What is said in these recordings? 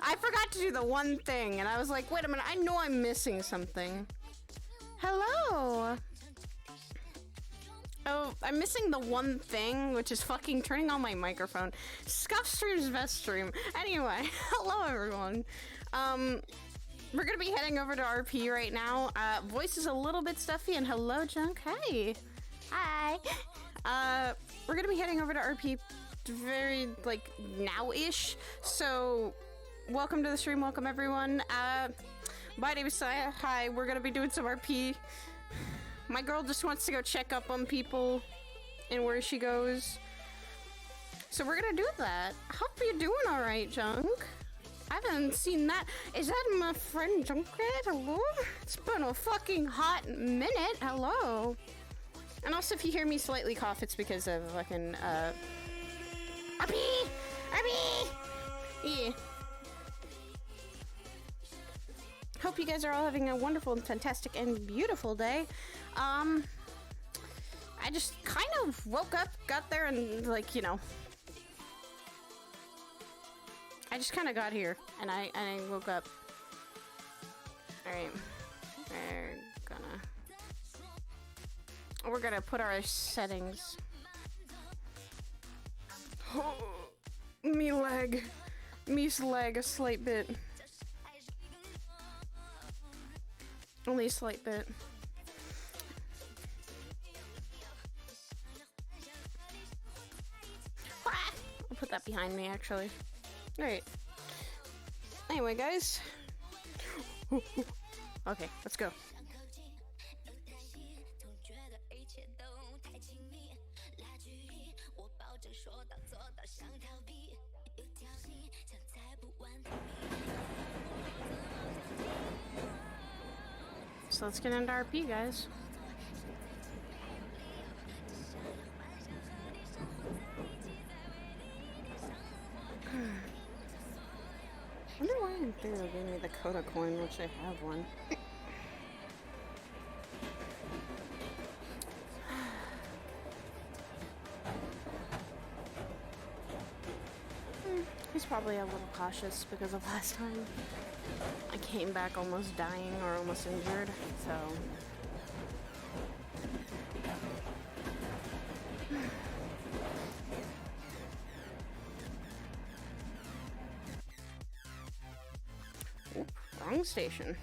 I forgot to do the one thing, and I was like, wait a minute, I know I'm missing something. Hello! Oh, I'm missing the one thing, which is fucking turning on my microphone. Scuff streams Vest stream. Anyway, hello everyone. We're gonna be heading over to RP right now. Voice is a little bit stuffy, and hello, Junk. Hey. Hi. We're gonna be heading over to RP very, like, now-ish, so welcome to the stream, welcome everyone. My name is Saya. Hi, we're gonna be doing some RP. My girl just wants to go check up on people and where she goes. So we're gonna do that. Hope you're doing alright, Junk. I haven't seen that. Is that my friend Junkrat? Hello? It's been a fucking hot minute. Hello. And also, if you hear me slightly cough, it's because of fucking, RP! RP! Yeah. Hope you guys are all having a wonderful and fantastic and beautiful day. I just kind of woke up, got there, and, like, you know, I just kind of got here, and I woke up. Alright. We're gonna put our settings. Oh, me's lag a slight bit. Only a slight bit. I'll put that behind me, actually. Alright. Anyway, guys. Okay, let's go. So let's get into RP, guys. I wonder why Imperial gave me the Coda coin, which I have one. He's probably a little cautious because of last time. I came back almost dying or almost injured, so... Oop, wrong station.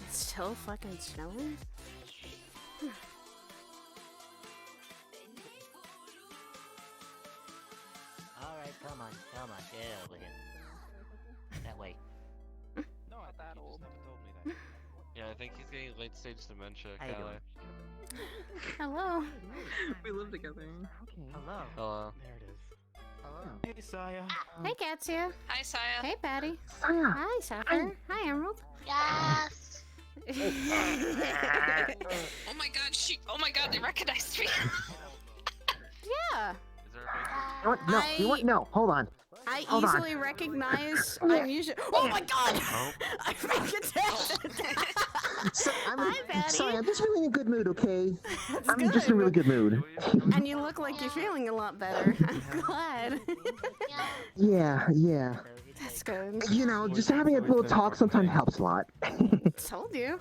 It's still fucking snowing? Alright, come on, get over here. That way. No, not that old. Never told me that. Yeah, I think he's getting late stage dementia. How you Callie. doing? Hello. We live together. Hello. Hello. There it is. Hello. Hey, Saya. Hey, Katsuya. Hi, Saya. Hey, Patty. Saya. Hi, Sapphire. Hi, Emerald. Yes. Oh my god, they recognized me. Yeah. Is there a big... You know what? No, you want no. Hold on. I Hold on. easily recognize. I'm usually. Oh my god! Oh. I forget So, Hi, Patty. Sorry, I'm just really in a good mood, okay? That's I'm just in a really good mood. And you look like you're feeling a lot better. I'm glad. Yeah, yeah. That's good. You know, just having a little talk sometimes helps a lot. Told you.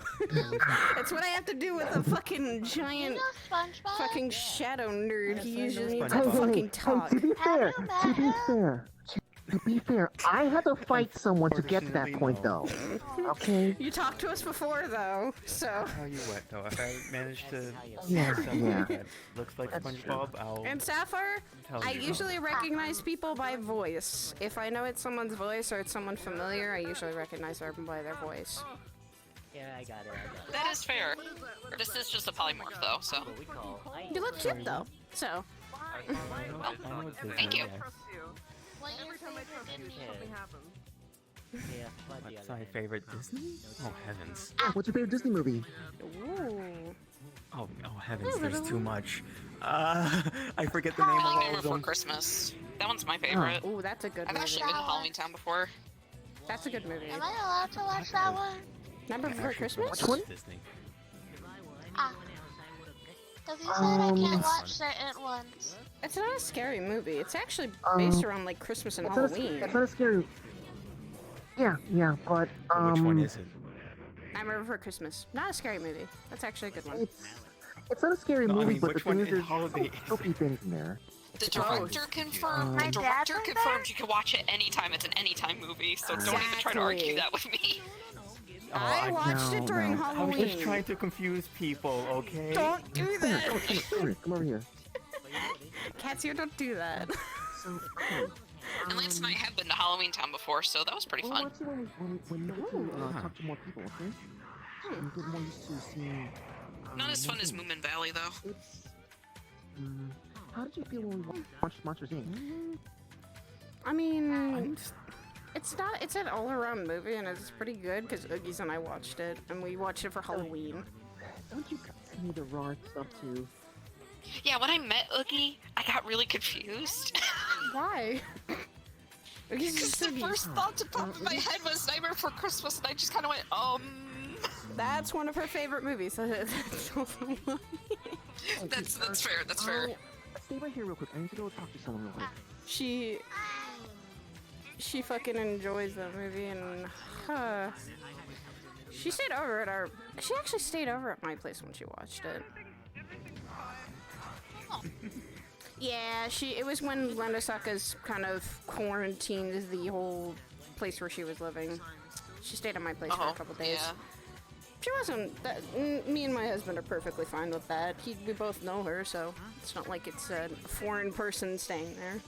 It's what I have to do with a fucking giant SpongeBob? fucking shadow nerd. He usually needs Hey, to hey, fucking hey, talk. to be fair, Have you to be fair, I had to fight someone to get to that point, though. Okay? You talked to us before, though, so. Tell you what, though, if I manage to Yeah, find someone yeah. that looks like That's SpongeBob, I'll And Sapphire, tell I you. usually recognize people by voice. If I know it's someone's voice or it's someone familiar, I usually recognize them by their voice. Yeah, I got it. That is fair. This is just a polymorph, though, so. What we call You look cute, though, so. I know Disney, Thank you. yes. Every time I trust you, something happens. Yeah, What's my favorite Disney? Oh heavens. What's your favorite Disney movie? Ooh. Oh heavens, there's too much. I forget the name of I all Nightmare of Before them. Christmas. That one's my favorite. Ooh, that's a good I've movie. actually been to Halloween Town before. That's a good movie. Am I allowed to watch that one? Number I'm Before actually Christmas? Which one? Disney. Because you said I can't Um, watch certain ones. It's not a scary movie. It's actually based around like Christmas and It's not, Halloween. it's not a scary... Yeah, but, Which one is it? Nightmare Before Christmas. Not a scary movie. That's actually a good one. It's not a scary No, I movie, mean, but the which thing one is, is there's holiday? spooky things in there. The director confirmed. My The dad director confirmed you can watch it anytime. It's an anytime movie, so don't even try to argue Exactly. that with me. I watched it during I was Halloween. just trying to confuse people, okay? Don't do Come that! here, come over here. Cats, you don't do that. So, okay. And Lance and I have been to Halloween Town before, so that was pretty Well, fun. let's see when you get to talk to more people, okay? You get more used to seeing... Not as more fun as things. Moomin Valley, though. It's... how did you feel when we watched Monsters, Inc.? I mean, I'm just- it's an all-around movie and it's pretty good because Oogies and I watched it and we watched it for Halloween. Don't you see the raw stuff too? Yeah, when I met Oogie, I got really confused. Why? Oogies Because is the Oogie. first thought to pop in my head was Nightmare Before Christmas, and I just kind of went, That's one of her favorite movies. That's also why. That's fair, that's fair. Stay right here real quick. I need to go talk to someone real quick. She fucking enjoys that movie and she stayed over at she actually stayed over at my place when she watched it. Yeah, it was when Glenda Saka's kind of quarantined the whole place where she was living. She stayed at my place for a couple days. Yeah. She wasn't. Me and my husband are perfectly fine with that. We both know her, so it's not like it's a foreign person staying there.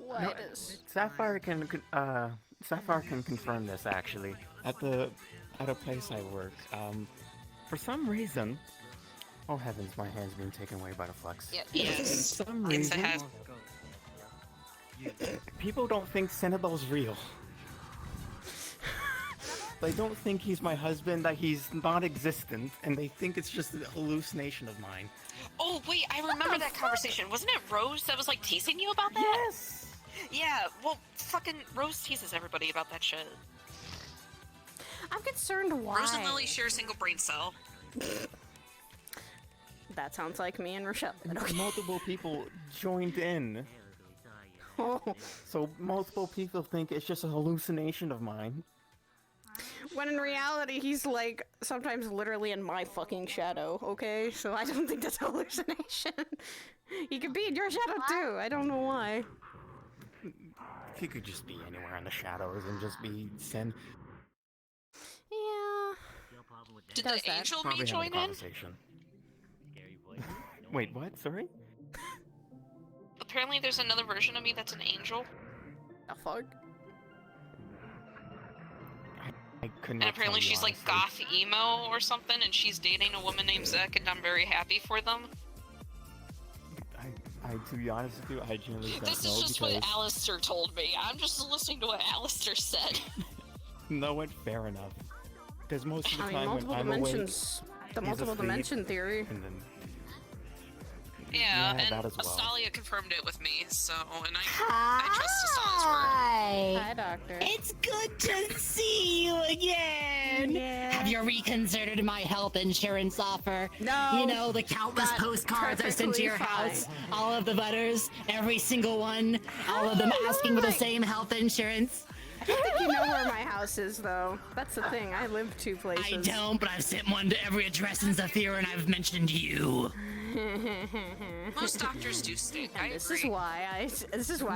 What No, is? Sapphire can confirm this actually. At a place I work, for some reason, oh heavens, my hand's being taken away by the flux. Yeah, For yes. some It's a reason, has. people don't think Cinnabel's real. They don't think he's my husband, that he's not existent, and they think it's just a hallucination of mine. Oh, wait, I remember that conversation. Wasn't it Rose that was, like, teasing you about that? Yes! Yeah, well, fucking Rose teases everybody about that shit. I'm concerned why. Rose and Lily share a single brain cell. That sounds like me and Rochelle. but okay. Multiple people joined in, Oh. so multiple people think it's just a hallucination of mine. When in reality, he's like sometimes literally in my fucking shadow, okay? So I don't think that's a hallucination. He could be in your shadow too. I don't know why. He could just be anywhere in the shadows and just be Sin. Yeah. Did Does the that. angel Probably me having a join in? conversation. Wait, what? Sorry? Apparently there's another version of me that's an angel. The fuck? I couldn't. And apparently she's like goth emo or something, and she's dating a woman named Zek, and I'm very happy for them. To be honest with you, I genuinely don't This know is just because... what Alistair told me. I'm just listening to what Alistair said. No, it's fair enough. Because most of the I mean, time when multiple I'm dimensions. The he's multiple asleep. dimension theory. awake, and then Yeah, Yeah, and that as well. Astalia confirmed it with me, so, and I trust Astalia's word. Hi, doctor. It's good to see you again. Yeah. Have your to reconsider my health insurance offer. No, You know, the countless that's postcards I sent to your perfectly house, all of the letters, every single one, all of them asking for the same health insurance. I don't think you know where my house is, though. That's the thing. I live 2 places. I don't, but I've sent one to every address in Zafira, and I've mentioned you. Most doctors do stink. I This agree. is why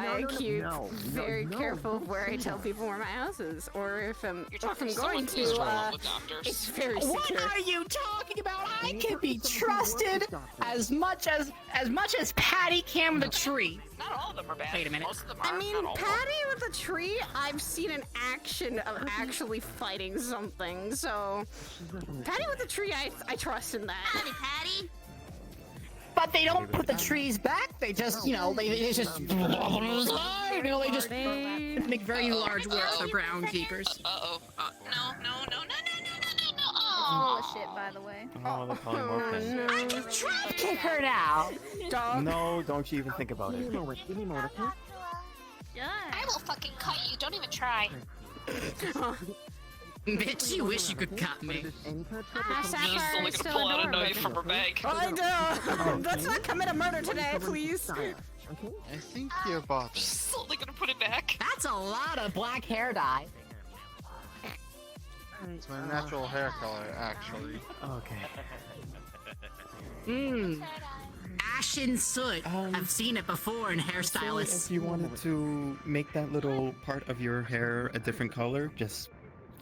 I keep very careful of where I tell people where my house is, or if I'm You're talking to going someone who's to. wrong with doctors. It's very What secure. are you talking about? I can be trusted as much as Patty can with a tree. Not all of them are bad. Wait a minute. Most of them are. I mean, not all of them. Patty with a tree, I've seen an action of actually fighting something, so... Patty with a tree, I trust in that. Patty. But they don't put the trees back. They just, you know, they just, you know, they just make very large works of groundkeepers. Uh-oh. No. Bullshit, by the way. Oh, the polymorphin. I can drop kick her now. Dog. No, don't you even think about it. Give me a moment, okay? I will fucking cut you. Don't even try. Bitch, you wish you could cut me. She's only gonna pull out a knife from her bag. I know. Let's not commit a murder today, please. I think you're bothering. She's only gonna put it back. That's a lot of black hair dye. It's my natural hair color, actually. Okay. Ashen soot. I've seen it before in So hairstylists. if you wanted to make that little part of your hair a different color, just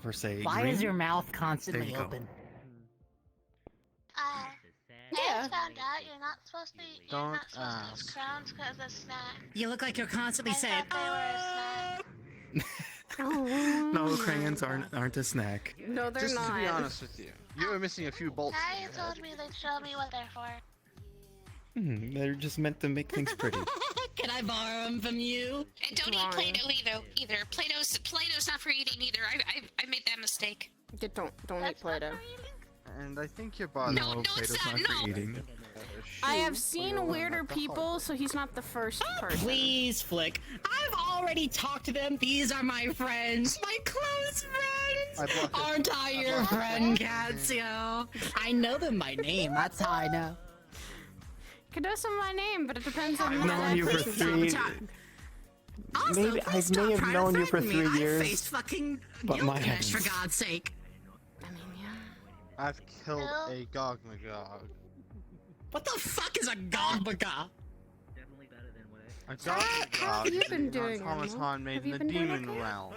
for say Why green, is your mouth there constantly you go. open? I just found out you're not supposed to eat Don't those ask. crowns because of snack. You look like you're constantly I saying, thought they were a snack. No, crayons aren't a snack. No, they're Just not. to be honest with you, you were missing a few bolts. Daddy in your told head. me they'd show me what they're for. They're just meant to make things pretty. can I borrow them from you? And don't eat Play-Doh either. Play-Doh's not for eating either. I made that mistake. Don't eat That's not Play-Doh. for eating? And I think you're bothering. No, it's Play-Doh's not, not for no. eating. I have seen weirder people, so he's not the first person. Please, Flick. I've already talked to them. These are my friends. My close friends. I blocked it. Aren't I your friend, Catsio? I know them by name. That's how I know. Caduceus my name, but it depends on I've what known that you for person's 3. on. Also, Maybe please I may stop have trying known to you for threaten me. 3 years, I faced fucking but my Gilgamesh, for heavens. God's sake. I mean, yeah. I've killed a Gog Magog. What the fuck is a Gogbaga? A Gog How have you Magog been is an doing, autonomous Emma? Han made Have in you the been doing demon okay? realm.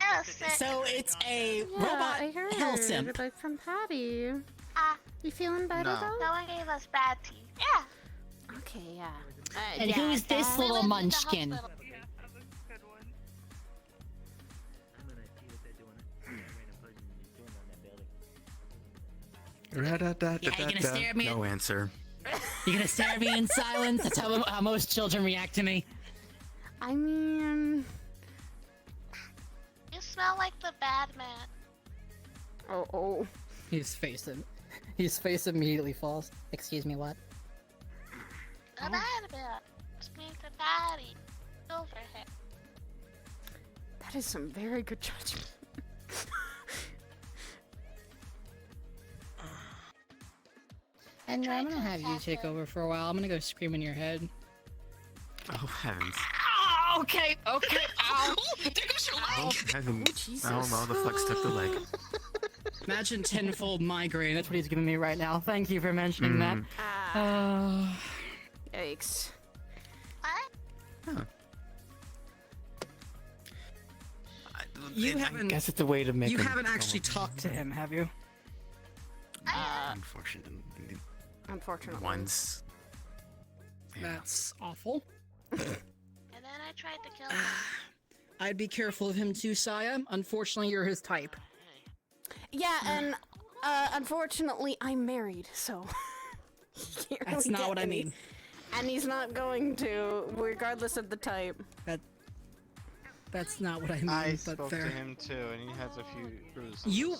I was sick. So it's a Yeah, robot I heard. hell simp. Like from Patty. Ah, You feeling better No. though? no one gave us bad teeth. Yeah. Okay, yeah. And yeah, who's this that- little lived in the munchkin? hospital. Yeah, you gonna stare at me? No answer. You gonna stare at me in silence? That's how most children react to me. I mean, You smell like the bad man. oh. His face immediately falls. Excuse me, what? The bad man. Just means the patty. Over here. That is some very good judgment. And I'm gonna have you take over for a while. I'm gonna go scream in your head. Oh heavens. Oh, okay. Ow. There goes your Oh leg. heavens. Jesus. Oh well, the flex took the leg. Imagine tenfold migraine. That's what he's giving me right now. Thank you for mentioning that. Ah, yikes. What? You I haven't- guess it's a way to make You him haven't go actually on. talked to him, have you? Unfortunately. Unfortunately. Once. Yeah. That's awful. And then I tried to kill him. I'd be careful of him too, Saya. Unfortunately, you're his type. Yeah, and unfortunately, I'm married, so. he can't That's really not get what I any- mean. And he's not going to, regardless of the type. That's not what I mean, I but spoke fair. to him too, and he has a few bruises. You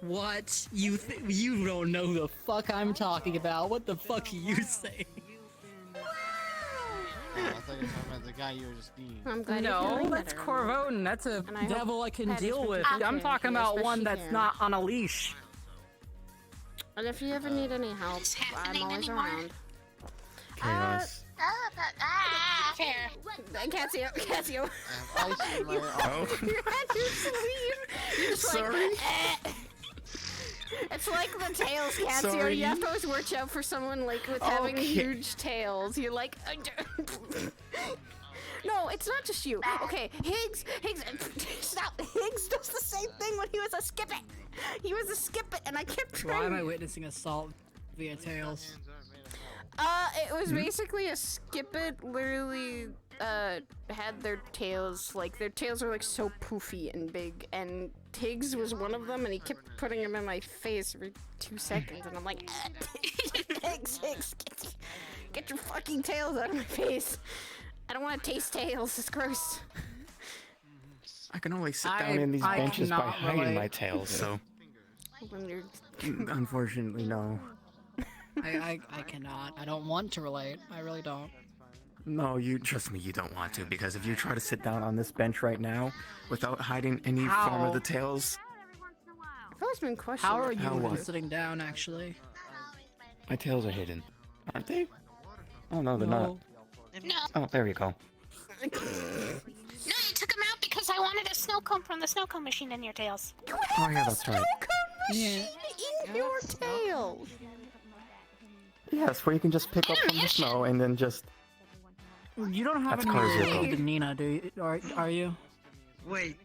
what? You don't know the fuck I'm talking about. What the fuck are you saying? I thought you were talking about the guy you were just being. I'm glad you're No, feeling that's better. Corvotin. That's a And I hope devil I can Patty's deal been with. taking I'm care talking of you as about best one she that's can. not on a leash. And if you ever need any help, I'm always around. Chaos. Fair. Cassio. I have ice in my arm. You had your sleeve. You're just Sorry. like, eh. It's like the tails, Cassio. Sorry. You have to always watch out for someone like with having Okay. huge tails. You're like, no, it's not just you. Okay, Higgs, stop. Higgs does the same thing when he was a Skippet. He was a Skippet, and I kept trying. Why am I witnessing assault via tails? It was basically a Skippet. Literally, had their tails were like so poofy and big, and Tiggs was one of them, and he kept putting them in my face every 2 seconds, and I'm like, Higgs, get your fucking tails out of my face. I don't want to taste tails. It's gross. I can only sit down in these benches by cannot hiding relate. my tail, so When you're unfortunately, no. I cannot. I don't want to relate. I really don't. No, you trust me, you don't want to, because if you try to sit down on this bench right now without hiding any form How? of the tails, I've always been questioning. How are you How what? sitting down, actually? my tails are hidden, aren't they? Oh no, they're not. No. Oh, there we go. No, you took them out because I wanted a snow cone from the snow cone machine in your tails. You Oh have yeah, a that's right. snow cone machine in your tail. Yes, where you can just pick up from the snow and then just. You don't have That's any Cars related vehicle. to Nina, do you? Are you? Wait.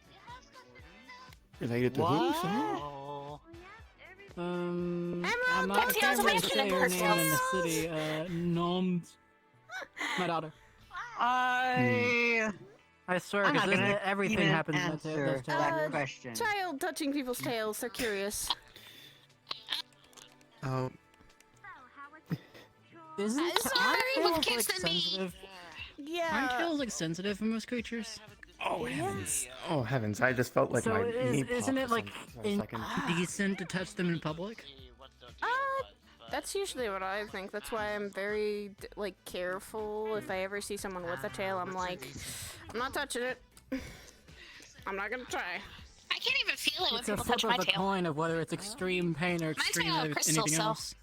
Related to who? Sorry? Oh. I'm Emma, not Betsy, sure also how to mention say the her name in the Christmas. city. Noms. My daughter. I swear, I'm because not gonna everything even happens in answer those tails. that question. Child touching people's tails. They're curious. Oh, Isn't sorry, aren't with tails, kids like, than me. sensitive? Aren't Yeah. tails like sensitive for most creatures? oh heavens! Oh heavens! I just felt like So my knee isn't popped it for like a second. indecent to touch them in public? That's usually what I think. That's why I'm very like careful. If I ever see someone with a tail, I'm like, I'm not touching it. I'm not gonna try. I can't even feel it when It's a people flip touch my of the tail. coin of whether it's extreme pain or Mine's extreme made out of crystal, anything so- else.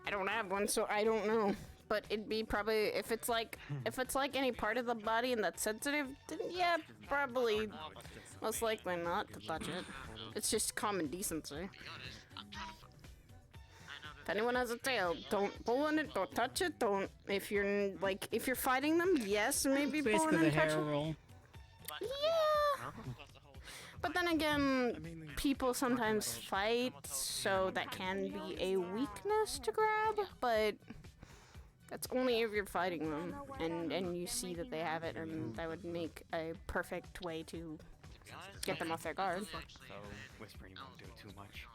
I don't have one, so I don't know. But it'd be probably if it's like any part of the body and that's sensitive, then yeah, probably most likely not to touch it. It's just common decency. If anyone has a tail, don't pull on it, don't touch it, don't if you're fighting them, yes, maybe It's pull on basically the and touch hair it. roll. Yeah. But then again, people sometimes fight, so that can be a weakness to grab, but that's only if you're fighting them and you see that they have it, and that would make a perfect way to get them off their guard. So whispering won't do too much.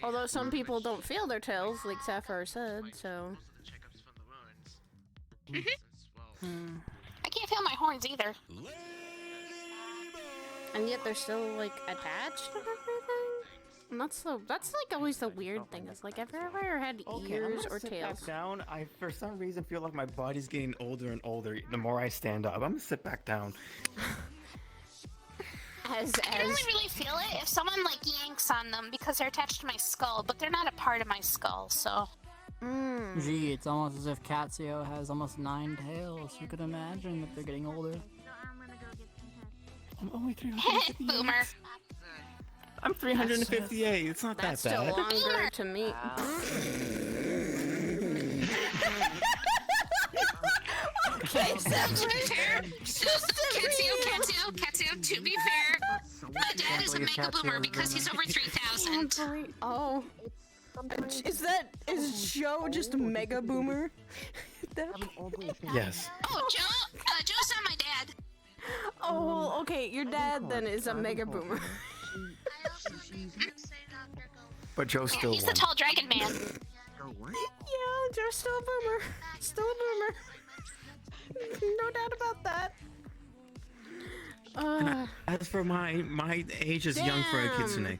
Although some people don't feel their tails, like Sapphire said, so... I can't feel my horns either. And yet they're still, like, attached and everything? And that's like always the weird thing, is like, I've ever had ears or tails. Back down. I for some reason feel like my body's getting older and older the more I stand up. I'm gonna sit back down. I can only really feel it if someone like yanks on them because they're attached to my skull, but they're not a part of my skull, so. Gee, it's almost as if Catsio has almost 9 tails. You could imagine if they're getting older. I'm only 358. Boomer. I'm 358. It's not That's that still bad. longer to me. Okay, Katsuo, to be fair, my dad is a mega boomer because he's over 3,000. Oh. Is Joe just a mega boomer? Yes. Oh, Joe's not my dad. Oh, okay, your dad then is a mega boomer. But Joe's still He's the one. tall dragon man. Yeah, Joe's still a boomer. Still a boomer. No doubt about that. As for my age is young for a kitsune.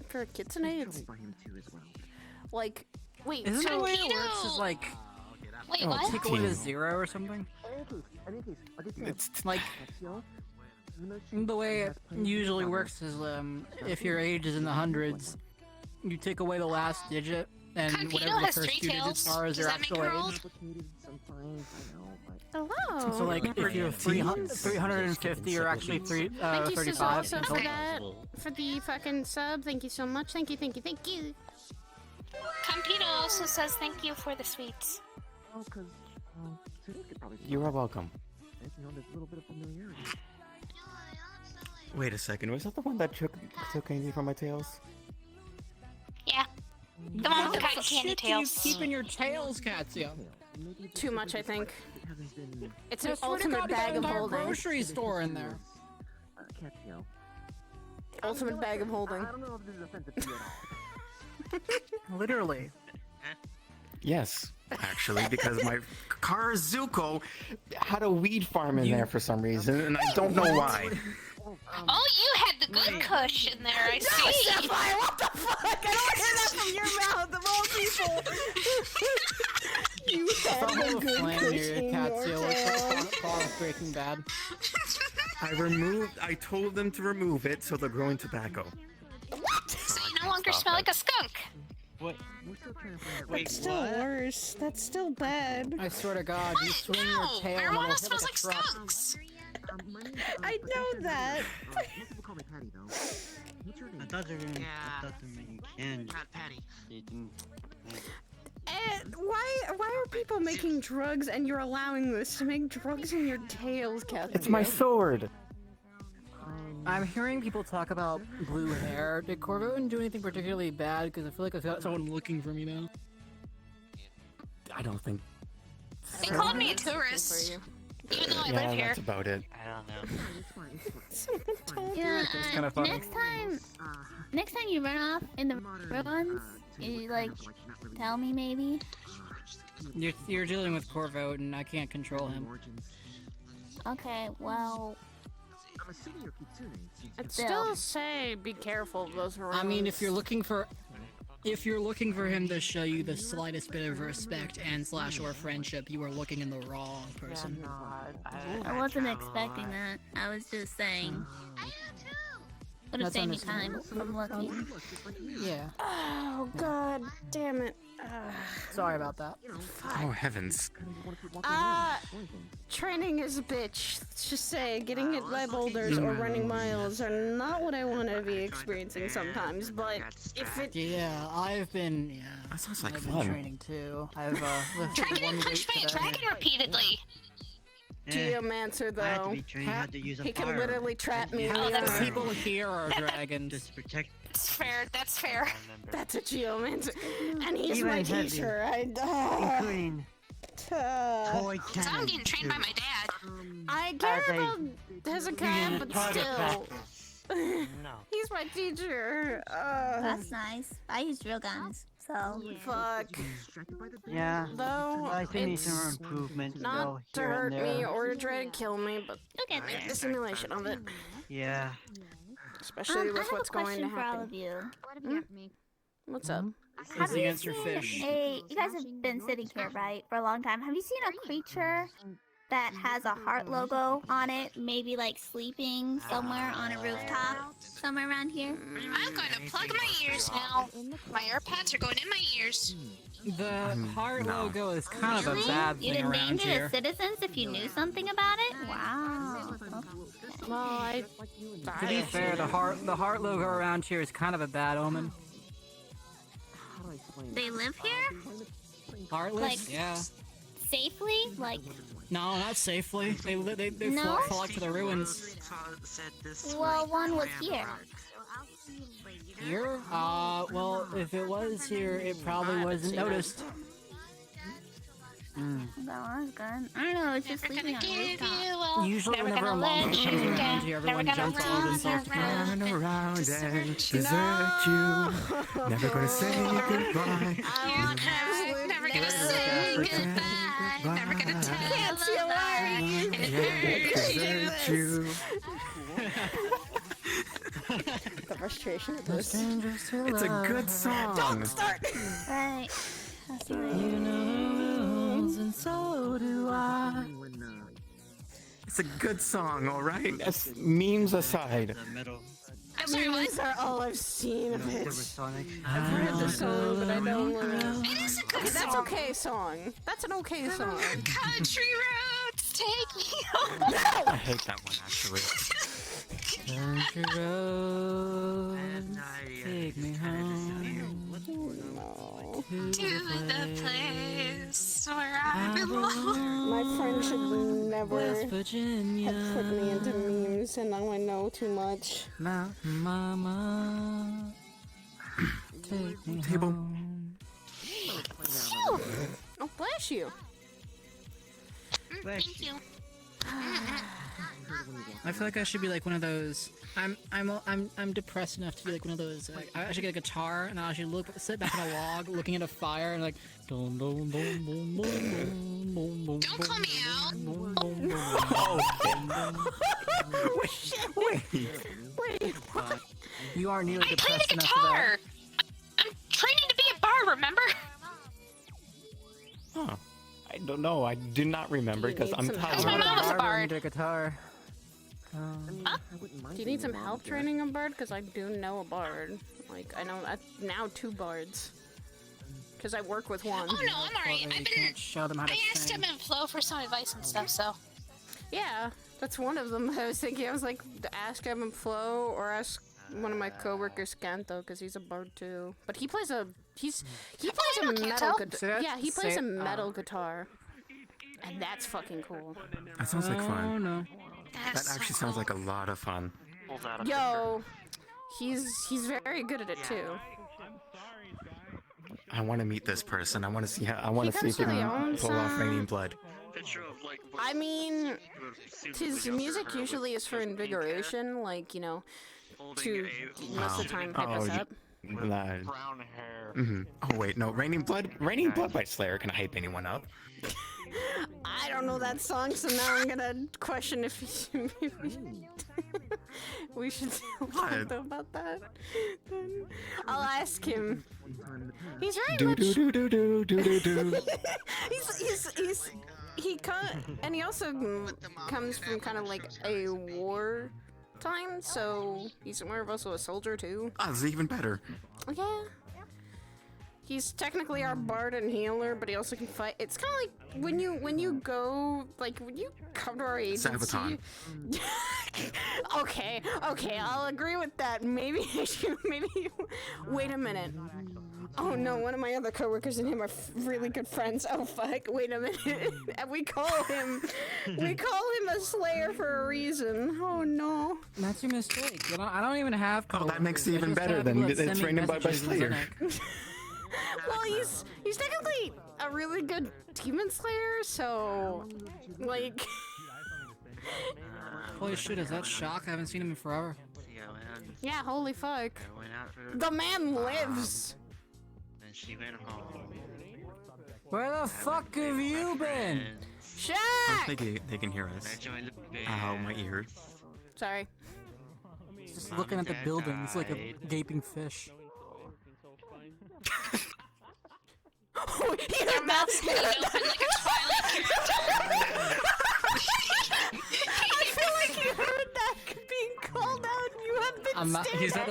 For a kitsune, it's like Wait, Isn't so the way it works is like Wait, Oh, what? take away the 0 or something? It's Like the way it usually works is if your age is in the hundreds, you take away the last digit, and Campino whatever the has first 3 two digits tails. are is Does your that make actual her age. old? hello. So like if you're 350, you're actually Thank you, 35. Sizzle, for that. For the fucking sub. Thank you so much. Thank you, thank you, thank you. Campino also says thank you for the sweets. You are welcome. Wait a second, was that the one that took anything from my tails? Yeah. The one with the cotton Shit candy do you tails. keep in your tails, Katsuya? Too much, I think. It's an I swear to ultimate God, you got bag an of entire holding. grocery store in there. Ultimate bag of holding. I don't know if this is offensive to you at all. Literally. Yes, actually, because my car Zuko had a weed farm in there for some reason, and I don't know why. Oh, you had the good kush in there, I see. Sapphire, what the fuck? I don't hear that from your mouth, of all people. You had Follow the the good flame push near in Katsuya your like tail. the fall of Breaking Bad. I told them to remove it, so they're growing tobacco. What? So you no longer smell like a skunk. What? That's still worse. That's still bad. I swear to God, you swing No, your tail and it'll marijuana hit smells like like a truck. skunks. I know that. I thought they were gonna. I thought they were making candy. They didn't. And why are people making drugs and you're allowing this to make drugs in your tails, Kathy? It's my sword. I'm hearing people talk about blue hair. Did Corvo do anything particularly bad? Because I feel like I've got someone looking for me now. I don't think. They called me a tourist. Even though I live here. That's about it. I don't know. Yeah, It's kinda funny. next time you run off in the ruins, you like tell me maybe. You're dealing with Corvo, and I can't control him. Okay, well, I'd still say be careful of those ruins. I mean, if you're looking for him to show you the slightest bit of respect and / or friendship, you are looking in the wrong person. I wasn't expecting that. I was just saying. Would have That's saved me time understandable. from looking. Yeah. Oh god, damn it. Sorry about that. Oh heavens. Training is a bitch. Let's just say getting hit by boulders or running miles are not what I want to be experiencing sometimes, but if it... Yeah, I've been. That sounds like I've fun. been training too. I've lifted Try one getting weight punched by a today. dragon repeatedly. Geomancer, I had to though. be trained how to use a He can fire. literally trap me in How the the arm. people here are dragons. Just to protect. That's fair, that's fair. That's a geomancer. And he's Even my heavy. teacher. Including toy So I'm cannon. getting trained by my dad. I care about Hezekiah, but target still. practice. No. He's my teacher. That's nice. I use drill guns, so. Fuck. Yeah. Though, I think needs it's some improvements though not to here hurt and me there. or to try to kill me, but Look at I like the this. simulation of it. Yeah. Especially I with have what's a going to question for all happen. of you. What's up? Is the answer fish? Hey, you guys have been sitting here, right, for a long time. Have you seen a creature that has a heart logo on it? Maybe like sleeping somewhere on a rooftop, somewhere around here? I'm going to plug my ears now. My AirPods are going in my ears. The heart no. logo is kind of a Really? bad You'd thing around endanger here. the citizens if you knew something about it? Wow. Well, To be fair, the heart logo around here is kind of a bad omen. They live here? Heartless? Like- Yeah. Safely? Like, No, not safely. They No? flock to the ruins. well, one was here. Here? Well, if it was here, it probably wasn't noticed. That was good. I don't know, it's just Never sleeping gonna on a give rooftop. you up. Usually Never whenever a gonna mom let comes you around down. here, Never everyone gonna jumps all over themselves. Run around and desert you. Never gonna say goodbye. Never gonna say goodbye. Never gonna tell see a a lie. Yeah, desert you. The frustration of this. It's a good song. Don't start! Right. You know the rules, and so do I. It's a good song, all right. Memes aside. I'm sorry, what? These are all I've seen of it. Sonic. I've heard the song, but I don't know. It is a good Okay, that's song. okay song. That's an okay song. Country roads take me home. I hate that one actually. Country roads, take me home. To the place where I belong. My friend should never West Virginia. have put me into memes, and now I know too much. Mountain Mama, take me Table. home. Oh, bless you. Thank you. I feel like I should be like one of those. I'm depressed enough to be like one of those. Like, I should get a guitar and I should sit back on a log, looking at a fire, and like. Don't call me out. Wait. You are nearly I play depressed the enough for that. guitar. I'm training to be a bard, remember? Huh. I don't know. I do not remember because I'm Because tired. my mom was a I bard. need a guitar. Do you need some help training a bard? Because I do know a bard. Like, I know now 2 bards. Because I work with one. Oh no, I'm alright. You I've been. can't show them how to I asked sing. him and Flo for some advice and stuff, so. Yeah, that's one of them. I was thinking, I was like, ask Evan Flo or ask one of my coworkers, Scanto, because he's a bard too. But he plays a he plays a know metal Kanto. guitar. Yeah, he plays a metal guitar, and that's fucking cool. That sounds like Oh fun. no. That actually sounds like a lot of fun. Yo, he's very good at it too. I want to meet this person. I want to see how. I want He to see comes if he to the can own pull off side. Raining Blood. I mean, his music usually is for invigoration, like, you know, to most of the time hype us up. Brown hair. Oh wait, no. Raining Blood by Slayer can hype anyone up. I don't know that song, so now I'm gonna question if we should talk about that. Then I'll ask him. He's very much. And he also comes from kind of like a war time, so he's more of also a soldier too. Oh, it's even better. Yeah. He's technically our bard and healer, but he also can fight. It's kind of like when you go, like when you come to our agency. Sabaton. Okay, I'll agree with that. Maybe wait a minute. Oh no, one of my other coworkers and him are really good friends. Oh fuck, wait a minute. we call him a slayer for a reason. Oh no. That's your mistake. I don't even have. Oh, that makes it I even just better have than people that it's send me Raining Blood by messages in Slayer. Zenith. Well, he's technically a really good demon slayer, so like. Holy shit, is that Shock? I haven't seen him in forever. Yeah, holy fuck. Went out for The man lives. and she went home. Where the fuck have you been? Shaq! They can hear us. I joined the Ow, my ear. Sorry. Just looking at the building. It's like a gaping fish. Oh, he Your heard that. mouth's hanging open like a Twilight character. I feel like you heard that being called out. You have been I'm not. He's stared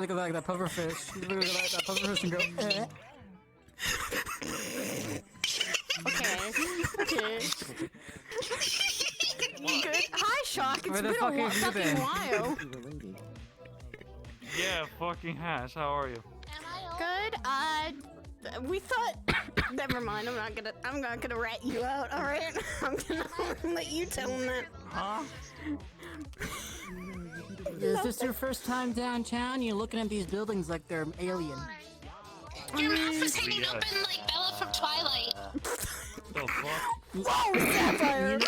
gonna like that pufferfish. He's gonna like that pufferfish and go. Okay. Good. Hi, Shock. It's Where the been fuck a have you fucking been? while. Yeah, fucking hash. How are you? Good. We thought. Never mind. I'm not gonna rat you out. All right. I'm gonna let you tell him that. Huh? Is this your first time downtown? You're looking at these buildings like they're alien. Your mouth is hanging open like Bella from Twilight. The fuck? Whoa, Sapphire!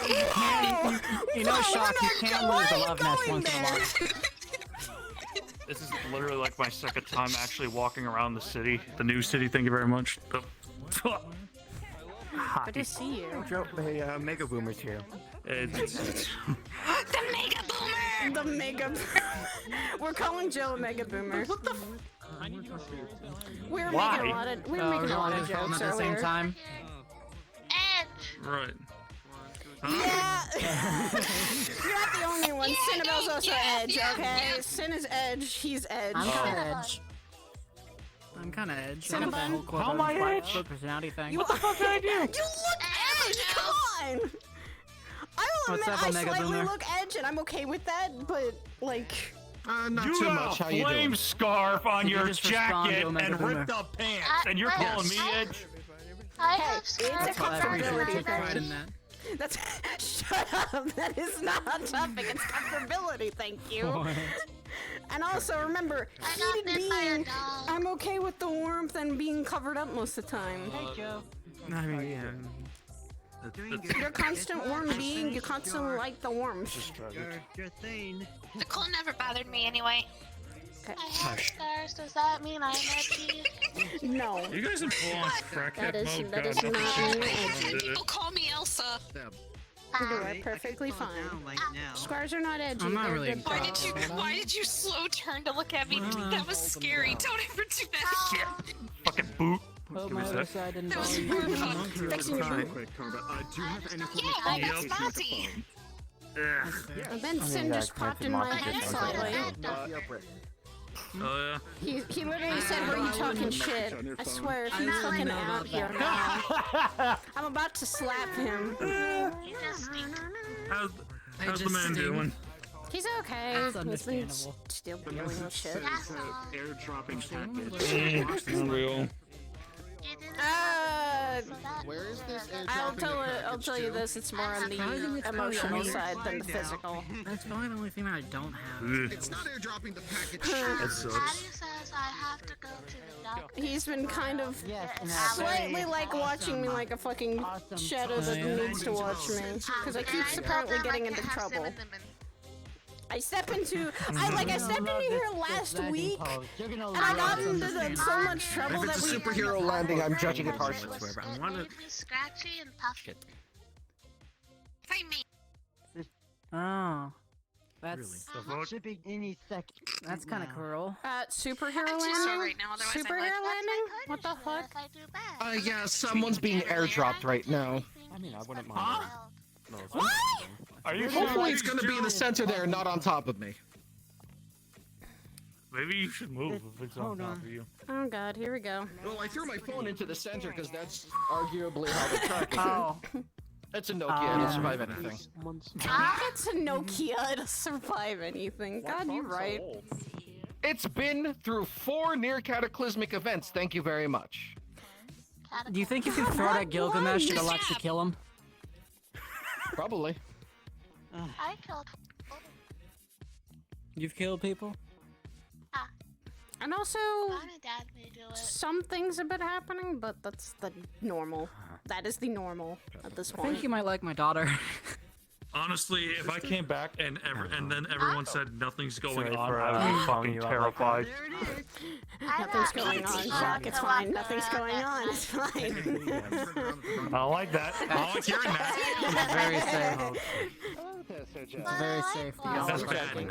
You know, Shock, you can lose a love nest once in a while. This is literally like my second time actually walking around the city. The new city, thank you very much. Good to see you. Joe, hey, Mega Boomer's here. The Mega Boomer! The Mega Boomer. We're calling Joe a Mega Boomer. What the We were Why? making a lot of jokes at the same earlier. time. Right. Yeah. You're not the only one. Cinnabelle's also Edge, okay? Sin is Edge, he's Edge. I'm kind of Edge. I'm kind of Edge. Cinnabon? How am I Edge? Personality thing. What the fuck did I do? You look Edge! Come on! I will What's admit up, I Omega slightly Boomer? look Edge, and I'm okay with that, but, like... Not You too got much. a How you flame doing? scarf on You your just respond to jacket Omega and Boomer. ripped up pants, and you're calling me Edge? I Hey, have it's a scars. comfortability Take pride thing. in that. That's... Shut up! That is not a topic, it's comfortability, thank you. And also, remember, heated being, I'm okay with the warmth and being covered up most of the time. Hey, Joe. I mean, yeah. You're a constant warm being, you constantly like the warmth. Your thing. The cold never bothered me anyway. Okay. I have scars. Does that mean I'm edgy? No. You guys in full on crackhead That is mode? not God, mean edgy. People call me Elsa. You are perfectly fine. Scars are not edgy. I'm not they're really good Why things. why did you slow turn to look at me? That was scary. Don't ever do that again. Fucking boot. Hope my other side didn't That was follow you. horrifying. Fixing your boot. Quick, Combat. Do you have anything Yeah, that's Mozzie. And then Sin just popped in my head slightly. Oh He literally said, "Were you talking shit?" I swear, if he's fucking out here now, I'm about to slap him. yeah. How's the man doing? He's okay. That's He's been understandable. still dealing with shit. airdropping package? Unreal. Where is this I'll tell you this. It's more on the emotional side than the physical. That's probably the only thing that I don't have. It's not airdropping the package. That sucks. Daddy says I have to go to the doctor. He's been kind of slightly like watching me like a fucking shadow that needs to watch me. Because I keep apparently getting into trouble. I stepped into here last week, and I got into so much trouble If that it's a we. superhero landing, I'm judging it harshly. It made me scratchy and puffy. Find me. Oh. That's Shipping any second. that's kind of cruel. Superhero I'm too landing? sore right now, otherwise I Superhero would. landing? What the fuck? If I do bad. Yeah, someone's being airdropped right now. I mean, I wouldn't mind. What? Are you Hopefully it's gonna be in the center there, not on top of me. Maybe you should move if it's on top of you. Oh god, here we go. Well, I threw my phone into the center because that's arguably how they track it. Oh. It's a Nokia, it'll survive anything. It's a Nokia, it'll survive anything. God, you're right. It's been through 4 near cataclysmic events, thank you very much. Do you think if you throw that Gilgamesh, it'll actually kill him? Probably. I killed. You've killed people? And also, Mom and Dad may do it. some things have been happening, but that's the normal. That is the normal at this I point. think you might like my daughter. Honestly, if I came back and then everyone said nothing's going Sorry on, for, I would be fucking you out like terrified. Nothing's going on, Shock. It's fine. Nothing's going on. It's fine. I like that. I like hearing that. It's very safe. It's very safe. That's bad.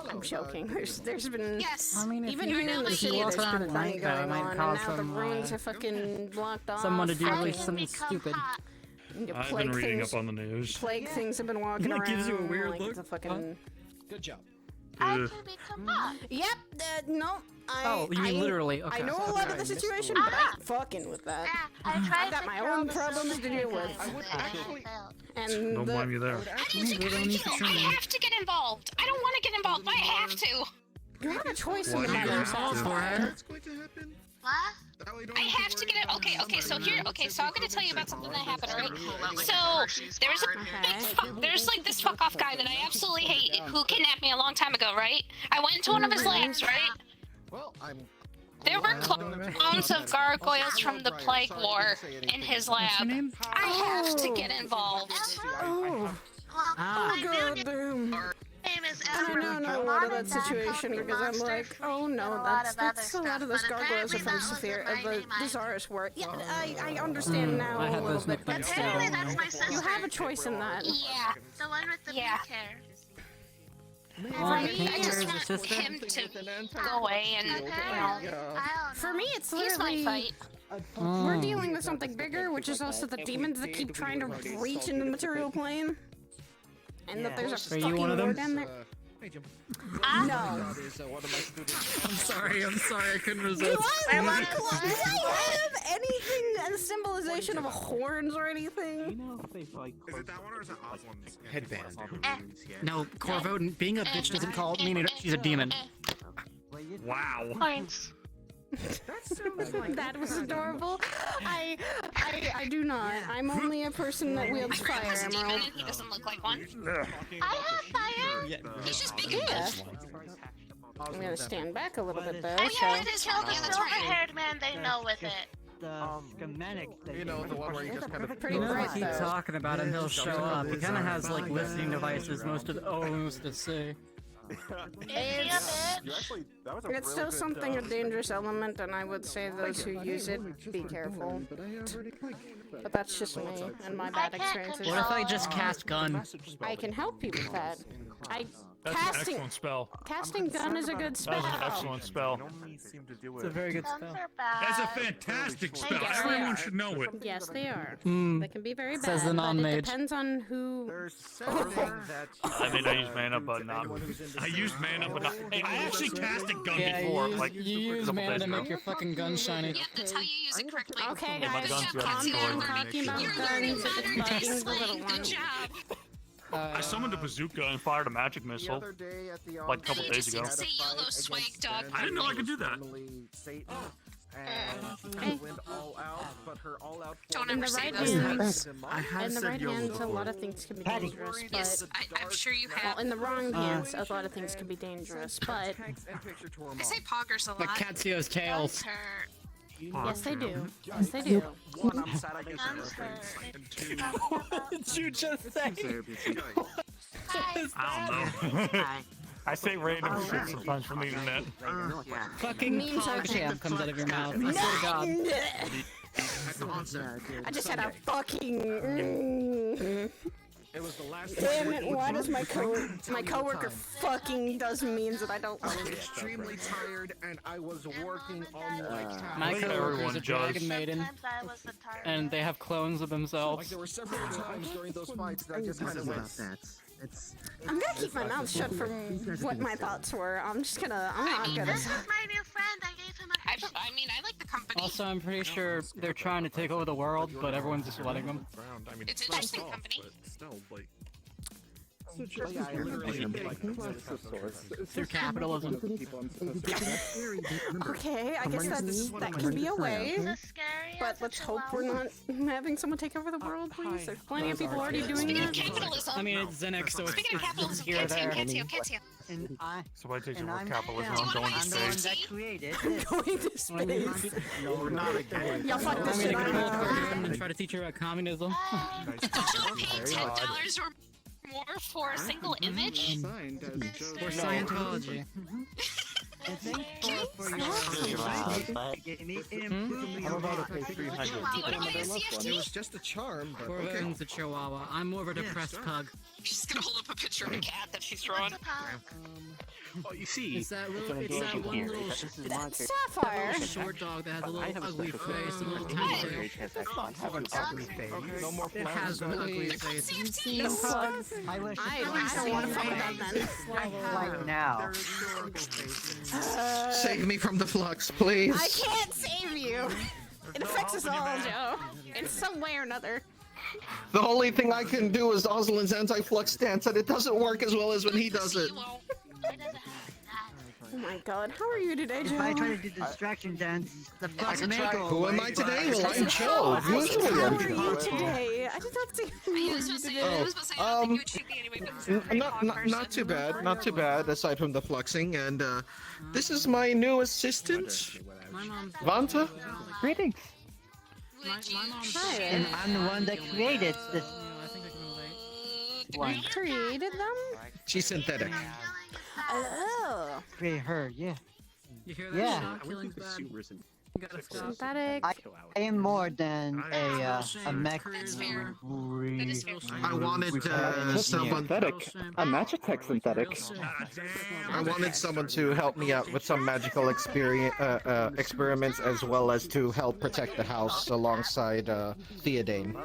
I'm joking. There's been Yes. I mean, if even you, here in the if you city, walk there's around been at plenty night, that going might on, and cause now the some, ruins are fucking blocked off. someone to do I at least can something become stupid. hot. And your I've plague been reading things, up on the news. plague things have been walking That around. gives you a weird like look. It's a fucking. Good job. I can become hot. Yep. No. Oh, you mean literally? Okay. I know a lot of the situation, but I ain't fucking with that. I tried I've got to my kill own the problems to deal with. failed. And Don't blame you there. I have to get involved. I don't want to get involved, but I have to. You have a choice Why in the do you matter. have to? What's going to happen? What? I have to get it. Okay, so here, so I'm gonna tell you about something that happened, right? So, there's like this fuck off guy that I absolutely hate who kidnapped me a long time ago, right? I went into one of his labs, right? Well, I'm... There were clones of gargoyles from the Plague War in his lab. I have to get involved. Oh. God damn. I don't know a lot about that situation because I'm like, oh no, that's a lot of those gargoyles are from the Czarist war. Yeah, I understand now I a had little those bit, but nicknames still, too. you have a choice in that. Yeah. The one with the pink hair. Well, I Pink just Bear's want assistant? him to go away and, you know. For me, it's He's my literally fight. we're dealing with something bigger, which is also the demons that keep trying to reach into the material plane, and that there's a Are you fucking one of them? war down there. No. I'm sorry, I couldn't resist. Do I have anything as symbolization of horns or anything? Is it that one or is it Oswald's Headband. No, Corvo, being a bitch doesn't mean she's a demon. Wow. Points. That was adorable. I do not. I'm only a person that wields My friend fire was a demon emerald. and he doesn't look like one. I have fire. He's just big and Yeah. buff. I'm gonna stand back a little bit though. I So. tried to tell the silver-haired man they know with it. Schematics. You know, the one where you just kind of. Pretty You know, bright keep though. talking about it and he'll show up. He kind of has like listening devices most to say. It's still something a dangerous element, and I would say those who use it, be careful. But that's just me and my bad experiences. What if I just cast gun? I can help you with that. That's an excellent spell. Casting gun is a good spell. That is an excellent spell. It's a very good spell. That's a fantastic spell. Everyone should know it. Yes, they are. Hmm. They can be very bad. Says the but non-mage. It depends on who. I mean, I use mana, but not. I used mana, but not. Hey, I actually cast a gun Yeah, before, you like use a couple mana days to ago. make your fucking gun shiny. Yeah, that's how you use it correctly. Okay, Yeah, my guys, gun's got calm a down. sword. Talking about You're guns. learning It's modern day bugging the little slang. one. Good job. I summoned a bazooka and fired a magic missile, like a couple days ago. Say YOLO, swag dog. I didn't know I could do that. Don't In ever the say right those hands, things. in the right hands, a lot of things can be dangerous. But Yes, I'm sure you have. well, in the wrong hands, a lot of things can be dangerous. But I say poggers a Like lot. Katsuo's tails. yes, they do. Yes, they do. What did you just say? I don't know. I say random shit sometimes from the internet. Fucking Memes are- pog jam comes out of your mouth. I swear to God. I just had a fucking. Damn it! Why does my coworker fucking does memes that I don't like? Extremely tired, and I was working on my task. My Like coworker is everyone a does. dragon maiden, Sometimes I was the target. and they have clones of Like themselves. there were several times during those fights that I just kind of went. I'm gonna keep my mouth shut from what my thoughts were. I'm not gonna. This is my new friend. I gave him a I mean, I like the company. Also, I'm pretty sure they're trying to take over the world, but everyone's just letting them. It's interesting company. Through capitalism. Okay, I guess that can be a way. the scary. But let's hope we're not having someone take over the world, please. There's plenty of people already doing Speaking of that. capitalism. I mean, it's Xenix, so Speaking of capitalism, here or there. Katsio. And I. So I take And over I'm capitalism. down. I'm going to I'm the one space. that created I'm this. going to space. No, not again. Y'all fuck I this mean, shit I could pull a up. cartoon and try to teach her about communism. Will you pay $10 or more for a single image? Or Scientology. And thanks for your gave me improvement. How about I pay $300? Do you want to buy a It CFT? was just a charm, but okay. Corvin's a chihuahua. I'm more of a depressed pug. She's gonna hold up a picture of a cat that she's drawn. Oh, you see, It's that little, it's that one little Sapphire. short dog that has a little ugly face and a little tiny dick. No more It has an ugly face. Have you seen No. pugs? I wish I don't want to fight about that. right now. Save me from the flux, please. I can't save you. It affects us all, Joe. In some way or another. The only thing I can do is Oslin's anti-flux stance, and it doesn't work as well as when he does it. Oh my god, how are you today, Joe? If I try to do distraction dance, the flux may go Who am away, I today? but- Well, I'm Joe. I said, Usually how I'm are you Joe. today? I did not see I was supposed to say, I was supposed to say, I don't think you would shoot me anyway, but Not too bad, not too bad, aside from the fluxing, and this is my new assistant, My mom's Vanta. Greetings. my mom's Hi. And I'm the one that created this I think I can relate. one. You created them? She's synthetic. Oh. Create her, yeah. You hear that? Yeah. Shot killing's bad. Synthetic. I am more than a mech. I wanted someone. A magic tech synthetic. I wanted someone to help me out with some magical experiments, as well as to help protect the house alongside Theodane.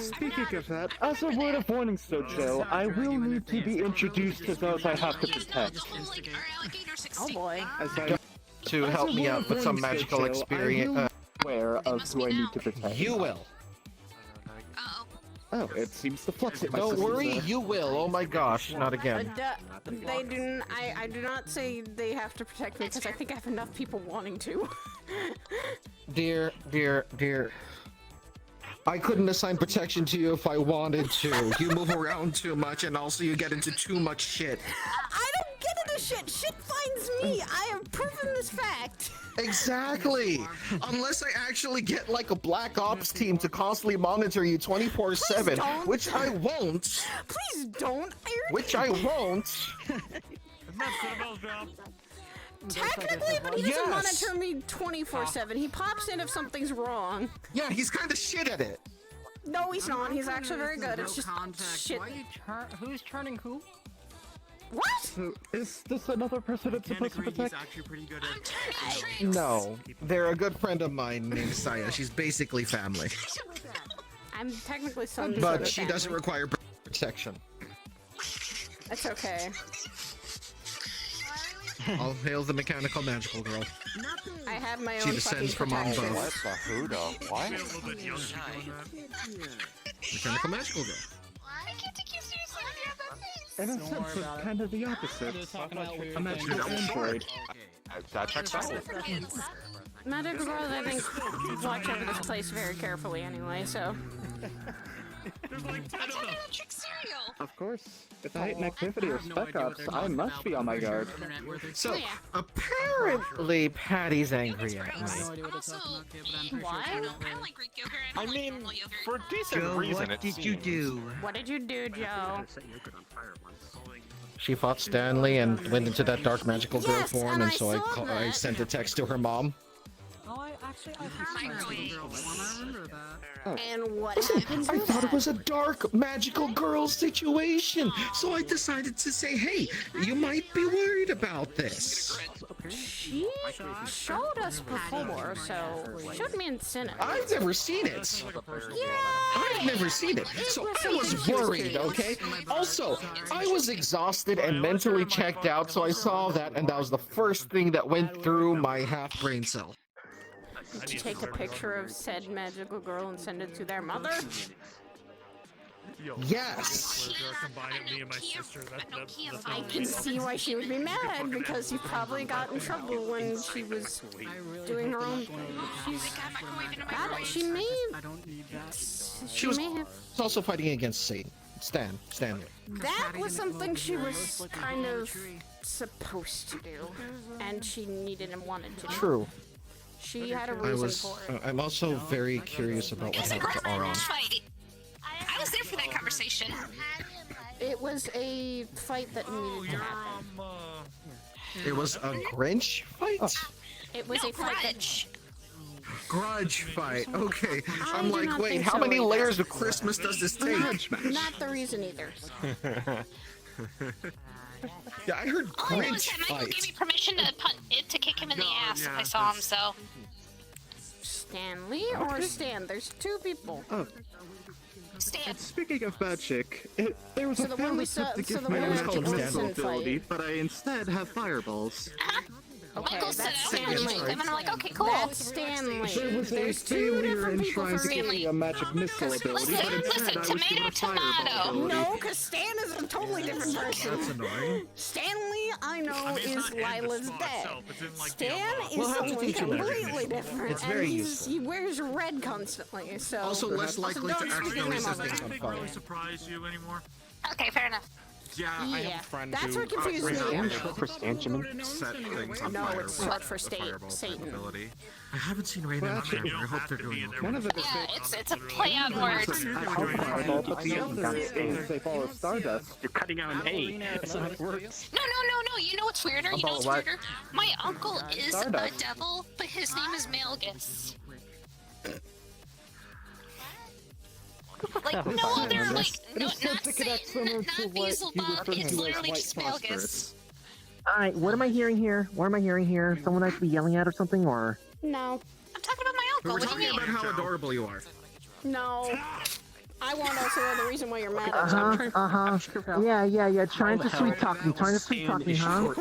Speaking of that, as a word of warning, Sidriel, I will need to be introduced to those I have to protect. Oh boy. To help me out with some magical experience. Aware of who I need to protect. You will. Oh, it seems to fluctuate. Don't worry, you will. Oh my gosh, not again. They do. I do not say they have to protect me because I think I have enough people wanting to. Dear. I couldn't assign protection to you if I wanted to. You move around too much, and also you get into too much shit. I don't get into shit. Shit finds me. I have proven this fact. Exactly. Unless I actually get like a black ops team to constantly monitor you 24/7, which I won't. Please don't. Which I won't. Technically, but he doesn't monitor me 24/7. He pops in if something's wrong. Yeah, he's kind of shit at it. No, he's not. He's actually very good. It's just shit. Who's turning who? What? So, is this another person that's supposed to protect? No, they're a good friend of mine named Saya. She's basically family. I'm technically some. But she doesn't require protection. That's okay. All hail the mechanical magical girl. I have my own. She descends from on protection. both. What the Huda? What? Mechanical magical girl. In a sense, it's kind of the opposite. Imagine an android. That checks out. Magical girls, I think, watch over this place very carefully anyway, so. Of course. With the heightened activity of Spec Ops, I must be on my guard. So, apparently Patty's angry at me. I mean, for a decent reason, what did you do? What did you do, Joe? She fought Stanley and went into that dark magical girl form, and so I sent a text to her mom. And what happened? I thought it was a dark magical girl situation, so I decided to say, hey, you might be worried about this. She showed us before, so showed me in Senate. I've never seen it. Yeah. I've never seen it, so I was worried, okay? Also, I was exhausted and mentally checked out, so I saw that, and that was the first thing that went through my half-brain cell. Did you take a picture of said magical girl and send it to their mother? Yes. I can see why she would be mad, because you probably got in trouble when she was doing her own thing. She was also fighting against Satan. Stanley. That was something she was kind of supposed to do, and she needed and wanted to do. True. She had a reason for it. I'm also very curious about what happened to Auron. I was there for that conversation. It was a fight that needed to happen. It was a Grinch fight? It was a fight that... Grudge fight. Okay. I'm like, wait, how many layers of Christmas does this take? Not the reason either. Yeah, I heard Grinch Michael gave me permission to kick him in the ass if I saw him, so... Stanley or Stan? There's two people. Oh. Stan. Speaking of magic, there was So a the one fan we that saw- said to so give the me a one we magic saw missile Vincent ability, fight. but I instead have fireballs. Okay, Michael said, that's okay, Stanley. and I'm like, okay, cool. That's Stanley. There was a There's two failure different in people trying for to give me a magic missile ability, but instead I was given a fireball ability. No, because Stan is a totally different person. That's annoying. Stanley, I know, is Lila's dad. Stan is We'll have to someone teach him completely magic. different. It's very and useful. he wears red constantly, so... Also less likely to don't speak accidentally to my set mother. things on fire. Surprise you anymore? Okay, fair enough. Yeah, I have Yeah, a friend that's who what confused me. For stanchion? set things on No, fire it's with sweat for the fireball Satan. ability. I haven't seen Raiden Well, on actually, there. I hope they're doing okay. One of the Yeah, it's a play on words. fireball, but the other is they follow Stardust. You're cutting out an A. That's not how it works. No. You know what's weirder? You know what's weirder? My uncle is a devil, but his name is Malgus. Like no other, like no, not Satan, not Beelzebub. It's literally just Malgus. Alright, what am I hearing here? What am I hearing here? Someone I should be yelling at or something, or? No. I'm talking about my uncle. We're What do talking you mean? about how adorable you are. No. I want to also know the reason why you're mad at me. Yeah. Trying to sweet talk me, huh?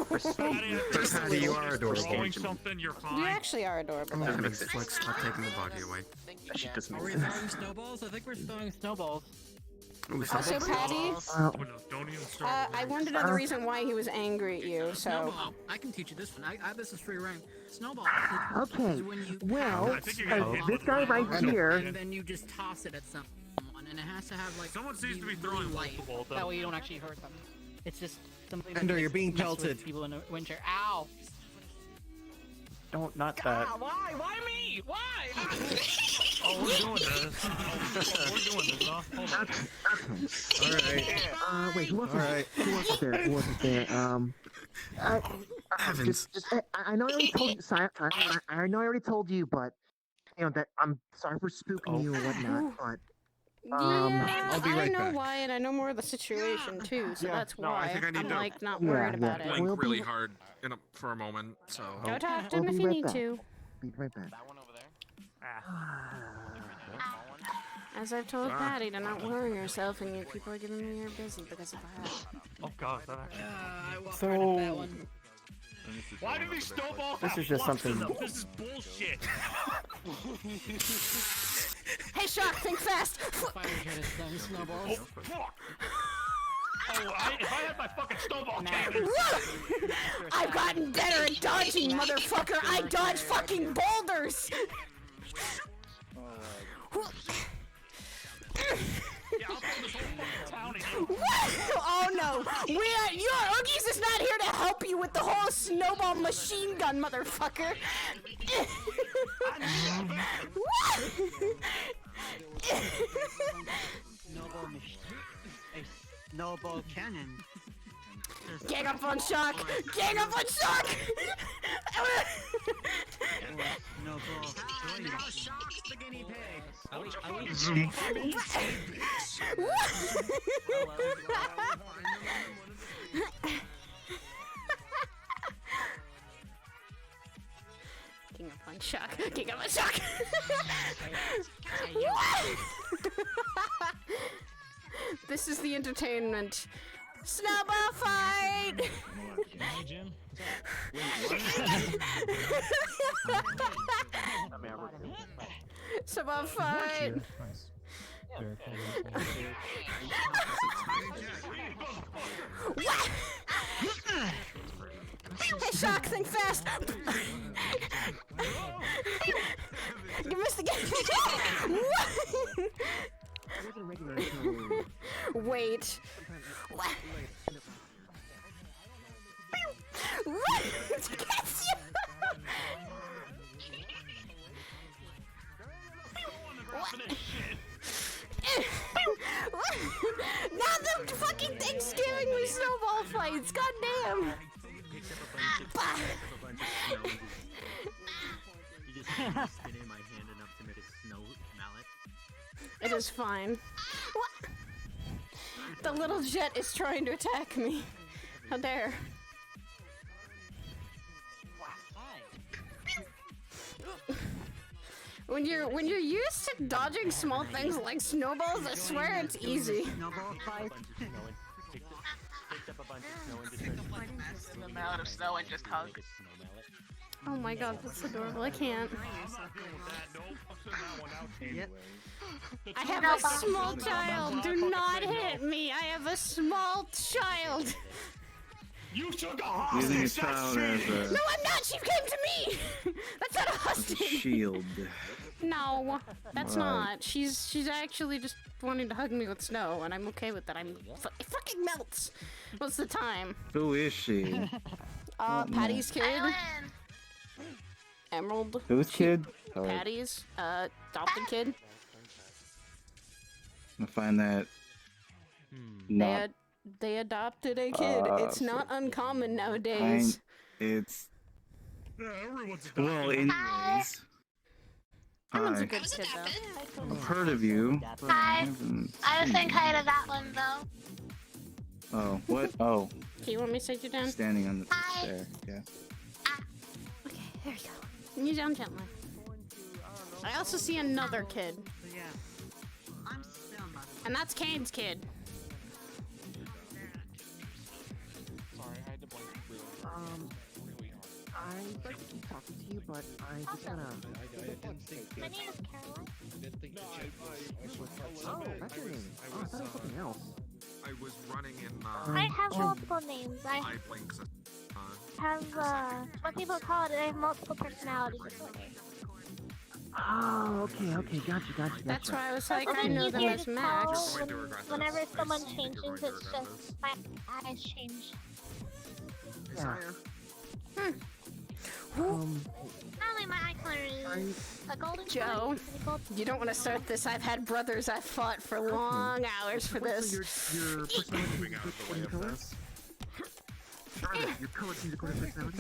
Patty, you are adorable. Throwing something, you're fine. You actually are adorable. Flex, stop taking the body away. She doesn't. Are we throwing snowballs? I think we're throwing snowballs. Also, Patty, Don't even start. I wanted to know the reason why he was angry at you, so... Snowball. I can teach you this one. This is free reign. Snowball. Okay, well, this guy snowball, right here... And then you just toss it at someone, and it has to have, like... Someone seems to be throwing multiple. That way you don't actually hurt them. It's just something that... Ender, you're being mess with pelted. People in the winter. Ow! Not that. Why? Why me? Why? Oh, we're doing this. We're doing this, huh? Hold on. Alright. Wait, who wasn't there? Who wasn't there? I know I already told you, I know I already told you, but, you know, that I'm sorry for spooking you or whatnot, but... Yeah, I'll be right I know back. why, and I know more of the situation too, so that's No, I why think I need I'm to like not worried about it. blink really hard for a moment, so... Go talk to him if you need to. Be right back. As I've told Patty to not worry yourself, and you people are giving me you're busy because of that. Oh god, that actually... I walked So- right into that one. Why do these snowballs This have is just fluxes something- up? This is bullshit. Hey, Shock, think fast! Fire hit thing, snowballs. Oh, fuck! Oh, if I had my fucking snowball cannon... I've gotten better at dodging, motherfucker! I dodge fucking boulders! Yeah, I'll throw this whole fucking town at you. Oh no! Your Oogies is not here to help you with the whole snowball machine gun, motherfucker! Snowball cannon. Gang up on Shock! Gang up on Shock! Gang up on Shock! Gang up on Shock! This is the entertainment. Snowball fight! Snowball fight! Hey, Shock, think fast! You missed again! Wait. What? Gets you! Now the fucking Thanksgiving with snowball fights, goddamn! It is fine. What? The little jet is trying to attack me. How dare. When you're used to dodging small things like snowballs, I swear it's easy. Snowball fight. Them out of snow and just hug. Oh my god, that's adorable. I can't. I have a small child. Do not hit me. I have a small child. You took a Using a child as No, I'm not. She came to me. That's not a a hostage. shield. No, that's Right. not. She's actually just wanting to hug me with snow, and I'm okay with that. It fucking melts. What's the time? Who is she? Patty's kid. Emerald. Whose kid? Oh, Patty's adopted kid. I find that not. They adopted a kid. It's not uncommon nowadays. It's Everyone's well, anyways. Everyone's a Hi. good kid though. I've heard of you. But Hi. haven't I was seen saying you. hi to that one though. Oh, what? Oh, Okay, you want me to sit you down? standing on the there. Yeah. Okay, there you go. Knee down gently. I also see another kid. Yeah. I'm still not. And that's Kane's kid. Sorry, I had to blink really I'd like to keep talking to you, but I just gotta. My name is Caroline. Oh, that's your name. Oh, I thought it was something else. I was running in. I have multiple names. I I blinked. have what people call it. I have multiple personality disorder. Oh, okay, gotcha. That's why I was like, It's I know them easier as to Max. tell whenever someone changes, it's just my eyes change. Yeah. Apparently my eye color is a golden Joe, color. you don't want to start this. I've had brothers I've fought for long hours for this. Your personality is color? Your color seems according to personality?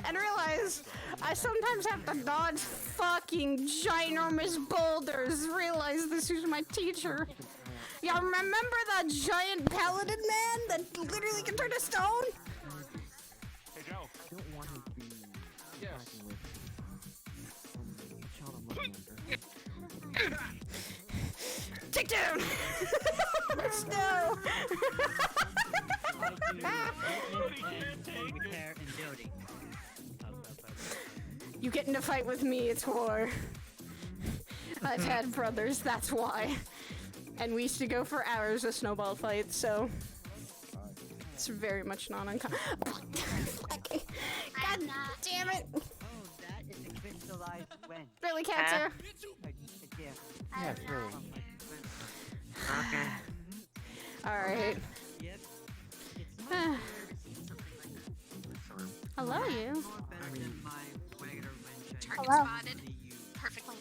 And realize I sometimes have to dodge fucking ginormous boulders. Realize this is my teacher. Y'all remember that giant paladin man that literally can turn to stone? Hey, Joe. I don't want him to be interacting with a child of mother. Take down! Snow! You get in a fight with me, it's war. I've had brothers, that's why. And we used to go for hours of snowball fights, so it's very much not uncommon. God damn it! Oh, that is a crystallized when. Really, Cancer? Yeah, really. Okay. Alright. Yep. Hello, you. Target Hello. spotted. Perfectly.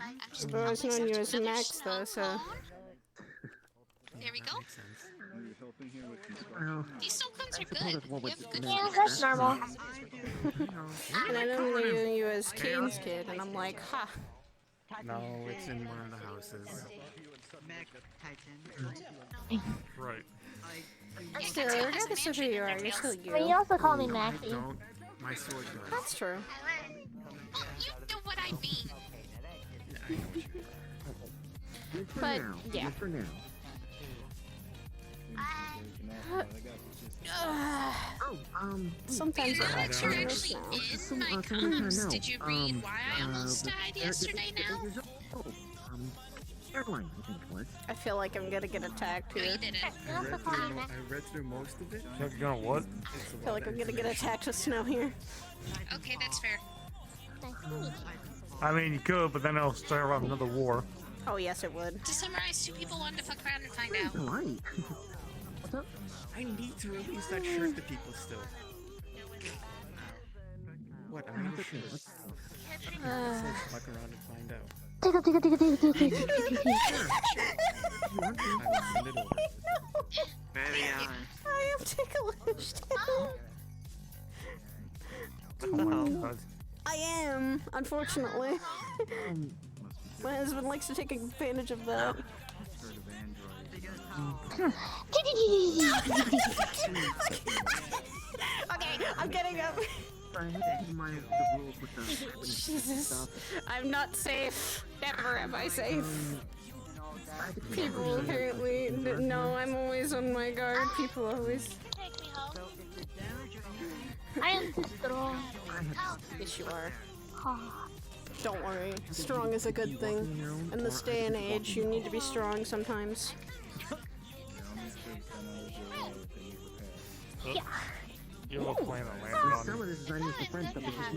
I've always known you as Max, though, so. There we go. Well, These snow cones are I good. suppose that's what You have good Yeah, that's normal. And I know you as Kane's kid, and I'm like, ha. No, it's in one of the houses. Right. Still, regardless of who you are, you're still you. But you also call me Mackie. Don't. My sword does. That's true. Well, you know what I mean. good for But, now. yeah. Good for now. Sometimes Now I that you're like actually this in my comments, did you read why I almost died yesterday now? Caroline, I think it was. I feel like I'm gonna get attacked No, here. you didn't. I read through most of it. You're gonna what? I feel like I'm gonna get attacked with snow here. Okay, that's fair. I mean, you could, but then it'll start around another war. Oh, yes, it would. To summarize, two people wanted to fuck around and find out. Polite. What's up? I need to release that shirt to people still. What? I need a shirt. Fuck around and find out. Tickle, tickle, tickle, tickle, tickle, tickle, tickle, tickle. I will send it over. Very I am ticklish. Oh my god. I am, unfortunately. My husband likes to take advantage of that. Okay, I'm getting up. I had to keep my the rules with the Jesus, stuff. I'm not safe. Never am I safe. People apparently no, I'm always on my guard. People always. Take me home. I am too strong. Yes, you are. Don't worry, strong is a good thing. In this day and age, you need to be strong sometimes. Yeah. Your little plane that landed on Some of this is not even friend stuff. It's just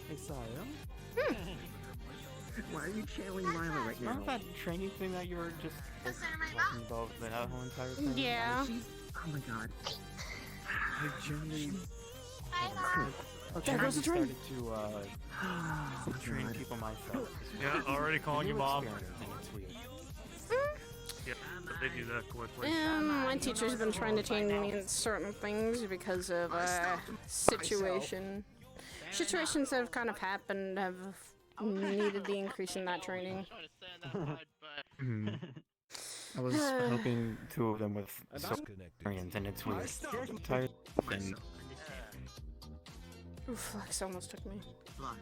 Hey, sorry. Why are you channeling Lila right now? Remember that training thing that you were just talking about the whole entire thing? Yeah. Oh my god. I genuinely... Okay, there goes the train. started to train people myself. Yeah, already calling you mom. It's weird. Yep, they do that quickly. My teacher's been trying to change me in certain things because of situations that have kind of happened have needed the increase in that training. I was helping two of them with Sorians, and it's weird. Tired and Ooh, Flux almost took me. Well,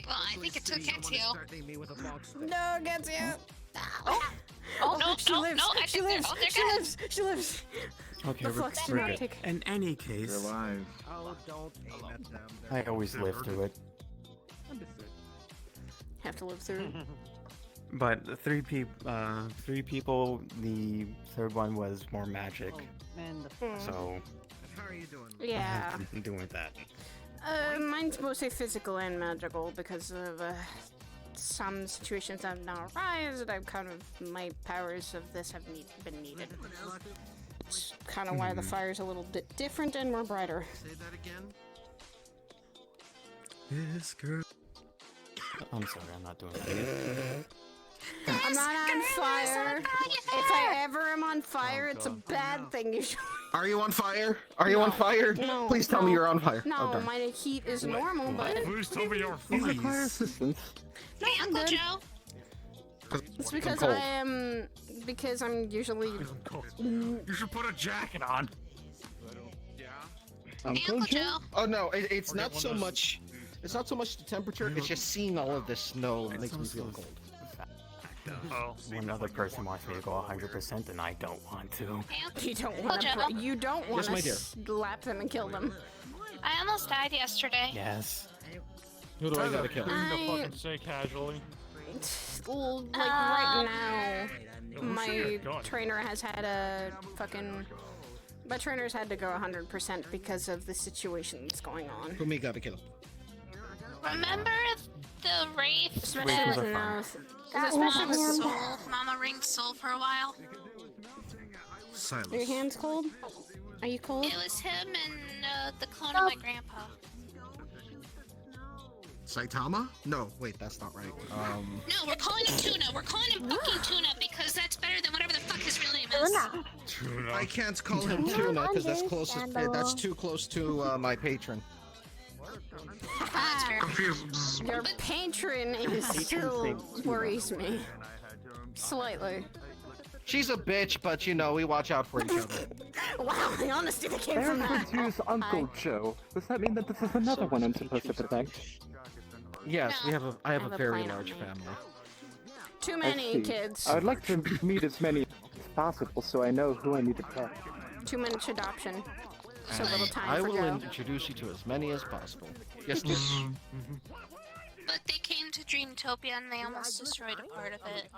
I think it took Ketio. No, Getio! Oh, no, she no, lives. no, I She think lives. they're She lives. She lives. okay, The Flux did we're not good. take. In any case, You're alive. Oh, don't aim at them. I always live through it. Have to live through. But the three people. The third one was more magic. Man, So how are you doing? Yeah. I'm doing with that. Mine's mostly physical and magical because of some situations that have now arisen. I've kind of my powers of this have been needed. It's kind of why the fire's a little bit different and more brighter. Say that again. This girl. I'm sorry, I'm not doing that. I'm not on fire. If I ever am on fire, it's a bad thing. You should. Are you on fire? Are you on fire? No, Please tell me you're on fire. No, Oh, darn. my heat is normal, but Please tell me you're You require assistance. no, I'm Uncle good. Joe. It's because cold. I am I'm usually. You should put a jacket on. Hey, Uncle Joe. Oh no, it's not so much. It's not so much the temperature. It's just seeing all of this snow makes me feel cold. Oh. One other person wants me to go 100%, and I don't want to. You don't want to. You don't want my to dear. slap them and kill them. I almost died yesterday. Yes. Who do I gotta kill? To fucking say casually. Well, like right now, my trainer has had a fucking. My trainer's had to go 100% because of the situation that's going on. Who me gotta kill? Remember the Wraith? Especially Wraiths with are fine. especially with Soul. Mama ringed Soul for a while. Silence. Are your hands cold? Are you cold? It was him and the clone of my grandpa. Saitama? No, wait, that's not right. No, we're calling him Tuna. We're calling him fucking Tuna because that's better than whatever the fuck his real name is. I can't call him Tuna because that's that's too close to my patron. That's fair. Your patron is still worries me. Slightly. She's a bitch, but you know, we watch out for each other. Wow, the honesty that came from that. Use Uncle Joe. Does that mean that this is another one I'm supposed to protect? Yes, No, I have have a a very plan on large me. family. Too I many see. kids. I would like to meet as many as possible so I know who I need to protect. Too much adoption. So little time I for will Joe. introduce you to as many as possible. Yes, dear. But they came to Dreamtopia and they almost destroyed a part of it.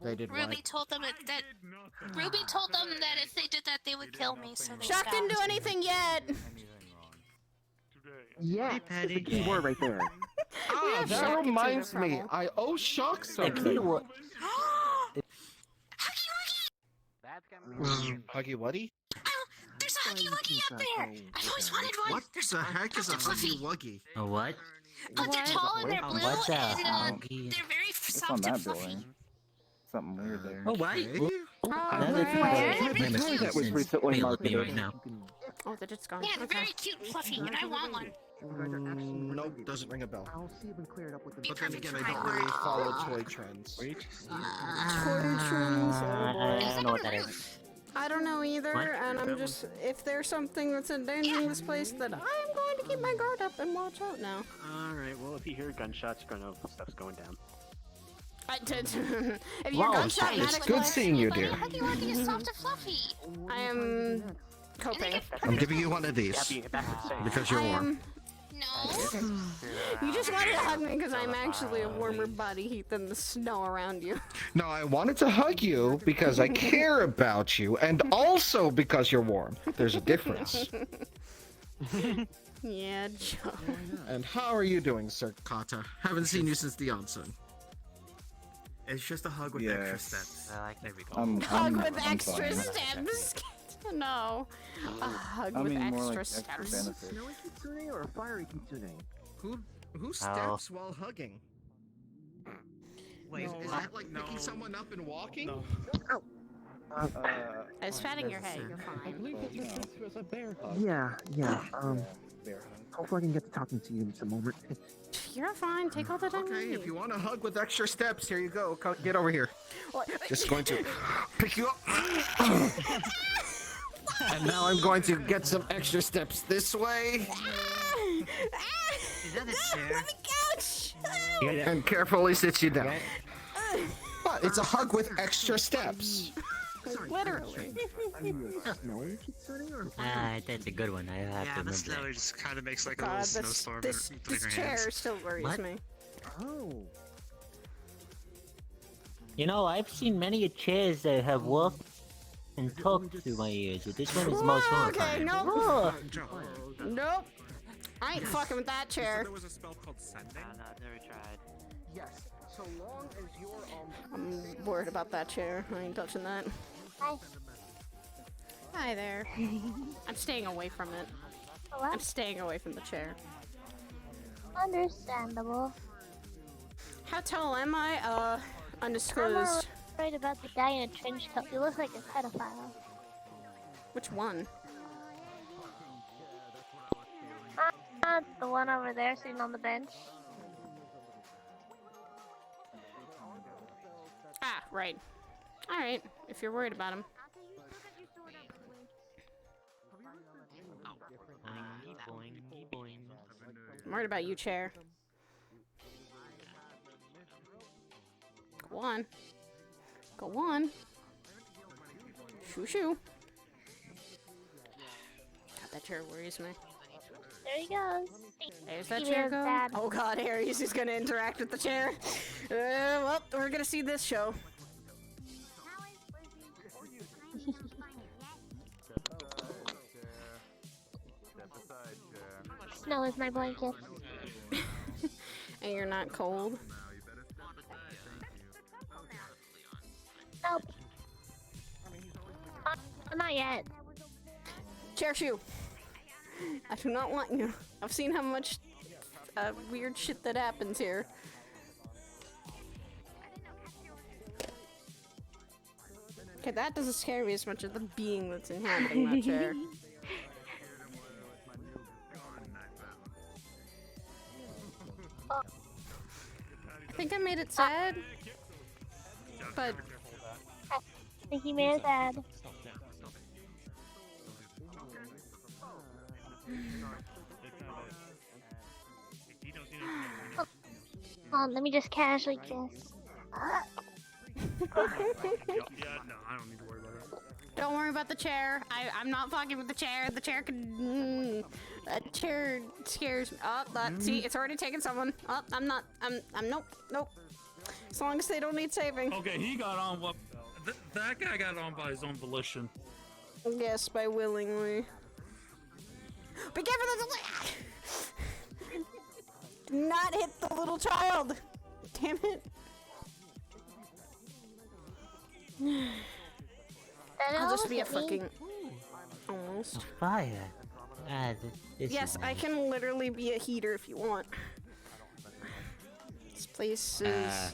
They did Ruby what? told them that if they did that they would kill me. So they Shock stopped. didn't do anything yet. Yeah, that's the key word right there. Ah, have that Shock reminds into the me. purple. I owe Shock something. Huggy Wuddy? There's a Huggy Wuggy up there! I've always wanted one! What There's the heck is a Fluffy. Huggy Wuggy? A what? Oh, they're tall and they're blue What's that? and they're very It's on soft that and fluffy. building. Something weird there. Oh, what? That was recently marketed. right now. Oh, that it's gone. Yeah, they're Okay. very cute and fluffy, and I want one. Nope, doesn't ring a bell. I'll see if we cleared up with the. But then again, I don't really follow toy trends. Toy trends, oh boy. I don't know what that is. I don't know either, What? and I'm just if there's something that's endangering this place, then I am going to keep my guard up and watch out now. Alright, well, if you hear gunshots, stuff's going down. I did. If you're Wow, gunshot, it's good seeing you, dear. Huggy Wuggy is soft and fluffy. I am Coping. I'm giving you one of these because you're warm. No. You just wanted to hug me because I'm actually a warmer body heat than the snow around you. No, I wanted to hug you because I care about you, and also because you're warm. There's a difference. Yeah, Joe. And how are you doing, Sir Kata? Haven't seen you since the onsen. It's just a hug with extra steps. There we go. Hug with extra steps. No. A hug with mean, more extra like steps. extra benefits. Snowy kitsune or fiery kitsune? Who steps while hugging? Wait, is that like picking someone up and walking? No. I was patting your head. You're fine. Yeah. Hopefully I can get to talking to you in just a moment. You're fine. Take all the time. Okay, if you want a hug with extra steps, here you go. Get over here. Just going to pick you up. And now I'm going to get some extra steps this way. Is that a chair? Couch. And carefully sit you down. But it's a hug with extra steps. Literally. That's a good one. I have to Yeah, the remember snow that. just kind of makes like a God, little this snowstorm between this your chair hands. still worries What? me. Oh. You know, I've seen many chairs that have walked and talked through my ears, but this one is most Okay, horrifying. nope. Nope. I ain't fucking with that chair. There was a spell called sending. Never tried. Yes, so long as you're I'm worried about that chair. I ain't touching that. Hi. Hi there. I'm staying away from it. Hello? I'm staying away from the chair. Understandable. How tall am I? I'm Undisclosed. worried about the guy in a trench coat. He looks like a pedophile. Which one? The one over there sitting on the bench. Ah, right. Alright, if you're worried about him. I'm worried about you, chair. Go on. Go on. Shoo shoo. God, that chair worries me. There he goes. There's that He chair is go. bad. Oh god, Aries is gonna interact with the chair. Well, we're gonna see this show. Snow is my blanket. And you're not cold. Nope. Not yet. Chair shoe. I do not want you. I've seen how much weird shit that happens here. Okay, that doesn't scare me as much as the being that's inhabiting that chair. I think I made it sad, but I think he made it bad. Let me just casually kiss. Yeah, no, I don't need to worry about it. don't worry about the chair. I'm not fucking with the chair. The chair could. A chair scares me. Oh, see, it's already taken someone. Oh, I'm nope. As long as they don't need saving. Okay, he got on what? That guy got on by his own volition. Yes, by willingly. Be careful, there's a Do not hit the little child! Damn it. I'll just be a fucking... Almost. Fire. This Yes, is I nice. can literally be a heater if you want. This place is...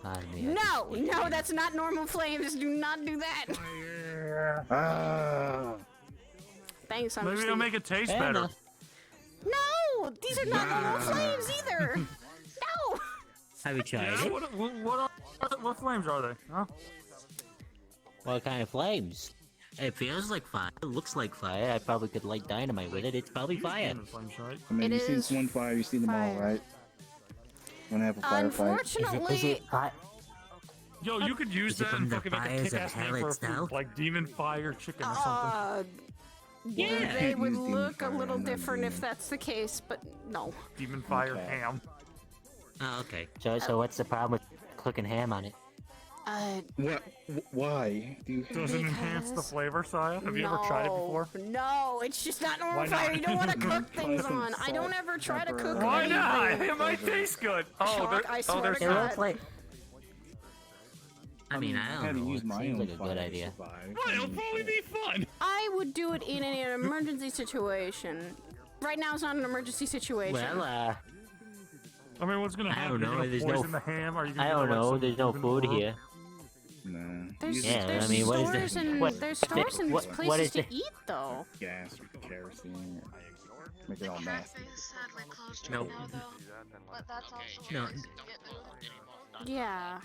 Pardon me, No, that's not normal flames. Do not do that. Thanks, I'm Maybe just it'll thinking- make it taste better. No, these are not normal flames either. No. Have you tried Yeah, it? what flames are they? Huh? What kind of flames? It feels like fire. It looks like fire. I probably could light dynamite with it. It's probably fire. I mean, It you've seen is one fire, you've seen them all, fire. right? Wanna have a firefight? Unfortunately, Yo, you could use Is it that from and the fucking make a fires of kick-ass name hell for a itself? food, like Demon Fire Chicken or something. Yeah, they would Use demon look a fire little and then different if demon. that's the case, but no. Demon Fire Okay. Ham. Oh, okay. So what's the problem with cooking ham on it? What? Why? Do you Does it enhance the flavor, Saya? Have you ever tried it before? No, it's just not normal Why not? fire. You don't want to cook things on. I don't ever try to cook Why anything. not? It might taste good. Oh, Shock, I swear there's to It God. looks like. I mean, I had don't to know. use It my seems own like a fire good to idea. survive. Well, it'll probably be fun. I would do it in an emergency situation. Right now, it's not an emergency situation. Well, I mean, what's gonna I happen? don't know. You're gonna There's poison no. the ham? Are you gonna I get, don't like, know. some There's no food in the food world? here. No. There's, Yeah, there's I mean, what is stores the- and what- there's stores and what- there's what places is to the- eat though. Gas or kerosene. Make it all nasty. No. No. Yeah.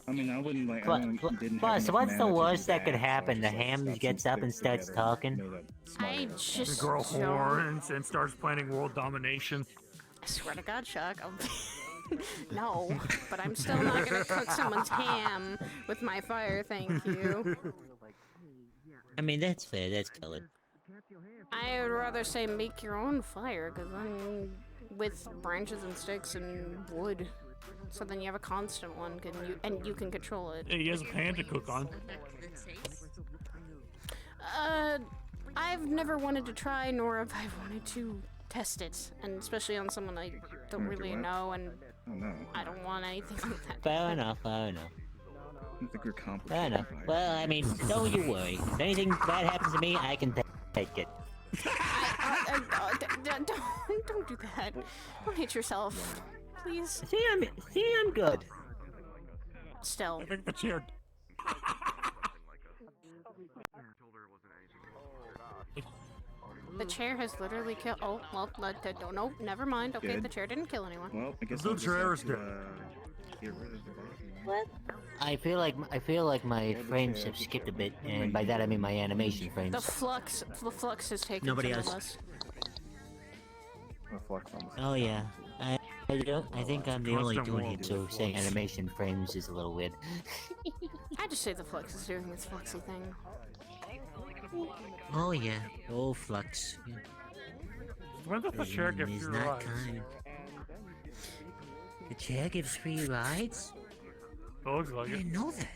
I mean, I wouldn't like. But, I don't, didn't plus, have what's enough the mana to worst do that could so I happen? The just, like, ham stuck gets some up and sticks starts together, talking. made a small I little- just The girl don't- horns and starts planning world domination. I swear to God, Chuck. No, but I'm still not gonna cook someone's ham with my fire. Thank you. I mean, that's fair. That's colored. I would rather say make your own fire, because with branches and sticks and wood, so then you have a constant one, and you can control it. Hey, he has a pan to cook on. I've never wanted to try, nor have I wanted to test it, and especially on someone I don't really know, and Oh no. I don't want anything like that. Fair enough. Fair enough. I don't think we're complicated. Fair enough. Well, I mean, don't you worry. If anything bad happens to me, I can take it. Don't do that. Don't hit yourself, please. See, I'm good. Still. I think the chair. The chair has literally killed. Oh, well, no, never mind. Okay, Good. the chair didn't kill anyone. Well, I guess The I'll just chair have is to, dead. get rid of the body. What? I feel like my frames have skipped a bit, and by that I mean my animation frames. The flux has taken Nobody some of else. us. The flux on the Oh yeah. I think I'm the only doing it, so saying animation frames is a little weird. I just say the flux is doing its fluxy thing. Oh yeah. Oh flux. Yeah. When does the chair get Is free not rides? kind. The chair gives free rides? It looks I like it. didn't know that.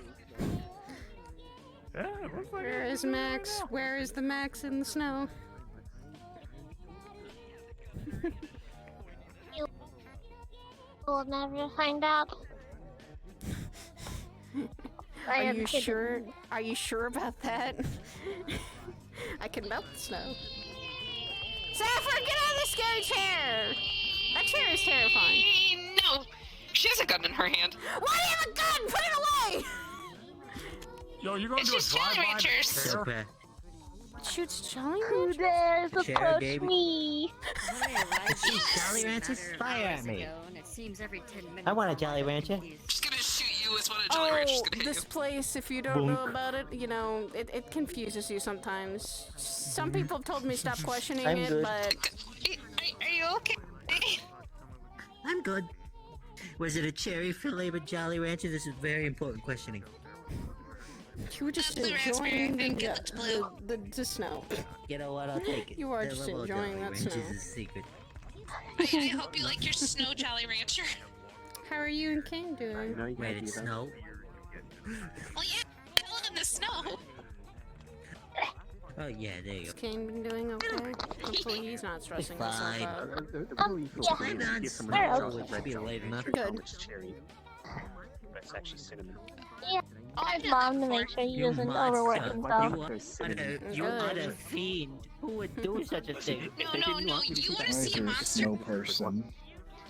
Yeah, it looks like Where it. is Max? Where is the Max in the snow? We'll never find out. I Are am you kidding. sure? Are you sure about that? I can melt the snow. Sapphire, get out of the scary chair! That chair is terrifying. No, she has a gun in her hand. Why do you have a gun? Put it away! Yo, you're gonna It's do a just Jolly drive-by Ranchers. So chair? It shoots Jolly Who Ranchers? dares Share, approach baby. me? Jolly Ranchers? Fire at me. And it seems every 10 minutes. I want a Jolly Rancher. She's gonna shoot you with one of Jolly Ranchers Oh, gonna hit this you. place, if you don't know about it, you know, it confuses you sometimes. Some people have told me stop questioning I'm it, good. but Are you okay? I'm good. Was it a cherry flavored Jolly Rancher? This is very important questioning. you were just Blue raspberry, I enjoying think it looks blue. the snow. You know what? I'll take it. You are The just little enjoying Jolly that Ranchers snow. is a secret. I hope you like your snow Jolly Rancher. How are you and Kane doing? No, you Wait, can't it's do that. snow? Well, yeah, still in the snow. Oh yeah, there you Has go. Kane been doing okay? Hopefully he's not stressing himself Fine. out. Yeah. Right on, Get some Where red else? chocolate, Should be red late enough. Good. It's cherry. That's actually cinnamon. Ask Mom to make sure he doesn't overwork himself. You utter fiend. Who would do such a thing? No, you wanna Why see is a there a monster? snow person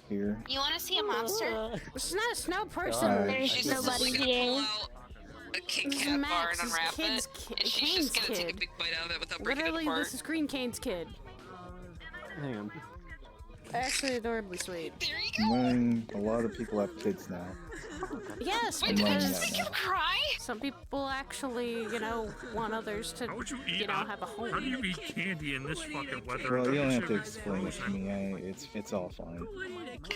here? You wanna see a monster? This is not a snow person. God. There's She's nobody just gonna here. pull out a Kit This is Kat bar Max, and this unwrap kid's it, and she's Kane's just gonna take a kid. big bite out of it without breaking it Literally, apart. this is Green Kane's kid. Hang on. Actually, adorably sweet. There you I'm go. learning a lot of people have kids now. Yes, Wait, did I learning just that make you now. cry? some people actually, you know, want others to, How would you eat? you know, have a How do home. you eat candy in this fucking weather? Well, you don't have to Shit. explain it to me. It's all fine.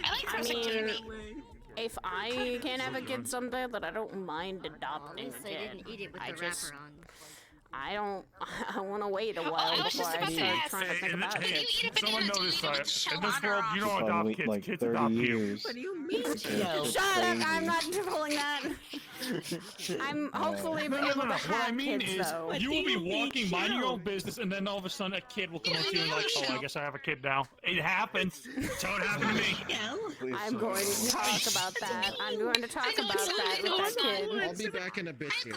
I like I frozen mean, candy. if I can't have a kid someday, then I don't mind adopting a least they kid. didn't eat it with I the just, wrapper on. I don't. I want to wait a while I was before just I about to start ask. trying to think about it. Someone noticed that. In this world, you If don't I adopt wait kids. like Kids 30 adopt you. years. What do you mean? It's Shut up! crazy. I'm not pulling that. I'm hopefully No, being able to What I have mean kids is, though. you will be walking, minding your own business, and then all of a sudden a kid will come up to you and like, oh, I guess I have a kid now. It happens. So it happened to me. I'm going to talk about that. I'm going to talk about that with that kid. I'll be back in a bit here.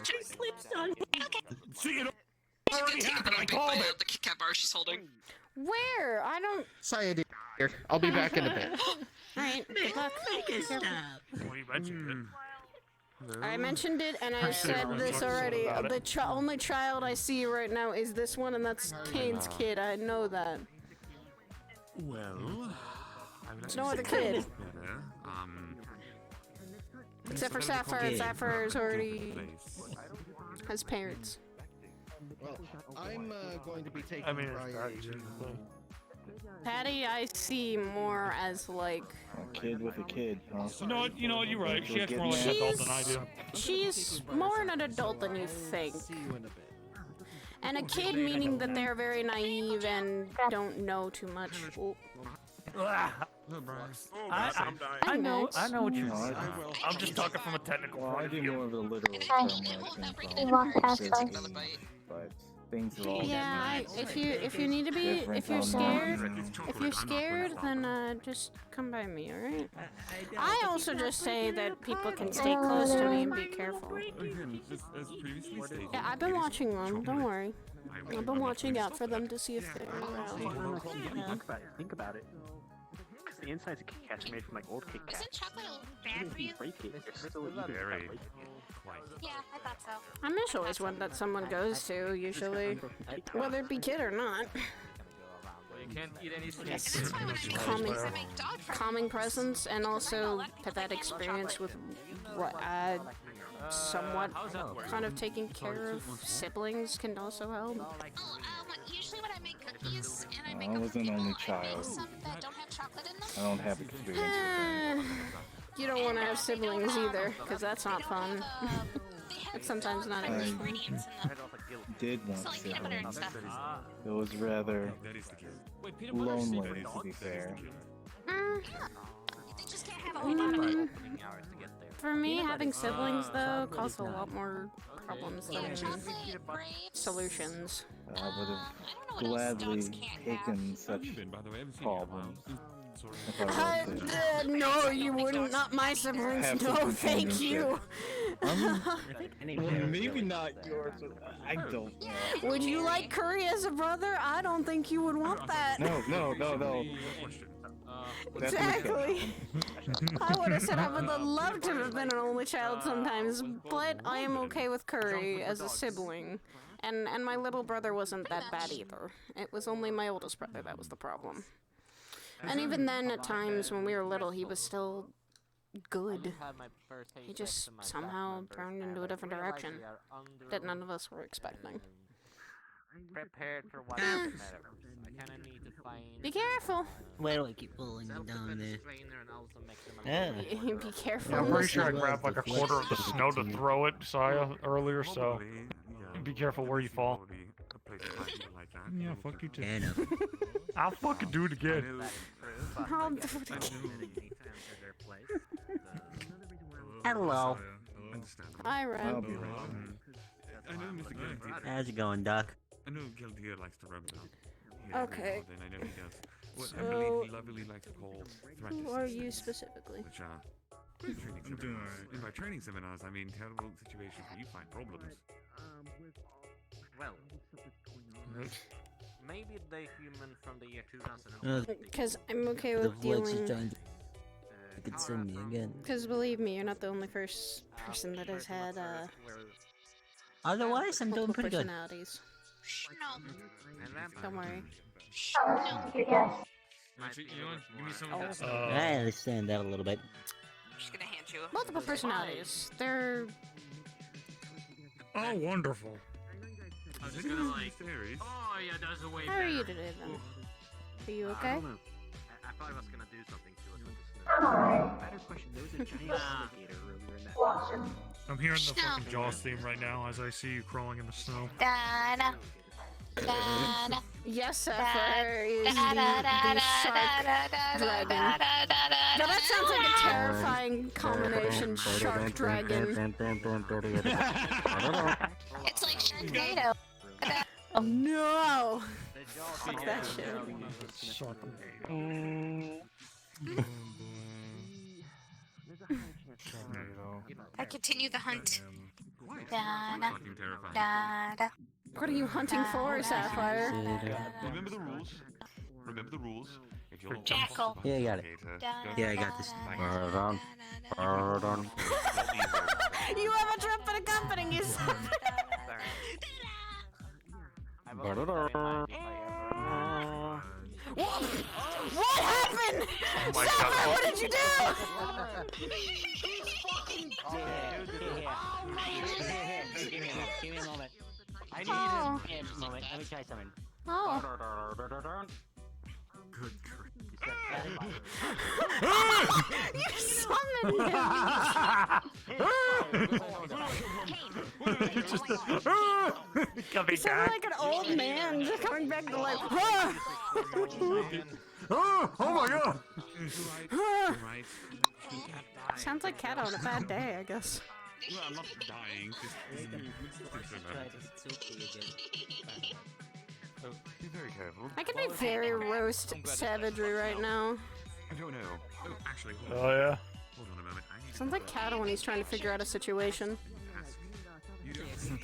See, it already happened. I called it. The Kit Kat bar she's holding. Where? I don't. Sayed here. I'll be back in a bit. Alright, good luck. Well, you mentioned it. I mentioned it, and I said this already. The only child I see right now is this one, and that's Kane's kid. I know that. Well, There's no other kid. better. Except for Sapphire. Sapphire's already has parents. Well, I'm going to be taking priority. Patty, I see more as like. A kid with a kid, huh? You know what, you're right. She acts more like an adult than I do. She's more an adult than you think. And a kid meaning that they're very naive and don't know too much. Oh. I know what you're saying. I'm just talking from a technical point I of do view. more of the literal term when I think but things are all Yeah, if you need to be, if you're scared, then just come by me, all right? I also just say that people can stay close to me and be careful. Yeah, I've been watching them. Don't worry. I've been watching out for them to see if they're around. Think about it. Because the insides of Kit Kats are made from like old Kit Kats. Isn't chocolate bad for you? Break it. They're still very. Yeah, I thought so. I'm just always one that someone goes to, usually. Whether it be kid or not. You can't eat any Yes. Calming presence, and also have that experience with what somewhat kind of taking care of siblings can also help. Usually when I make cookies and I make I was an only child. some that don't have chocolate in them. I don't have experience with that. You don't want to have siblings either, because that's not fun. It's sometimes not I even. did want siblings. It was rather lonely, to be fair. For me, having siblings though causes a lot more problems than solutions. I would have gladly taken such problems. If I was to No, you wouldn't. Not my siblings. have No, some thank you. well, maybe not yours. I don't know. Would you like Curry as a brother? I don't think you would want that. No. Exactly. I would have said I would have loved to have been an only child sometimes, but I am okay with Curry as a sibling. And my little brother wasn't that bad either. It was only my oldest brother that was the problem. And even then, at times when we were little, he was still good. He just somehow turned into a different direction that none of us were expecting. Prepared for what happened. I kind of need to find. Be careful. Why do I keep pulling you down there? Be careful. Yeah, I'm pretty sure I grabbed like a quarter of the snow to throw at Saya earlier, so be careful where you fall. Yeah, fuck you too. I'll fucking do it again. I'll do it again. Hello. Hi, Red. I'll be right I know Mr. Guilty. How's it going, Doc? I know Guilty likes to rub it on. Okay. Then I know he does. What I So, believe he lovingly likes to call threats. Who are you specifically? Which training seminars. And by training seminars, I mean terrible situations where you find problems. Well, maybe the human from the year 2000. Because I'm okay The with voice is dealing. trying to. You could send me again. Because believe me, you're not the only first person that has had Otherwise, I'm doing pretty good. personalities. No. Don't worry. Actually, you know what? Give me some of that stuff. I understand that a little bit. I'm just gonna hand you. Multiple personalities. They're. Oh, wonderful. I was just gonna like. Oh yeah, that's a way How are you today then? Are you okay? I thought I was gonna do something to it with the Better question, there was a giant alligator earlier in that. I'm hearing the fucking Jaws theme right now as I see you crawling in the snow. Da-da. Da-da. Yes, Sapphire is the shark dragon. Now that sounds like a terrifying combination, shark dragon. It's like Sharknado. Oh no! Fuck that shit. I continue the hunt. Da-da. Da-da. What are you hunting for, Sapphire? Remember the rules. Remember the rules. If you're Jackal. Yeah, I got it. Yeah, I got this. Pardon. Pardon. You have a trip and accompanying you, Sapphire. What happened? Oh my Sapphire, God. what did you do? Give me a moment. I need Oh. a moment. Let me try something. Oh. Good grief. You summoned him! Coming You sound back. like an old man just coming back to life. Oh my god! Sounds like Cat on a bad day, I guess. Well, I'm not dying. So, be very careful. I could be very roast savagery right now. I don't know. Oh, actually, Oh yeah. hold on a moment. I need Sounds like Cat when he's trying to figure out a situation. You don't.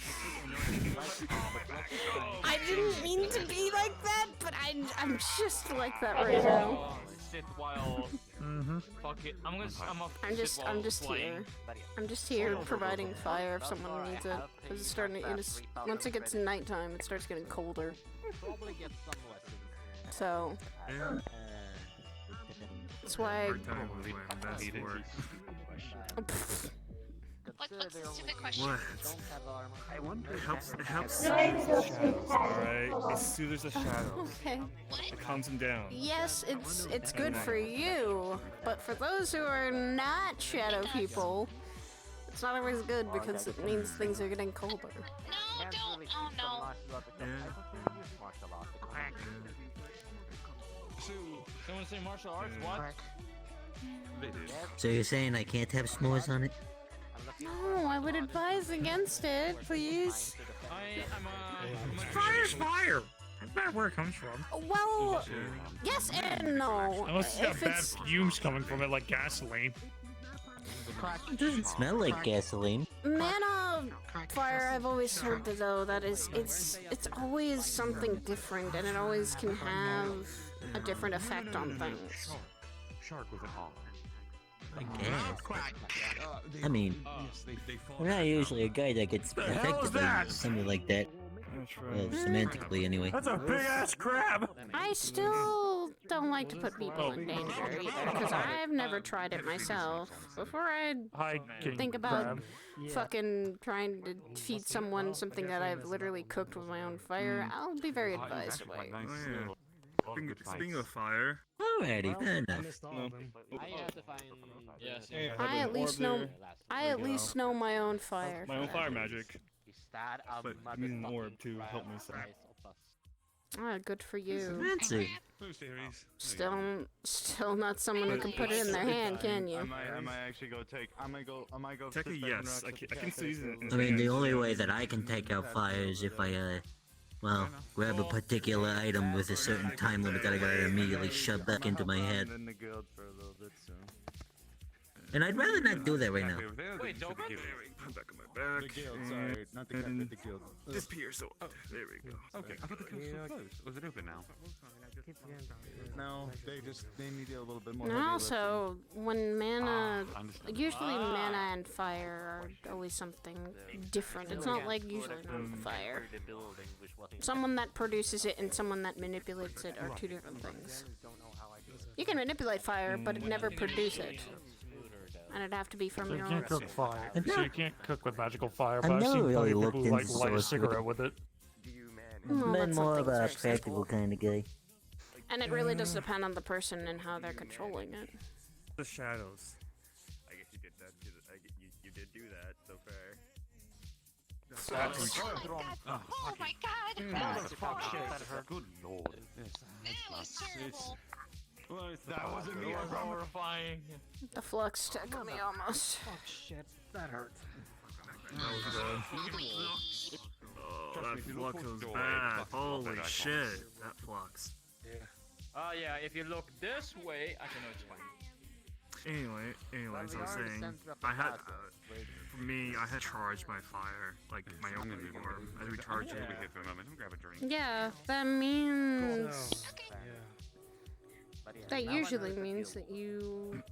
I didn't mean to be like that, but I'm just like that right now. Sit while. Fuck it. I'm just here. I'm just here providing fire if someone needs it. It's starting. Once it gets nighttime, it starts getting colder. Probably get some lessons. So Yeah. that's why. Hard time with best work. What's the stupid question? What? I wonder. It helps. It helps. Alright, as soon as a shadow, Okay. it calms him down. Yes, it's good for you, but for those who are not shadow people, it's not always good because it means things are getting colder. No, don't. Oh no. Someone say martial arts? What? They did. So you're saying I can't have s'mores on it? No, I would advise against it, please. Fire's fire! That's not where it comes from. Well, yes and no. Unless it's got If bad it's fumes coming from it like gasoline. It doesn't smell like gasoline. mana fire, I've always heard though that it's always something different, and it always can have a different effect on things. Shark with an R. I guess. I mean, I'm not usually a guy that gets affected by something like that. Well, semantically, anyway. That's a big ass crab! I still don't like to put people in danger either, because I've never tried it myself. Before I think about fucking trying to feed someone something that I've literally cooked with my own fire, I'll be very advised about it. Speaking of fire. Alrighty, fair enough. I at least know my own fire. My own fire magic. But I need an orb to help me some. Ah, good for you. Fancy. Still not someone who can put it in their hand, can you? I might actually go take. I might go. Take a yes. I can season it. I mean, the only way that I can take out fire is if I, well, grab a particular item with a certain time limit that I gotta immediately shove back into my head. And I'd rather not do that right now. Wait, don't back on my back. The guild, sorry, not the cat, the guild. This pier, so there we go. Okay, I thought the guild was closed. Was it open now? No, they need a little bit more. And also, when mana, usually Ah. mana and fire are always something different. It's not like usually not fire. Someone that produces it and someone that manipulates it are two different things. You can manipulate fire, but never produce it. And it'd have to be from So you your can't own. cook fire. So you can't cook with magical fire, I've but I've never seen really plenty of looked people who like into light a source cigarette with it. Well, Been that's more of something a fixed. practical kind of guy. And it really does depend on the person and how they're controlling it. The shadows. I guess you did that. You did do that. So fair. Oh my god! Good lord. That was terrible. That wasn't me. Horrifying. The flux took me almost. Oh shit, that hurt. Oh, that flux was bad. Holy shit, that flux. Yeah. Yeah, if you look this way, I know it's fine. Anyways, I was saying, I had, for me, I had charged my fire, like my own form. I recharged it. Yeah, that means... That usually means that you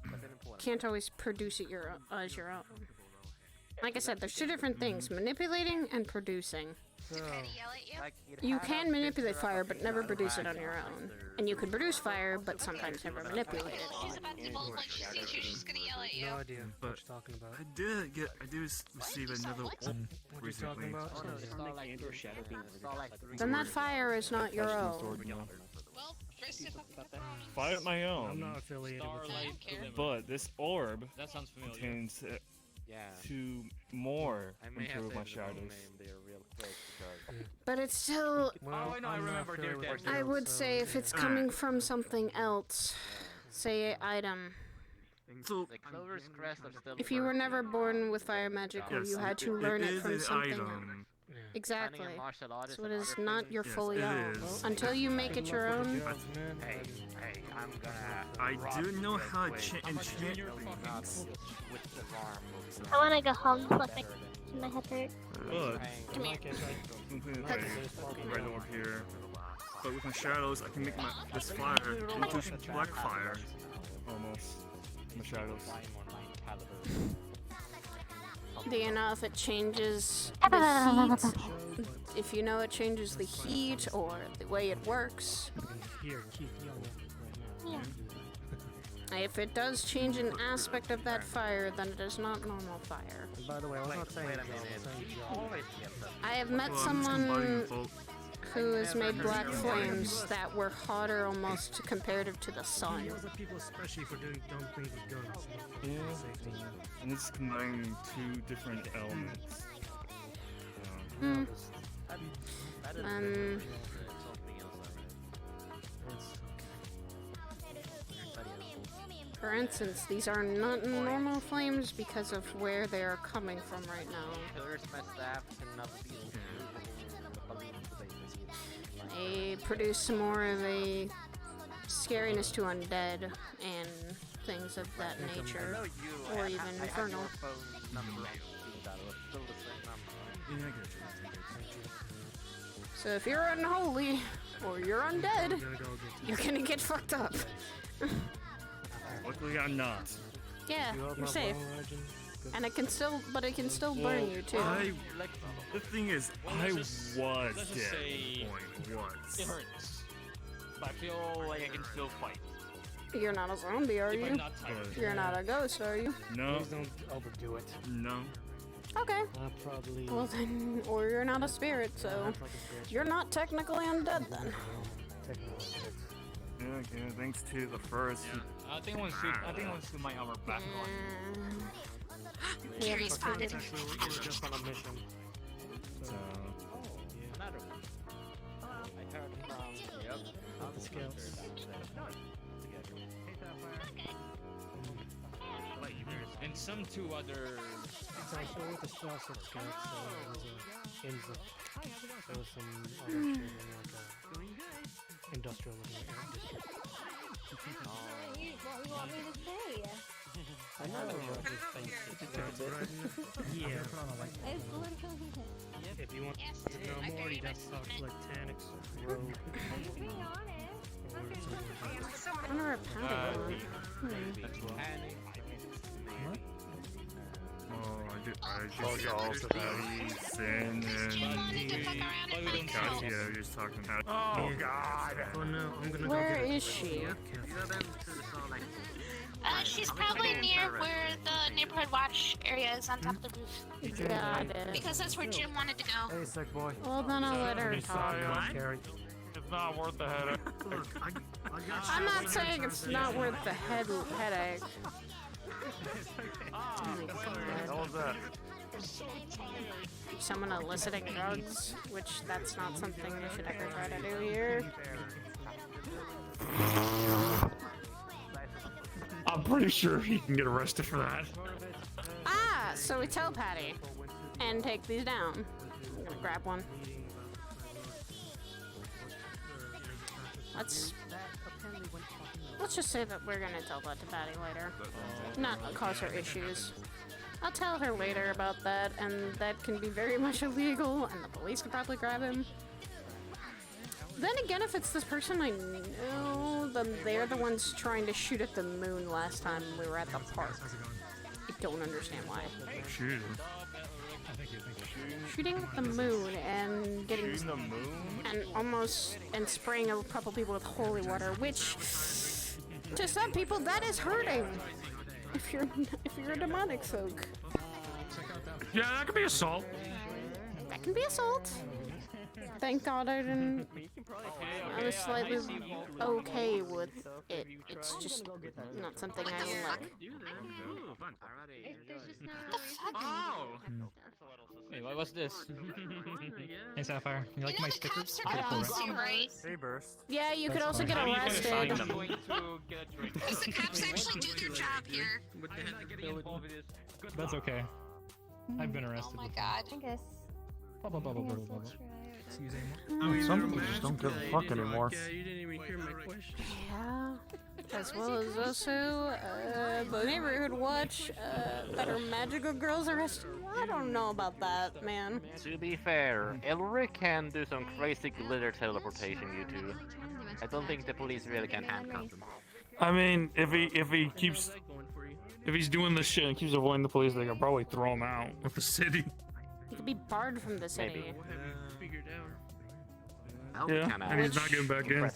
can't always produce it as your own. Like I said, there's two different things, manipulating and producing. You can manipulate fire, but never produce it on your own. And you can produce fire, but sometimes never manipulate it. She's about to bolt like she thinks you're just gonna yell at you. No idea what you're talking about. I did receive another one recently. Then that fire is not your own. Well, first if Fire at my own. I'm not affiliated with Starlight, but this orb That sounds familiar. contains Yeah. two more I may have improve to my say the wrong shadows. name there real quick because... But it's still... Oh, I know, I remember Dear Dead. I would say if it's coming from something else, say item. The Clover's Crest are still If you were never born with fire magic, or you had to learn it from something else. Exactly. So it is not your fully own. Until you make it your own. Hey, I'm gonna... I do know how to enchant things. I wanna go home. Look, my head hurt. But, Come here. right over here. But with my shadows, I can make this fire into black fire. Almost. My shadows. Do you know if it changes the heat? If you know it changes the heat or the way it works? Here, keep yelling right now. If it does change an aspect of that fire, then it is not normal fire. And by the way, I was not saying I have met someone who has made black flames that were hotter almost comparative to the sun. Those are people especially for doing dumb things with guns. Yeah. And it's combining two different elements. For instance, these are not normal flames because of where they are coming from right now. They produce more of a scariness to undead and things of that nature, or even infernal. So if you're unholy or you're undead, you're gonna get fucked up. Luckily, I'm not. Yeah, you're safe. And it can still, but it can still burn you too. The thing is, I was dead Let's just at say one point once. it hurts. But I feel like I can still fight. You're not a zombie, are If you? I'm not tired. You're not a ghost, are you? No. Please don't overdo it. No. Okay. Probably. Well then, or you're not a spirit, so you're not technically undead then. Yeah, thanks to the first. I think I want to shoot my armor back on. Yeah, responded. Actually, we're just on a mission. So, Another one. I heard from the scouts. and some two other. So I saw with the scouts at scouts, so it was there was some other shit in like industrial district. What do you want me to say? I know what this thing Yeah. It's literally... If you want to know more, you have to talk to like Tanix, Rogue. I'm just being honest. I wonder if pounding What? I just also Sin and Cassia, you're just talking about. Oh god! Oh no, I'm gonna Where go get is she? She's probably near where the neighborhood watch area is on top of the roof. Got it. Because that's where Jim wanted to go. Hey, sick boy. Well, then I'll let her talk. Carrie. not worth the headache. I'm not saying it's not worth the headache. Oh my God. What was that? Someone eliciting drugs, which that's not something we should ever try to do here. I'm pretty sure he can get arrested for that. Ah, so we tell Patty and take these down. I'm gonna grab one. Let's just say that we're gonna tell that to Patty later. Not cause her issues. I'll tell her later about that, and that can be very much illegal, and the police could probably grab him. Then again, if it's this person I know, then they're the ones trying to shoot at the moon last time we were at the park. I don't understand why. Shooting at the moon and getting the moon? and spraying a couple people with holy water, which to some people that is hurting. If you're a demonic folk. Yeah, that could be assault. That can be assault. Thank God I didn't. I was slightly okay with it. It's just not something I like. Oh! Wait, what was this? Hey Sapphire, you like my stickers? Hey, Burst. Yeah, you could also get arrested. Because the cops actually do their job here. That's okay. I've been arrested. Oh my God. I guess. Some people just don't give a fuck anymore. You didn't even hear my question. Yeah. As well as also, the neighborhood watch, that are magical girls arrested. I don't know about that, man. To be fair, Elric can do some crazy glitter teleportation, you two. I don't think the police really can handcuff him. I mean, if he's doing this shit and keeps avoiding the police, they could probably throw him out of the city. He could be barred from the city. Yeah, and he's not getting back in.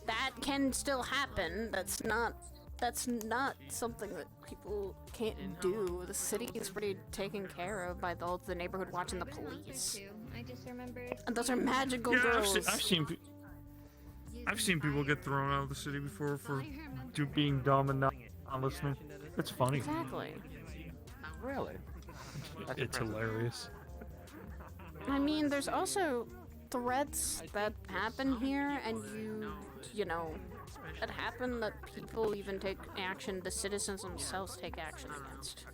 That can still happen. That's not something that people can't do. The city is pretty taken care of by the neighborhood watch and the police. I just remembered. And those are magical Yeah, girls. I've seen people get thrown out of the city before for being dumb and not listening. It's funny. Exactly. Really? It's hilarious. I mean, there's also threats that happen here, and you know, that happen that people even take action, the citizens themselves take action against.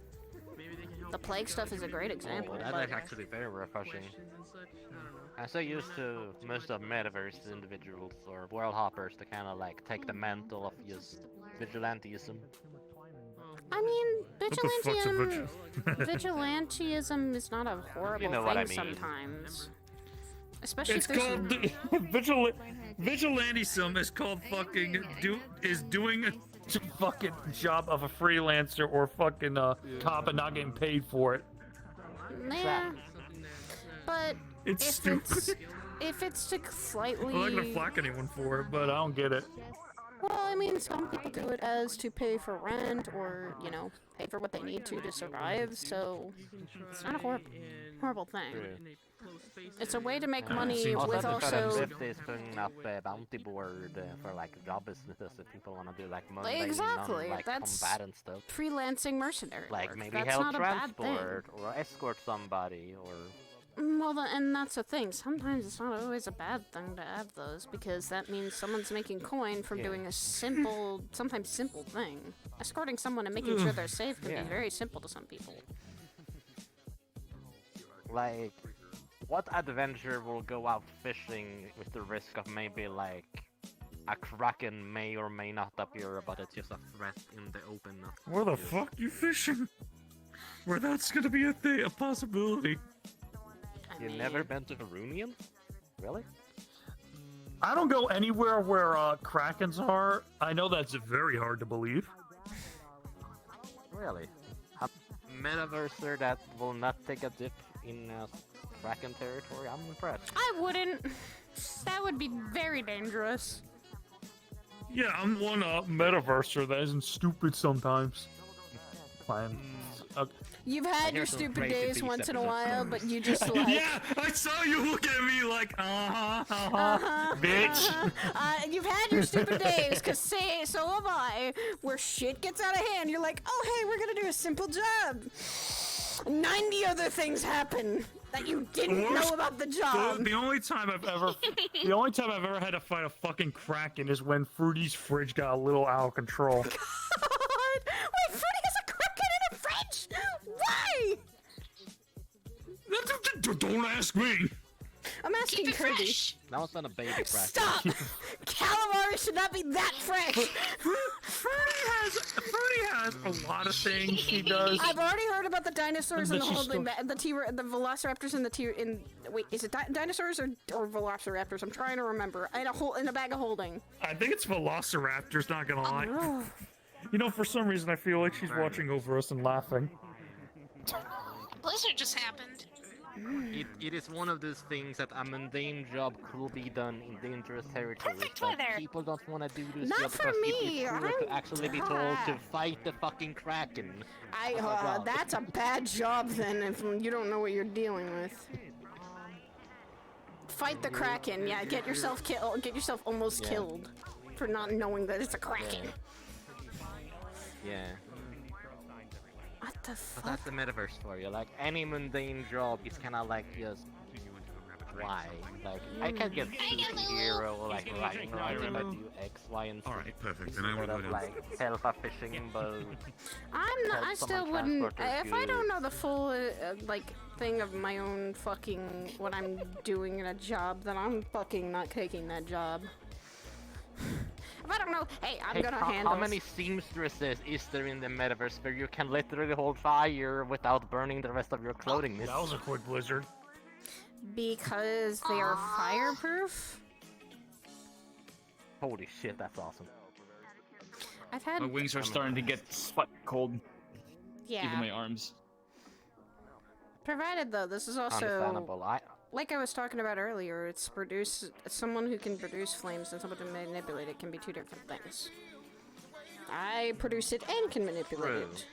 The plague stuff is a great example. That's actually very refreshing. I'm so used to most of Metaverse individuals or world hoppers to kind of like take the mantle of just vigilantism. I mean, vigilantism is not a horrible You know thing what I mean. sometimes. Especially It's if there's called vigilantism is called fucking doing a fucking job of a freelancer or fucking cop and not getting paid for it. Yeah, but It's stupid. If it's to slightly. I'm not gonna flack anyone for it, but I don't get it. Well, I mean, some people do it as to pay for rent or, you know, pay for what they need to survive, so it's not a horrible thing. It's a way to make money with also... If they spring up a bounty board for like job businesses if people want to do like mundane, Exactly, like that's combatant stuff. freelancing mercenary Like work. maybe That's help not a bad thing. transport or escort somebody or... Well, and that's the thing. Sometimes it's not always a bad thing to have those, because that means someone's making coin from doing a simple, sometimes simple thing. Escorting someone and making sure they're safe can be very simple to some people. Like, what adventure will go out fishing with the risk of maybe like a kraken may or may not appear, but it's just a threat in the open? Where the fuck you fishing? Where that's gonna be a possibility. You've never been to Verunion? Really? I don't go anywhere where krakens are. I know that's very hard to believe. Really? A metaverser that will not take a dip in kraken territory? I'm impressed. I wouldn't. That would be very dangerous. Yeah, I'm one metaverser that isn't stupid sometimes. Fine. You've had your stupid days once in a while, but you just like... Yeah, I saw you look at me like, bitch. You've had your stupid days, cause so have I, where shit gets out of hand. You're like, oh hey, we're gonna do a simple job. 90 other things happen that you didn't know about the job. The only time I've ever had to fight a fucking Kraken is when Fruity's fridge got a little out of control. God! Wait, Fruity has a Kraken in a fridge? Why? Don't ask me. I'm asking Kirby. That was not a baby Kraken. Stop! Calamari should not be that fresh. Fruity has a lot of things he does. I've already heard about the dinosaurs and the holding the velociraptors and the wait, is it dinosaurs or velociraptors? I'm trying to remember. In a bag of holding. I think it's velociraptors, not gonna lie. Oh. You know, for some reason I feel like she's watching over us and laughing. Blizzard just happened. It is one of those things that a mundane job could be done in dangerous territories, but people don't want to do this Not job for because me. it is cooler to actually be told to fight the fucking Kraken. That's a bad job then if you don't know what you're dealing with. Fight the Kraken, yeah, get yourself killed, get yourself almost killed for not knowing that it's a Kraken. Yeah. What the fuck? But that's the metaverse for you. Like, any mundane job is kind of like just why? Like, I can get hero, like, writing if I do X, Y, and Z. Alright, perfect. Then I Instead will of, like, fishing, but... I still wouldn't, if I don't know the full, like, thing of my own fucking, what I'm doing in a job, then I'm fucking not taking that job. If I don't know, hey, I'm gonna handle. How many seamstresses is there in the metaverse where you can literally hold fire without burning the rest of your clothing? That was a quick blizzard. Because they are fireproof? Holy shit, that's awesome. I've had... My wings are starting to get cold. Yeah. Even my arms. Provided though, this is also... Understandable. Like I was talking about earlier, it's someone who can produce flames and someone to manipulate it can be two different things. I produce it and can manipulate it.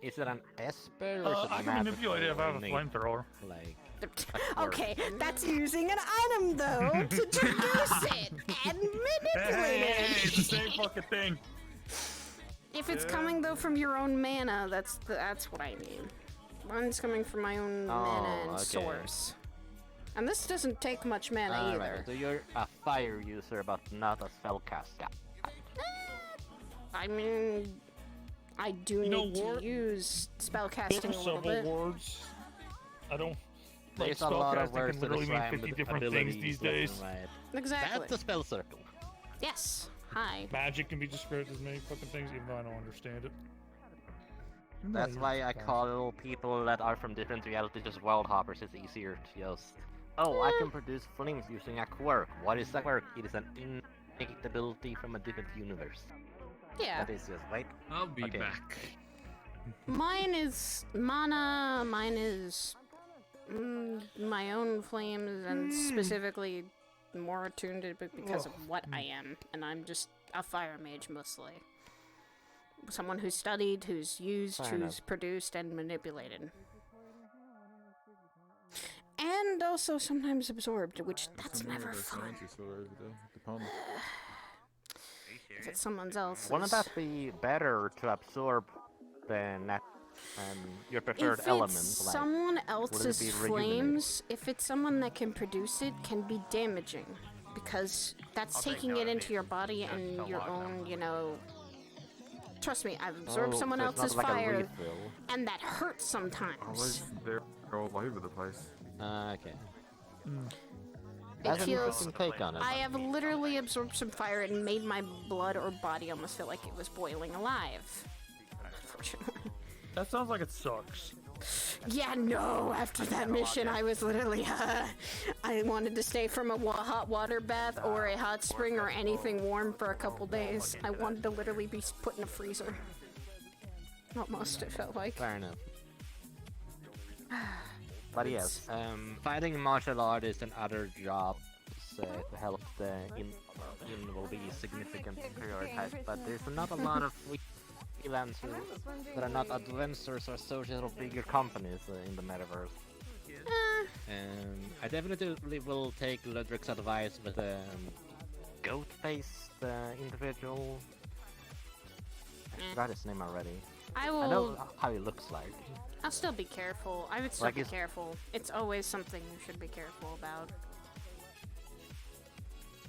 Is it an Esper or is it I can manipulate it if I have a flamethrower. Like, okay, that's using an item though to produce it and manipulate it. Hey, it's the same fucking thing. If it's coming though from your own mana, that's what I mean. Mine's coming from my own mana and source. And this doesn't take much mana either. Right, so you're a fire user, but not a spellcaster. I mean, I do need to use spellcasting a little bit. Words. I don't. There's a lot of words can literally mean 50 different things these days. Exactly. That's the spell circle. Yes. Hi. Magic can be described as many fucking things, even though I don't understand it. That's why I call people that are from different realities just world hoppers. It's easier to just... Oh, I can produce flames using a quirk. What is a quirk? It is an innate ability from a different universe. Yeah. That is just, wait. I'll be back. Mine is mana, mine is my own flames, and specifically more attuned to it because of what I am. And I'm just a fire mage mostly. Someone who's studied, who's used, who's produced, and manipulated. And also sometimes absorbed, which that's never fun. If it's someone else's. Wouldn't that be better to absorb than your preferred element? If it's someone else's flames, if it's someone that can produce it, can be damaging. Because that's taking it into your body and your own, you know... Trust me, I've absorbed someone else's fire, and that hurts sometimes. They're all over the place. Okay. It feels... I have literally absorbed some fire and made my blood or body almost feel like it was boiling alive. Unfortunately. That sounds like it sucks. Yeah, no, after that mission I was literally, I wanted to stay from a hot water bath or a hot spring or anything warm for a couple days. I wanted to literally be put in a freezer. Almost, it felt like. Fair enough. But yes, finding martial artists and other jobs to help the in will be significantly prioritized, but there's not a lot of freelancers that are not advancers or social bigger companies in the metaverse. And I definitely will take Ludwig's advice with a goat-faced individual. I forgot his name already. I I will. know how he looks like. I'll still be careful. I would still Like be it's- careful. It's always something you should be careful about.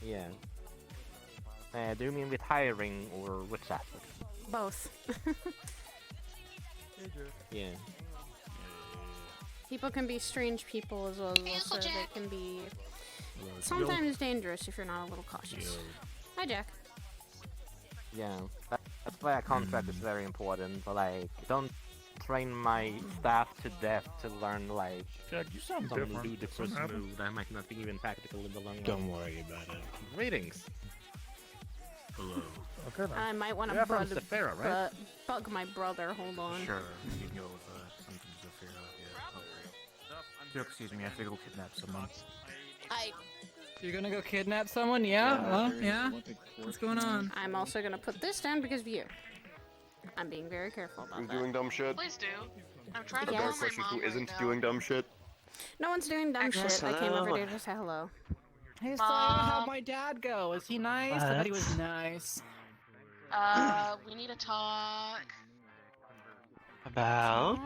Yeah. Do you mean with hiring or which aspect? Both. Yeah. People can be strange people as well as also they can be sometimes dangerous if you're not a little cautious. Hi, Jack. Yeah. That's why a contract is very important. Like, don't train my staff to death to learn like Jack, you sound some different. ludicrous Something happened? move that might not be even practical in the long run. Don't worry about it. Greetings. Hello. Okay then. I might want to You're from Sephira, right? bug my brother. Hold on. Sure, you can go with something to figure out. Yeah. Excuse me, I have to go kidnap someone. You're gonna go kidnap someone? Yeah? Huh? Yeah? What's going on? I'm also gonna put this down because of you. I'm being very careful about Who's that. doing dumb shit? Please do. I'm trying A to Yes. better call my question: mom Who isn't right now. doing dumb shit? No one's doing dumb shit. I came over here to say hello. Hey, so how'd my dad go? Is he nice? I bet he was nice. We need to talk. About?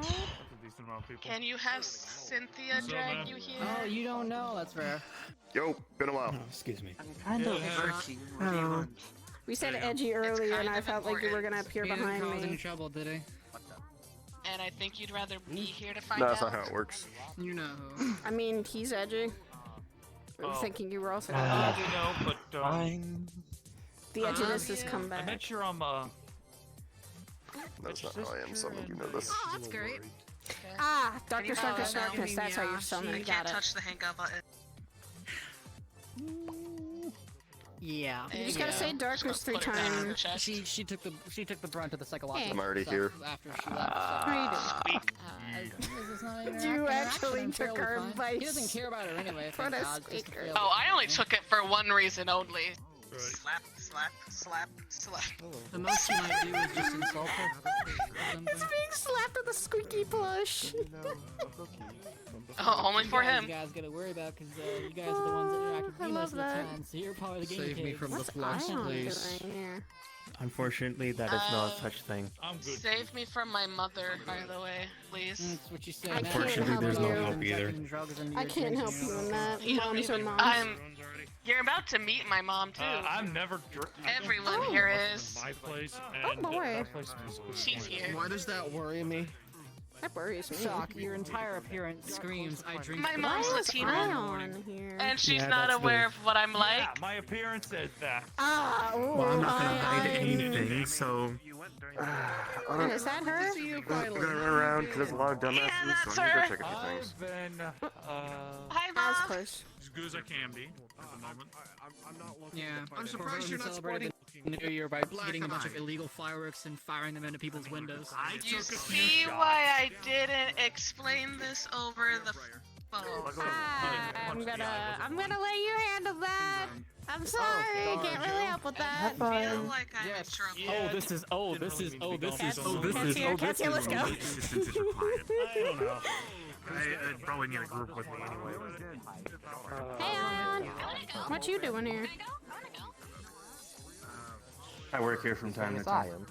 Can you have Cynthia drag you here? Oh, you don't know. That's rare. Yo, been a while. Excuse me. Kind of. We said edgy earlier, and I felt like you were gonna appear He didn't behind cause any me. trouble, did he? And I think you'd rather be here to find No, out. that's not how it works. You know who. I mean, he's edgy. I'm Oh. thinking you were also gonna be edgy. No, but Fine. The edginess has come I back. met your That's not how I am. Some of you know this. Oh, that's great. Ah, Darkness, Darkness, Darkness. That's how you're summoned. You Got can't it. touch the hang up button. Yeah. You just gotta say Darkness 3 times. She took the brunt of the psychological. I'm already stuff here. After she left. How you doing? You actually took her advice. He doesn't care about her anyway. Put thank a God, just to speaker. fail Oh, the I only thing. took it for one reason only. Slap, slap, slap, slap. The most you might do is just insult her. It's being slapped with a squeaky plush. Oh, only for him. You guys gotta worry about because you guys are the ones that interact with I me love most of the that. time, so you're probably the guinea Save me pigs. from the What's flux, Ion please. doing here? Unfortunately, that is no such thing. I'm good. Save me from my mother, by the way, please. That's what you say. I now. can't Unfortunately, help there's no you. help either. I can't help you in that. You don't Moms are even- moms. You're about to meet my mom too. I've never Everyone here is. My place Oh, and boy. that place is She's here. Why does that worry me? That worries me. Shock, your entire appearance screams, I drink. My the mom's Why is Latina, Ion here? and she's Yeah, not that's aware the- of what I'm like. Yeah, my appearance says that. Ah, ooh, Well, I'm not gonna hide Ion. anything, so. Is that her? I'm gonna run around because there's a lot of dumbasses, Yeah, that's so I need to her. go check a few things. I've been Hi, As Mom. close. as good as I can be at the moment. Yeah, I'm surprised you're not celebrated the New Year by getting a bunch of illegal fireworks and firing them into people's windows. You see why I didn't explain this over the phone? I'm gonna let you handle that. I'm sorry, I can't really help with that. I feel like I'm in trouble. Cassia, let's go. Assistance is required. I don't know. I'd probably need a group with me anyway. Hey, Ion. What you doing here? I work here from time to time.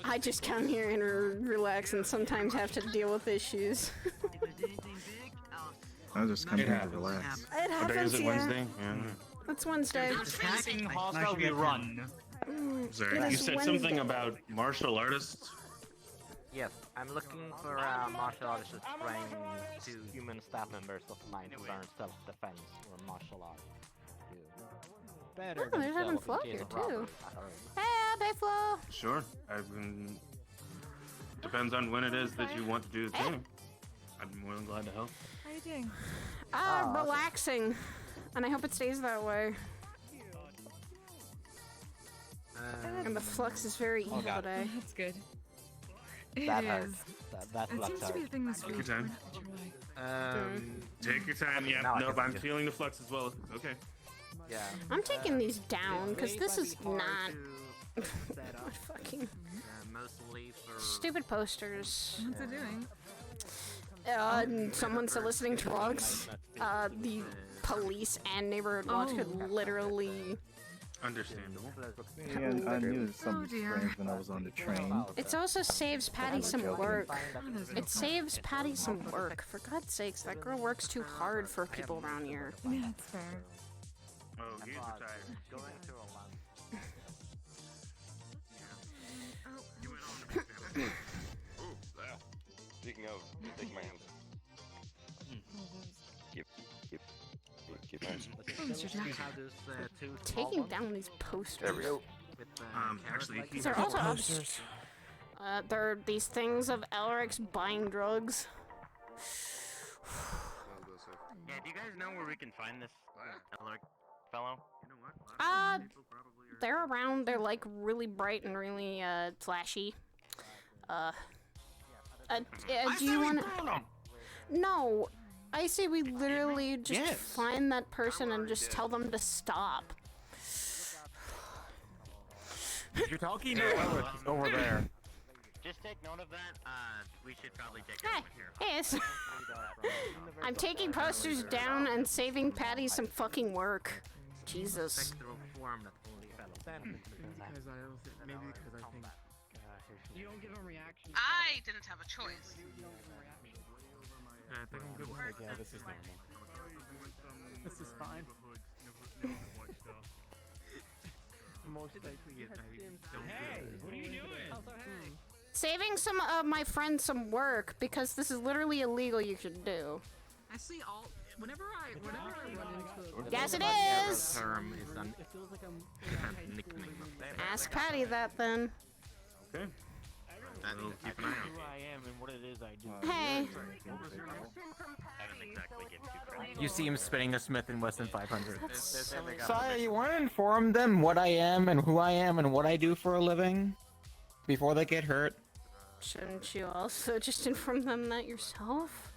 I just come here and relax and sometimes have to deal with issues. I just come here to relax. It What day happens, is it? yeah. Wednesday? Yeah. It's Wednesday. Attacking hostile, we run. Sorry, It you is said Wednesday. something about martial artists? Yes, I'm looking for martial artists trained to human staff members of mine to learn self-defense or martial arts. Better Oh, there's having themselves Flo in case here, of too. robbery, I heard. Hey, Big Flo. Sure. I've been... Depends on when it is that you want to do the thing. I'm more than glad to help. How you doing? Relaxing. And I hope it stays that way. And the flux is very evil God. today. That's good. That hurts. That It flux seems to be a hurts. thing this Take your week. time. Take your time. Yeah, Now I nope, can I'm get- feeling the flux as well. It's okay. Yeah. I'm taking these down because this is not Fucking Mostly for stupid posters. What's it doing? Someone soliciting drugs. The police and neighborhood watch could literally. Understandable. And I knew something strange when I was on the train. It also saves Patty some work. It saves Patty some work. For God's sakes, that girl works too hard for people around here. Yeah, that's fair. Oh, he's retired. Going to a lunch. Speaking of, take my hand. Keep hands. Taking down these posters. There we go. Actually, These are also posters. There are these things of Elric's buying drugs. Yeah, do you guys know where we can find this fellow? They're around. They're like really bright and really flashy. Do you want to? No, I say we literally just find that person and just tell them to stop. You're talking to Alex over there. Just take note of that. We should probably take it here. Yes. I'm taking posters down and saving Patty some fucking work. Jesus. You don't give him reaction. I didn't have a choice. Yeah, this is normal. This is fine. Most likely Hey, what are you doing? Saving some of my friends some work because this is literally illegal. You should do. I see all. Whenever I run into. Yes, it is. Term is It feels like I'm. nickname. Ask Patty that then. Okay. We'll keep an eye Who I am and what it is I do. Hey. I don't exactly get too crazy. You see him spinning a Smith & Wesson 500. Silly. Saya, you want to inform them what I am and who I am and what I do for a living? Before they get hurt? Shouldn't you also just inform them that yourself?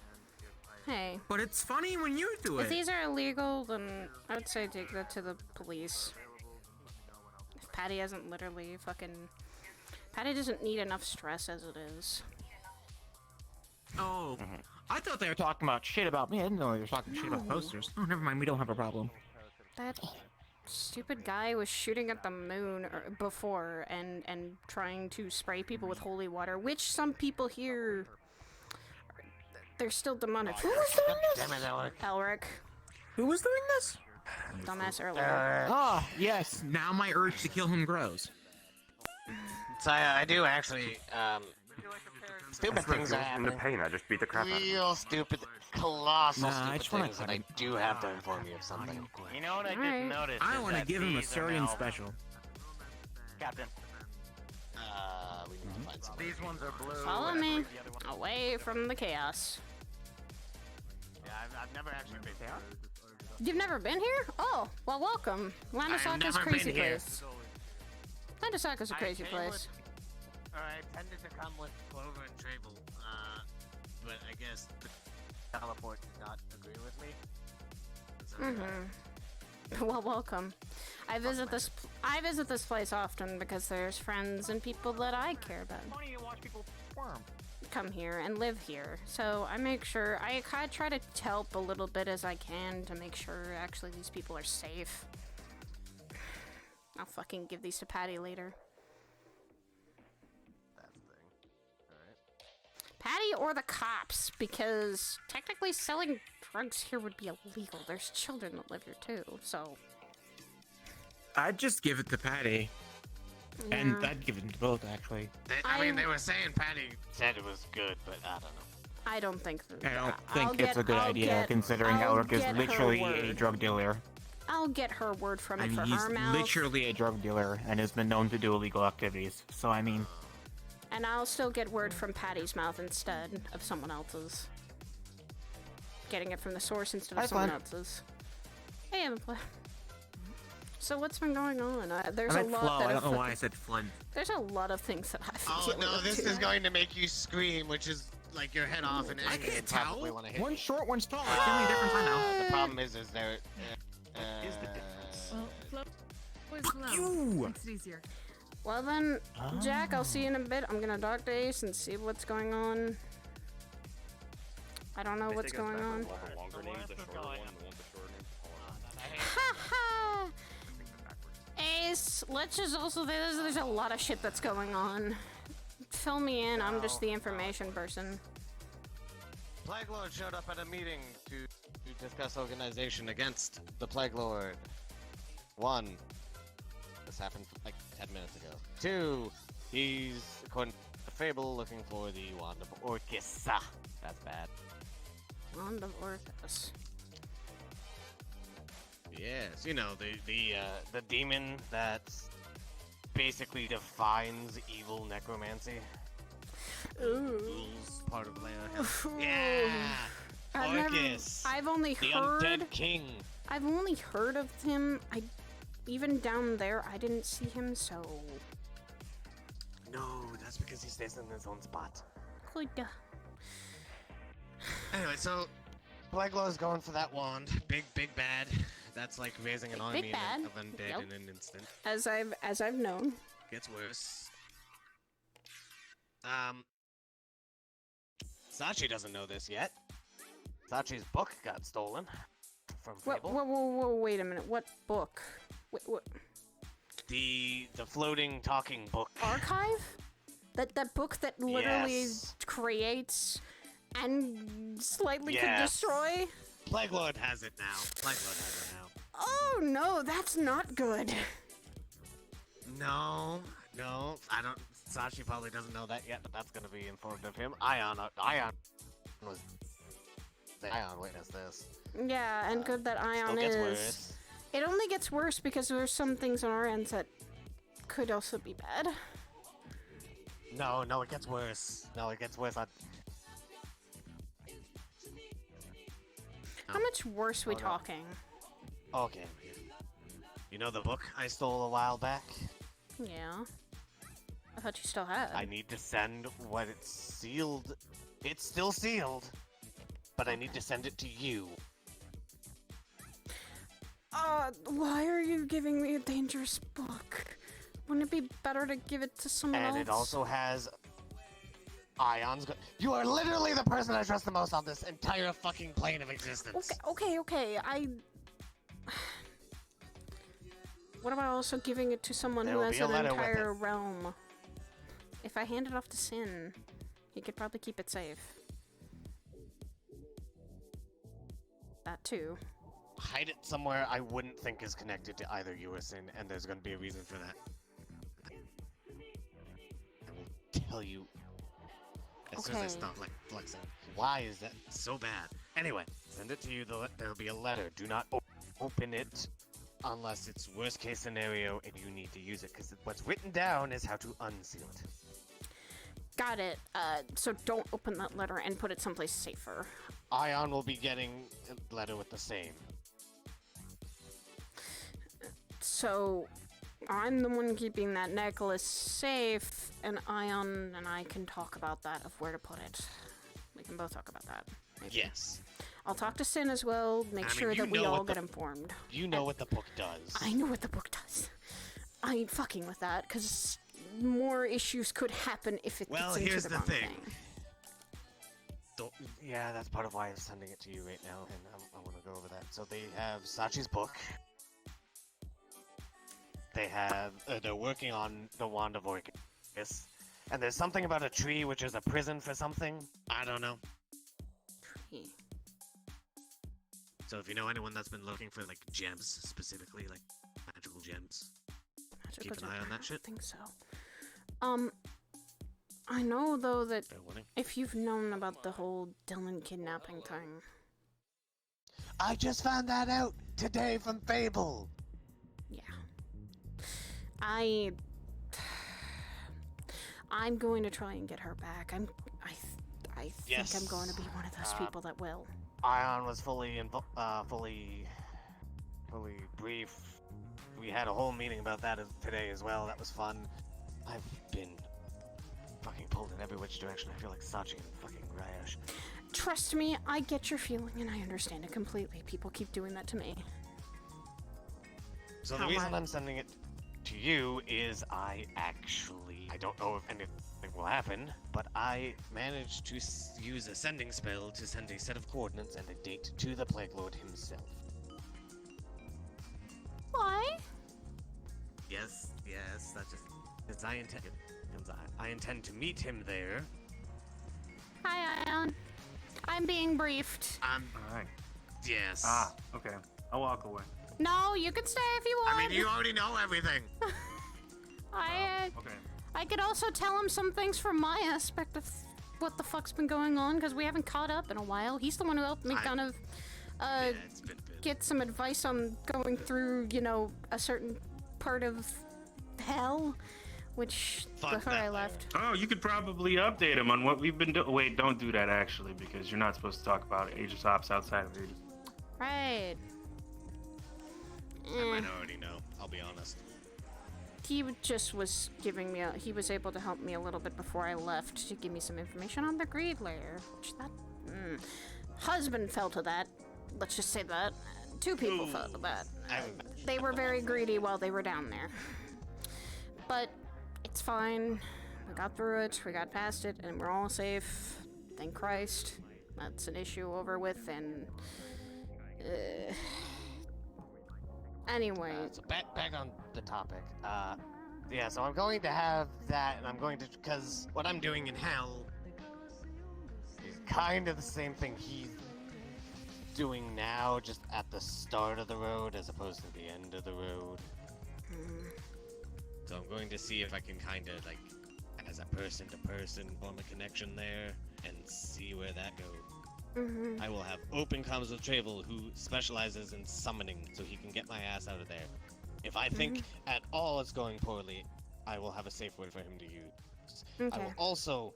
Hey. But it's funny when you do If it. these are illegal, then I would say take that to the police. If Patty hasn't literally fucking... Patty doesn't need enough stress as it is. Oh. I thought they were talking about shit about me. I didn't know they were talking shit about posters. Oh, never mind. We don't have a problem. That stupid guy was shooting at the moon before and trying to spray people with holy water, which some people here... They're still demonic. Who was doing this? Damn it, Alec. Elric. Who was doing this? Dumbass earlier. Ah, yes. Now my urge to kill him grows. Saya, I do actually, stupid things are In the happening. pain, I just beat the crap out of him. Real stupid, colossal Nah, I stupid just wanna things that cut I him. do have to inform you of something. You know what I Alright. didn't notice? I is want to that give him a these are Syrian now- special. Captain. We need to find something. These ones are blue. Follow and I me. believe the other ones are Away from the chaos. Yeah, I've never actually been there. You've never been here? Oh, well, welcome. Landisaka's never crazy been here. place. Landisaka's a crazy place. I tended to come with Clover and Trable, but I guess the teleport did not agree with me. So, Well, welcome. I visit this place often because there's friends and people that I care about Funny to watch people squirm. come here and live here. So I make sure I try to help a little bit as I can to make sure actually these people are safe. I'll fucking give these to Patty later. that's the thing. Alright. Patty or the cops, because technically selling drugs here would be illegal. There's children that live here too, so... I'd just give it to Patty. And Yeah. I'd give it to both, actually. I mean, they were saying Patty said it was good, but I don't know. I don't think that... I don't I'll think it's get- a good I'll idea, get- considering I'll Alec is get her literally a word. drug dealer. I'll get her word from I it mean, for he's her mouth, literally a drug dealer and has been known to do illegal activities. So, I mean, and I'll still get word from Patty's mouth instead of someone else's. Getting it from the source instead of Hi, someone Flynn. else's. Hey, Emma. So what's been going on? There's I a meant lot Flo. that I have don't know why I said Flynn. There's a lot of things that I've Oh dealing no, with this too. is going to make you scream, which is like your head off and I anger can't and probably tell. want to hit. One's short, one's tall. It's the only difference I know. The problem is there. Well, Flo was Fuck low. you! Makes it easier. Well then, Jack, I'll see you in a Oh. bit. I'm gonna talk to Ace and see what's going on. I don't know what's going on. Haha! Ace, let's just also, there's a lot of shit that's going on. Fill me in, I'm just the information person. Plague Lord showed up at a meeting to discuss organization against the Plague Lord. 1. This happened like 10 minutes ago. 2. He's, according to Fable, looking for the Wand of Orcus. That's bad. Wand of Orcus. Yes, you know, the demon that basically defines evil necromancy. Ooh. Part of Leia. Yeah! Orcus! I've only the heard... Undead King! I've only heard of him. Even down there, I didn't see him, so... No, that's because he stays in his own spot. Good. Anyway, so Blaglow's going for that wand. Big bad. That's like raising an army of undead in an instant. As I've known. Gets worse. Sachi doesn't know this yet. Sachi's book got stolen from Fable. Whoa, wait a minute. What book? What? The floating talking book. Archive? That book that literally creates and slightly could destroy? Plague Lord has it now. Plague Lord has it now. Oh no, that's not good. No, I don't. Sachi probably doesn't know that yet, but that's gonna be informed of him. Ion witnessed this. Yeah, and good that Ion still gets is. worse. It only gets worse because there's some things on our end that could also be bad. No, it gets worse. No, it gets worse. How much worse we talking? Okay. You know the book I stole a while back? Yeah. I thought you still had. I need to send what it's sealed. It's still sealed, but I need to send it to you. Why are you giving me a dangerous book? Wouldn't it be better to give it to someone else? And it also has Ion's. You are literally the person I trust the most on this entire fucking plane of existence. Okay. What about also giving it to someone who has an entire realm? If I hand it off to Sin, he could probably keep it safe. That too. Hide it somewhere I wouldn't think is connected to either you or Sin, and there's gonna be a reason for that. I will tell you as soon as I stop like flexing. Why is that so bad? Anyway, send it to you. There'll be a letter. Do not open it unless it's worst case scenario and you need to use it, because what's written down is how to unseal it. Got it. So don't open that letter and put it someplace safer. Ion will be getting a letter with the same. So I'm the one keeping that necklace safe, and Ion and I can talk about that, of where to put it. We can both talk about that. Maybe. Yes. I'll talk to Sin as well, make sure that we all get informed. You know what the book does. I know what the book does. I ain't fucking with that, because more issues could happen if it gets into the wrong thing. Yeah, that's part of why I'm sending it to you right now, and I want to go over that. So they have Sachi's book. They have, they're working on the Wand of Orcus. And there's something about a tree, which is a prison for something. I don't know. Tree. So if you know anyone that's been looking for, like, gems, specifically, like, magical gems, keep an eye on that shit. I think so. I know, though, that if you've known about the whole Dylan kidnapping thing. I just found that out today from Fable. Yeah. I'm going to try and get her back. I think I'm going to be one of those people that will. Ion was fully brief. We had a whole meeting about that today as well. That was fun. I've been fucking pulled in every which direction. I feel like Sachi and fucking Rayash. Trust me, I get your feeling and I understand it completely. People keep doing that to me. So the reason I'm sending it to to you is I don't know if anything will happen, but I managed to use a sending spell to send a set of coordinates and a date to the Plague Lord himself. Why? Yes, that's just as I intend to meet him there. Hi, Ion. I'm being briefed. Alright. Yes. Ah, okay. I'll walk away. No, you can stay if you want. I mean, you already know everything. Okay. I could also tell him some things from my aspect of what the fuck's been going on, because we haven't caught up in a while. He's the one who helped me kind of get some advice on going through, you know, a certain part of hell, which before I left. Oh, you could probably update him on what we've been doing. Wait, don't do that actually, because you're not supposed to talk about Aegis Ops outside of Aegis. Right. I might already know, I'll be honest. He just was giving me he was able to help me a little bit before I left to give me some information on the Greed Layer, which husband fell to that. Let's just say that. 2 people fell to that. They were very greedy while they were down there. But it's fine. We got through it, we got past it, and we're all safe. Thank Christ. That's an issue over with, and anyway. So back on the topic. Yeah, so I'm going to have that, and I'm going to, because what I'm doing in hell is kind of the same thing he's doing now, just at the start of the road as opposed to the end of the road. So I'm going to see if I can kind of, like, as a person-to-person form a connection there, and see where that goes. I will have open comms with Travel, who specializes in summoning, so he can get my ass out of there. If I think at all it's going poorly, I will have a safe word for him to use. I will also,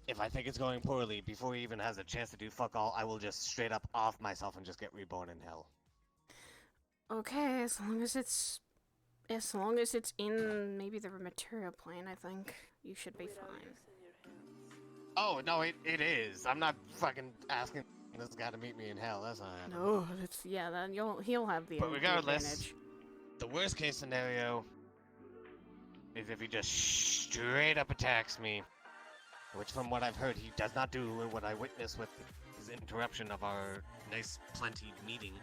if I think it's going poorly, before he even has a chance to do fuck all, I will just straight up off myself and just get reborn in hell. Okay, as long as it's in maybe the material plane, I think you should be fine. Oh, no, it is. I'm not fucking asking this guy to meet me in hell. That's not happening. No, then he'll have the But regardless, advantage. The worst case scenario is if he just straight up attacks me, which from what I've heard he does not do, and what I witnessed with his interruption of our nice plenty meeting,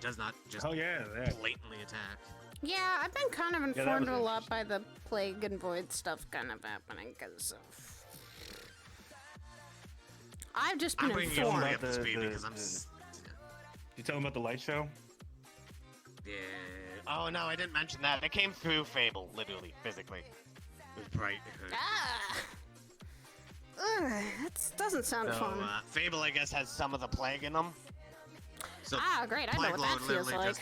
does not just blatantly attack. Yeah, I've been kind of informed a lot by the plague and void stuff kind of happening because of. I've just been informed. Up to speed because I'm. You tell him about the light show? Yeah. Oh no, I didn't mention that. It came through Fable, literally, physically. It was bright. That doesn't sound fun. Fable, I guess, has some of the plague in them. So great! I know what that feels like. Just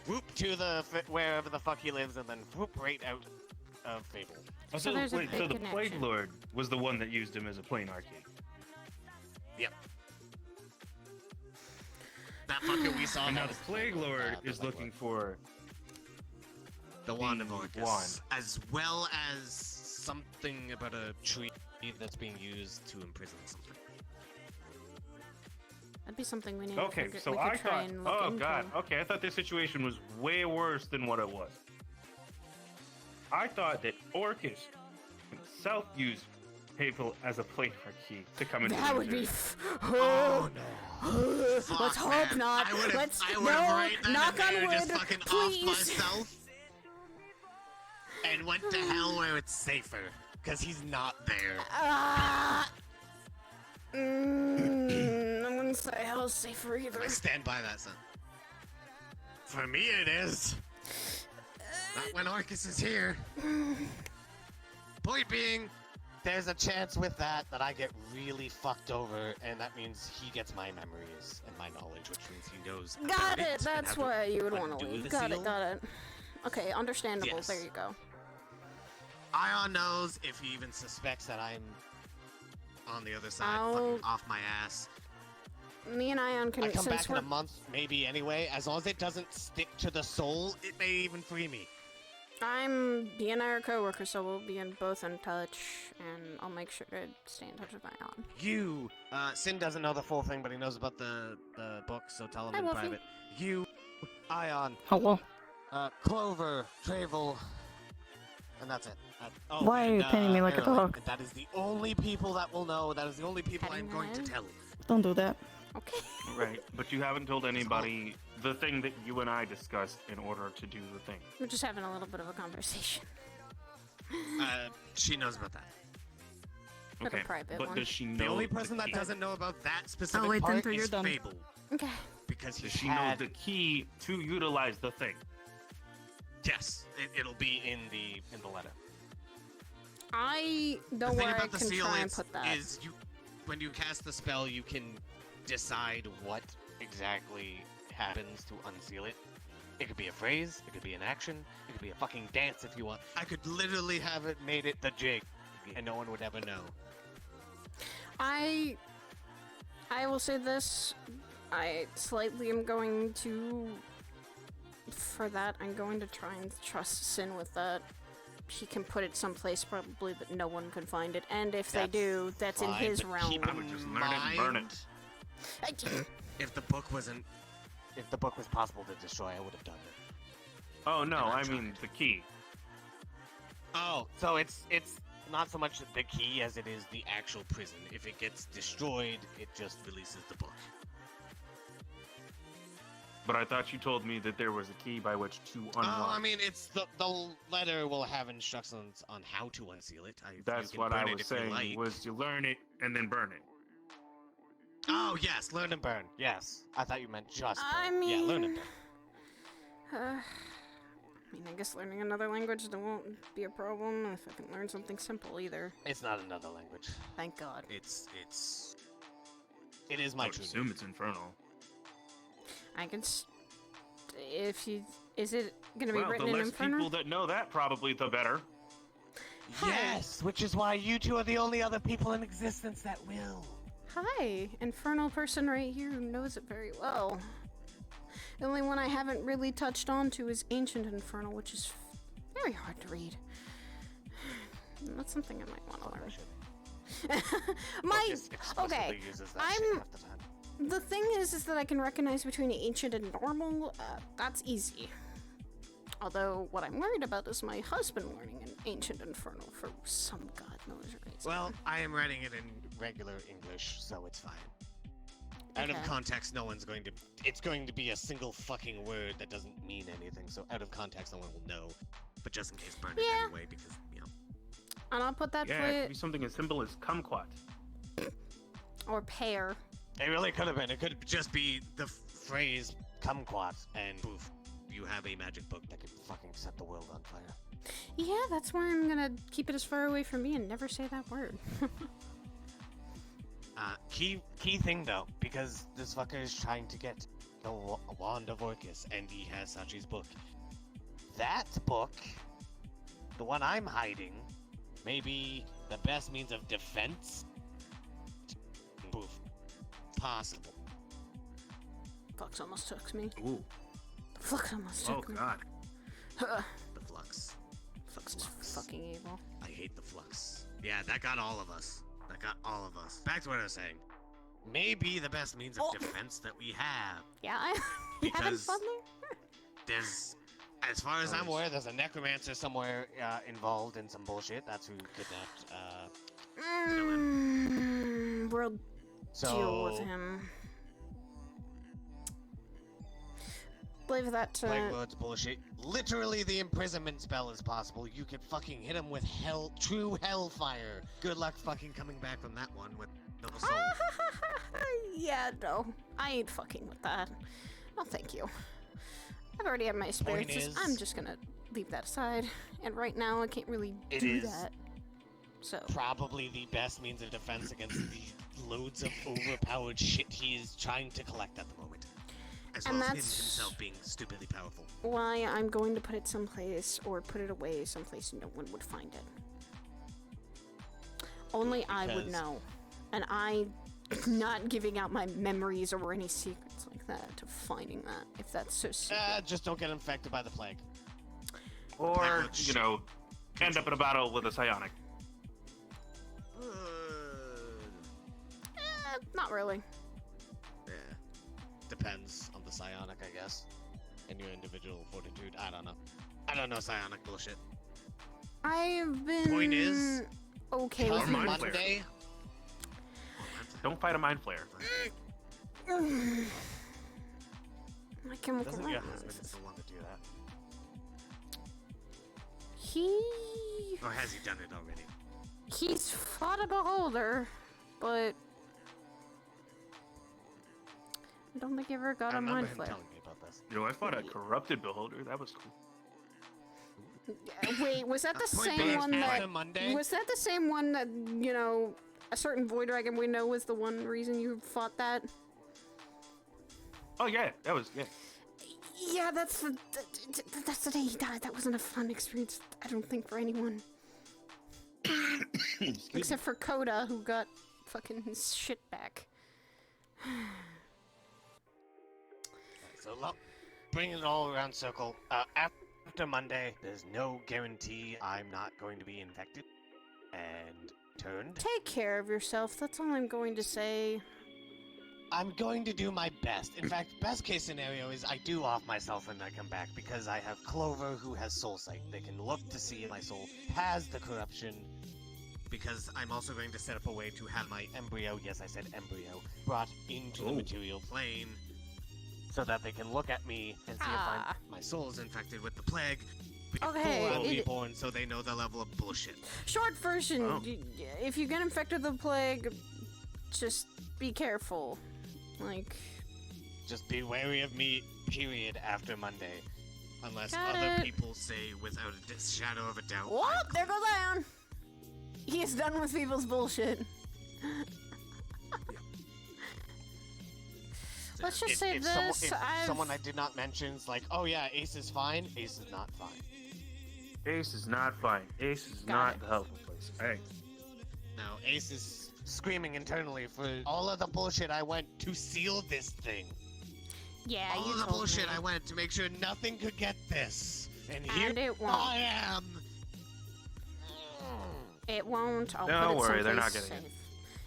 whoop to the wherever the fuck he lives, and then whoop right out of Fable. Oh, so the Plague Lord was the one that used him as a plane arcade. Yep. That fucker we saw. And now the Plague Lord is looking for the Wand of Orcus, as well as something about a tree that's being used to imprison something. That'd be something we need. Okay, so I thought. Oh god. Okay, I thought this situation was way worse than what it was. I thought that Orcus himself used people as a plane key to come into. That would be. Oh no! Let's hope not. Let's knock on wood, just fucking please. off myself and went to hell where it's safer, because he's not there. I'm gonna say hell's safer either. I stand by that, son. For me, it is. Not when Orcus is here. Point being, there's a chance with that I get really fucked over, and that means he gets my memories and my knowledge, which means he knows. Got it. That's why you would want to leave. Got it. Okay, understandable. Yes. There you go. Ion knows if he even suspects that I'm on the other side, fucking off my ass. Me and Ion can. I come back in a month, maybe anyway. As long as it doesn't stick to the soul, it may even free me. Dee and I are co-workers, so we'll be both in touch, and I'll make sure to stay in touch with Ion. Sin doesn't know the full thing, but he knows about the book, so tell him in private. Ion. Hello. Clover, Travel, and that's it. Oh, Why are you petting me like a Marilyn. dog? And that is the only people that will know. That is the only people I'm going to tell. Don't do that. Okay. Right, but you haven't told anybody the thing that you and I discussed in order to do the thing. We're just having a little bit of a conversation. She knows about that. Bit of Okay, private but one. does she know The only person the that key? doesn't know about that specific wait, then part till you're is done. Fable. Okay. Because Does he she know had... the key to utilize the thing? Yes, it'll be in the letter. I The don't thing worry, I about the can seal try and put that. is you, when you cast the spell, you can decide what exactly happens to unseal it. It could be a phrase, it could be an action, it could be a fucking dance if you want. I could literally have it made it the jig, and no one would ever know. I will say this. I slightly am going to... For that, I'm going to try and trust Sin with that. He can put it someplace probably that no one can find it, and if they do, that's in his realm. Keep I would just learn it and burn it. If the book was possible to destroy, I would have done it. Oh no, I mean the key. Oh, so it's not so much the key as it is the actual prison. If it gets destroyed, it just releases the book. But I thought you told me that there was a key by which to unlock. Oh, I mean, it's the letter will have instructions on how to unseal it. That's what I was saying, was you learn it and then burn it. Oh, yes, learn and burn. Yes. I thought you meant just I burn. mean... Yeah, learn and burn. I guess learning another language won't be a problem if I can learn something simple either. It's not another language. Thank God. It is my I would assume it's infernal. I can. If you, is it gonna be Well, written the in less Infernal? people that know that, probably the better. Yes, which is why you two are the only other people in existence that will. Hi, Infernal person right here who knows it very well. The only one I haven't really touched on to is Ancient Infernal, which is very hard to read. That's something I might want to learn. Okay, the thing is that I can recognize between ancient and normal. That's easy. Although what I'm worried about is my husband learning an ancient infernal for some god knows reason. Well, I am writing it in regular English, so it's fine. Out of Okay. context, no one's going to. It's going to be a single fucking word that doesn't mean anything. So out of context, no one will know. But just in case, burn it anyway because and I'll put that Yeah, it could be something as simple as kumquat. or pear. It really could have been. It could just be the phrase "kumquat" and poof, you have a magic book that could fucking set the world on fire. Yeah, that's why I'm gonna keep it as far away from me and never say that word. Key thing though, because this fucker is trying to get the Wand of Orcus, and he has Sachi's book. That book, the one I'm hiding, may be the best means of defense. Poof. Possible. Flux almost took me. Ooh. The Flux almost Oh took me. god. The Flux. Flux is fucking evil. I hate the Flux. Yeah, that got all of us. That got all of us. Back to what I was saying. Maybe the best means of defense that we have. Yeah, you having Because fun there? there's, as far as I'm aware, there's a necromancer somewhere involved in some bullshit. That's who kidnapped. We'll deal So with him. Believe that. Plague Lord's bullshit. Literally, the imprisonment spell is possible. You could fucking hit him with true hellfire. Good luck fucking coming back from that one with no soul. Yeah, no. I ain't fucking with that. No, thank you. I've already had my experiences. is- I'm just gonna leave that aside. And right now, I can't really It do is that. So. Probably the best means of defense against the loads of overpowered shit he is trying to collect at the moment. As And well as him that's- himself being stupidly powerful. Why I'm going to put it someplace or put it away someplace no one would find it. Only I would Because- know. And I'm not giving out my memories or any secrets like that to finding that, if that's so secret. Just don't get infected by the plague. Or, you know, end up in a battle with a psionic. Not really. Yeah. Depends on the psionic, I guess. and your individual fortitude. I don't know. I don't know psionic bullshit. I've been. Point is, okay. Or With mind Monday. Don't fight a mind flare. My chemical Doesn't your romance. husband still want to do that? He. Or has he done it already? He's fought a beholder, but I don't think he ever got I a remember mind him flare. telling me about this. Yo, I fought a corrupted beholder. That was cool. Wait, was that the Point same being, one that? after Monday? Was that the same one that a certain void dragon we know was the one reason you fought that? Oh yeah, that was yeah. Yeah, that's the day he died. That wasn't a fun experience, I don't think, for anyone. Except for Coda, who got fucking his shit back. So, bringing it all around circle. After Monday, there's no guarantee I'm not going to be infected and turned. Take care of yourself, that's all I'm going to say. I'm going to do my best. In fact, best case scenario is I do off myself when I come back because I have Clover who has soul sight. They can look to see if my soul has the corruption. Because I'm also going to set up a way to have my embryo, yes I said embryo, brought into the material plane so that they can look at me and see if my soul is infected with the plague before I'm reborn, so they know the level of bullshit. Short version, if you get infected with the plague, just be careful. Like, just be wary of me, period, after Monday. Unless Got other it. people say without a shadow of a doubt. Whoop, there goes down! He is done with people's bullshit. Let's just say if this, if someone I did not mention is like, oh yeah, Ace is fine, Ace is not fine. Ace is not fine. Ace is not the helpful place. Hey. Now, Ace is screaming internally for all of the bullshit I went to seal this thing. Yeah, all you of the told bullshit me. I went to make sure nothing could get this. And And here it won't. I am. It won't. I'll Don't put it worry, they're not someplace getting it. safe.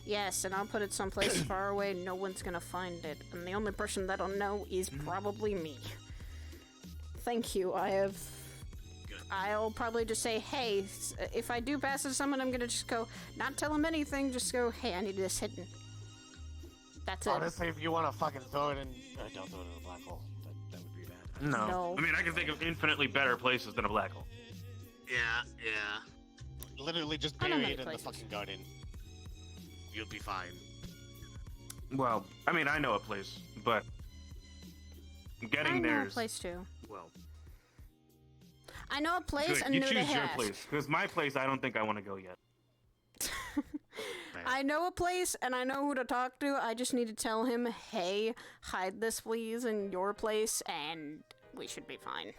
Yes, and I'll put it someplace far away. No one's gonna find it, and the only person that'll know is probably me. Thank you. I'll probably just say, hey, if I do pass it to someone, I'm gonna just go, not tell them anything, just go, hey, I need this hidden. That's it. Honestly, if you want to fucking throw it in, don't throw it in a black hole. That would be bad. No. I mean, I can think of infinitely better places than a black hole. Yeah. Literally just I know bury many it in the places. fucking garden. You'll be fine. Well, I mean, I know a place, but getting I know there a is place too. well. I know a place Good. and You knew to choose your ask. place, because my place, I don't think I want to go yet. I know a place and I know who to talk to. I just need to tell him, hey, hide this please in your place, and we should be fine.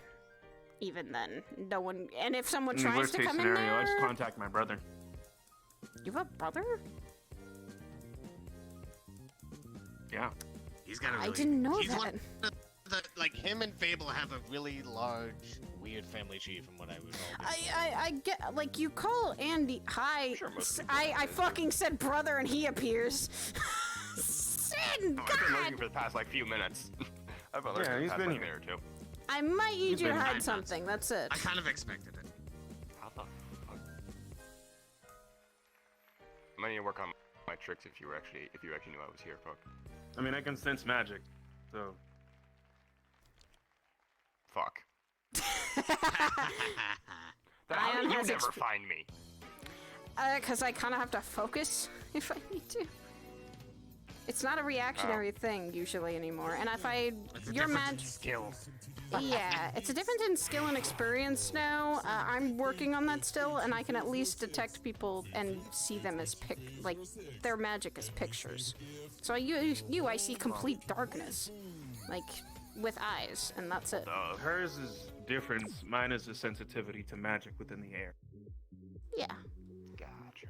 Even then, no one. And if someone In tries worst to case come scenario, in there, I just contact my brother. You have a brother? Yeah. He's got a I really, didn't know he's that. One of like him and Fable have a really large, weird family tree from what I recall. I get, like, you call Andy, hi, I fucking said brother and he appears. Sin, I've been God! looking for the past like few minutes. I've been looking Yeah, for he's the past been like here. minute or two. I might need He's you to been hide 9 months. something, that's it. I kind of expected it. How the fuck? I'm gonna work on my tricks if you actually knew I was here, fuck. I mean, I can sense magic, so. Fuck. Then Ion how do you has never find me? Because I kind of have to focus if I need to. It's not a reactionary thing usually anymore, and if your magic skill. Yeah, it's a difference in skill and experience now. I'm working on that still, and I can at least detect people and see them as like their magic as pictures. So I see complete darkness, like with eyes, and that's it. Hers is different. Mine is a sensitivity to magic within the air. Yeah. Gotcha.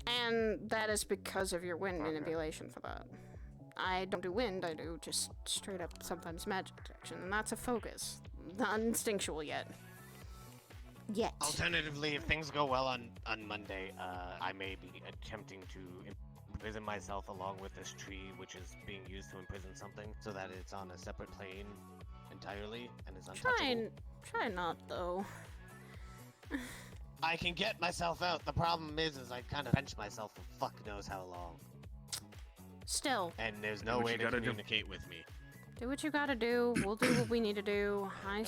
And that is because of your wind manipulation for that. I don't do wind, I do just straight up sometimes magic detection, and that's a focus. Not instinctual yet. Alternatively, if things go well on Monday, I may be attempting to imprison myself along with this tree, which is being used to imprison something, so that it's on a separate plane entirely and is untouchable. Try not though. I can get myself out. The problem is I kind of bench myself for fuck knows how long. Still. And there's no way to communicate with me. Do what you gotta do. We'll do what we need to do. No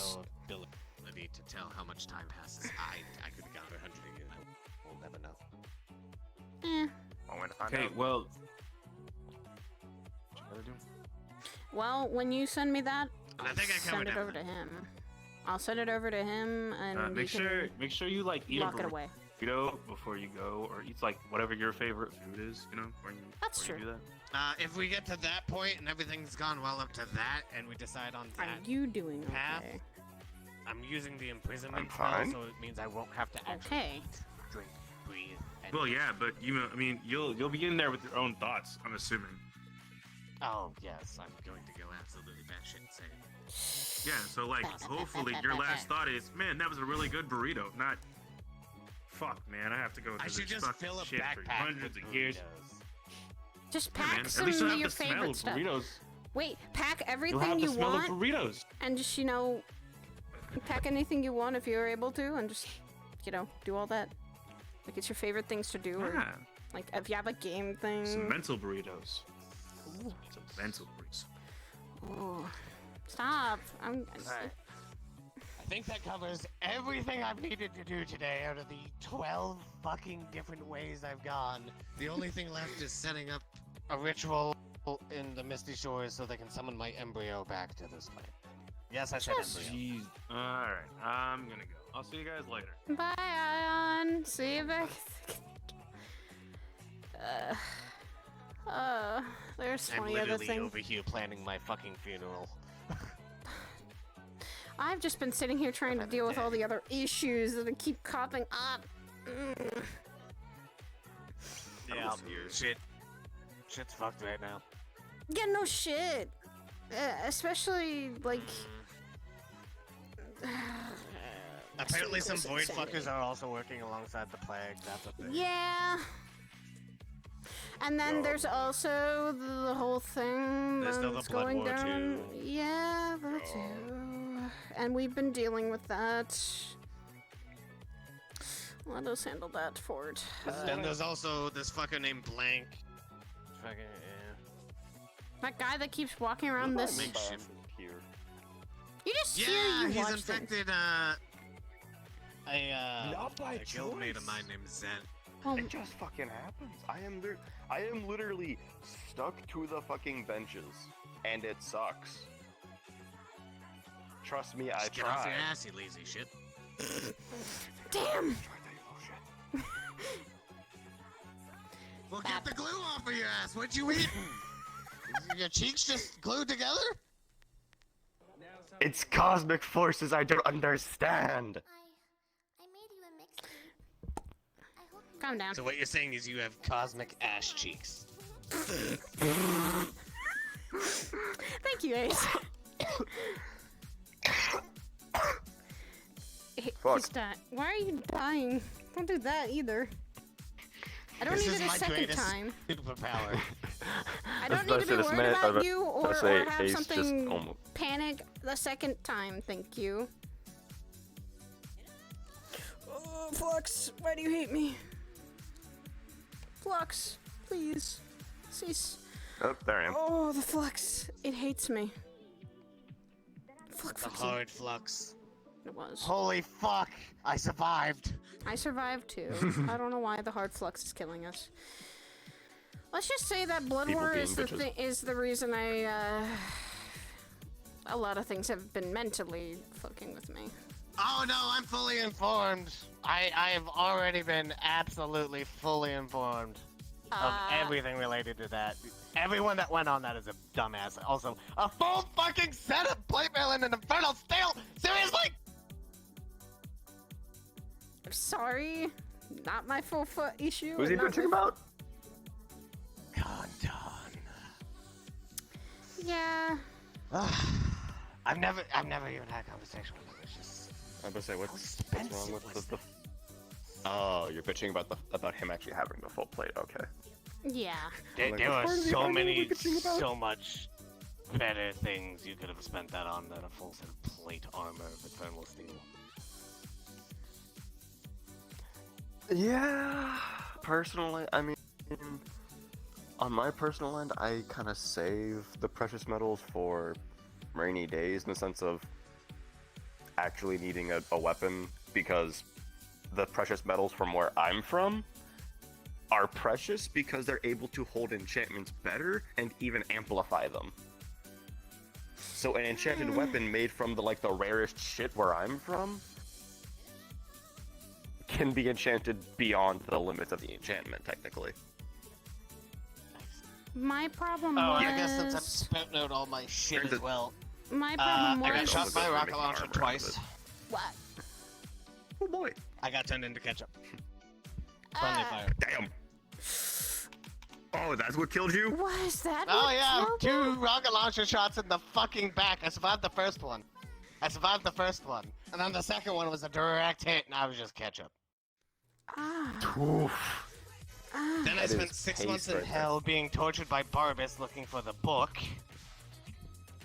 ability to tell how much time passes. I could be gone for 100 years. We'll never know. Okay, well. Well, when you send me that, I think I send it over to him. I'll send it over to him, and make sure you like eat lock a it away. burrito before you go, or eat like whatever your favorite food is. You know, That's true. true. You do that. If we get to that point and everything's gone well up to that, and we decide on that Are you doing path, okay? I'm using the imprisonment I'm spell, fine. so it means I won't have to actually eat, drink, breathe. And Well, yeah, but you'll be in there with your own thoughts. I'm assuming. Oh yes, I'm going to go absolutely batshit insane. Yeah, so like, hopefully your last thought is, man, that was a really good burrito. Not, fuck, man, I have to go to I this should just fucking fill a shit for backpack hundreds with of years. Just Yeah, pack man, at some least you'll of have your the smell favorite of stuff. burritos. Wait, pack You'll everything have the you smell want, of burritos. and just pack anything you want if you're able to, and just do all that. Like it's your favorite things to do, or Yeah. like if you have a game thing. Some mental burritos. Some mental burritos. Oh, stop! I think that covers everything I've needed to do today out of the 12 fucking different ways I've gone. The only thing left is setting up a ritual in the Misty Shores so they can summon my embryo back to this planet. Yes, I said embryo. Alright, I'm gonna go. I'll see you guys later. Bye, Ion. See you back. There's I'm 20 other literally things. over here planning my fucking funeral. I've just been sitting here trying to deal with all the other issues that keep popping up. Yeah, shit's fucked right now. Yeah, no shit. Especially like. Apparently, some void insanity. fuckers are also working alongside the plague. That's a thing. Yeah. And then there's also the whole thing There's still the that's Blood going War down. too. Yeah, that too. And we've been dealing with that. Let us handle that for it. Then there's also this fucker named Blank. Fucking yeah. That guy that keeps walking around this. Here. You just Yeah, hear you he's watch infected. things. A guildmate of mine named Zen. It just fucking happens. I am literally stuck to the fucking benches, and it sucks. Trust me, I Just get off your tried. ass, you lazy shit. Damn. Well, get the glue off of your ass. What you eating? Your cheeks just glued together? It's cosmic forces I don't understand. Calm down. So what you're saying is you have cosmic ass cheeks. Thank you, Ace. He's dying. Why are you dying? Don't do that either. I don't This need is it a my second greatest time. superpower. I don't need to be worried about you or have something almost... panic the second time. Thank you. Oh, Flux, why do you hate me? Flux, please. Cease. Oh, there I am. Oh, the Flux. It hates me. The hard flux. It was. Holy fuck! I survived. I survived too. I don't know why the hard flux is killing us. Let's just say that Blood People War being is bitches. the reason I a lot of things have been mentally fucking with me. Oh no, I'm fully informed. I have already been absolutely fully informed of everything related to that. Everyone that went on that is a dumbass. Also, a full fucking set of plate mail and an infernal steel. Seriously? I'm sorry. Not my full foot issue. Who's he and not bitching my- about? Yeah. I've never even had a conversation with him. It's just. I was about to say, what's wrong with the... Oh, you're bitching about him actually having the full plate. Okay. Yeah. There Like, are what part of the so argument are we many, bitching about? so much better things you could have spent that on than a full set of plate armor of eternal steel. Yeah, personally, I mean, on my personal end, I kind of save the precious metals for rainy days in the sense of actually needing a weapon, because the precious metals from where I'm from are precious because they're able to hold enchantments better and even amplify them. So an enchanted weapon made from the rarest shit where I'm from can be enchanted beyond the limits of the enchantment, technically. My problem Oh, was... I guess since I've spout note all my shit as well. My problem I got was... shot by a rocket launcher twice. What? Oh boy. I got turned into ketchup. Friendly fire. Damn. Oh, that's what killed you? Was that Oh what yeah, killed 2 rocket launcher shots in the fucking back. I survived the first one. And then the second one was a direct hit, and I was just ketchup. Ah. Then I spent 6 months in hell being tortured by Barbus looking for the book.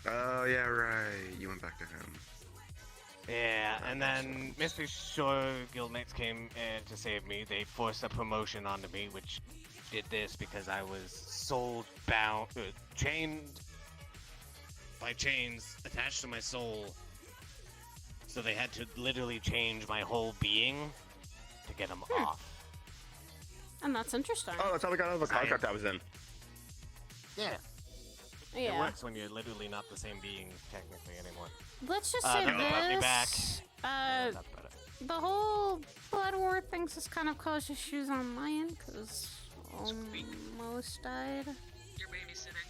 Oh, yeah, right. You went back to him. Yeah, and then Mystery Shore guildmates came in to save me. They forced a promotion onto me, which did this because I was soul bound, chained by chains attached to my soul. So they had to literally change my whole being to get them off. And that's interesting. Oh, that's how we got out of the contract I was in. Yeah. It Yeah. works when you're literally not the same being technically anymore. Let's just say they brought me back. this. The whole Blood War things has kind of caused issues on my end, because almost died. You're babysitting.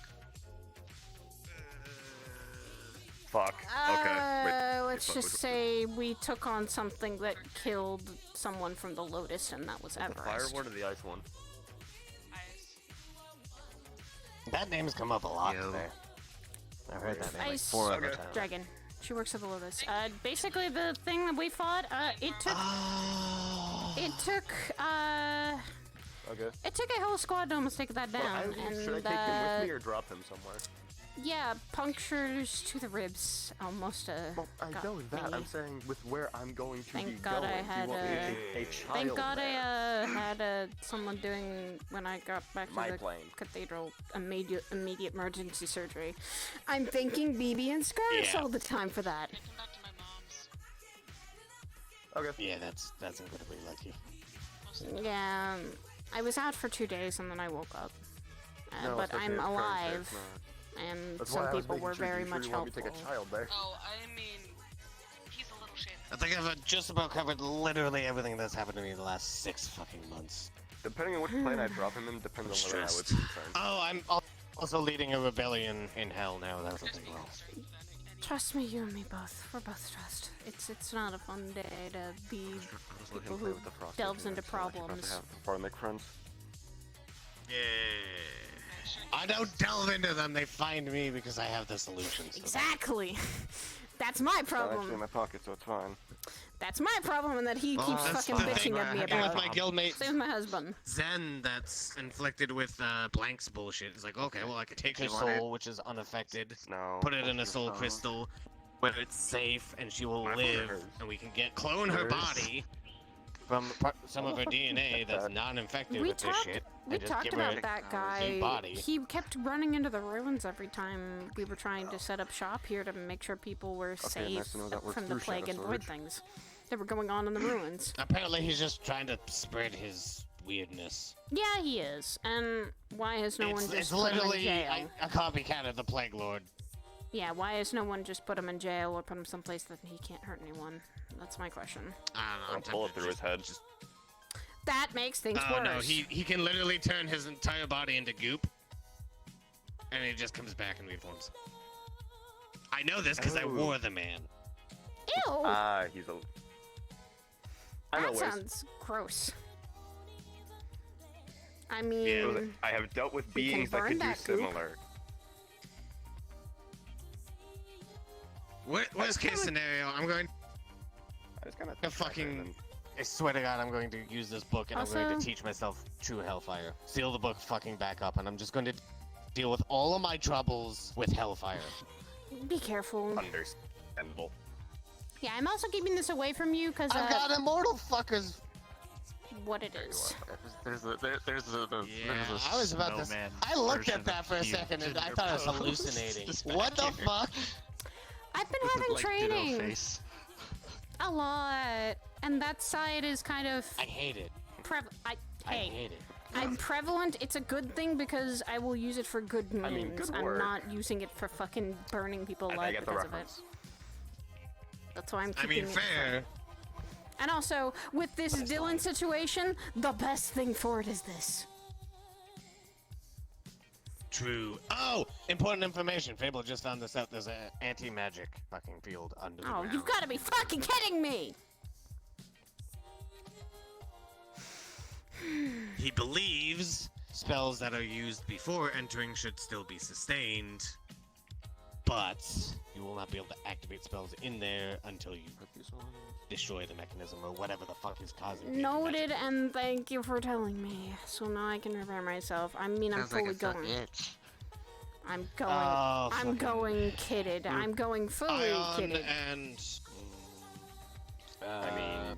Fuck. Okay. Let's just say we took on something that killed someone from the Lotus, and that was The Everest. fire one or the ice one? That name's come up a lot today. I heard that name like Ice 4 other times. Dragon. She works at the Lotus. Basically, the thing that we fought, it took a whole squad to almost take that down. Should I take him with me or drop him somewhere? Yeah, punctures to the ribs, almost Well, I know that. I'm saying with where I'm going to be Thank God going. I had do you want me to take a child Thank God there? I had someone doing when I got back to My the plane. cathedral immediate emergency surgery. I'm thanking BB and Scarce all the time for that. Okay. Yeah, that's incredibly lucky. Yeah, I was out for 2 days and then I woke up. No, but especially I'm if Karen alive, says not. and That's some why I was people making were sure very you much want me helpful. to take a child there. Oh, I mean, he's a little shit. I think I've just about covered literally everything that's happened to me in the last 6 fucking months. Depending on which plane I drop him in, depends on whether I would be concerned. Oh, I'm also leading a rebellion in hell now. That's something else. Trust me, you and me both. We're both trust. It's not a fun day to be people who delves into problems. Before I make friends. Yeah. I don't delve into them. They find me because I have the solutions. Exactly. That's my It's not actually in problem. my pocket, so it's fine. That's my problem, and that he Well, keeps that's fucking the thing bitching at me with about. my guildmate Same with my husband. Zen that's inflicted with Blank's bullshit. It's like, okay, well, I could take her soul, which is unaffected, put it in a soul crystal where it's safe and she will live, and we can clone her body from some of her DNA that's not infected with this shit. We and just talked give her about that a guy. new body. He kept running into the ruins every time we were trying to set up shop here to make sure people were safe nice to know that works from the through plague Shadow and void Storage. things that were going on in the ruins. Apparently, he's just trying to spread his weirdness. Yeah, he is. And why has no one just It's put him in literally jail? a copycat of the Plague Lord. Yeah, why has no one just put him in jail or put him someplace that he can't hurt anyone? That's my question. I don't know. I'll pull it through his head. That makes things Oh worse. no, he can literally turn his entire body into goop, and he just comes back and reforms. I know this because I wore the man. Ew! Ah, he's a... I know That ways. sounds gross. I mean, I have dealt with we can beings that burn could do that goop. similar. Worst case scenario, I'm going I just kind to fucking. I swear to God, I'm going to use this book and I'm going Also- to teach myself true hellfire. Seal the book fucking back up, and I'm just going to deal with all of my troubles with Hellfire. Be careful. Understandable. Yeah, I'm also keeping this away from you because I've got immortal fuckers. What it is. There's a I was about to. I looked at that for a second and I thought I was hallucinating. What the fuck? I've been having training a lot, and that side is kind of. I hate it. I hate it. I'm prevalent. It's a good thing because I will use it for good means. good I'm work. not using it for fucking burning people alive get the because of it. reference. That's why I'm I keeping mean, it fair. And also, with this Dylan situation, the best thing for it is this. True. Oh, important information. Fable just found this out. There's an anti-magic fucking field under the Oh, ground. you've got to be fucking kidding me! He believes spells that are used before entering should still be sustained, but you will not be able to activate spells in there until you destroy the mechanism or whatever the fuck is causing it. Noted, and thank you for telling me. So now I can prepare myself. I mean, I'm fully going. I'm going. Oh, I'm going kitted. I'm going fully Ion kitted. and I mean,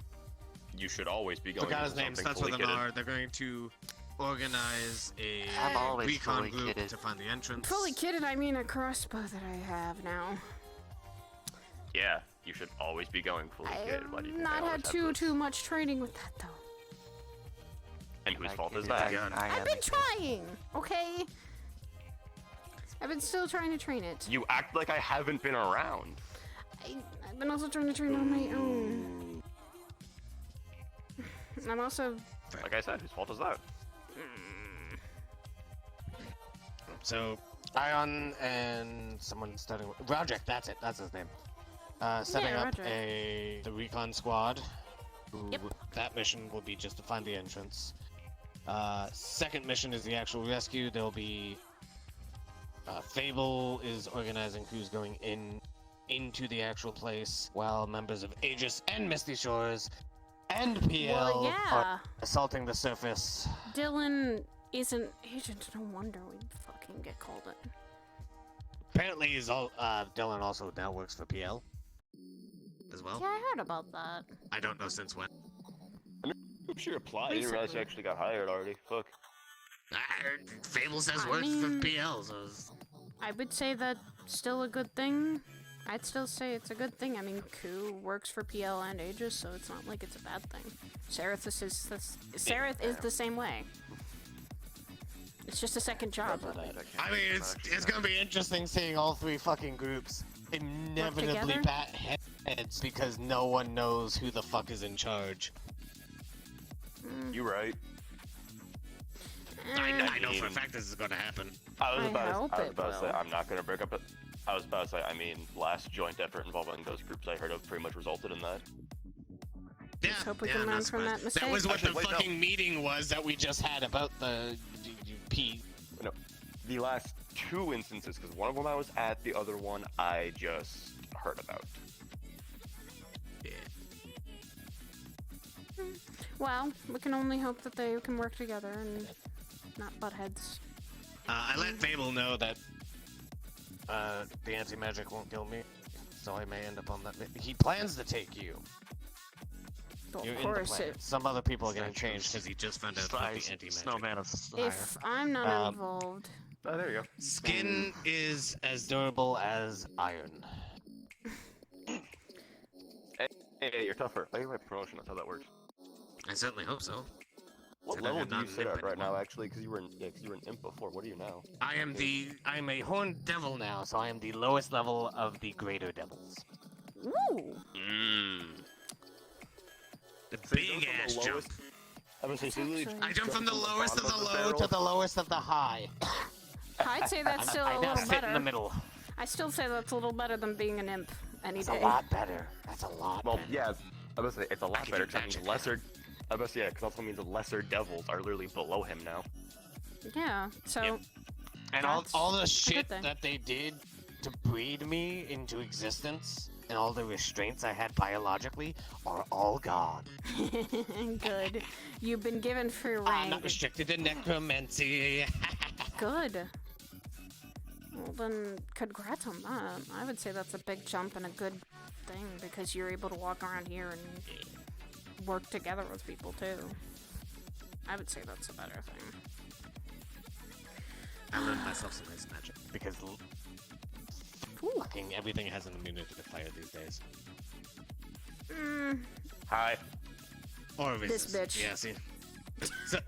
you should always be going. forgot his into name. something Starts with fully an kitted. R. They're going to organize a I'm always recon fully group kitted. to find the entrance. Fully kitted, I mean a crossbow that I have now. Yeah, you should always be going fully kitted. Why do you think I Not always had have too much training with that though. And whose fault is that? I've been trying, okay? I've been still trying to train it. You act like I haven't been around. I've been also trying to train on my own. I'm also. Like I said, whose fault is that? So, Ion and someone starting with Roderick, that's it, that's his name. Setting up Roderick. the recon squad. Yep. That mission will be just to find the entrance. Second mission is the actual rescue. There'll be Fable is organizing who's going into the actual place, while members of Aegis and Misty Shores and PL Well, yeah. are assaulting the surface. Dylan isn't agent. No wonder we fucking get called in. Apparently, Dylan also now works for PL as well. Yeah, I heard about that. I don't know since when. I'm sure you applied. I didn't realize you actually got hired already. Fuck. Fable says I works mean- for PL, so I would say that's still a good thing. I'd still say it's a good thing. I mean, Ku works for PL and Aegis, so it's not like it's a bad thing. Seraph is the same way. It's just a second job. I mean, it's gonna be interesting seeing all three fucking groups inevitably together? bat heads because no one knows who the fuck is in charge. You right. I know for a fact this is gonna happen. I was I about hope to it say will. I'm not gonna break up it. I was about to say, I mean, last joint effort involving those groups I heard of pretty much resulted in that. Yeah, hope we yeah, can I'm learn not from that surprised. mistake. That was what Actually, the wait, no. fucking meeting was that we just had about the P. No, the last two instances, because one of them I was at, the other one I just heard about. Well, we can only hope that they can work together and not butt heads. I let Fable know that the anti-magic won't kill me, so I may end up on that. He plans to take you. Well, You're of in the course, plan. Some other people are getting changed because he just found out about the anti-magic. Snowman of if I'm not involved, Oh, there you go. Skin is as durable as iron. Hey, you're tougher. I get my promotion. That's how that works. I certainly hope so. What Said level I'm do you not an sit imp at right anymore. now, actually? Because you were an imp before. What are you now? I'm a horned devil now, so I am the lowest level of the greater devils. Ooh. Mmm. The So you big go from ass the jump. lowest- I was gonna say, so you Actually- I jump from the jump lowest of the bottom low barrel. to the lowest of the high. I'd say that's still I a now little sit in the better. middle. I still say that's a little better than being an imp any That's day. a lot better. That's a lot Well, better. yeah, I was gonna say it's a lot can better do because magic. lesser. I was yeah, because also means the lesser devils are literally below him now. Yeah. So. Yep. And all the good shit thing. that they did to breed me into existence and all the restraints I had biologically are all gone. Good. You've been given free I'm reign. not restricted to necromancy. Good. Well, then, congrats on that. I would say that's a big jump and a good thing because you're able to walk around here and work together with people too. I would say that's a better thing. I learned myself some ice magic because fucking everything has an immunity to fire these days. Hi. Or This bitch. Yeah, see. So,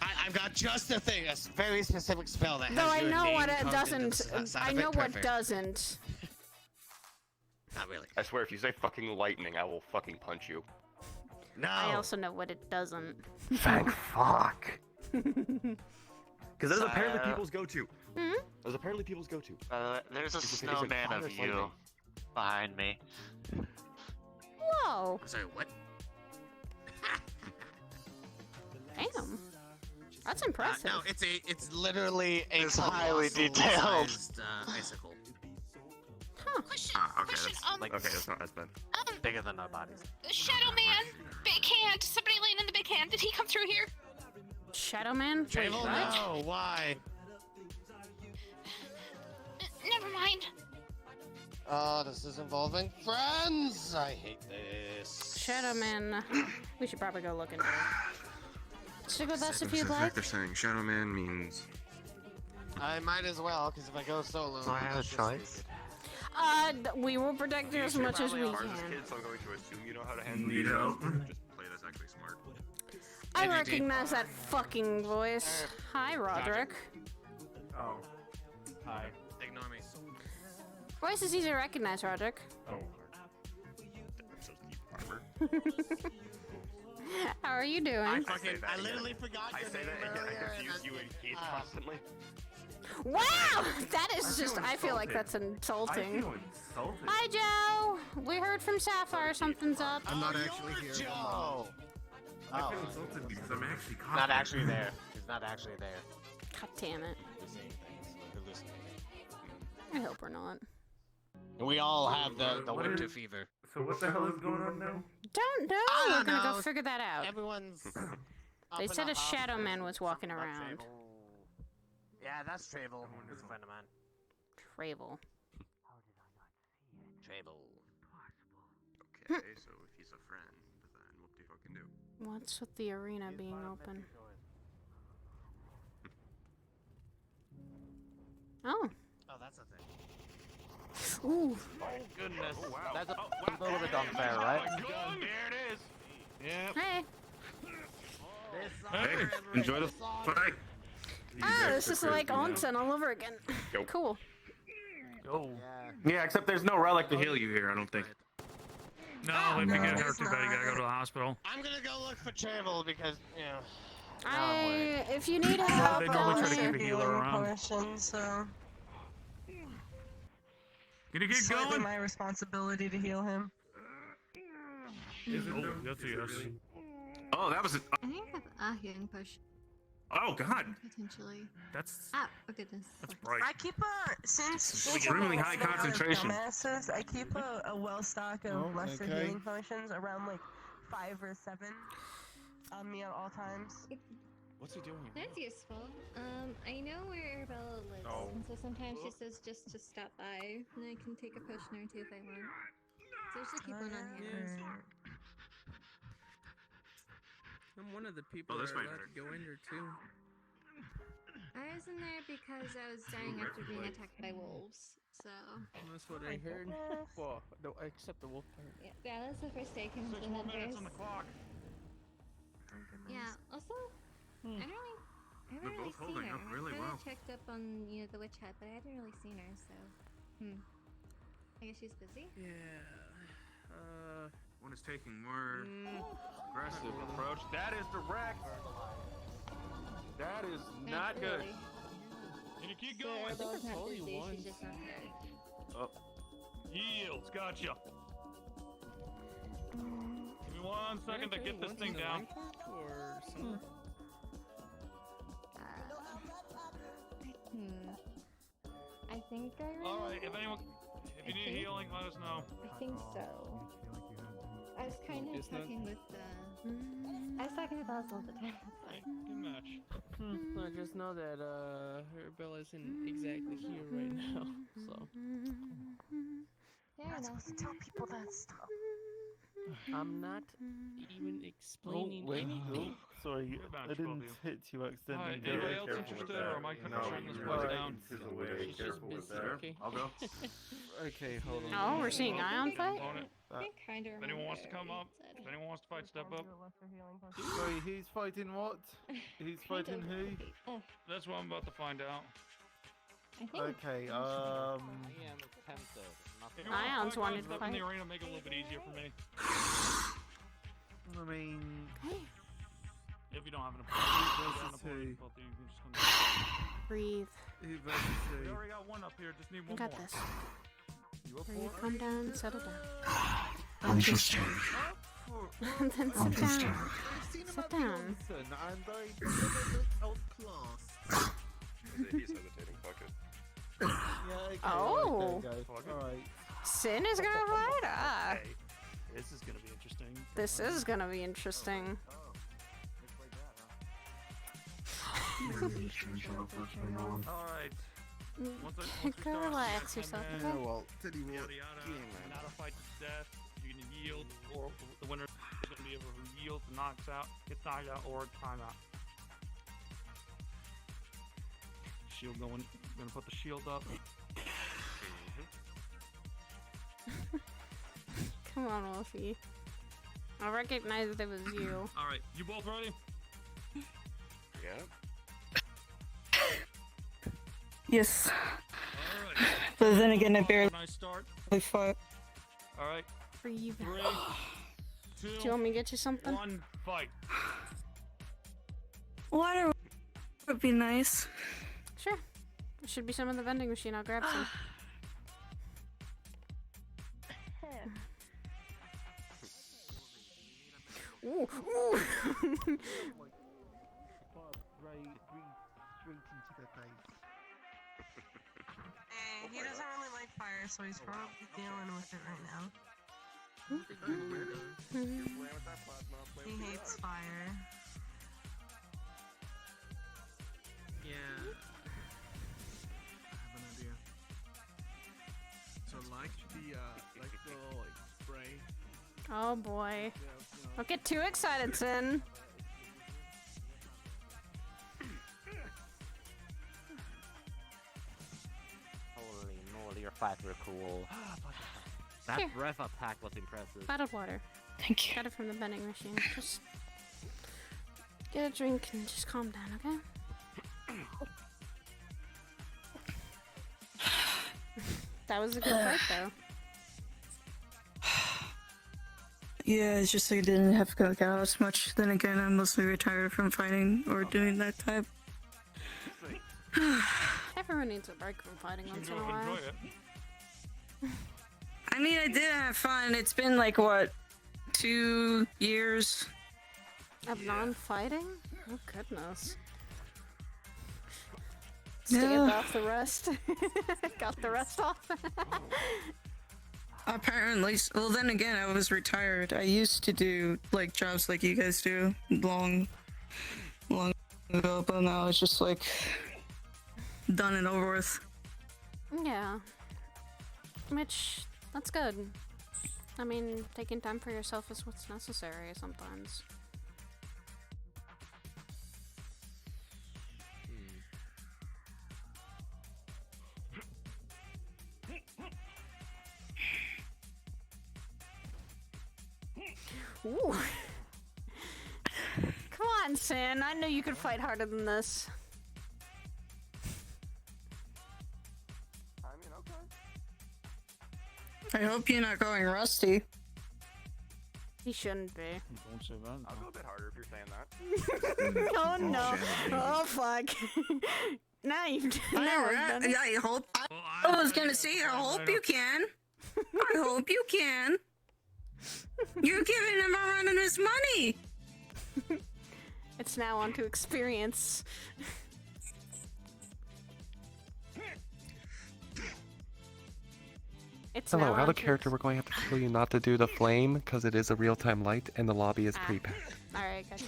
I've got just a thing, a very specific spell that has No, I your know name what it carved into doesn't. the side I of it. know what Perfect. doesn't. Not really. I swear, if you say fucking lightning, I will fucking punch you. No. I also know what it doesn't. Thank fuck. Because those apparently people's go-to. Hmm? Those apparently people's go-to. There's a It's like snowman fire, of it's you lightning. behind me. Whoa. Sorry, what? Damn. That's impressive. No, it's literally a It's highly detailed. colossal-sized, icicle. Huh. Okay, that's not as bad. Bigger than our bodies. Shadow Man, big hand. Somebody laying in the big hand. Did he come through here? Shadow Man? Wait, Travel? what? No, why? Never mind. Oh, this is involving friends! I hate this. Shadow Man. We should probably go look into it. Stick with us if you'd like. They're saying Shadow Man means. I might as well, because if I go solo... Do I have a choice? We will protect you as much as we can. So I'm going to assume you know how to handle Need it. help? Just play this actually smart. I recognize that fucking voice. Hi, Roderick. Oh. Hi. Ignore me. Voice is easy to recognize, Roderick. Oh. How are you doing? I literally forgot your name earlier. confuse you and Keith constantly. Wow! That is just, I feel like that's insulting. I feel insulted. Hi, Joe! We heard from Sapphire something's up. I'm not actually here. Joe! I feel insulted because I'm actually confident. Not actually there. He's not actually there. God damn it. He's saying things. Hallucinating. I hope we're not. We all have the winter fever. So what the hell is going on now? Don't know. I We're don't gonna know. go figure that out. Everyone's. They said a Shadow Man was walking around. Yeah, that's Travel. He's a friend of mine. Travel. Travel. Okay, so if he's a friend, then what do you fucking do? What's with the arena being open? Oh. Oh, that's a thing. Ooh. Oh goodness. Oh, wow. That's a little bit unfair, right? There it is. Yeah. Hey. Hey, enjoy the fight. Ah, this is like onsen all over again. Go. Cool. Go. Yeah, except there's no relic to heal you here, I don't think. No, if you get hurt too bad, you gotta go to the hospital. I'm gonna go look for Travel because, you know. If you need help, They normally try to keep a healer healing around. potion, so Can you keep slightly going? my responsibility to heal him. Is it Oh, though? yes, yes. Oh, that was it. I think I have a healing push, Oh, God. potentially. That's Ah, oh goodness. bright. I keep since Extremely high we're concentration. dumbasses, I keep a well stock of lesser healing potions, around like 5 or 7, on me at all times. What's he doing? That's useful. I know where Arabella lives, Oh. and so sometimes she says just to stop by, and I can take a potion or two if I want. So just keep one on hand. I'm one of the people Oh, this that are might allowed hurt. to go in there too. I was in there because I was dying after being attacked by wolves, so... That's what I heard. Well, no, except the wolf part. Yeah, that's the first day I came to the Metaverse. Yeah, also, I haven't They're really both seen holding her. up really I well. checked up on, the witch hut, but I hadn't really seen her, so... I guess she's busy? Yeah, One is taking more Aggressive approach. That is direct. That is not good. Really. Can you keep So going? Arabella's not told you busy, once. she's just not there. Oh. Yields, gotcha. Give me 1 second to get this thing down. Or something. I think I remember. Alright, if you need healing, let us know. I think so. I was kind of It's not- talking with I suck at those all the time. Good match. I just know that her bill isn't exactly here right now, so. You're not supposed to tell people that stuff. I'm not even explaining anything. Sorry, I didn't hit you accidentally. Anybody else interested, or am I kind of shutting this place down? She's just busy, okay? I'll go. Okay, hold on. Oh, we're seeing Ion fight? I kind of If anyone wants to come up, if anyone wants to fight, step up. Sorry, who's fighting what? Who's fighting who? That's what I'm about to find out. Okay, Ions wanted to Step in the fight. arena, make it a little bit easier for me. I mean, If you don't have an versus who? opponent, both of you can just come down. Breathe. Who versus We who? already got one up here, just need I one got more. this. You up Breathe, for it? calm down, settle down. I'm just then sit down. Sit down. I'm very outclassed. He's hesitating, fuck it. Yeah, okay, Oh. Alright. Sin is gonna fight? Ah. Hey, this is gonna be interesting. This is gonna be interesting. Alright. Go relax yourself, okay? Well, tell you what, Yada yada. Not a fight to death. You're gonna yield, or the winner is gonna be able to yield, knocks out, gets knocked out, or timeout. Shield going. Gonna put the shield up. Come on, Wolfie. I recognize it was you. Alright, you both ready? Yeah. Yes. Alright. But then again, I barely Nice start. fought. Alright. Breathe. 3, 2, Do you want me to get you something? 1, fight. Water would be nice. Sure. There should be some in the vending machine. I'll grab some. Ooh, ooh. He doesn't really like fire, so he's probably dealing with it right now. He hates fire. Yeah. I have an idea. So like the spray. Oh boy. Don't get too excited, Sin. Holy moly, your fights were cool. That Here. breath attack was impressive. Bottled water. Thank you. Got it from the vending machine. Just get a drink and just calm down, okay? That was a good fight, though. Yeah, it's just I didn't have to go out as much. Then again, I'm mostly retired from fighting or doing that type. Everyone needs a break from fighting once in a while. Enjoy it. I mean, I did have fun. It's been like, what, 2 years? Of non-fighting? Oh, goodness. Yeah. Stand off the rest. Got the rest off. Apparently. Well, then again, I was retired. I used to do, like, jobs like you guys do long ago, but now it's just, like, done and over with. Yeah. Which, that's good. I mean, taking time for yourself is what's necessary sometimes. Ooh. Come on, Sin. I know you could fight harder than this. I mean, okay. I hope you're not going rusty. He shouldn't be. Don't say that. I'll go a bit harder if you're saying that. Oh no. Oh fuck. Now you've done it. I hope. I was gonna say, I hope you can. I hope you can. You're giving him a run on his money. It's now on to experience. It's Hello, now out on of character, we're going to have to tell you not to do the flame because it is a real-time light and the lobby is pre-packed. Alright, gotcha.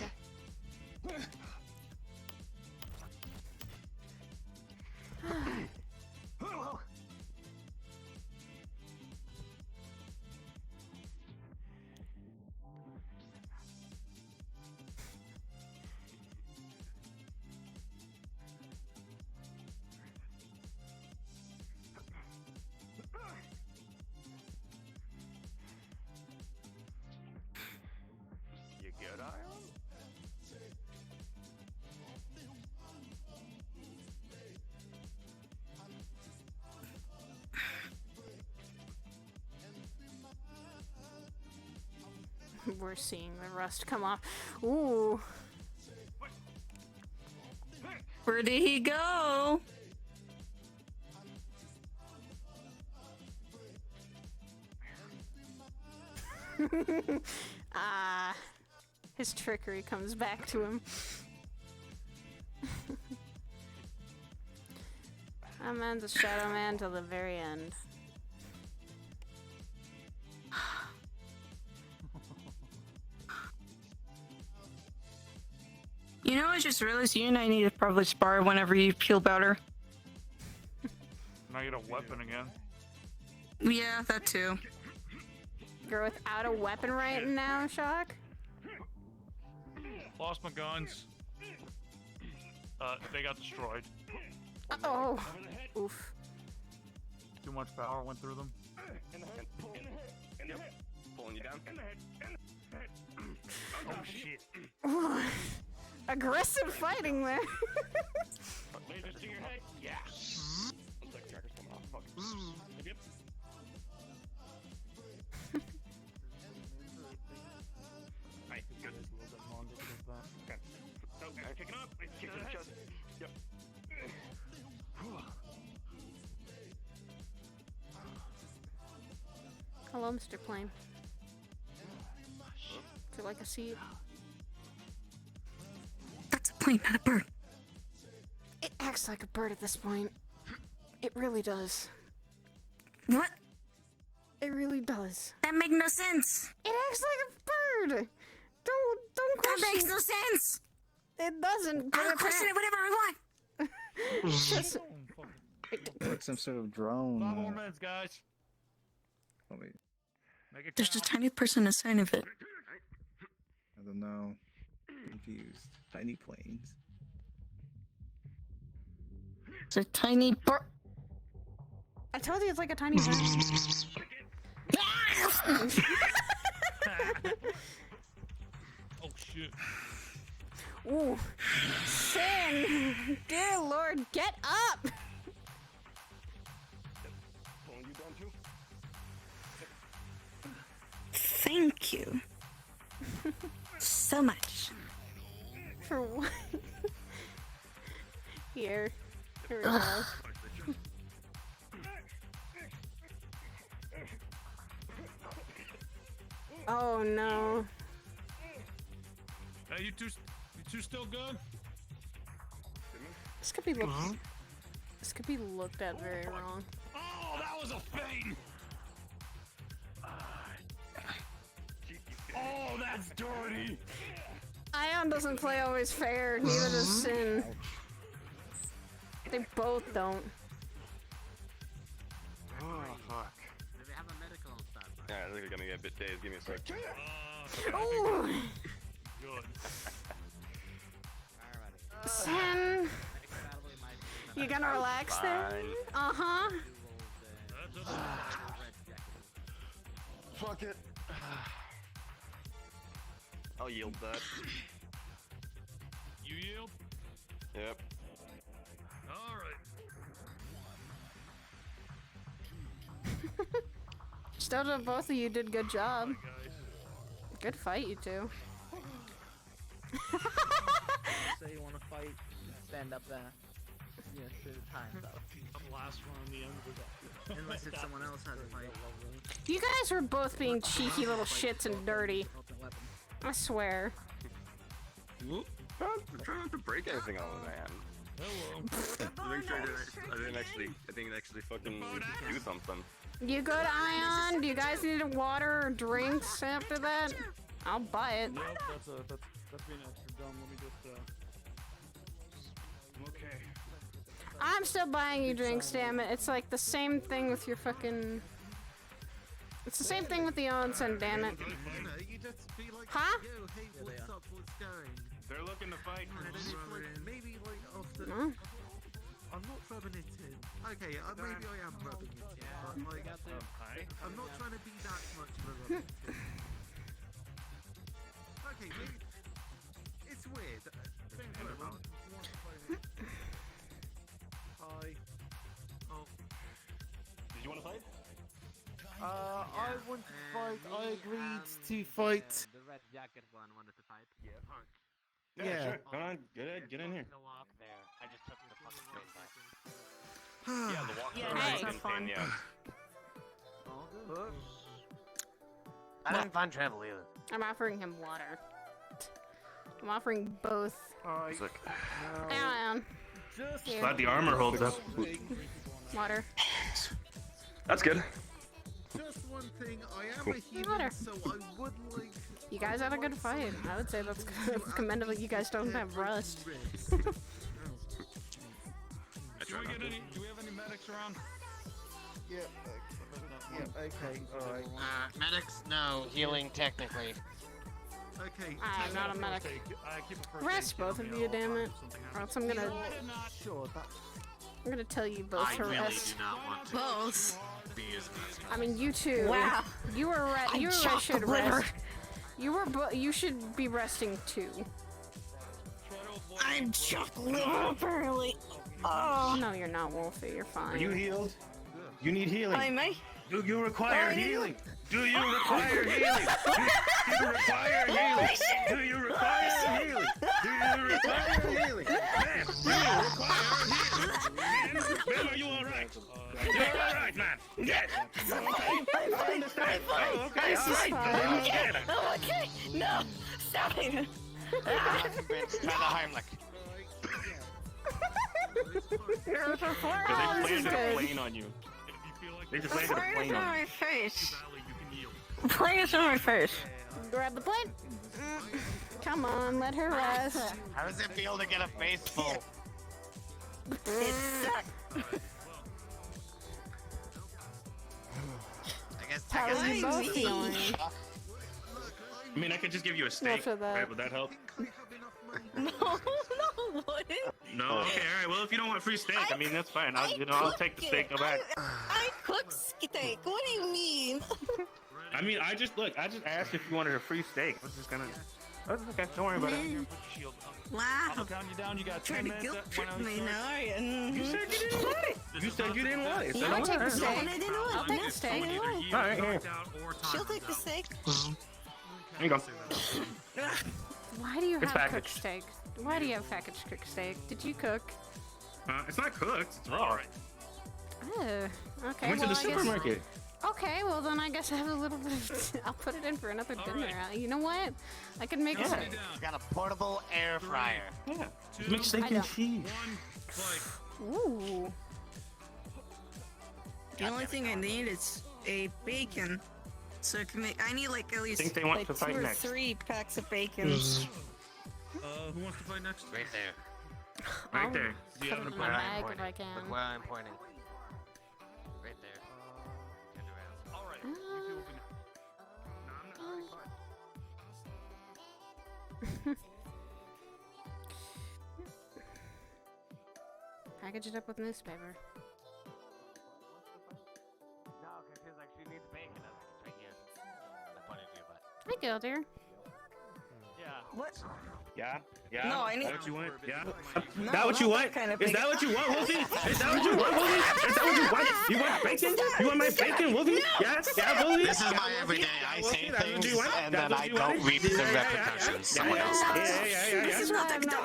You good, Ion? We're seeing the rust come off. Ooh. Where did he go? Ah, his trickery comes back to him. I'm in the Shadow Man till the very end. You know, I just realized you and I need to probably spar whenever you feel better. Now you get a weapon again. Yeah, that too. You're without a weapon right now, Shock? Lost my guns. They got destroyed. Uh-oh. Oof. Too much power went through them. Yep. Pulling you down. Oh shit. Ooh. Aggressive fighting there. Lasers to your head. Yeah. Looks like tracker's coming off. Fuck. Yep. I think it's a little bit longer because that. Okay. Oh, I'm kicking up. It's kicking the chest. Yep. Hello, Mr. Plane. Would you like a seat? That's a plane, not a bird. It acts like a bird at this point. It really does. What? It really does. That makes no sense. It acts like a bird. Don't question. That makes no sense. It doesn't. I'll question it whatever I want. Just, Like some sort of drone. 5 more minutes, guys. Oh, wait. Make it There's a count. tiny person a sign of it. I don't know. Confused. Tiny planes. It's a tiny bird. I told you it's like a tiny bird. Oh shit. Ooh. Sin! Dear Lord, get up! Pulling you down too. Thank you. So much. For what? Here. Here we go. Oh no. Hey, you two still good? This could be looked. This could be looked at very wrong. Oh, that was a feint! Oh, that's dirty! Ion doesn't play always fair, neither does Sin. They both don't. Oh, fuck. Yeah, I think we're gonna get a bit dazed. Give me a sec. Ooh! Good. Sin! You gonna relax there? Uh-huh. Fuck it. I'll yield that. You yield? Yep. Alright. Still, both of you did good job. Good fight, you two. Say you want to fight, stand up there. Yeah, through the time though. The last one on the end of the Unless it's someone else has a fight. You guys were both being cheeky little shits and dirty. I swear. I'm trying not to break anything on the man. Hello. I didn't actually fucking do something. You good, Ion? Do you guys need water or drinks after that? I'll buy it. Nope, that's being extra dumb. Let me just I'm okay. I'm still buying you drinks, damn it. It's like the same thing with your fucking... It's the same thing with the onsen, damn it. Huh? They're looking to fight. Maybe like after. No. I'm not rubbing it in. Okay, maybe I am rubbing it in, but like, I'm not trying to be that much of a rubbing it in. Okay, maybe it's weird. Hi. Oh. Did you want to fight? I want to fight. I agreed to fight. The red jacket one wanted to fight. Yeah. Yeah. Sure. Come on, get in here. The walk there. I just took the fucking straight back. Yeah, the walk. Hey, that's fun. Yeah. I didn't find travel either. I'm offering him water. I'm offering both. Sick. Ion. Here. Glad the armor holds up. Water. That's good. Just one thing, I am Cool. a Water. human, so I would like. You guys had a good fight. I would say that's commendable. You guys don't have rust. Do we have any medics around? Yeah. Okay. All right. Medics, no. Healing, technically. Okay. I'm not a medic. Rest, both of you, damn it. Or else I'm gonna tell you both I to really rest. do not want to Both. be as nice. I mean, you too. Wow. You were you should rest. You should be resting too. I'm Chuck Liver, apparently. Oh. No, you're not, Wolfie. You're fine. Are you healed? You need healing. I may. Do you require healing? Do you require healing? Do you require healing? Do you require healing? Do you require healing? Man, do you require healing? Man, are you alright? You're alright, man. Yeah. You okay? I understand. Oh, okay. This is Alright. fine. I'm okay. I'm okay. No. Stop it. Try the Heimlich. Because they planted a plane on you. They just landed a plane on you. face. Plane is on my face. Grab the plate. Come on, let her rest. How does it feel to get a face full? It sucks. How are you both me. feeling? I mean, I could just give you a steak. for that. Right, would that help? No, wouldn't. No. Okay. All right. Well, if you don't want free steak, I mean that's fine. I'll take the steak. Go back. I cook steak. What do you mean? I mean, I just asked if you wanted a free steak. I was just gonna. That's okay. Don't worry about it. Wow. I'll count you down. You got 10 Trying to minutes. guilt trip me now, are you? You said you didn't want it. You said you didn't want it. So I'll don't take the worry. steak. I didn't want I'll take the steak. All right, here. She'll take the steak. There you go. Why do you It's have cooked packaged. steak? Why do you have packaged cooked steak? Did you cook? It's not cooked. It's raw. Oh, okay. I went to the I guess- supermarket. Okay, well then I guess I have a little bit of... I'll put it in for another dinner. You know what? I can make It's got a portable air fryer. Yeah. Make steak and cheese. Ooh. The only thing I need is a bacon. So I can make. I need like at least Think they want like to fight 2 or next. 3 packs of bacon. Who wants to fight next? Right there. Right there. Put it in Look my where I'm bag if pointing. I can. Look where I'm pointing. Right there. Turn around. All right. Package it up with newspaper. No, because she's like, she needs bacon. It's right here. I pointed to your butt. Hi, Gilder. Yeah. What? Yeah. Yeah. No, I need- Is that what you want? Yeah. No, Is that what you not want? that kind of Is that bacon. what you want, Wolfie? Is that what you want, Wolfie? Is that what you want? You want bacon? You want my bacon, Wolfie? Yeah. Yeah, Wolfie. This is Yeah, my Wolfie? everyday. I Yeah, Wolfie, say that's what things you want? and That's then what I you don't want? reap the Yeah, yeah, repercussions. yeah, Someone yeah, else yeah, does. yeah, yeah, This is yeah. not the dog.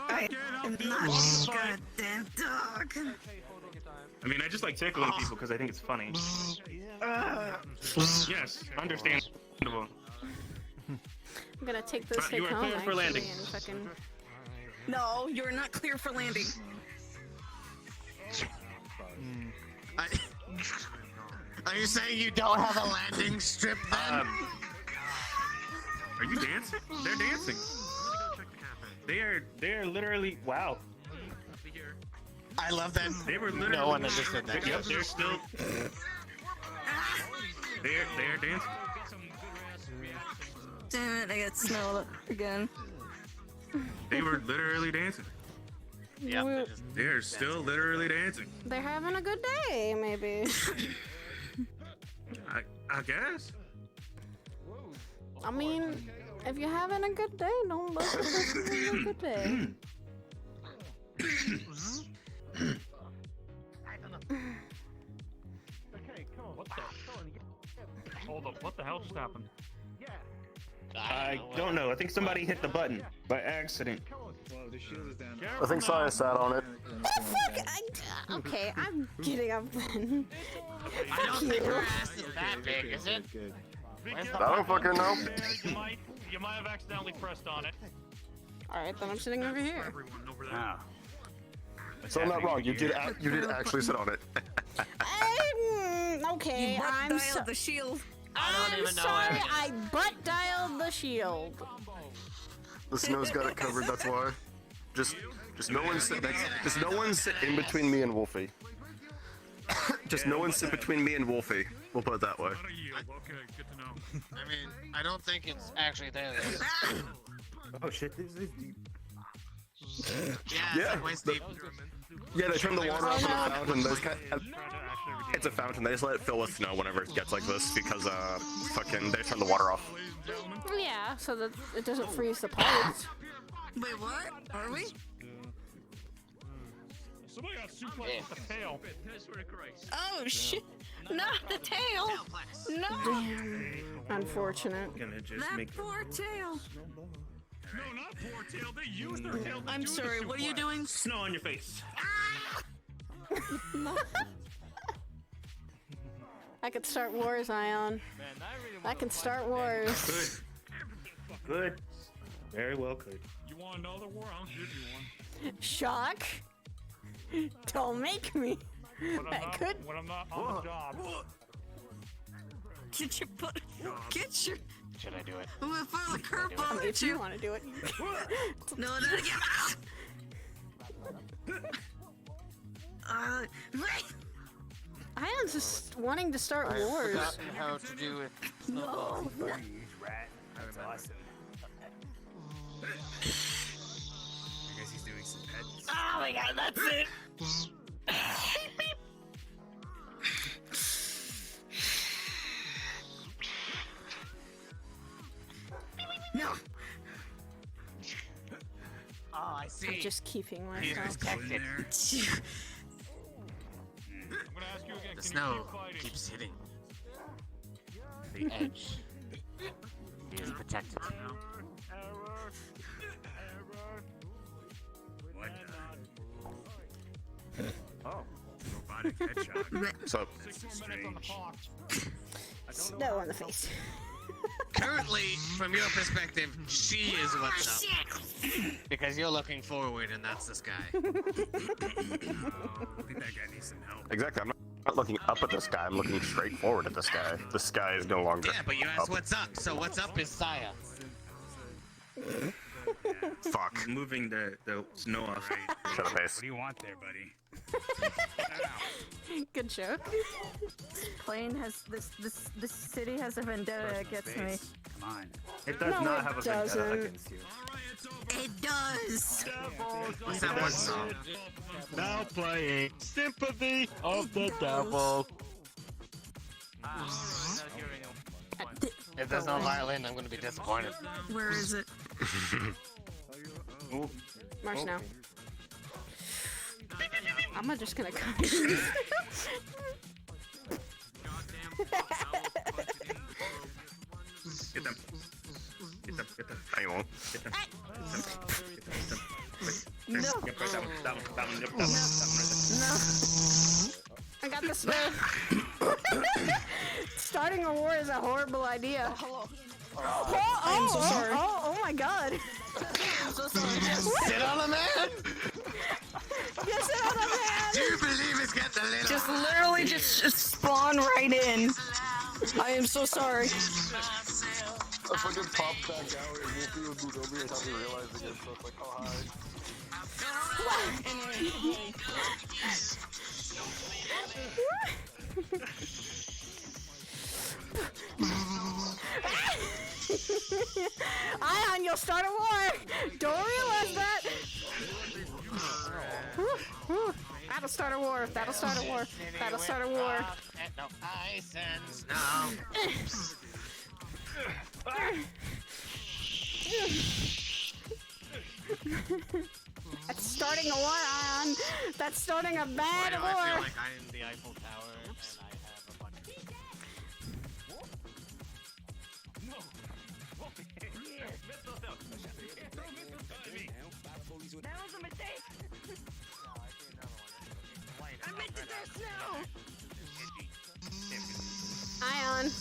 I am not a goddamn dog. I mean, I just like tickling people because I think it's funny. Yes, understandable. I'm gonna take this You steak are home clear for actually landing. and fucking... No, you're not clear for landing. Are you saying you don't have a landing strip then? Are you dancing? They're dancing. They are literally wow. I love that. They were literally. No one understood that. Yep, they're still. They're dancing. Damn it, I got snowed again. They were literally dancing. Yeah. They're still literally dancing. They're having a good day, maybe. I guess. I mean, if you're having a good day, don't look at having a good day. Okay, come on. What the? Hold up. What the hell just happened? I don't know. I think somebody hit the button by accident. I think Saya sat on it. Oh, fuck! Okay, I'm getting up then. I don't think her ass is that big, is it? I don't fucking know. You might have accidentally pressed on it. Alright, then I'm sitting over here. So I'm not wrong. You did actually sit on it. Okay, I'm sorry. the shield. I'm sorry, I butt dialed the shield. The snow's got it covered. That's why. Just no one sit next. Just no one sit in between me and Wolfie. Just no one sit between me and Wolfie. We'll put it that way. Okay, good to know. I mean, I don't think it's actually there. Oh shit, this is deep. Yeah, it's waist deep. Yeah, they turn the water off in a fountain. It's a fountain. They just let it fill with snow whenever it gets like this because fucking they turn the water off. Yeah, so that it doesn't freeze the pipes. Wait, what? Are we? Somebody got suplexed with the tail. Oh shit! Not the tail! No! Damn. Unfortunate. That poor tail! No, not poor tail. They use their tail. I'm sorry, what are you doing? Snow on your face. I could start wars, Ion. I can start wars. Good. Very well could. You want another war? I'll give you one. Shock? Don't make me. When I'm not on the job. Get your butt. Get your. Should I do it? I'm gonna file a curveball If you want to do it. No, not again. Wait. Ion's just wanting to start I've wars. forgotten how to do it. No. That's awesome. I guess he's doing some pets. Oh my god, that's it. Beep, beep. No. Oh, I see. I'm just keeping He's myself. protected. I'm gonna ask you again. The Can snow you keep fighting? keeps hitting the edge. He is protected. What Oh. robotic headshot? So. Snow on the face. Currently, from your perspective, she is what's up. Because you're looking forward, and that's the sky. I think that guy needs some help. Exactly. I'm not looking up at this guy. I'm looking straight forward at this guy. The sky is no longer. Yeah, but you asked up. what's up. So what's up is Saya. Fuck. Moving the snow off. Right. Shut up, Ace. What do you want there, buddy? Good joke. Plane has this city has a vendetta against me. Come on. It does No, not it have a vendetta doesn't. against you. It does. What's that one song? Now playing Sympathy of the Devil. If there's no violin, I'm gonna be disappointed. Where is it? March now. I'm just gonna come in. Get them. Get them. Get them. I won't. Get them. No. Yep, right, that one. That one. That one. Yep, that one. That one right there. No. I got the snow. Starting a war is a horrible idea. I'm so sorry. Oh my god. I'm so sorry. Sit on a man! Yes, Do you believe it's getting a little Just hot literally here? just spawn right in. I am so sorry. I fucking popped back out and we'll be with Budobi without me realizing it, so it's like, oh hi. Ion, you'll start a war! Don't realize that! That'll start a war. That'll start a war. That'll start a war. No ice and snow. That's starting a war, Ion. That's starting a bad war. I feel like I'm in the Eiffel Tower and I have a bunch of... That was a mistake! I meant to throw snow! Ion.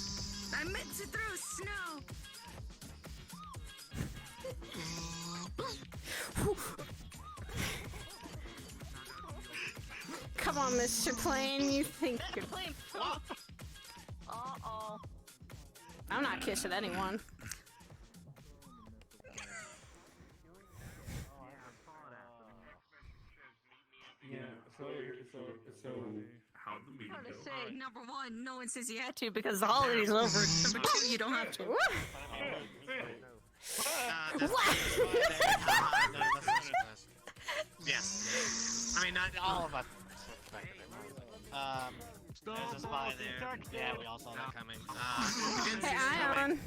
I meant to throw snow! Come on, Mr. Plane. You think you're... Uh-oh. I'm not kissing anyone. Yeah, so how the meeting I'm gonna go? say, number one, no one says you had to because the holiday's over. Number two, you don't have to. Yes. I mean, not all of us. There's a spy there. Yeah, we all saw that coming. Hey, Ion.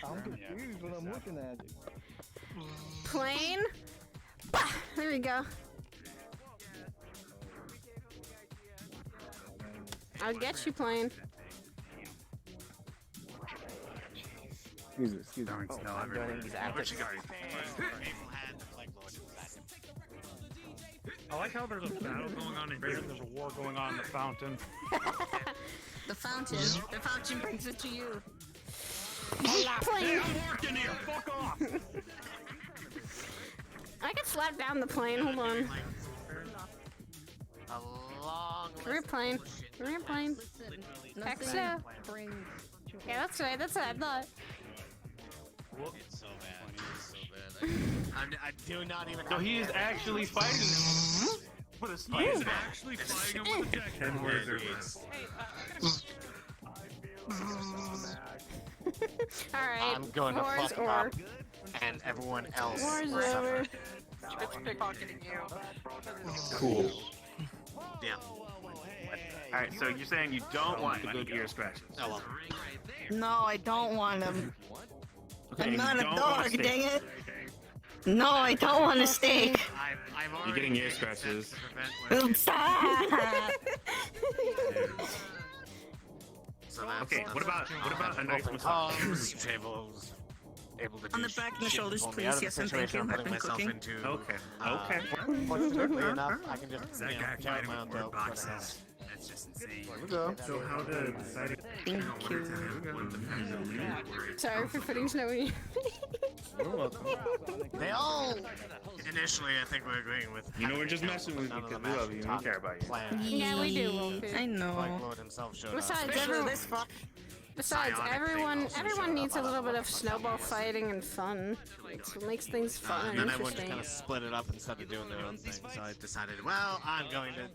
I'm confused when I'm looking at it. Plane. Bah! There we go. I'll get you, Plane. Excuse me, excuse me. I'm doing these active. I like how there's a battle going on in here. There's a war going on in the fountain. The fountain. The fountain brings it to you. Plane. I'm working here. Fuck off. I can slap down the plane. Hold on. A long Come here, plane. Come here, plane. Extra. Yeah, that's right. That's what I thought. It's so bad. It's so bad. I do not even. So he is actually fighting him. What is He is actually fighting him with a deck. 10 words or less. Alright. I'm going to War's fuck over. up, and everyone else War's will suffer. over. It's pickpocketing you. Cool. Yeah. Alright, so you're saying you don't want the good ear scratches? Oh well. No, I don't want him. Okay, I'm you not a don't want a dog, steak. dang it. No, I don't want a steak. You're getting ear scratches. Stop. So that's, Okay, what about a nice massage? Tables, able to On do the back and the shit to shoulders, pull me please. out of the Yes, and thank situation you. I'm I've putting been myself cooking. into. Okay. Okay. Fortunately enough, I can just That guy jump fighting my own with more dope. boxes. That's just insane. Here we go. So how to decide Thank you. Sorry for putting snow in you. You're welcome. They all initially, I think, we're agreeing with. You know, we're just messing with you because we love you and we care about you. Yeah, we do, Wolfie. I know. Like Lord himself showed up. Besides, everyone needs a little bit of snowball fighting and fun. It's what makes things fun And and then everyone just interesting. kind of split it up instead of doing their own thing. So I decided, well, I'm going to.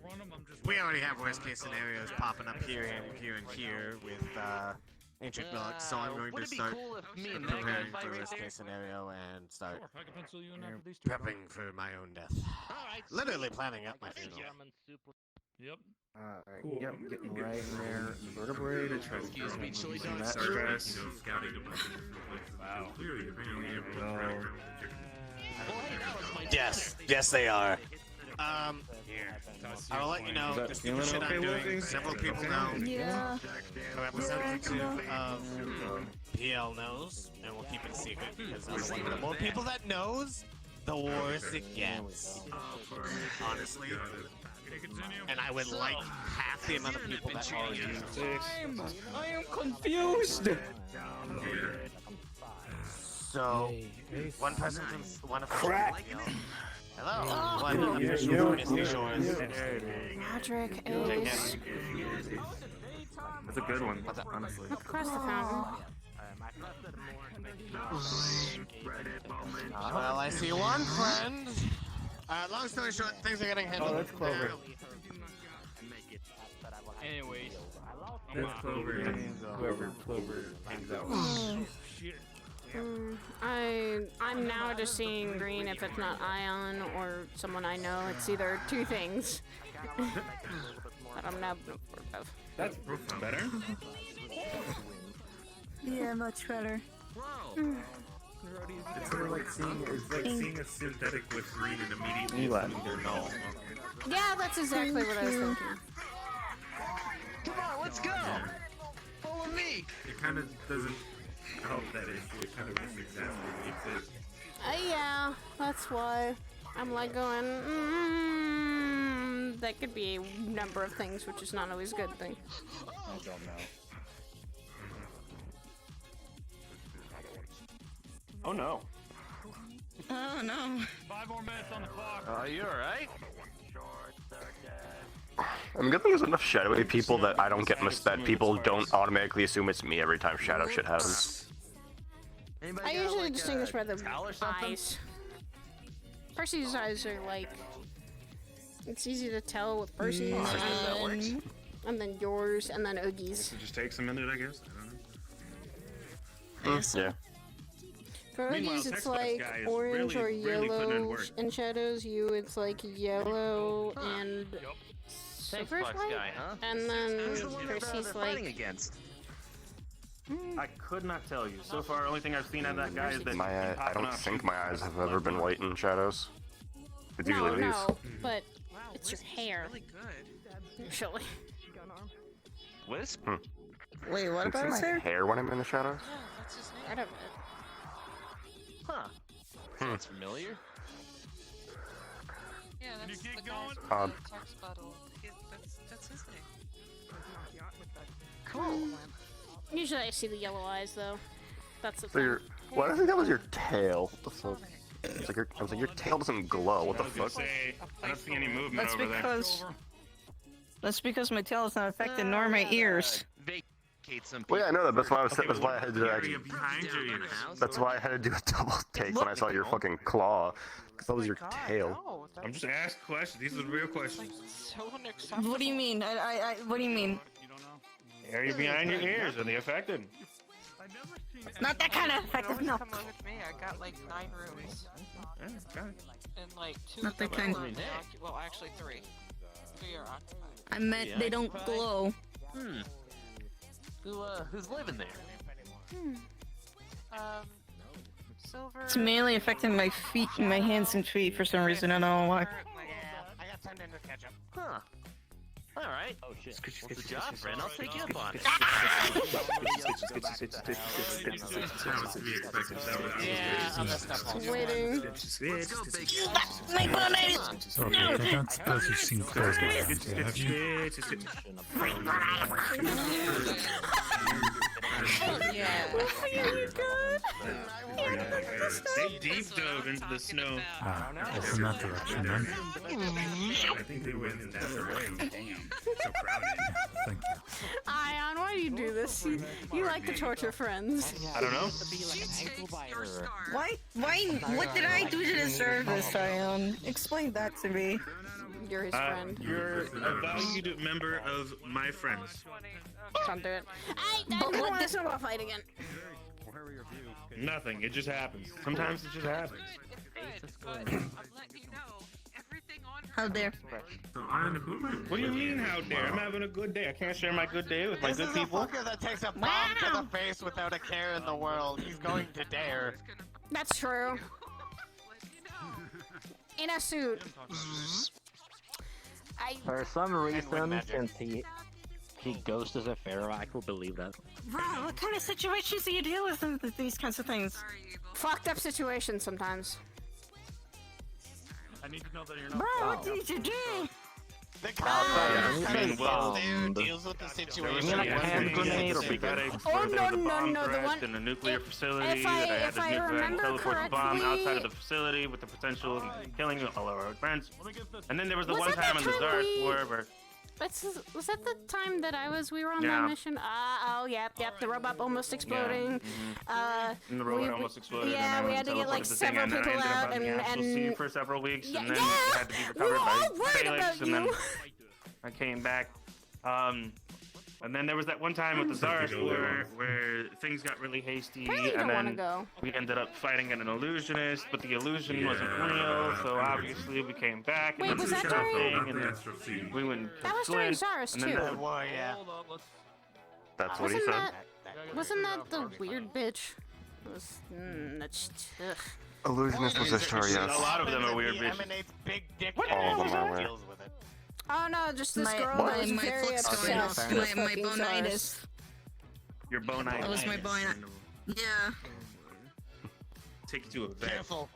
We already have worst case scenarios popping up here and here and here with ancient relics, so I'm going to start preparing for worst case scenario and start prepping for my own death. Literally planning out my funeral. Yep. Alright, Cool. yep, getting right in there. Vertebrae to try to Excuse me, chili using dogs. that stress. Wow. Yes, they are. I will let you know. Is that Just keep the feeling shit okay, I'm doing. Wolfie? Several people know. Yeah. The representative of PL knows, and we'll keep it a secret because the more people that knows, the worse it gets. Honestly, And I would like half the amount of people that already use I am confused. So, one person can one of Crack. Hello. Oh, One yeah, official yeah, from Misty yeah. Shores. Patrick Take is him. That's a good one, honestly. across the fountain. Well, I see one friend. Long story short, things are getting handled. Oh, that's Clover. Anyways. That's Clover. Whoever Clover hangs out with. I'm now just seeing green if it's not Ion or someone I know. It's either two things. But I'm now both. That's better. Yeah, much better. It's sort of like seeing a synthetic with green and immediately assuming they're null. Yeah, that's exactly what I was thinking. Come on, let's go. Follow me. It kind of doesn't help that issue. It kind of just exacerbates it. Yeah, that's why I'm like going, that could be a number of things, which is not always a good thing. I don't know. Oh no. Oh no. 5 more minutes on the clock. You alright? I mean, good thing there's enough shadowy people that I don't get that people don't automatically assume it's me every time shadow shit happens. I usually distinguish by the eyes. Percy's eyes are like, it's easy to tell with Percy's, and then yours, and then Oogie's. It just takes a minute, I guess. I don't know. Yeah. For Meanwhile, Oogie's, it's Text like Box guy is orange or really putting in yellow work. in shadows. You, it's like yellow and silver guy, huh? and then Percy's like. Against? I could not tell you. So far, only thing I've seen of that guy is that I don't think my eyes have ever been white in shadows. It's No, usually these. no, but it's your hair. Really good. Usually. Wisp? Wait, what Can about see his my hair? hair when I'm in the shadows? Yeah, that's his name. Part of it. Huh. Sounds familiar. Yeah, that's the guy Odd. from the text bottle. That's his name. Cool. Usually I see the yellow eyes though. That's the So thing. your, well, I think that was your tail. What the fuck? It's like I was like, your tail doesn't glow. What the I was gonna fuck? say, I don't see any movement That's over because my tail is not affected, nor my ears. Vacate some Well, yeah, I know that. That's why I was. Okay, That's why I had to. Area behind your ears. That's why I had to do a double take when I saw your fucking claw, because that was your tail. No, I'm just asking questions. These are real questions. so unacceptable. What do you mean? What do you mean? Area behind your ears, are they affected? Not that kind of effective, no. Come on with me. I got like 9 rooms. Yeah, got it. And like 2 Not of them that kind. are well, actually 3. 3 are occupied. I meant they don't glow. Who's living there? Silver. Uh, It's mainly affecting my feet, my hands and feet for some reason. I don't know why. I got turned into ketchup. Huh. Alright. Oh shit. What's the job, friend? I'll take you up on it. Yeah, I'm messed up. Waiting. My bonnet! Okay, I don't suppose you've seen Clover, have you? Yeah. They deep dove into the snow. Ah, that's in that direction then. I think they went in that direction. Damn. So crowded. Thank you. Ion, why do you do this? You like to torture friends. I don't know. Why? What did I do to deserve this, Ion? Explain that to me. You're his friend. You're a valued member of my friends. Don't do it. I don't want to snowball fight again. Nothing. It just happens. Sometimes it just happens. How dare? What do you mean, how dare? I'm having a good day. I can't share my good day with my This good is a people. fucker that takes a bomb to the face without a care in the world. He's going to dare. That's true. In a suit. For some reason, since he ghosts as a pharaoh, I could believe that. Bro, what kind of situations do you deal with with these kinds of things? Fucked up situations sometimes. I need to know that you're not. Bro, what did you do? The I mean, well, deals with the situation. You mean like a hand grenade or big Oh no, the one. In a nuclear facility if I- that I had if this I nuclear remember teleport bomb correctly- outside of the facility with the potential of killing all of our friends. And then there was the Was one that time the on the time Czar we- Explorer where Was that the time that we were on Yeah. that mission? Oh, yep, the robot almost exploding. and the robot almost exploded. Yeah, and we I had to get teleported like the thing, several and then I people ended up out, on the actual sea and for several weeks, Yeah, and then yeah! it had to be We recovered were all by worried Felix, about and then you. I came back. And then there was that one time with the Czar Explorer where things got really hasty, Apparently you and don't wanna then go. we ended up fighting an illusionist, but the illusion wasn't real, so obviously we came back. Wait, and was then that the during- thing, and then we went and That was killed during Flynn, Zaris and then too. that- That's what he Wasn't said. Wasn't that the weird bitch? It was, that's ugh. Illusionist was Ishtar, yes. A lot of them are weird bitches. Emanates big dick All of them are weird. deals with it. Oh no, just this My- girl my- that was my very foot's obsessed going off. with My fucking bonitis. Zaris. Your bonitis. That was my bone. Yeah. Take you to a vet. Careful.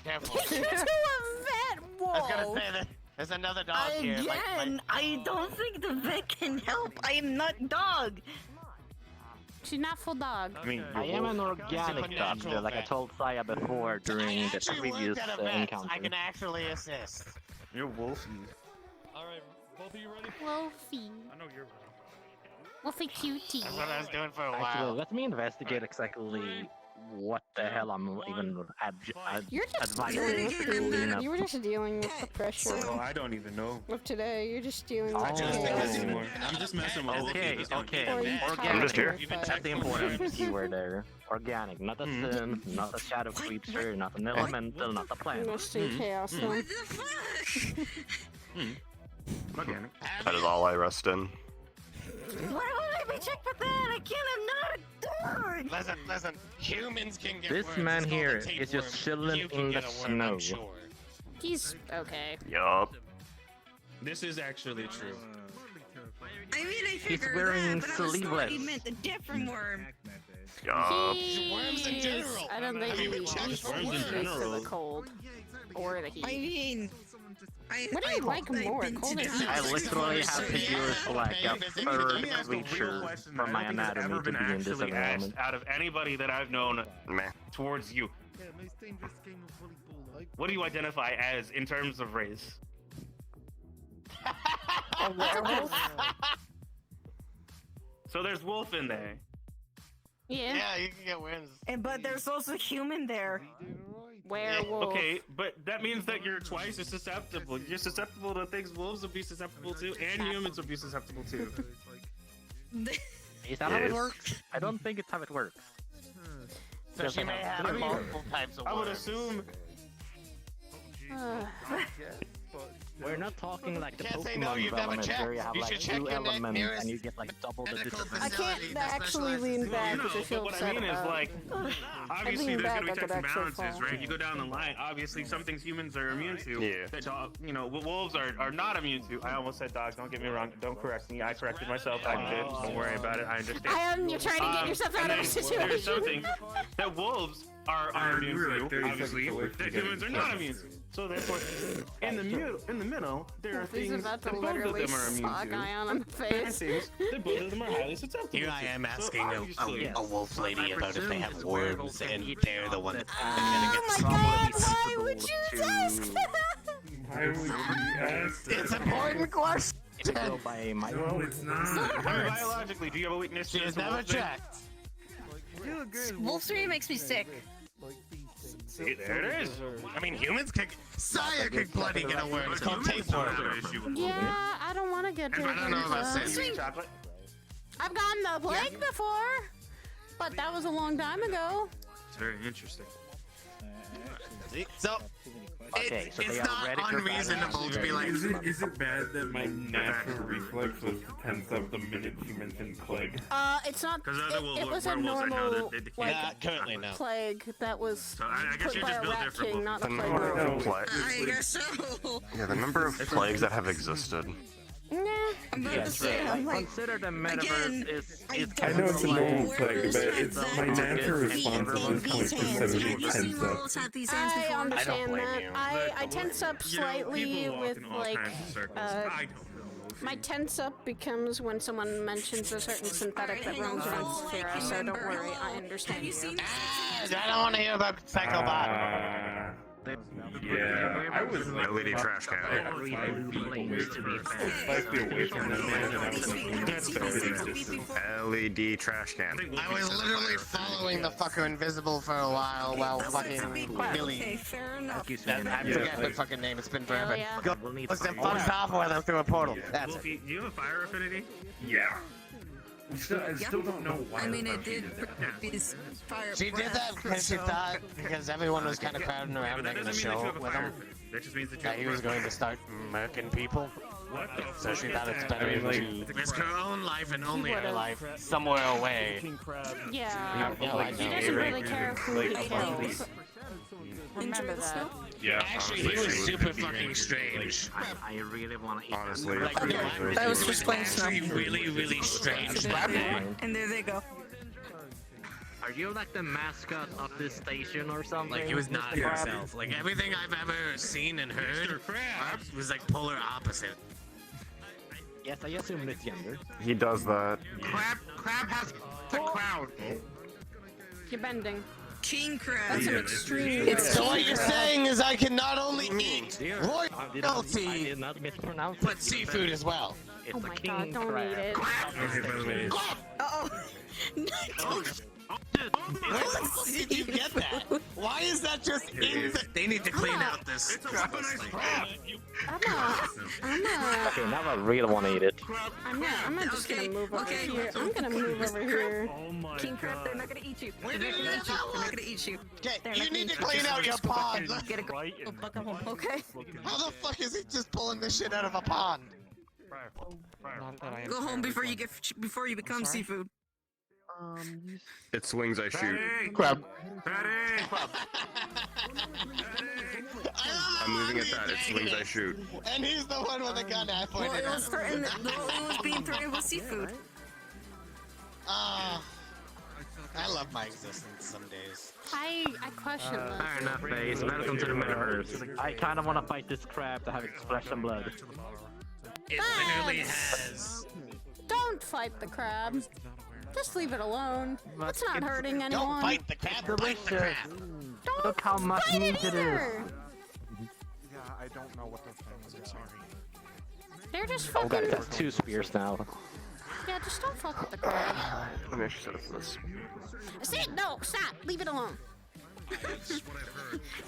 Careful. To a vet. Whoa. I was gonna say that there's another dog here. Again, I don't think the vet can help. I am not dog. She's not full dog. I mean, I am an organic doctor, like I told Saya before during the previous encounter. I can actually assist. You're Wolfie. Alright, both of you ready? Wolfie. I know you're ready. Wolfie cutie. That's what I was doing for a Actually, while. let me investigate exactly what the hell I'm even You're just advising dealing to with clean up. you were just dealing with the pressure Oh, I don't even know. of today. You're just dealing with Oh. chaos. I'm just messing with Okay, Wolfie. okay. Or you Organic. I'm just here. That's the important keyword there. Organic, not a sin, not a shadow creature, not an elemental, not a plant. Must in chaos. Huh? What the fuck? Organic. That is all I rest in. Why would I be checked for that? I can't. I'm not a dog. Listen. Humans can get This worms. man It's called here a tapeworm. is just chilling You can in the get a worm, I'm snow. sure. He's okay. Yup. This is actually true. I mean, I He's figured wearing that, but I was thought he sleeveless. meant a different worm. Yup. Worms in general. I don't think Have you been he's checked for used worms? to the cold or the heat. I mean, What do you like more, cold or heat? I literally have to use like a third Real creature question from my I don't think has anatomy ever to been be in this actually asked environment. out of anybody that I've known Meh. towards you. Yeah, most dangerous game of volleyball. Like, What do you identify as in terms of race? A werewolf? So there's wolf in there. Yeah. Yeah, you can get worms. But there's also human there. Werewolf. Okay, but that means that you're twice as susceptible. You're susceptible to things wolves would be susceptible to, and humans would be susceptible to. Is that how it Yes. works? I don't think it's how it works. So she may have multiple types of I would worms. assume. We're not talking like the Can't say no, Pokemon you've never development where you checked. have You like should check 2 your elements nearest and you get like double the distance. I can't actually lean back because I feel But what upset I mean is, about like, obviously lean there's back, gonna I be could checks and actually balances, fall. right? You go down the line. Obviously, some things humans are immune to. Yeah. That you know, what wolves are not immune to. I almost said dogs. Don't get me wrong. Don't correct me. I corrected myself. I did. Don't worry about it. I understand. You're trying to get yourself out and of a then situation. There's something that wolves are immune we were like to, 30 obviously, seconds away from that getting humans are not immune to. So therefore, in the middle, there are He's things about that to both of literally them are immune sock to. Ion on the There are face. things that both of them are highly susceptible Here I to. am So asking obviously- a wolf lady about if they have worms, and they're the one that's Oh my god, why would you ask that? Why would you ask that? It's an important question. So by my No, it's not. I mean, biologically, do you have a weakness She to has the never wolf thing? checked. Wolf 3 makes me sick. See, there it is. I mean, humans can. Saya could bloody get a worm. It's called tapeworm. Yeah, I don't want to get to I don't know about it. Chocolate. I've gotten the plague before, but that was a long time ago. It's very interesting. So, Okay, so they it's are not ready for unreasonable to be like. Is it bad that my natural reflex was to tense up the minute you mentioned plague? It's not. Because other It was a werewolves I know normal that they like can't. Currently, no. plague that was So I guess put you're by just a built rat different. king, not a The plague. number of plagues. I guess so. Yeah, the number of plagues that have existed. Nah, I'm about to say, I'm like, Consider the again, metaverse is I know it's a normal thing, but it's my natural feet response and is these hands. 20% Have you seen tense up. roles have these hands I before? understand blame that. you. I tense up slightly People walk with in all like kinds of circles. uh, I don't know. my tense up becomes when someone mentions a certain synthetic that roams around Sierra, so don't worry, I understand you. I don't want to hear about Psychobot. Yeah, I was like, LED trash can. slightly away from that man, and I was like, LED trash can. I was literally following the fucker invisible for a while fucking Billy. Okay, fair enough. I forget the fucking name, it's been forever. yeah. Go, listen, fucked off with him through a portal. That's it. Wolfie, do you have a fire affinity? yeah. I still don't know why. I mean, it did produce fire. She did that because she thought, because everyone was kind of crowding around That making a doesn't mean that you show have a with fire him, affinity. That just means that you that have he a was going to fire. start murking people. What the So fuck she is thought it's that? better if she risk her own life and only her life somewhere away. Yeah. Yeah, I He know. doesn't really care who he kills. Remember that. Yeah, Actually, he was super fucking strange. I really want to eat honestly. That was just plain snow. Actually, really strange. And there they go. Are you like the mascot of this station or something? Like, he was not himself. Like, everything I've ever seen and heard was like polar opposite. Yes, I assume it's younger. He does that. Crab has the crowd. You're bending. King crab. That's an extreme. So what you're saying is I can not only eat royalty, I did not mispronounce but seafood as well. It's Oh a my king god, don't crab. eat it. Okay, by the way, Uh-oh. Where the fuck did you get that? Why is that just in the... They need to clean out this crab. I'm Okay, now I really want to eat it. not just gonna move over here. I'm gonna move over here. oh my King crab, they're not gonna eat you. They're not gonna eat you. They're not gonna eat you. Okay, They're you not need to gonna eat clean out your pond. Get a go. Okay. How the fuck is he just pulling this shit out of a pond? Go home before you become seafood. It swings, I shoot. Crab. I'm leaving it that. It swings, I shoot. And he's the one with the gun I Well, pointed it was at. threatened. It was being threatened with seafood. I love my existence some days. I question this. Fair enough, Base. Welcome to the metaverse. I kind of want to fight this crab to have its flesh and blood. It literally has. Don't fight the crab. Just leave it alone. It's not hurting anyone. Don't fight the crab, bite the crab. Look how much Fight meat it it is. either. Yeah, I don't know what those things are. Sorry. They're just Oh god, fucking. it has 2 spears now. Yeah, just don't fuck with the crab. Let me actually set up this. See? No, stop. Leave it alone.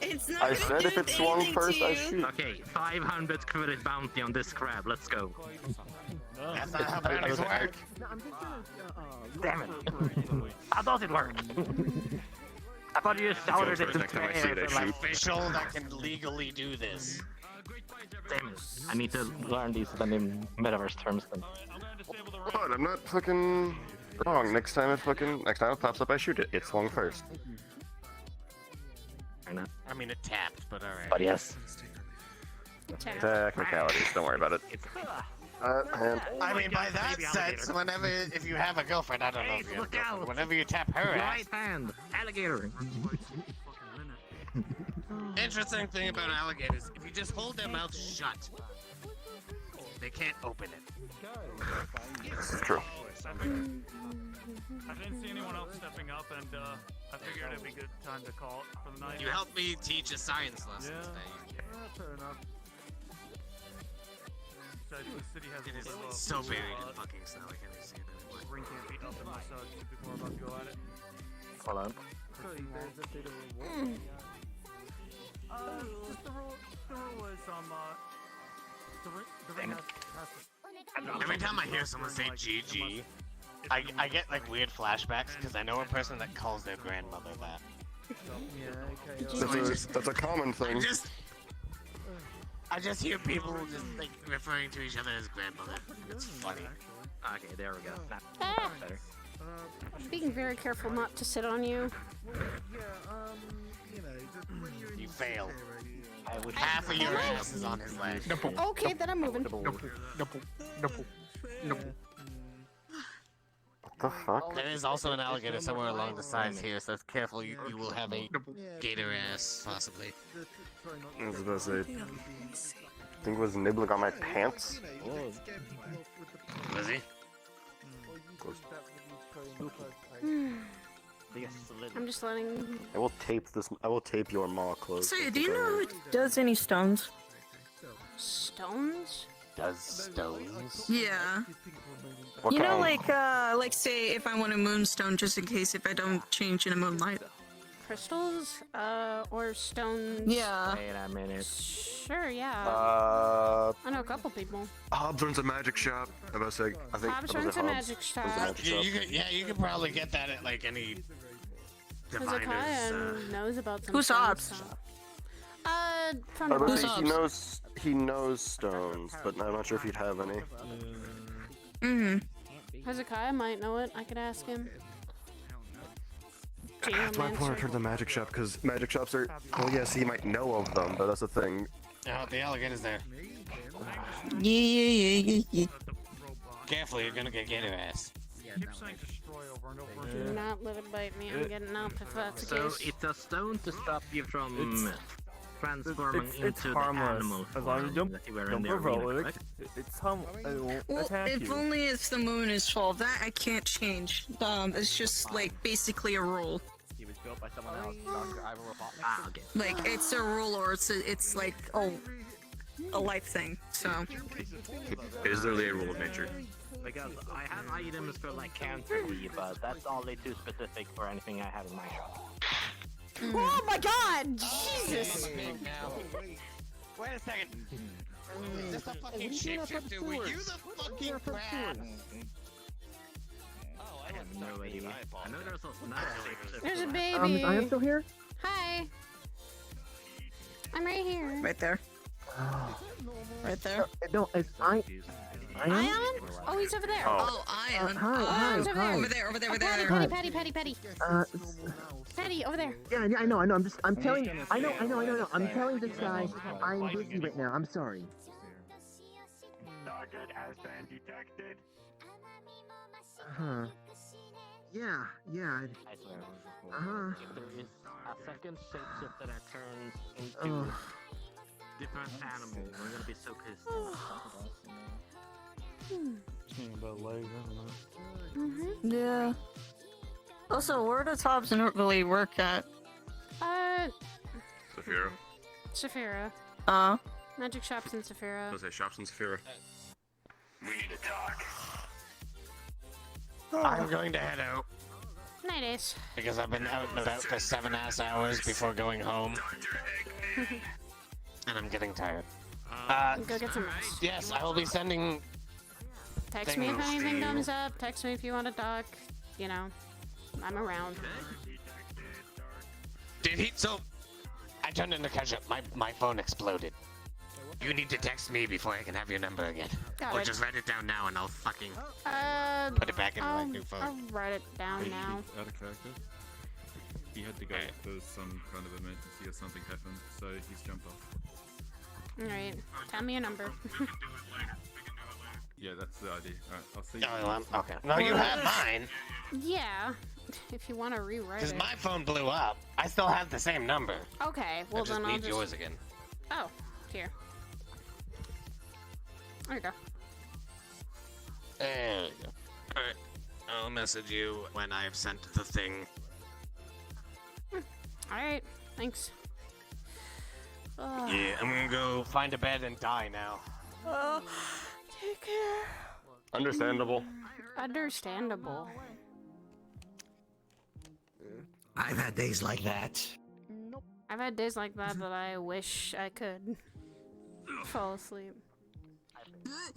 It's not I gonna said do if it swung anything first, to I you. shoot. Okay, 500 credit bounty on this crab. Let's go. That's not how bounties work. Damn it. How does it work? I thought you just shouted it Next time I see it, I shoot. Official that can legally do this. Damn it. I need to learn these in metaverse terms then. But I'm not fucking wrong. Next time it pops up, I shoot it. It swung first. I mean, it tapped, but alright. But yes. Technicalities, don't worry about it. And I mean, by that sense, whenever, if you have a girlfriend, I don't know if you have a girlfriend, whenever you tap her ass. Right hand, alligator. Interesting thing about alligators, if you just hold their mouth shut, they can't open it. it's true. I didn't see anyone else stepping up, and I figured it'd be a good time to call it for the night. You helped me teach a science lesson Yeah. today. Fair enough. The city has It a is little bit of so buried in fucking snow, I can't even see it anymore. Ring can't be up in this before we're about to go at it. Hold on. Just the rule is the ring has to. Every time I hear someone say GG, I get like weird flashbacks because I know a person that calls their grandmother that. That's a common thing. I just hear people just like referring to each other as grandmother. It's funny. Okay, there we go. Ah. Better. I'm being very careful not to sit on you. You fail. Half of your ass is on his leg. Okay, then I'm moving. What the fuck? There is also an alligator somewhere along the sides here, so careful, you will have a gator ass, possibly. I was about to say, I think it was nibbling on my pants. Was he? I'm just letting. I will tape this. I will tape your maw closed. So, do you know who does any stones? Stones? Does stones? Yeah. What You know, kind? like say if I want a moonstone, just in case if I don't change in a moonlight. Crystals? Or stones? Yeah. Wait a minute. Sure, yeah. I know a couple people. Hobbs runs a magic shop. I was like, I think. Hobbs runs a magic shop. You could probably get that at like any Hezekiah knows about some Who's stones, Hobbs? so- from I the was book. like, he knows stones, but I'm not sure if he'd have any. Hezekiah might know it. I could ask him. That's why I pointed her to the magic shop, because magic shops are. Well, yes, he might know of them, but that's the thing. Oh, the alligator's there. Yeah. Careful, you're gonna get gator ass. Keep saying destroy over and over Do again. not let it bite me. I'm getting up if that's the So case. it's a stone to stop you from transforming It's into the harmless. animal As long as you form that you were in don't the provoke arena, it. correct? It's harmless. It won't Well, attack if you. only it's the moon is full. That I can't change. It's just like basically a rule. He was built by someone else. Dr. Ivor Robotnik. Ah, okay. Like it's a rule, or it's like a life thing. So. It is literally a rule of nature. Because I have items for like counter Lee, but that's only too specific for anything I have in my shop. Oh my god! Jesus! Wait a second. Is this a fucking shapeshifter? Were you the fucking rat? Oh, I have no idea. I know there's also not a shapeshifter. There's a baby. I am still here? Hi. I'm right here. Right there. Right there. No, it's I am? Ion? Oh, he's over there. Oh, Ion. Hi, he's over hi. there. Over there, over there, over Patty, there. Patty, Patty, Patty, Patty, over there. Yeah, I know. I'm telling. I know. I'm telling this guy I'm busy right now. I'm sorry. Target has been detected. Yeah. If there is a second shapeshifter that turns into different animal, we're gonna be so pissed. About legs, I don't know. Yeah. Also, where does Hobbs and really work at? Saphira. Saphira. Magic shops in Saphira. Let's say shops in Saphira. We need to talk. I'm going to head out Night Ace. because I've been out and about for 7 hours before going home, and I'm getting tired. Go get some rest. Yes, I will be sending. Text me if anything comes up. Text me if you want to talk. You know, I'm around. Did he? So, I turned into ketchup. My phone exploded. You need to text me before I can have your number again. Got Or it. just write it down now and I'll fucking Put it back in my new phone. I'll write it down now. Out of character. He had to go. There was some kind of emergency or something happened, so he's jumped off. Alright. Tell me your number. Yeah, that's the idea. Alright, I'll see Oh, okay. No, you have mine. Yeah. If you want to rewrite Because it. my phone blew up. I still have the same number. Okay, well I just then I'll need just... yours again. Oh, here. There you go. There you go. Alright. I'll message you when I've sent the thing. Alright, thanks. Yeah, I'm gonna go find a bed and die now. Take care. Understandable. Understandable. I've had days like that. I've had days like that that I wish I could fall asleep.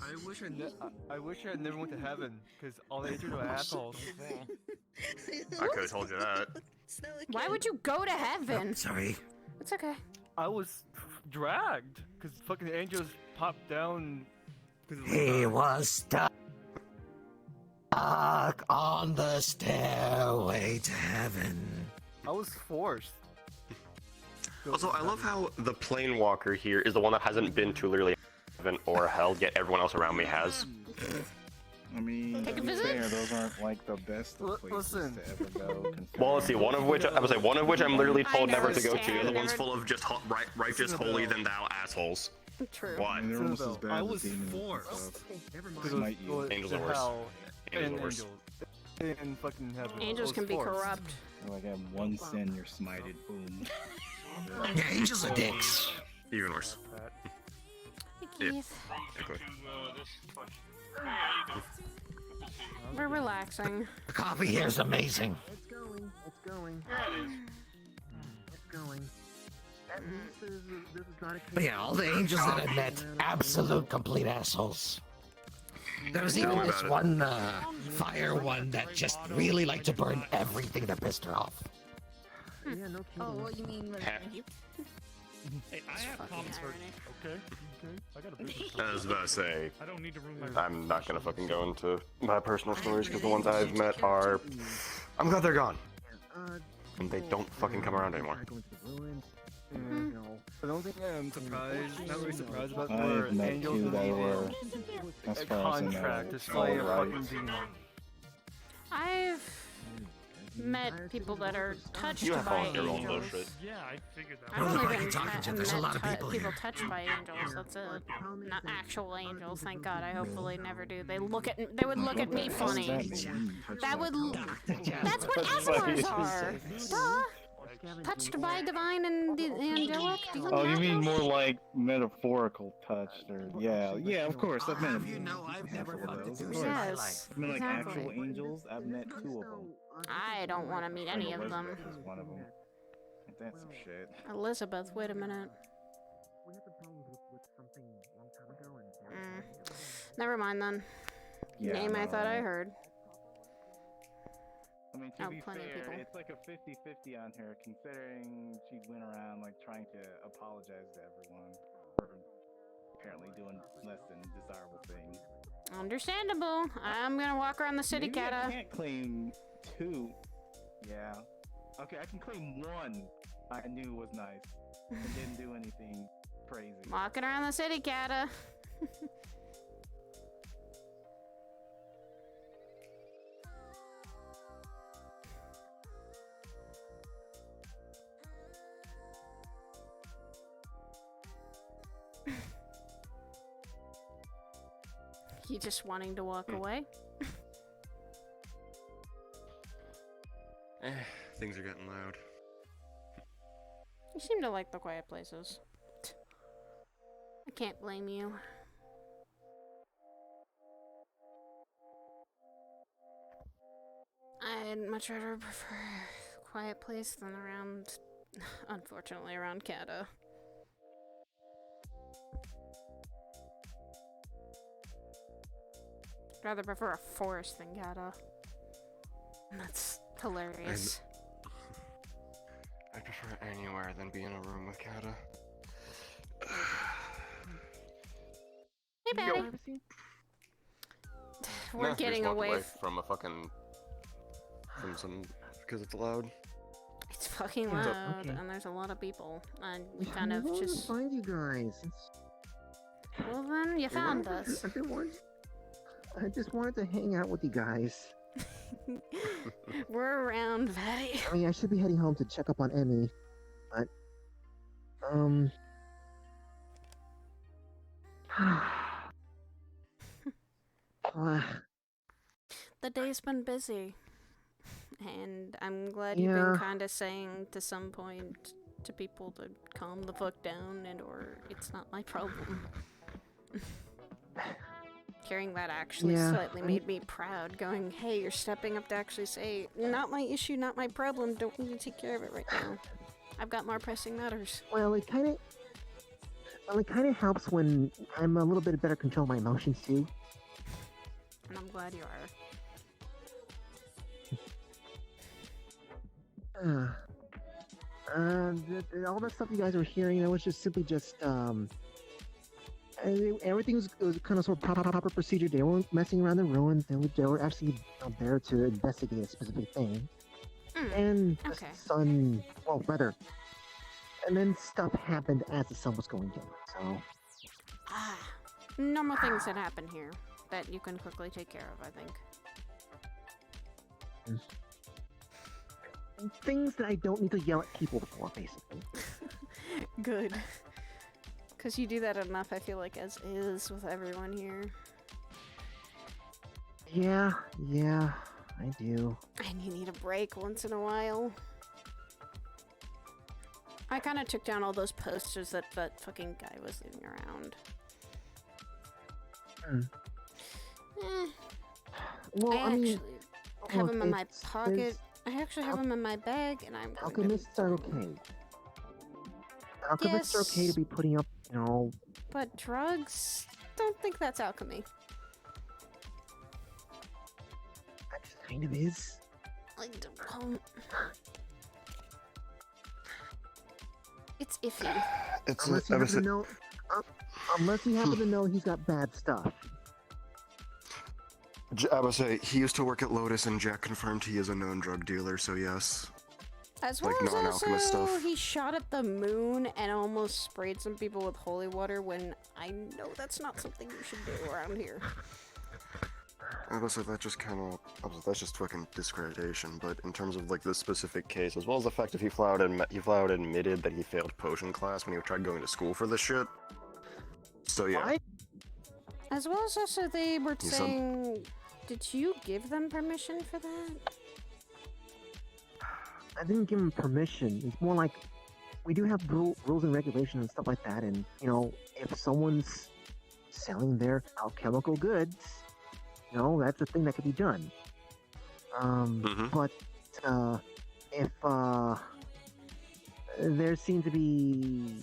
I wish I never went to heaven, because all the angels are assholes. I could have told you that. Why would you go to heaven? Sorry. It's okay. I was dragged, because fucking angels popped down. He was stuck on the stairway to heaven. I was forced. Also, I love how the plane walker here is the one that hasn't been to literally heaven or hell, yet everyone else around me has. I mean, Take a to be visit? fair, those aren't like the best of places listen. to ever go. Well, let's see. One of which I would say one of which I'm literally told I know, never to go to. Stan, The other one's never- full of just righteous, holy than thou assholes. True. What? I mean, they're almost as bad I as was demons and forced stuff. to Smite you. go Angels to are worse. hell Angels and are worse. angels. In fucking heaven. Angels I was can be forced. corrupt. Like, have one sin, you're smited. Boom. Yeah, angels are dicks. Even worse. Hey, Keith. Exactly. We're relaxing. The coffee here is amazing. It's going. It's going. It's going. This is not a But yeah, all the angels that I met, absolute complete assholes. There was even this one fire one that just really liked to burn everything that pissed her off. Yeah, no kidding. Oh, what you mean? Hey, I have comments first. Okay. I got a business. I was about to say, I don't need to ruin my. I'm not gonna fucking go into my personal stories because the ones I've met are. I'm glad they're gone. And they don't fucking come around anymore. The only thing I'm surprised, not really surprised about, I've were met angels two that needed were, as a far as I know, contract to slay a all fucking right. demon. I've met people that are touched You have by all your own angels. bullshit. Yeah, I figured that. I've only fucking been talking to you. met There's a lot of people here. touched by angels. That's it. Not actual angels, thank God. I hopefully never do. They would look at me funny. That's what Asmars are. Duh. Touched by divine and the angelic. Do Oh, you not mean know? more like metaphorical touched, or yeah, of course. I've met. I've never fucked a Of douche in course. my life. Yes, I mean, like exactly. actual angels. I've met 2 of them. I don't want to meet any of them. Elizabeth is one of them. Ain't that some shit? Elizabeth, wait a minute. We had some problems with something a long time ago, and Never mind then. Yeah, Name I no, thought I right. heard. I mean, to Oh, be plenty of fair, people. it's like a 50-50 on her, considering she went around like trying to apologize to everyone for apparently doing less than desirable things. Understandable. I'm gonna walk around the city, Maybe I Kata. can't claim 2. Yeah. Okay, I can claim 1 I knew was nice and didn't do anything crazy. Walking around the city, Kata. You just wanting to walk away? Things are getting loud. You seem to like the quiet places. I can't blame you. I'd much rather prefer a quiet place than around, unfortunately, around Kata. I'd rather prefer a forest than Kata. And that's hilarious. I prefer anywhere than be in a room with Kata. Hey, Patty. We're No, getting just walk away. from a fucking from some because it's loud. It's fucking Yeah, loud, okay. and there's a lot of people, and we kind of I wanted to just. find you guys. Well, then you found us. I just wanted to hang out with you guys. We're around, Patty. I mean, I should be heading home to check up on Emmy, but The day's been busy, and I'm glad you've been Yeah. kind of saying to some point to people to calm the fuck down, and or it's not my problem. Hearing that actually Yeah, slightly made me proud, going, hey, you're stepping up to actually say, not my issue, not my problem, don't need to take care of it right now. I've got more pressing matters. well, it kind of helps when I'm a little bit better control of my emotions too. And I'm glad you are. All that stuff you guys were hearing, that was just simply just everything was kind of sort of proper procedure. They weren't messing around the ruins. They were actually there to investigate a specific thing. And the sun, well, weather. And then stuff happened as the sun was going down. So Normal things that happen here. that you can quickly take care of, I think. Things that I don't need to yell at people for, basically. Good. Because you do that enough, I feel like, as is with everyone here. Yeah, I do. And you need a break once in a while. I kind of took down all those posters that fucking guy was leaving around. Well, I mean, actually have look, them in my pocket. I actually have them in my bag, and I'm going alchemists are okay. Alchemists are okay to be putting up, But drugs? Don't think that's alchemy. That just kind of is. I don't know. It's iffy. Unless you happen to know he's got bad stuff. I would say he used to work at Lotus, and Jack confirmed he is a known drug dealer. So yes. As well like as non-alchemist also, stuff. he shot at the moon and almost sprayed some people with holy water when I know that's not something you should do around here. I would say that just kind of, that's just fucking discreditation. But in terms of like this specific case, as well as the fact that he flat out admitted that he failed potion class when he tried going to school for this shit. So yeah. As well as also they were saying, did you give them permission for that? I didn't give him permission. It's more like we do have rules and regulations and stuff like that. And if someone's selling their alchemical goods, that's a thing that could be done. But if there seems to be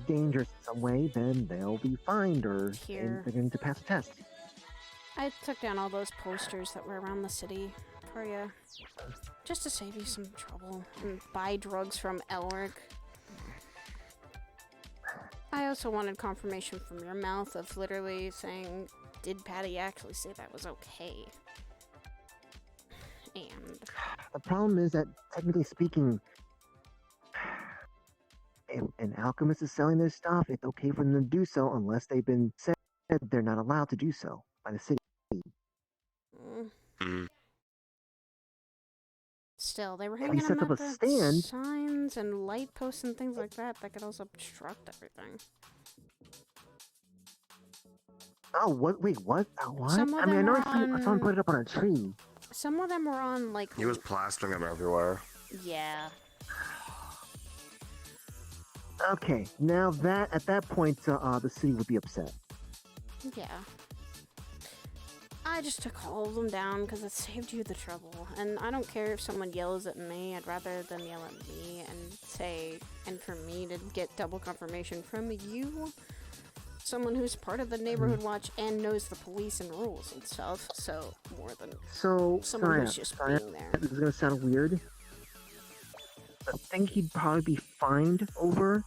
dangerous in some way, then they'll be fined or they're going to pass a test. I took down all those posters that were around the city for you. Just to save you some trouble and buy drugs from Elric. I also wanted confirmation from your mouth of literally saying, did Patty actually say that was okay? And the problem is that, technically speaking, if an alchemist is selling their stuff, it's okay for them to do so unless they've been said they're not allowed to do so by the city. Still, they were He hanging sets them up at a the stand. signs and light posts and things like that that could also obstruct everything. Oh, what? Wait, what? What? Some of I mean, I them know were I saw him put it up on a tree. Some of them were on, like... He was plastering them everywhere. Yeah. Okay, now that, at that point, the city would be upset. Yeah. I just took all of them down because it saved you the trouble. And I don't care if someone yells at me. I'd rather them yell at me and say, and for me to get double confirmation from you. Someone who's part of the neighborhood watch and knows the police and rules and stuff. So, more than someone who's just being there. This is gonna sound weird. The thing he'd probably be fined over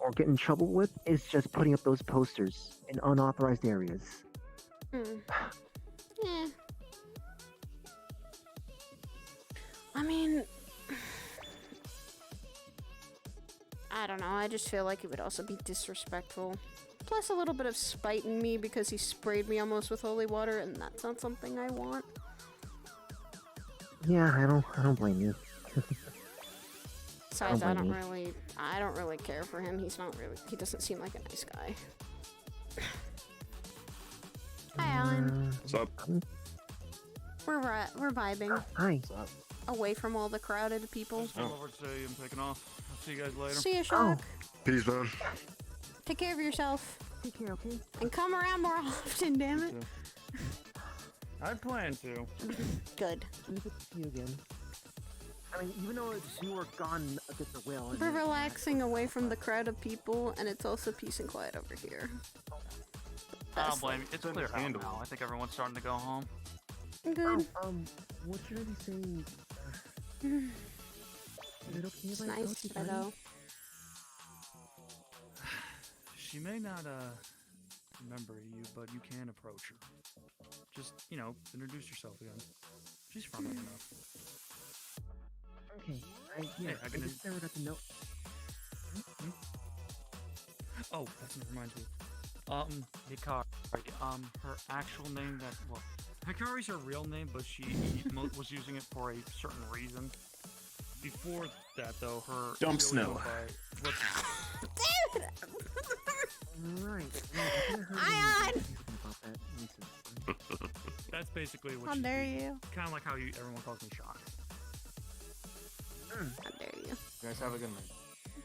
or get in trouble with is just putting up those posters in unauthorized areas. Yeah. I mean, I don't know. I just feel like it would also be disrespectful. Plus a little bit of spite in me because he sprayed me almost with holy water, and that's not something I want. Yeah, I don't blame you. Besides, I don't really care for him. He doesn't seem like a nice guy. Hi, Alan. What's up? We're vibing. Hi. Away from all the crowded people. I'm over to say I'm taking off. I'll see you guys later. See you, Shock. Peace, man. Take care of yourself. Take care, okay? And come around more often, damn it. I plan to. Good. Good to see you again. I mean, even though you were gone against the will. We're relaxing away from the crowd of people, and it's also peace and quiet over here. I don't blame you. It's clear out now. I think everyone's starting to go home. Good. What should I be saying? Is it okay It's if I nice, approach you, Beto. buddy? She may not remember you, but you can approach her. Just, introduce yourself again. She's friendly enough. Okay, I just never got to know. Oh, that reminds me. Hikari. Her actual name well, Hikari's her real name, but she was using it for a certain reason. Before that, though, her Dump Snow. Right. Ion! That's basically what How she dare you? Kind of like how everyone calls me Shock. How dare you? You guys have a good night.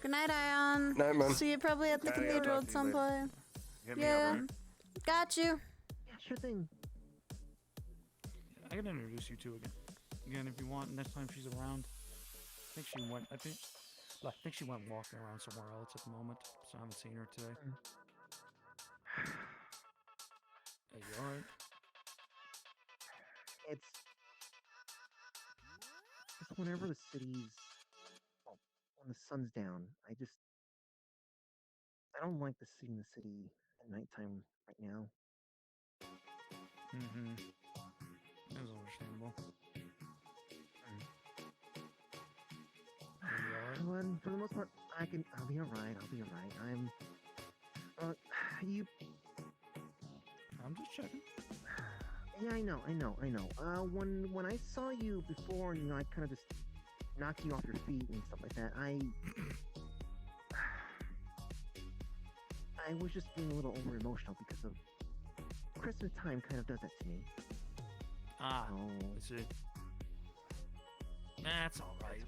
Good night, Ion. Night, man. See you probably at the Yeah, yeah, cathedral talk at to you some later. point. Hit me Yeah. up, right? Got you. Yeah, sure thing. I can introduce you two again if you want. Next time she's around. I think she went walking around somewhere else at the moment, so I haven't seen her today. Hey, you alright? It's just whenever the city's when the sun's down, I don't like seeing the city at nighttime right now. Mm-hmm. That was understandable. But for the most part, I'll be alright. I'm just checking. Yeah, I know. When I saw you before, and I kind of just knocked you off your feet and stuff like that, I was just being a little over emotional because of Christmas time. Kind of does that to me. I see. That's all right.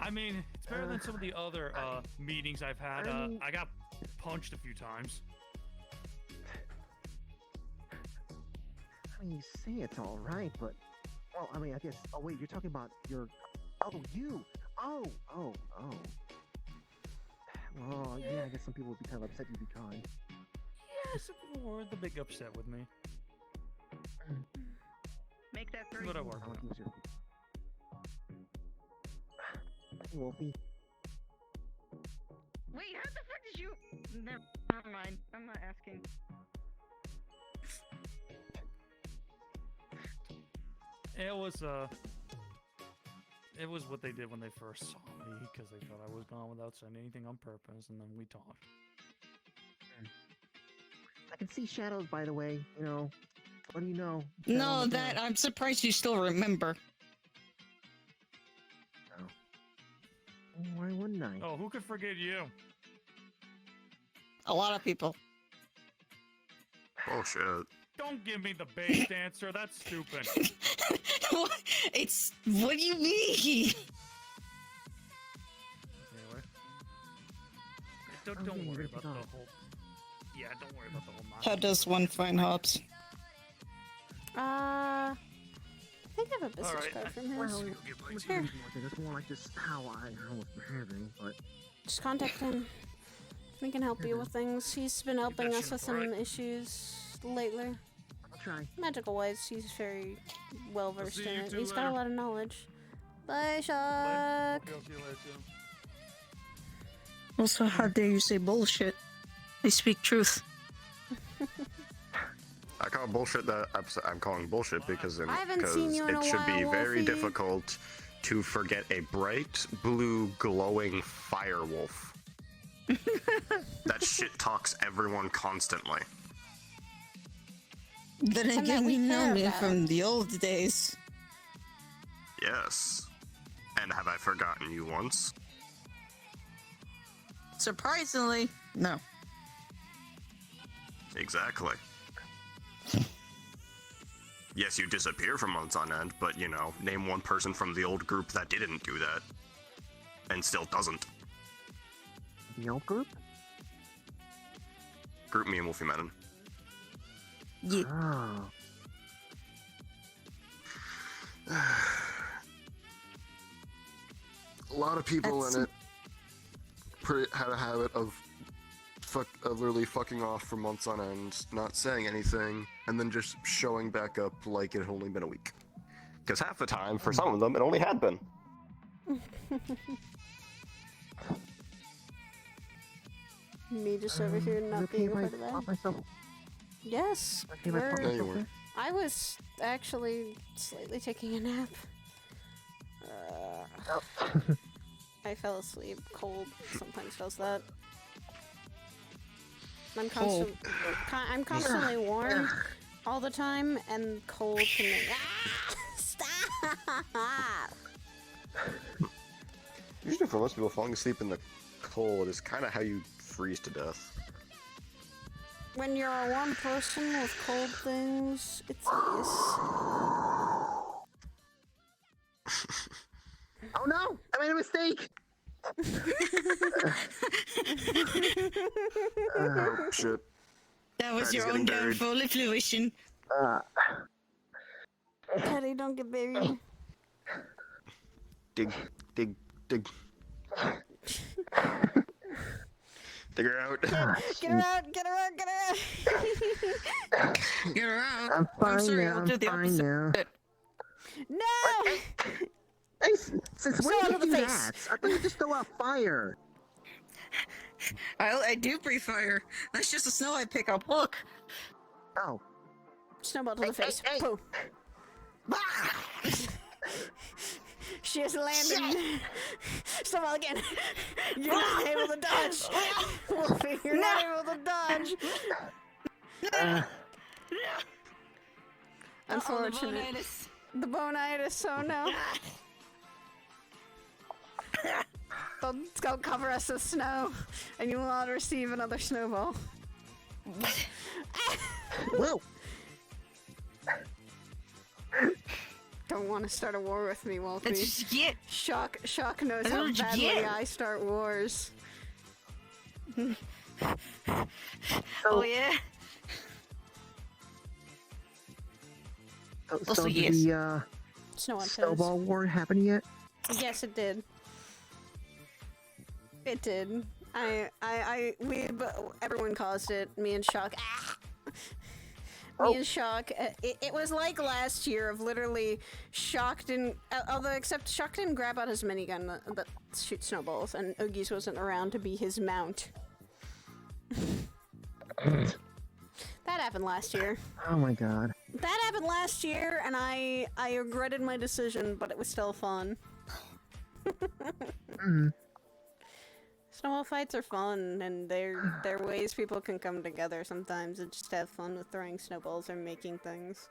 I mean, it's better than some of the other meetings I've had. I got punched a few times. I mean, you say it's all right, but well, I mean, I guess. Oh wait, you're talking about your. Oh, you. Oh. Well, yeah, I guess some people would be kind of upset you'd be gone. Yeah, some people were the big upset with me. Make that 3. But I worked out. Wolfie. Wait, how the fuck did you? Never mind. I'm not asking. It was what they did when they first saw me, because they thought I was gone without saying anything on purpose, and then we talked. I can see shadows, by the way. What do you know? No, that I'm surprised you still remember. Why wouldn't I? Oh, who could forget you? A lot of people. Oh shit. Don't give me the based answer. That's stupid. What do you mean? Anyway, don't worry about the whole. Yeah, don't worry about the whole. How does one find hops? I think I have a business card from him. Well, Here. It's more like just how I was behaving, but Just contact him. We can help you with things. He's been helping us with some issues lately. I'll try. Magical wise, he's very well versed see in you it. two He's got a later. lot of knowledge. Bye, Shock. I'll see you later, too. Also, how dare you say bullshit? I speak truth. I call bullshit that I'm calling bullshit because I haven't seen you in it a should be while, very Wolfie. difficult to forget a bright blue glowing fire wolf. That shit talks everyone constantly. Then And that again, we you know care me about. from the old days. Yes. And have I forgotten you once? Surprisingly, no. Exactly. Yes, you disappear for months on end, but name one person from the old group that didn't do that. And still doesn't. The old group? Group me and Wolfie Madden. Yeah. Oh. A lot of people in it had a habit of literally fucking off for months on end, not saying anything, and then just showing back up like it had only been a week. Because half the time, for some of them, it only had been. Me just over here not being a part of that. Myself. Yes. Okay, my we're- fault. Yeah, you were. I was actually slightly taking a nap. I fell asleep cold. Sometimes does that. I'm constantly warm all the time, and cold can make. Stop! Usually for most people, falling asleep in the cold is kind of how you freeze to death. When you're a warm person with cold things, it's nice. Oh no! I made a mistake! Oh, shit. That was Patty's your getting own buried. downfall, Fluition. Patty, don't get buried. Dig. Dig her out. Get her out! Get her out! Get her out! Get her out. I'm fine sorry, now. I'll do I'm the fine now. No! Hey, since when Sword did to the you do face. that? I thought you just throw out fire. I do breathe fire. That's just the snow I pick up. Look. Oh. Snowball to the face. Pooh. She just landed. Snowball again. You're not able to dodge. Wolfie, you're not able to dodge. Unfortunate. The bonitis. Oh no. Don't cover us with snow, and you will not receive another snowball. Whoa! Don't want to start a war with me, Wolfie. That's what you get. Shock knows That's how what you badly get. I start wars. Oh yeah. So did the Snow on toes. snowball war happen yet? Yes, it did. It did. Everyone caused it. Me and Shock. Me and Shock. It was like last year of literally Shock didn't. Except Shock didn't grab out his minigun that shoots snowballs, and Oogie's wasn't around to be his mount. That happened last year. Oh my god. That happened last year, and I regretted my decision, but it was still fun. Snowball fights are fun, and they're ways people can come together sometimes and just have fun with throwing snowballs or making things.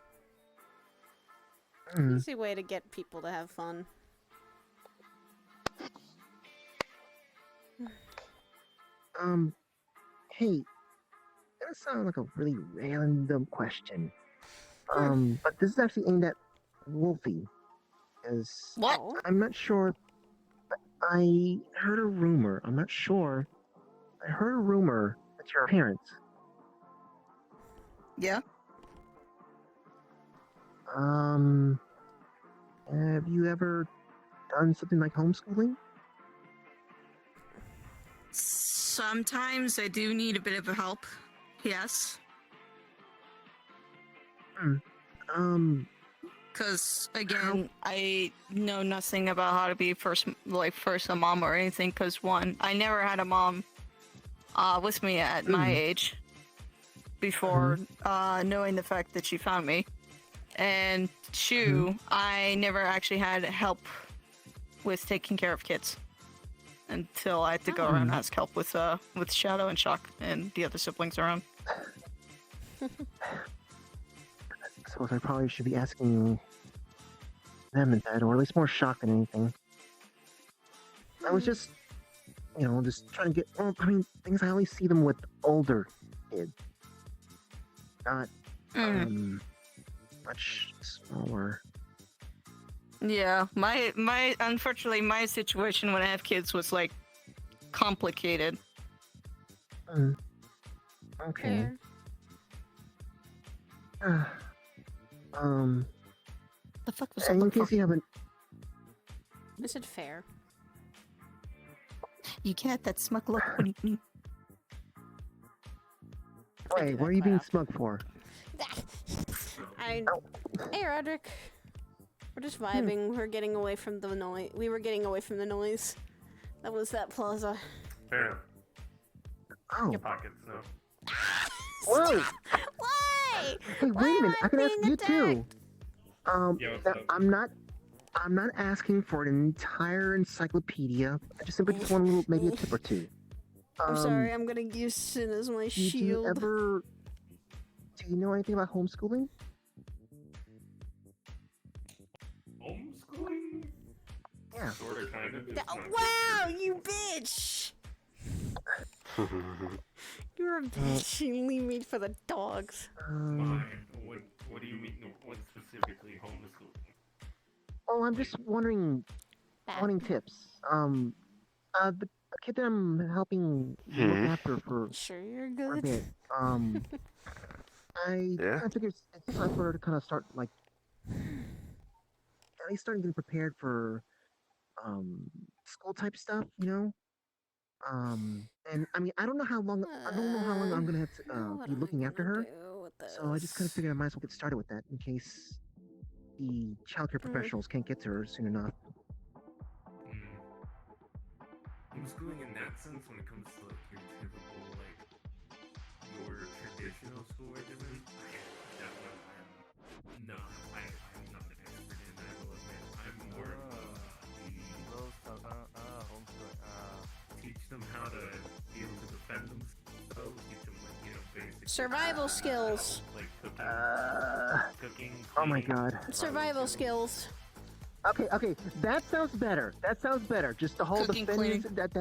Easy way to get people to have fun. Hey, that sounds like a really random question. But this is actually aimed at Wolfie. What? I'm not sure, but I heard a rumor. I'm not sure. I heard a rumor that your parents. Yeah. Have you ever done something like homeschooling? Sometimes I do need a bit of help. Yes. Because again, I know nothing about how to be first a mom or anything. Because one, I never had a mom with me at my age before knowing the fact that she found me, and two, I never actually had help with taking care of kids until I had to go around and ask help with Shadow and Shock and the other siblings around. I suppose I probably should be asking them instead, or at least more Shock than anything. I was just, just trying to get. Well, I mean, things I always see them with older kids, not much smaller. Yeah, my unfortunately my situation when I have kids was like complicated. Okay. The fuck was in case you haven't. Is it fair? You get that smug look. What do you mean? Wait, what are you being smug for? Hey, Roderick. We're just vibing. We're getting away from the noise. We were getting away from the noise. That was that plaza. Fair. Oh. Your pockets, no. Whoa! Why? Hey, wait a minute. I can ask you too. Yeah, now, I'm not asking for an entire encyclopedia. I just simply just want a little, maybe a tip or two. I'm sorry, I'm gonna use Sin as my Do you shield. ever... Do you know anything about homeschooling? Homeschooling? Yeah. Sort of, kind of. Wow, you bitch! You're a bitch. You leave me for the dogs. Why? What do you mean? What specifically homeschooling? Oh, I'm just wondering, wanting tips. The kid that I'm helping look after for Sure, you're a good. bit. I kind of figured it's time for her to kind of start like, at least starting getting prepared for school type stuff, you know. And I mean, I don't know how long I'm gonna have to be looking after her. So I just kind of figured I might as well get started with that in case the childcare professionals can't get to her soon enough. Homeschooling in that sense, when it comes to like your typical like your traditional school regimen, I'm not an expert in that. I will admit, I'm more of teach them how to be able to defend themselves, teach them like basic Survival skills. like cooking. Oh my god. Survival skills. Okay, that sounds better. Just the whole Cooking, defense. cleaning. That.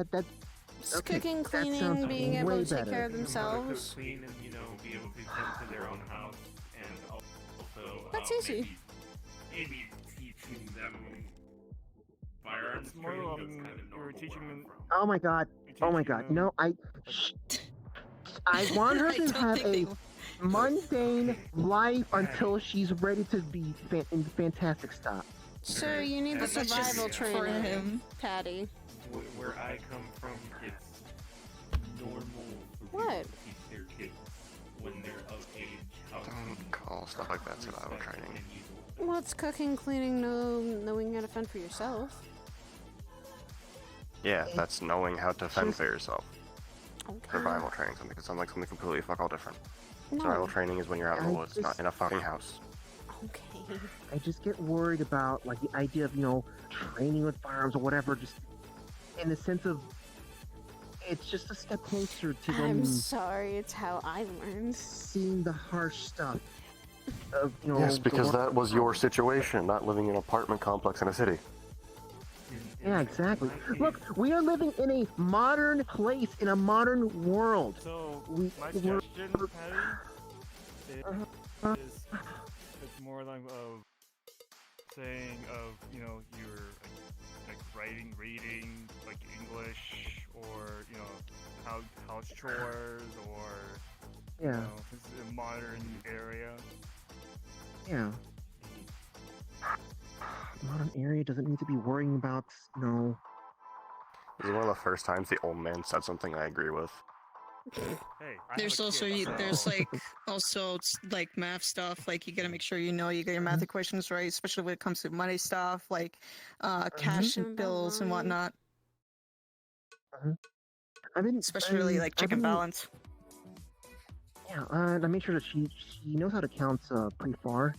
Okay, Cooking, that cleaning, sounds being able way to take better. care of themselves. Clean and be able to tend to their own house, and also That's easy. Maybe teaching them firearms It's more training. of you're teaching them. Oh my god. You know, I want her to have a mundane life until she's ready to be in fantastic stuff. Sir, you need the That's just survival for training, him. Patty. Where I come from, it's normal for What? people to teach their kids when they're of age how to call stuff like that survival training. What's cooking, cleaning, knowing how to fend for yourself? Yeah, that's knowing how to fend for yourself. Okay. Survival training, something sounds like something completely fuck all different. No. Survival training is when you're out in the I woods, not in a fucking house. Okay. I just get worried about like the idea of, you know, training with firearms or whatever, just in the sense of it's just a step closer to them. I'm sorry, it's how I learned. Seeing the harsh stuff of, you know. Yes, because that was your situation, not living in an apartment complex in a city. Yeah, exactly. Look, we are living in a modern place, in a modern world. So my suggestion, Patty, is it's more like saying of you're like writing, reading, like English, or house chores, or Yeah. this is a modern area. Yeah. Modern area doesn't need to be worrying about, you know. This is one of the first times the old man said something I agree with. Hey, There's also like math stuff. Like you gotta make sure you get your math equations right, especially when it comes to money stuff, like cash and bills and whatnot. Especially like chicken balance. Yeah, I made sure that she knows how to count pretty far.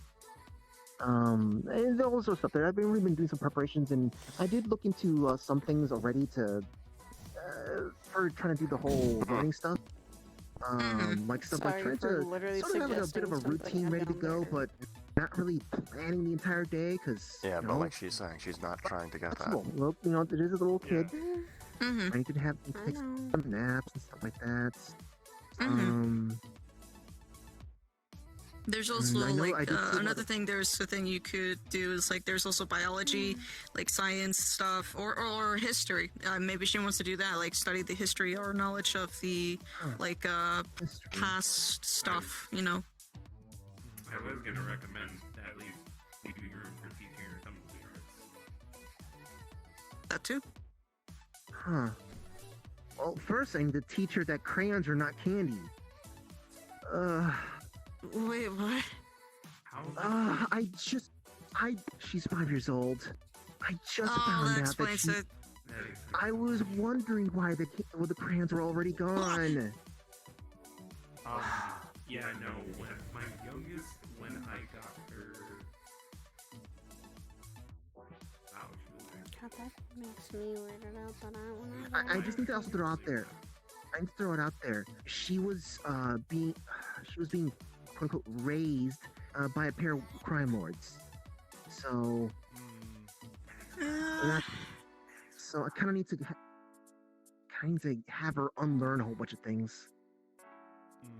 And all sorts of stuff there. I've really been doing some preparations, and I did look into some things already for trying to do the whole learning stuff. Like stuff like trying to sort of have like a bit of a routine ready to go, but not really planning the entire day because Yeah, but like she's saying, she's not trying to get that. Well, look, you know, it is a little kid. I need to have take some naps and stuff like that. There's also I know I like did see another thing. There's the thing you could do is like there's also biology, like science stuff, or history. Maybe she wants to do that, like study the history or knowledge of the like past stuff. You know. I was gonna recommend at least leaving room for teaching her some of the arts. That too. Huh. Well, first I need to teach her that crayons are not candy. Wait, what? She's 5 years old. I just that found out that explains it. I was wondering why the crayons were already gone. Yeah, no. When my youngest, when I got her, God, that makes me weirded out that I want I just need to also throw out there. I'm throw it out there. She was being quote unquote raised by a pair of crime lords. So so I kind of need to have her unlearn a whole bunch of things.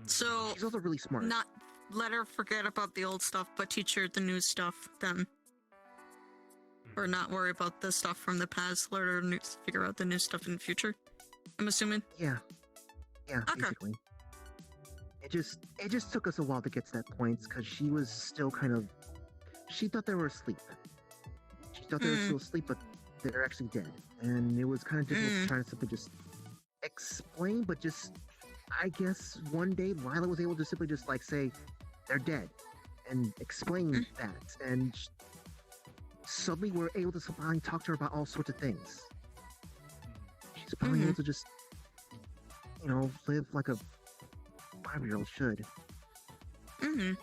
So she's also really smart. Not let her forget about the old stuff, but teach her the new stuff then. Or not worry about the stuff from the past. Let her figure out the new stuff in the future. I'm assuming. Yeah, basically. It just took us a while to get to that point because she was still she thought they were asleep. She thought they were still asleep, but they're actually dead. And it was kind of difficult trying to simply just explain, but I guess one day Lila was able to simply just say they're dead and explain that, and suddenly we're able to finally talk to her about all sorts of things. She's finally able to just live like a 5-year-old should. Just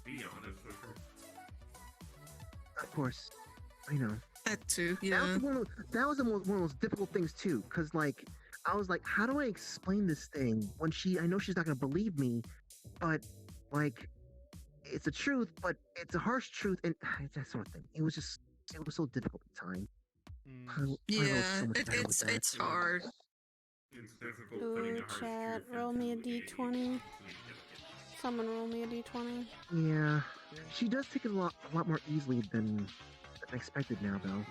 be honest with her. Of course, I know. That too, yeah. That was one of the most difficult things too, because I was like, how do I explain this thing when I know she's not gonna believe me, but it's a truth, but it's a harsh truth, and that sort of thing. It was so difficult at the time. It's hard. It's difficult Ooh, putting a harsh chat, truth roll me a into d20. Someone roll me a d20. Yeah, she does take it a lot more easily than expected now, though.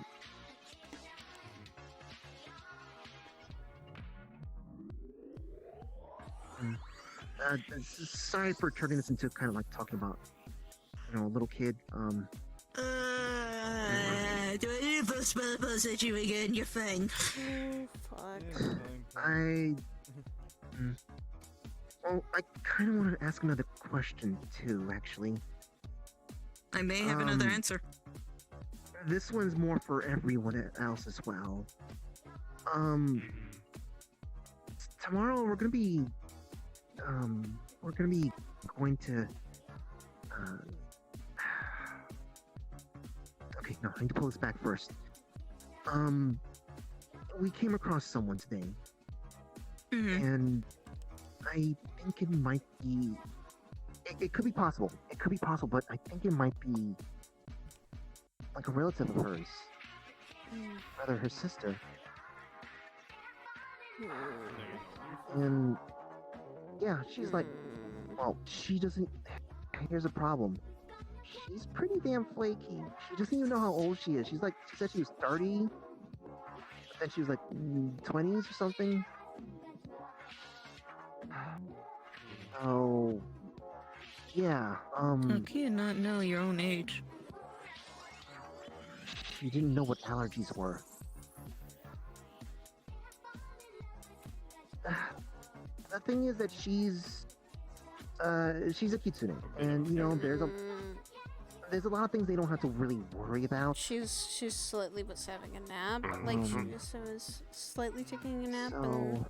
Sorry for turning this into kind of talking about, a little kid. Do I need to post at you again? You're fine. Oh, fuck. Well, I kind of wanted to ask another question too, actually. I may have another answer. This one's more for everyone else as well. Tomorrow we're gonna be going to okay, no, I need to pull this back first. We came across someone today, and I think it might be. It could be possible. It could be possible, but I think it might be a relative of hers, rather her sister. And yeah, she's well, she doesn't. Here's a problem. She's pretty damn flaky. She doesn't even know how old she is. She said she was 30, but then she was 20s or something. Oh, yeah. How can you not know your own age? She didn't know what allergies were. The thing is that she's a kitsune, and there's a lot of things they don't have to really worry about. She's slightly was having a nap. She was slightly taking a nap, and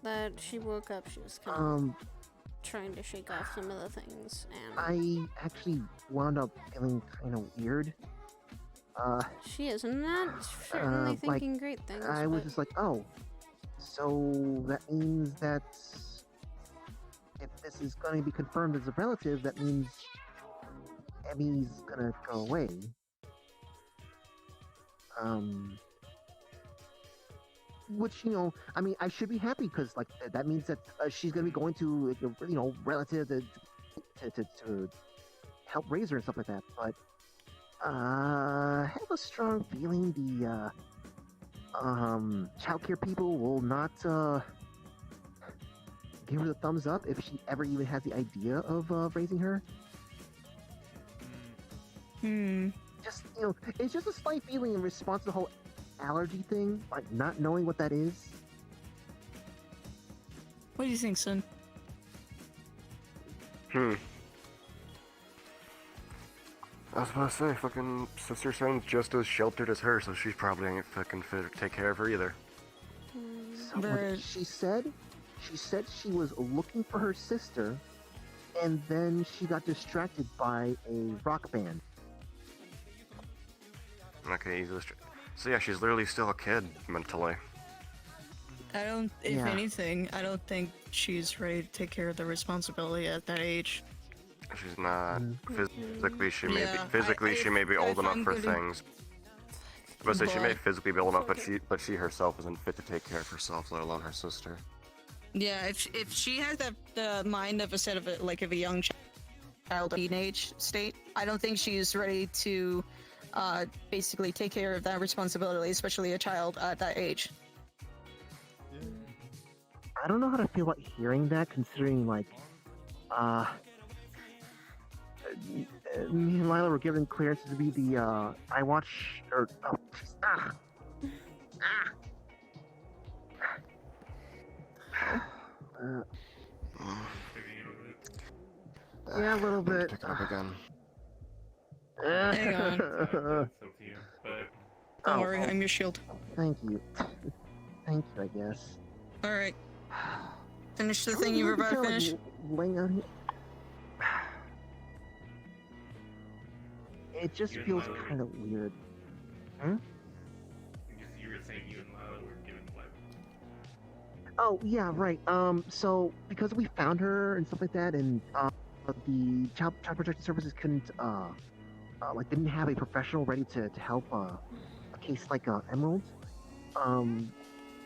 that she woke up. She was kind of trying to shake off some of the things, and I actually wound up feeling kind of weird. She is not certainly thinking great things. I was just oh, so that means that if this is going to be confirmed as a relative, that means Emmy's gonna go away. Which, I mean, I should be happy because, that means that she's gonna be going to, relative to help raise her and stuff like that. But I have a strong feeling the childcare people will not give her the thumbs up if she ever even has the idea of raising her. Just, it's just a slight feeling in response to the whole allergy thing, not knowing what that is. What do you think, son? I was about to say, fucking sister sounds just as sheltered as her, so she's probably ain't fucking fit to take care of her either. So what she said she was looking for her sister, and then she got distracted by a rock band. Okay, so yeah, she's literally still a kid mentally. I don't. If Yeah. anything, I don't think she's ready to take care of the responsibility at that age. She's not physically. She may Yeah, be physically. She may be old enough for gonna- things. But say she may But- physically be old enough, but she herself isn't fit to take care of herself, let alone her sister. Yeah, if she has the mind of a young child, teenage state, I don't think she's ready to basically take care of that responsibility, especially a child at that age. I don't know how to feel about hearing that, considering me and Lila were given clearance to be the yeah, a little bit. Pick it up again. Hang on. Don't worry, I'm your shield. Thank you. Thank you, I guess. Alright. Finish the thing you were about to finish. Laying out here. It just feels kind of weird. Hmm? You were saying you and Lila were given what? Oh yeah, right. So because we found her and stuff like that, and the child protection services couldn't didn't have a professional ready to help a case like Emerald.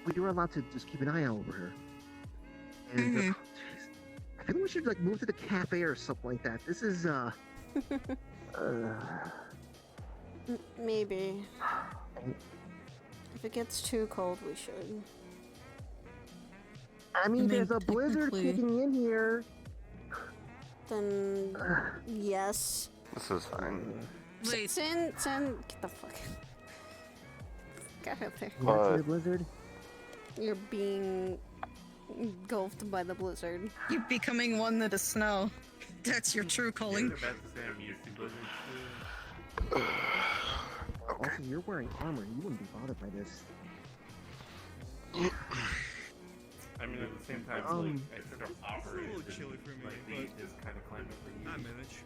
We were allowed to just keep an eye out over her. And geez, I think we should move to the cafe or something like that. This is Maybe. If it gets too cold, we should. I mean, there's a blizzard kicking in here. Then yes. This is fine. Wait. Sin, get the fuck. Get out there. The blizzard. You're being engulfed by the blizzard. You're becoming one with the snow. That's your true calling. Also, you're wearing armor. You wouldn't be bothered by this. I mean, at the same time, I sort of operate this kind of climate for you. I manage.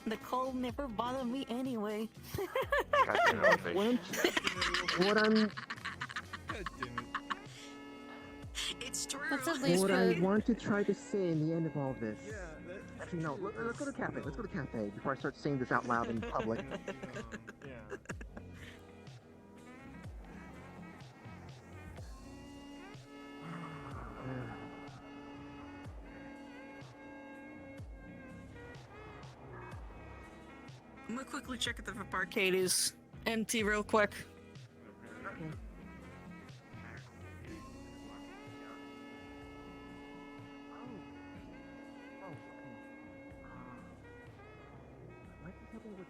The cold never bothered me anyway. What I'm It's true. That's at least what I good. want to try to say in the end of all this. Actually, no. Let's go to the cafe. Let's go to the cafe before I start saying this out loud in public. I'm gonna quickly check if the arcade is empty real quick.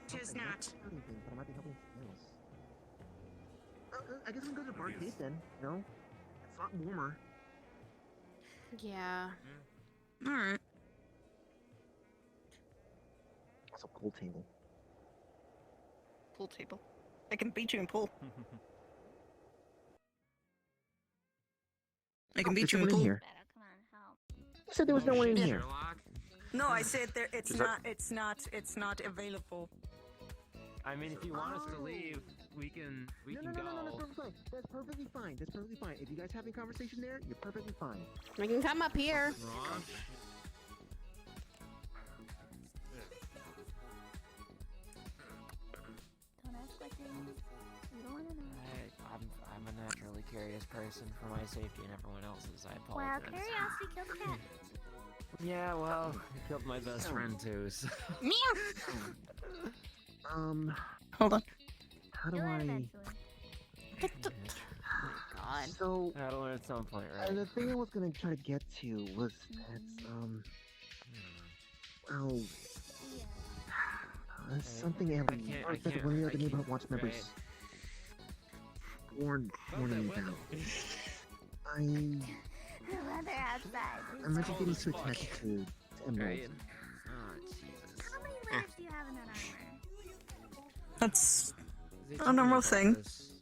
Tis not. But I might be helping something else. I guess we can go to the arcade then. No, it's a lot warmer. Yeah. Alright. It's a pool table. Pool table. I can beat you in pool. I can beat you in There's no pool. one in here. You said there was no one in here. No, I said there. It's Is not. that- It's not available. I mean, if you want us to leave, we can No, go. that's perfectly fine. That's perfectly fine. That's perfectly fine. If you guys having a conversation there, you're perfectly fine. We can come up here. Don't ask like you don't want to know. I'm a naturally curious person. For my safety and everyone else's, I Well, apologize. curiosity killed the cat. Yeah, well, you killed my best friend too. So. Hold on. How do I? God. So That'll learn at some point, right? the thing I was gonna try to get to was that something Ellie, or that one of the other neighborhood watch members warned me about. I'm Rather outside. not just getting too attached to Emerald. How many lives do you have in that armor? That's a normal thing.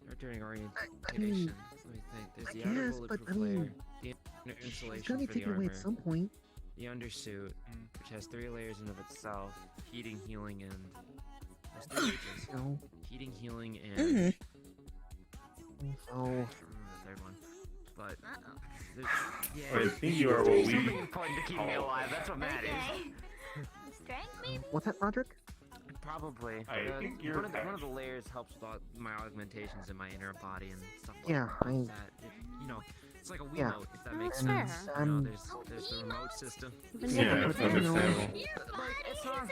Or during orientation. I mean, Let me think. There's the I outer guess, but bulletproof I mean, layer, the inner it's insulation gonna for take the it away armor, at some point. the undersuit, which has 3 layers in of itself, heating, healing, and There's 3 H's. No. Heating, healing, and... Oh. The third one. But... I think you are what we... Something important to keep me alive, that's what matters. Strength, maybe? What's that, Roderick? Probably. I think you're one of the layers helps with all my augmentations in my inner body and stuff like Yeah, that. You know, it's like a Wiimote, if that makes sense. You know, there's the remote system. Yeah, that's understandable. It's not...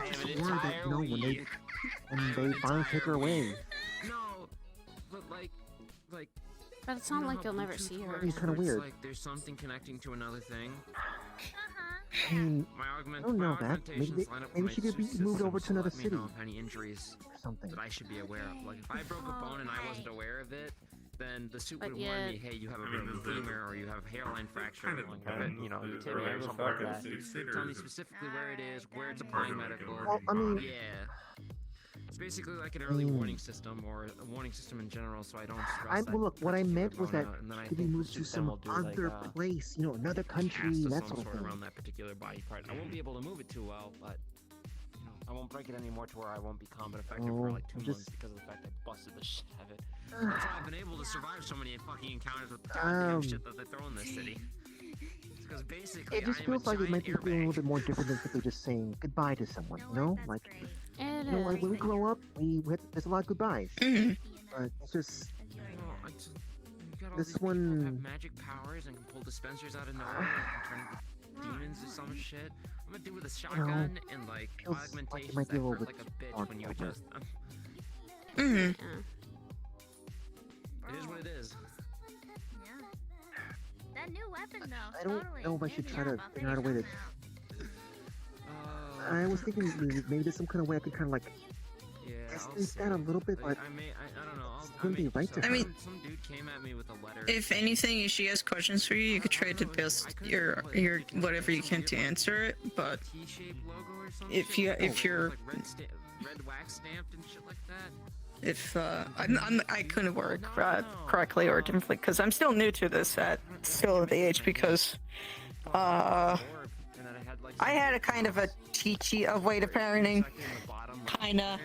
It's just a word that, you know, when they finally take her away. No, but like... But it's not like you'll never see her. It's kind of weird. Like there's something connecting to another thing. I mean, I don't know that. Maybe she could be moved over to another city. Of any injuries or something that I should be aware of. Like if I broke a bone and I wasn't aware of it, then the suit would warn me, hey, you have a broken femur or you have a hairline fracture, you know, you tibia or something like that. Tell me specifically where it is, where it's applying medical. Well, I mean, yeah. It's basically like an early warning system, or a warning system in general, so I don't stress well, look, what I meant was that she could be moved to some other place, you know, another country, that sort of thing. Around that particular body part. I won't be able to move it too well, but you know, I won't break it anymore to where I won't be combat effective for like 2 months because of the fact I busted the shit out of it. That's why I've been able to survive so many fucking encounters with goddamn shit that they throw in this city. Because basically, it just feels like it might be a little bit more different than simply just saying goodbye to someone, you know? Like, you know, like when we grow up, there's a lot of goodbyes. But it's just... This one... have magic powers and can pull dispensers out of nowhere and can turn demons or some shit. I'm gonna do with a shotgun and like augmentations that hurt like a bitch when you adjust them. It is what it is. That new weapon, though. I don't know if I should try to figure out a way to... I was thinking maybe there's some kind of way I could kind of like distance that a little bit, but I don't know. it wouldn't be right to her. I mean, some dude came at me with a letter. If anything, if she has questions for you, you could try to best your whatever you can to answer it. But if you're red wax stamped and shit like that. If I couldn't work correctly or differently because I'm still new to this at the age because I had a kind of a teachy of way to parenting, kinda.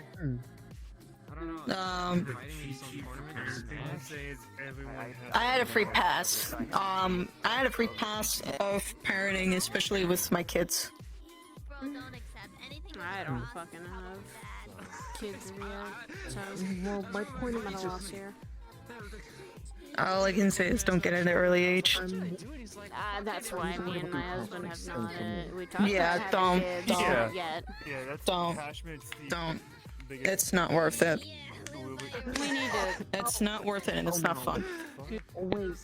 I had a free pass. I had a free pass of parenting, especially with my kids. I don't fucking have kids yet, so well, my point I'm at a loss here. All I can say is don't get at an early age. That's why me and my husband have not. We talked about don't having kids yet. Yeah, that's don't. It's not worth it. We need to. It's not worth it, and it's not fun. Wait, this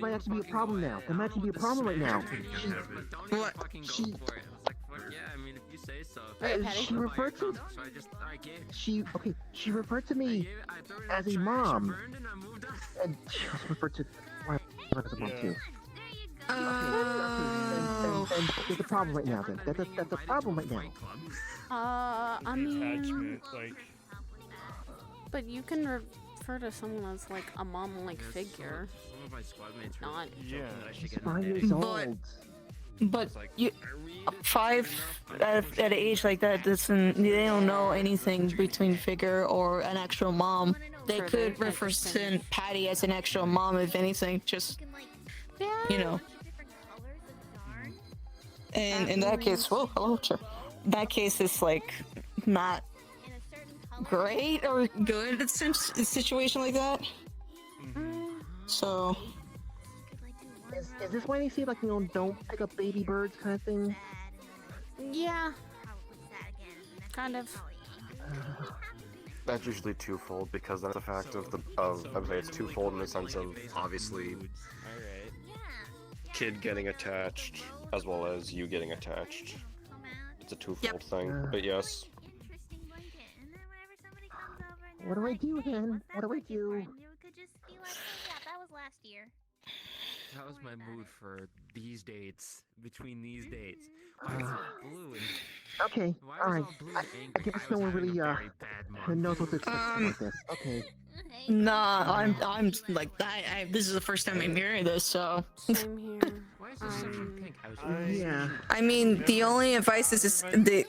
might actually be a problem now. There might actually be a problem right now. What? She referred to... She referred to me as a mom. And she also referred to... as a mom too. And there's a problem right now then. That's a problem right now. I mean... But you can refer to someone as like a mom-like figure. Not... She's 5 years old. But you, 5 at an age like that doesn't. They don't know anything between figure or an actual mom. They could represent Patty as an actual mom, if anything. Just you know. And in that case, well, hello, sure. That case is like not great or good. It seems a situation like that. So. Is this why they say, like, you know, don't pick up baby birds kind of thing? Yeah. Kind of. That's usually twofold, because that's a fact of I would say it's twofold in the sense of, obviously, kid getting attached, as well as you getting attached. It's a twofold thing, but yes. What do I do, then? What do I do? That was last year. That was my mood for these dates, between these dates. Why is it blue and... Okay, alright. I guess no one really, knows what to expect like this. Okay. Hey, Nah, I'm like that. This is the first time I'm hearing this, so. Same here. Yeah. I mean, the only advice is the. Me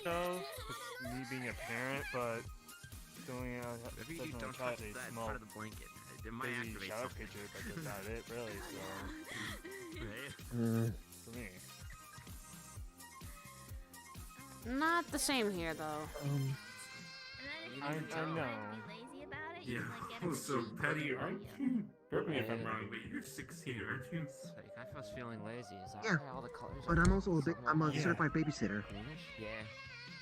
being a parent, but going out Maybe you such don't a child touch a that small part of the blanket. It might baby activate shower something. picture, but that's not it, really. So for me. Not the same here, though. I know. Yeah. Oh, so Patty, aren't you? Correct me if I'm wrong, but you're 16, aren't you? Like, I was feeling lazy. Is that Yeah. why all the colors But are I'm also I'm a somewhat certified babysitter. greenish? Yeah.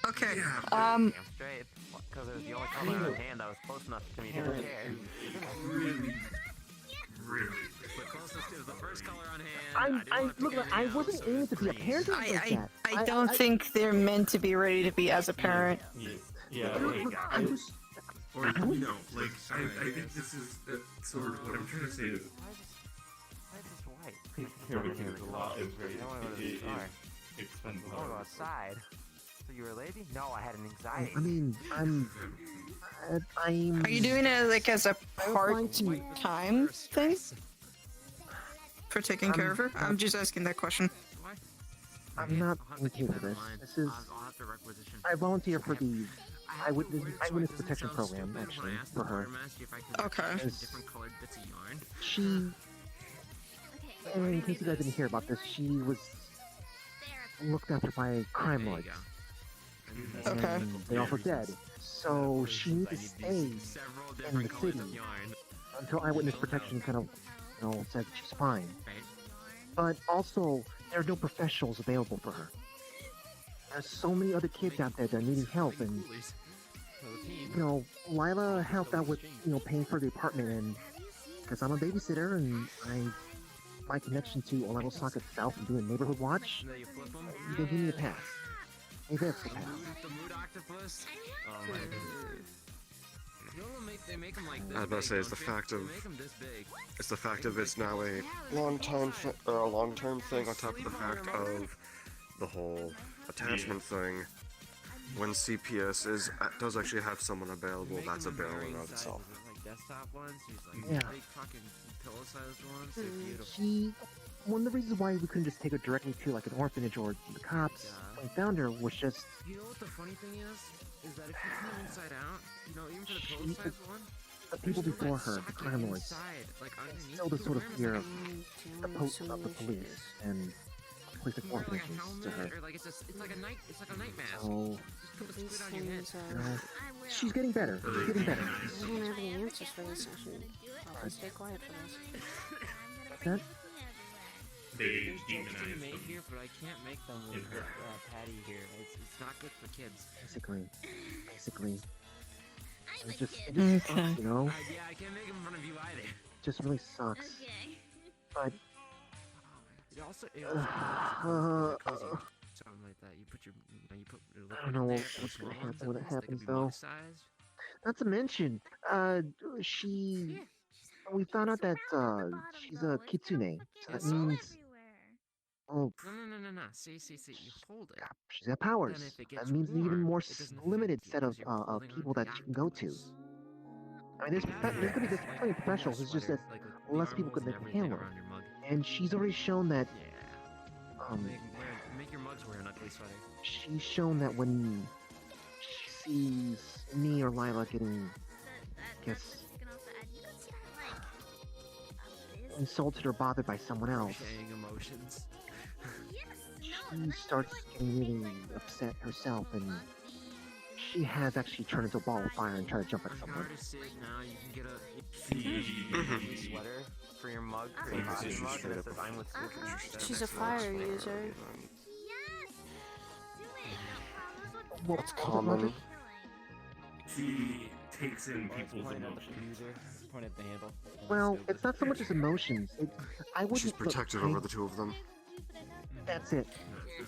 Okay. Damn straight. Because it was the only color on hand that was close enough to me to care. Really? The closest is the first color on hand. I wasn't aiming to be a parent like that. I don't think they're meant to be ready to be as a parent. Yeah. I was. Or, like, I think this is sort of what I'm trying to say is. Why is this white? Here we go. The law is very. I want to go to the store. It explains a I want to go lot. outside. So you were lazy? No, I had an anxiety. I mean, I'm. Are you doing it like as a part-time thing? For taking care of her? I'm just asking that question. I'm not into this. This is. I volunteer for the eyewitness protection program, actually, for her. Okay. She. And in case you guys didn't hear about this, she was looked after by crime lords. Okay. And they're also dead. So she needs to stay in the city until eyewitness protection kind of, says she's fine. But also, there are no professionals available for her. There's so many other kids out there that are needing help, and Lila helped out with paying for the apartment, and because I'm a babysitter and my connection to Orlando Sock itself and doing neighborhood watch, they give me a pass. Maybe that's the pass. The mood octopus? Oh my god. You know what they make them like this I was about to say, it's the big, fact don't of they? They make 'em this big. it's the fact of it's now a long-term thing on top of the fact of the whole attachment thing. When CPS does actually have someone available, that's a barrel in and of itself. Like desktop ones, these like Yeah. big fucking pillow-sized ones. They're beautiful. One of the reasons why we couldn't just take her directly to like an orphanage or the cops when we found her was just You know what the funny thing is? Is that if you turn it inside out, even for the pillow-sized one, the people before her, the crime lords, inside, like underneath still the sort of fear of the so police and police orphanages to her. Or like it's like a night mask. So, Just put the squid on your head. she's getting better. She's getting better. I don't have any answers for this session. I'll stay quiet for this. That, They There's jokes to be demonize made them. here, but I can't make them with In her. Patty here. It's not good for kids. basically. It just Okay. sucks, Yeah, I can't make them in front of you either. Just really sucks. But It also something like that. You put your I don't know what's gonna happen when it happens though. Not to mention, we found out that she's a kitsune. So that means, oh, No. See. You hold it. she's got powers. Then if it That gets means an even warm, more it doesn't limited affect you set of 'cause you're holding people on that to she can go to. apples. I mean, there's gonna be plenty of professionals. It's just that less people could handle her. And she's already shown that. Make your mugs wear an ugly sweater. She's shown that when she sees me or Lila getting, I guess, insulted or bothered by someone else, Sharing emotions. she starts getting really upset herself, and she has actually turned into a ball of fire and tried to jump at someone. Artist is now you can get a sweater for your mug, for your coffee mug, and it says I'm with Sidriel. She's a fire user. What's common? She takes in people's Point at the emotions. user, point at the handle. Well, it's not so much as emotions. I wouldn't. She's protective over the two of them. That's it.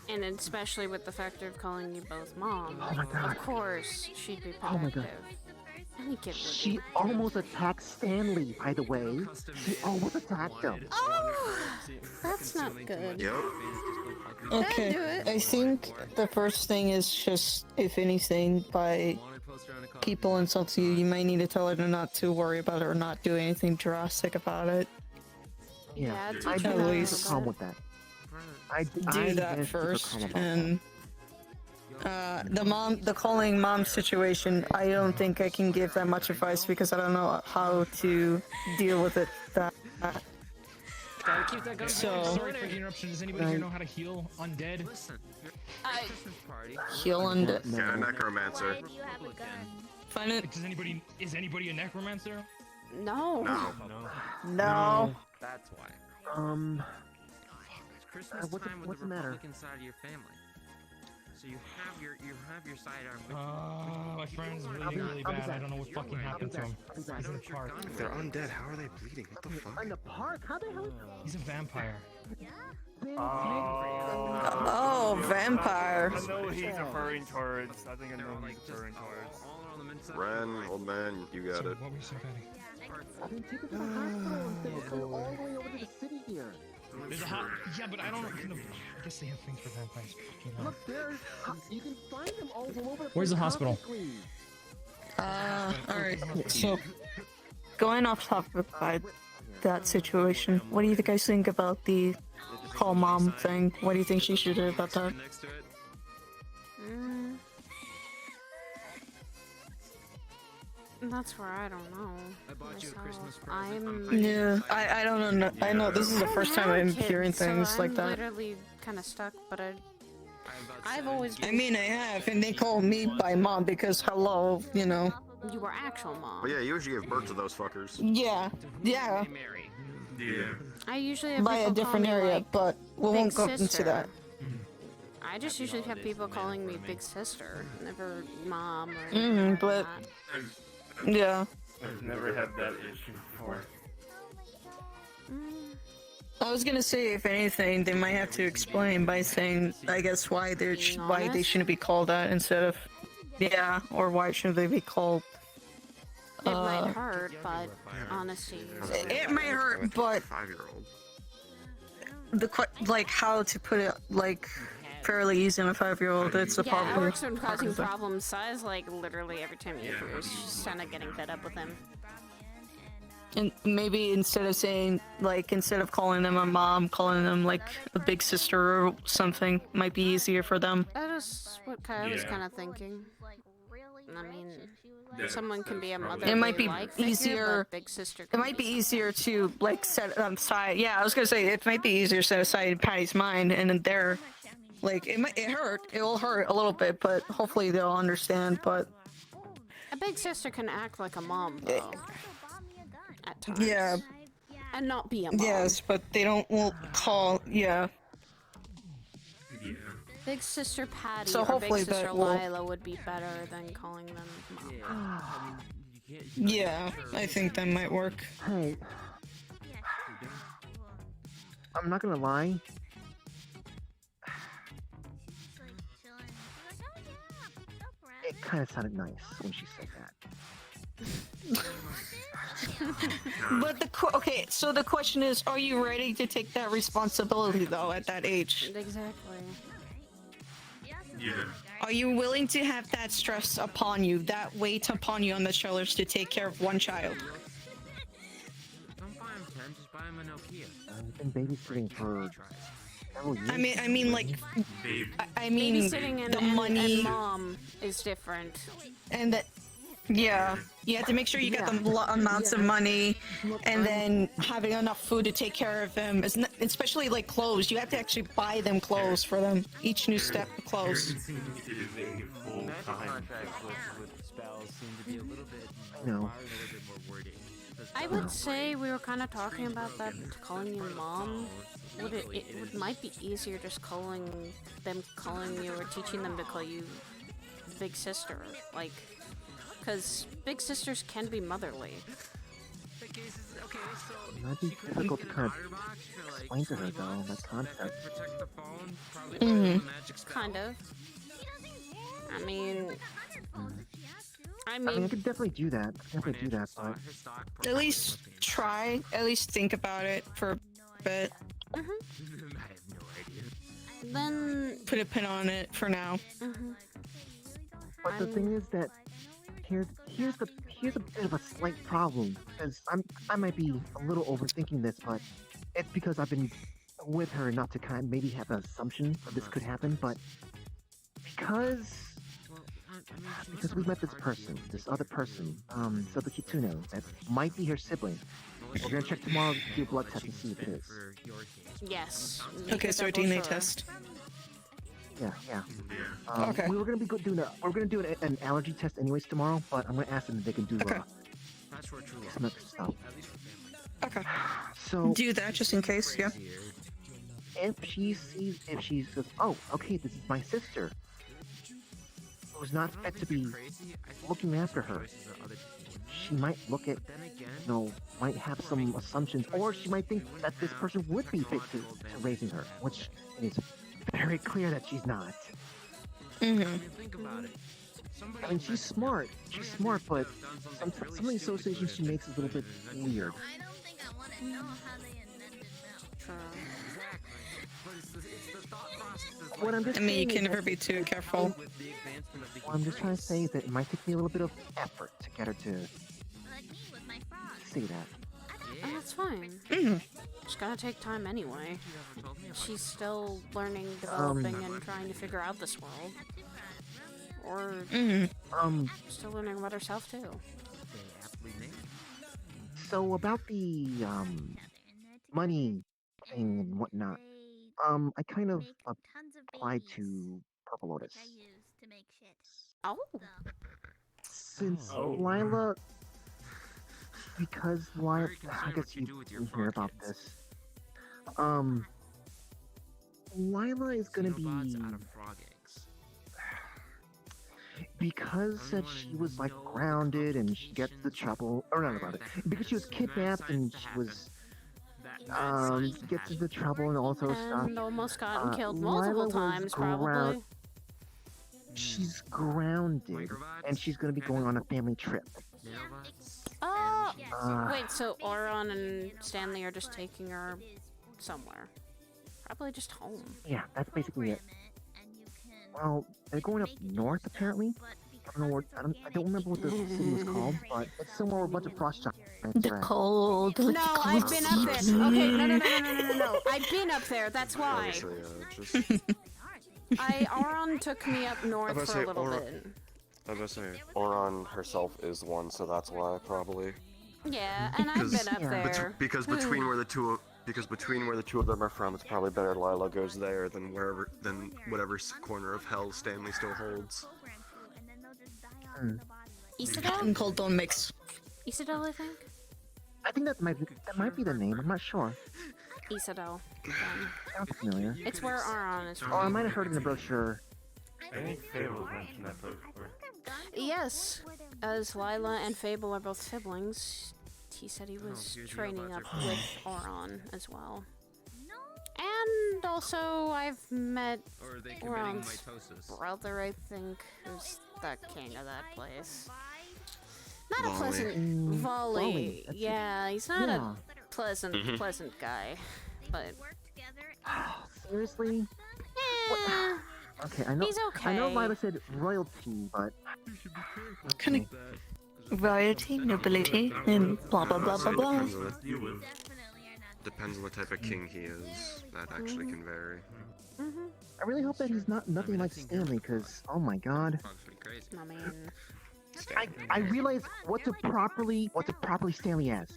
And especially with the factor of calling you both mom. Oh my God. Of course, she'd be Oh my God. protective. Any kid would She be. almost attacked Stanley, by the way. She almost attacked him. Oh, that's not good. Yep. Okay, I think the first thing is just, if anything, by people insult you, you might need to tell her to not to worry about it or not do anything drastic about it. Yeah, teach I her do how have to a problem with that. I Do that managed to keep her first, calm about and the calling mom situation, I don't think I can give that much advice because I don't know how to deal with it. Gotta keep that going. So- Sorry for the interruption. Does anybody here know how to heal undead? Heal undead. Yeah, necromancer. Find it. Is anybody a necromancer? No. No. That's why. It's Christmas what's the- time with what's the the matter? Republican side of your family. So you have your sidearm with My friend's bleeding really bad. I don't know what fucking happened to him. He's in the park. If they're undead, how are they bleeding? What the fuck? In the park? How the hell? He's a vampire. Oh, vampire. I know what he's referring towards. I think I know what he's referring towards. Ren, old man, you got it. What were you saying, Patty? I've been taken to the hospital instead of going all the way over to the city here. There's a yeah, but I don't know. I guess they have things for vampires. Fucking hell. Look, you can find them all over the Where's the hospital? Alright, so going off topic by that situation, what do you guys think about the call mom thing? What do you think she should do about that? That's where I don't know. I bought you a Christmas Yeah, I don't know. I know this is the first time I'm hearing things like I'm that. literally kind of stuck, but I've always. I mean, I have, and they call me by mom because hello, you know. You were actual mom. Well, yeah, you usually give birth to those fuckers. Yeah, yeah. Yeah. I usually have By people a different call me, area, like, but we big won't go sister. into that. I just usually have people calling me big sister, never mom or anything like But that. yeah. I've never had that issue before. I was gonna say, if anything, they might have to explain by saying, I guess, why they shouldn't be called that instead of, yeah, or why shouldn't they be called? It might hurt, but honesty is. It might hurt, but 5-year-old. like how to put it like fairly easy on a 5-year-old. It's a Yeah, problem. it works on causing problems. Size like literally every time you hear, she's just kind of getting fed up with him. And maybe instead of saying, like, instead of calling them a mom, calling them like a big sister or something might be easier for them. That is what I was kind of thinking. I mean, someone can be a mother. It might be like easier. Big sister. It might be easier to like set aside. Yeah, I was gonna say it might be easier to set aside in Patty's mind, and then there, like it will hurt a little bit, but hopefully they'll understand. But A big sister can act like a mom, though. At times. yeah, And not be a mom. yes, but they won't call. Yeah. Big sister Patty So or hopefully big sister that will- Lila would be better than calling them mom. Yeah, I think that might work. Hey, I'm not gonna lie. It kind of sounded nice when she said that. But okay, so the question is, are you ready to take that responsibility though at that age? Exactly. Yeah. Are you willing to have that stress upon you, that weight upon you on the shoulders to take care of one child? Don't buy him 10, just buy him a Nokia. I've been babysitting for several years. I mean, like, I mean, Babysitting and, the money and mom is different. and that. Yeah, you have to make sure you get the amounts of money, and then having enough food to take care of them. Especially like clothes, you have to actually buy them clothes for them. Each new step of clothes. Magic contracts with spells seem to be a little bit No. more wording. I would say we were kind of talking about that, calling you mom. It might be easier just calling you or teaching them to call you big sister, like, because big sisters can be motherly. It might be difficult to kind of explain to her though, that concept. Kind of. I mean, I could definitely do that. But At least try. At least think about it for a bit. Then put a pin on it for now. But the thing is that here's a bit of a slight problem because I might be a little overthinking this, but it's because I've been with her not to kind of maybe have an assumption that this could happen, but because we met this person, this other person, so the Kitsune, that might be her sibling. We're gonna check tomorrow, do a blood test to see if it is. Yes. Okay, so a DNA test. Yeah. Okay. We were gonna do an allergy test anyways tomorrow, but I'm gonna ask them if they can do some extra stuff. Okay. So do that just in case, yeah. If she says, oh, okay, this is my sister, who's not fit to be looking after her, she might look at, might have some assumptions, or she might think that this person would be fit to raising her, which is very clear that she's not. Mm-hmm. I mean, she's smart, but some of the associations she makes is a little bit weird. What I'm just you can never be too careful. What I'm just trying to say is that it might take me a little bit of effort to get her to see that. Oh, that's fine. It's gonna take time anyway. She's still learning, developing, and trying to figure out this world. Or still learning about herself too. So about the money thing and whatnot, I kind of applied to Purple Lotus. Oh. Since Lila, because Lila, I guess you didn't hear about this. Lila is gonna be, because that she was like grounded and she gets the trouble, or not about it, because she was kidnapped and she was gets into trouble and all sorts of stuff. And almost gotten killed multiple times, probably. She's grounded, and she's gonna be going on a family trip. Wait, so Auron and Stanley are just taking her somewhere? Probably just home. Yeah, that's basically it. Well, they're going up north apparently. I don't remember what the city was called, but it's somewhere where a bunch of frost giants The cold. No, I've been up there. Okay, no. I've been up there. That's why. Auron took me up north for a little bit. I was gonna say, Auron herself is one, so that's why probably. Yeah, and I've been up there. Because between where the two of them are from, it's probably better Lila goes there than whatever corner of hell Stanley still holds. Isidel? Hot and cold don't mix. Isidel, I think. I think that might be the name. I'm not sure. Isidel. Sounds familiar. It's where Auron is from. Oh, I might have heard it in the brochure. I think Fable mentioned that before. Yes, as Lila and Fable are both siblings, he said he was training up with Auron as well. And also, I've met Auron's brother, I think, who's the king of that place. Not a pleasant... Volley. Yeah, he's not a pleasant guy, but... Seriously? Yeah. Okay, I know. He's okay. I know Lila said royalty, but... Kind of royalty, nobility, and blah blah blah blah blah. Depends on the type of king he is. That actually can vary. I really hope that he's nothing like Stanley, because, oh my god. I mean... I realize what to properly Stanley as.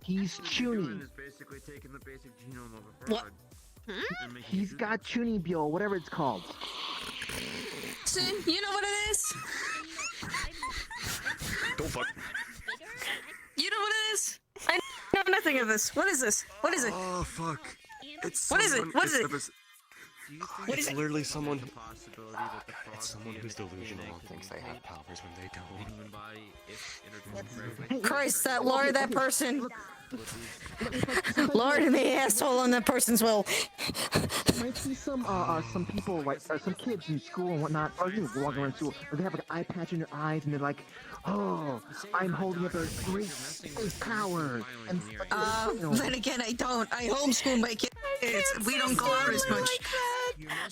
He's Chuny. What? He's got Chuny Bill, whatever it's called. See, you know what it is? Don't fuck. You know what it is? I know nothing of this. What is this? What is it? Oh fuck. What is it? What is it? It's literally someone. It's someone who's delusional and thinks they have powers when they don't. Christ, that Lord, that person. Lord and the asshole on that person's will. You might see some people like some kids in school and whatnot, or even walking around school, where they have like an eye patch in their eyes and they're like, "Oh, I'm holding up a great space power." And then again, I don't. I homeschool my kids. We don't go out as much.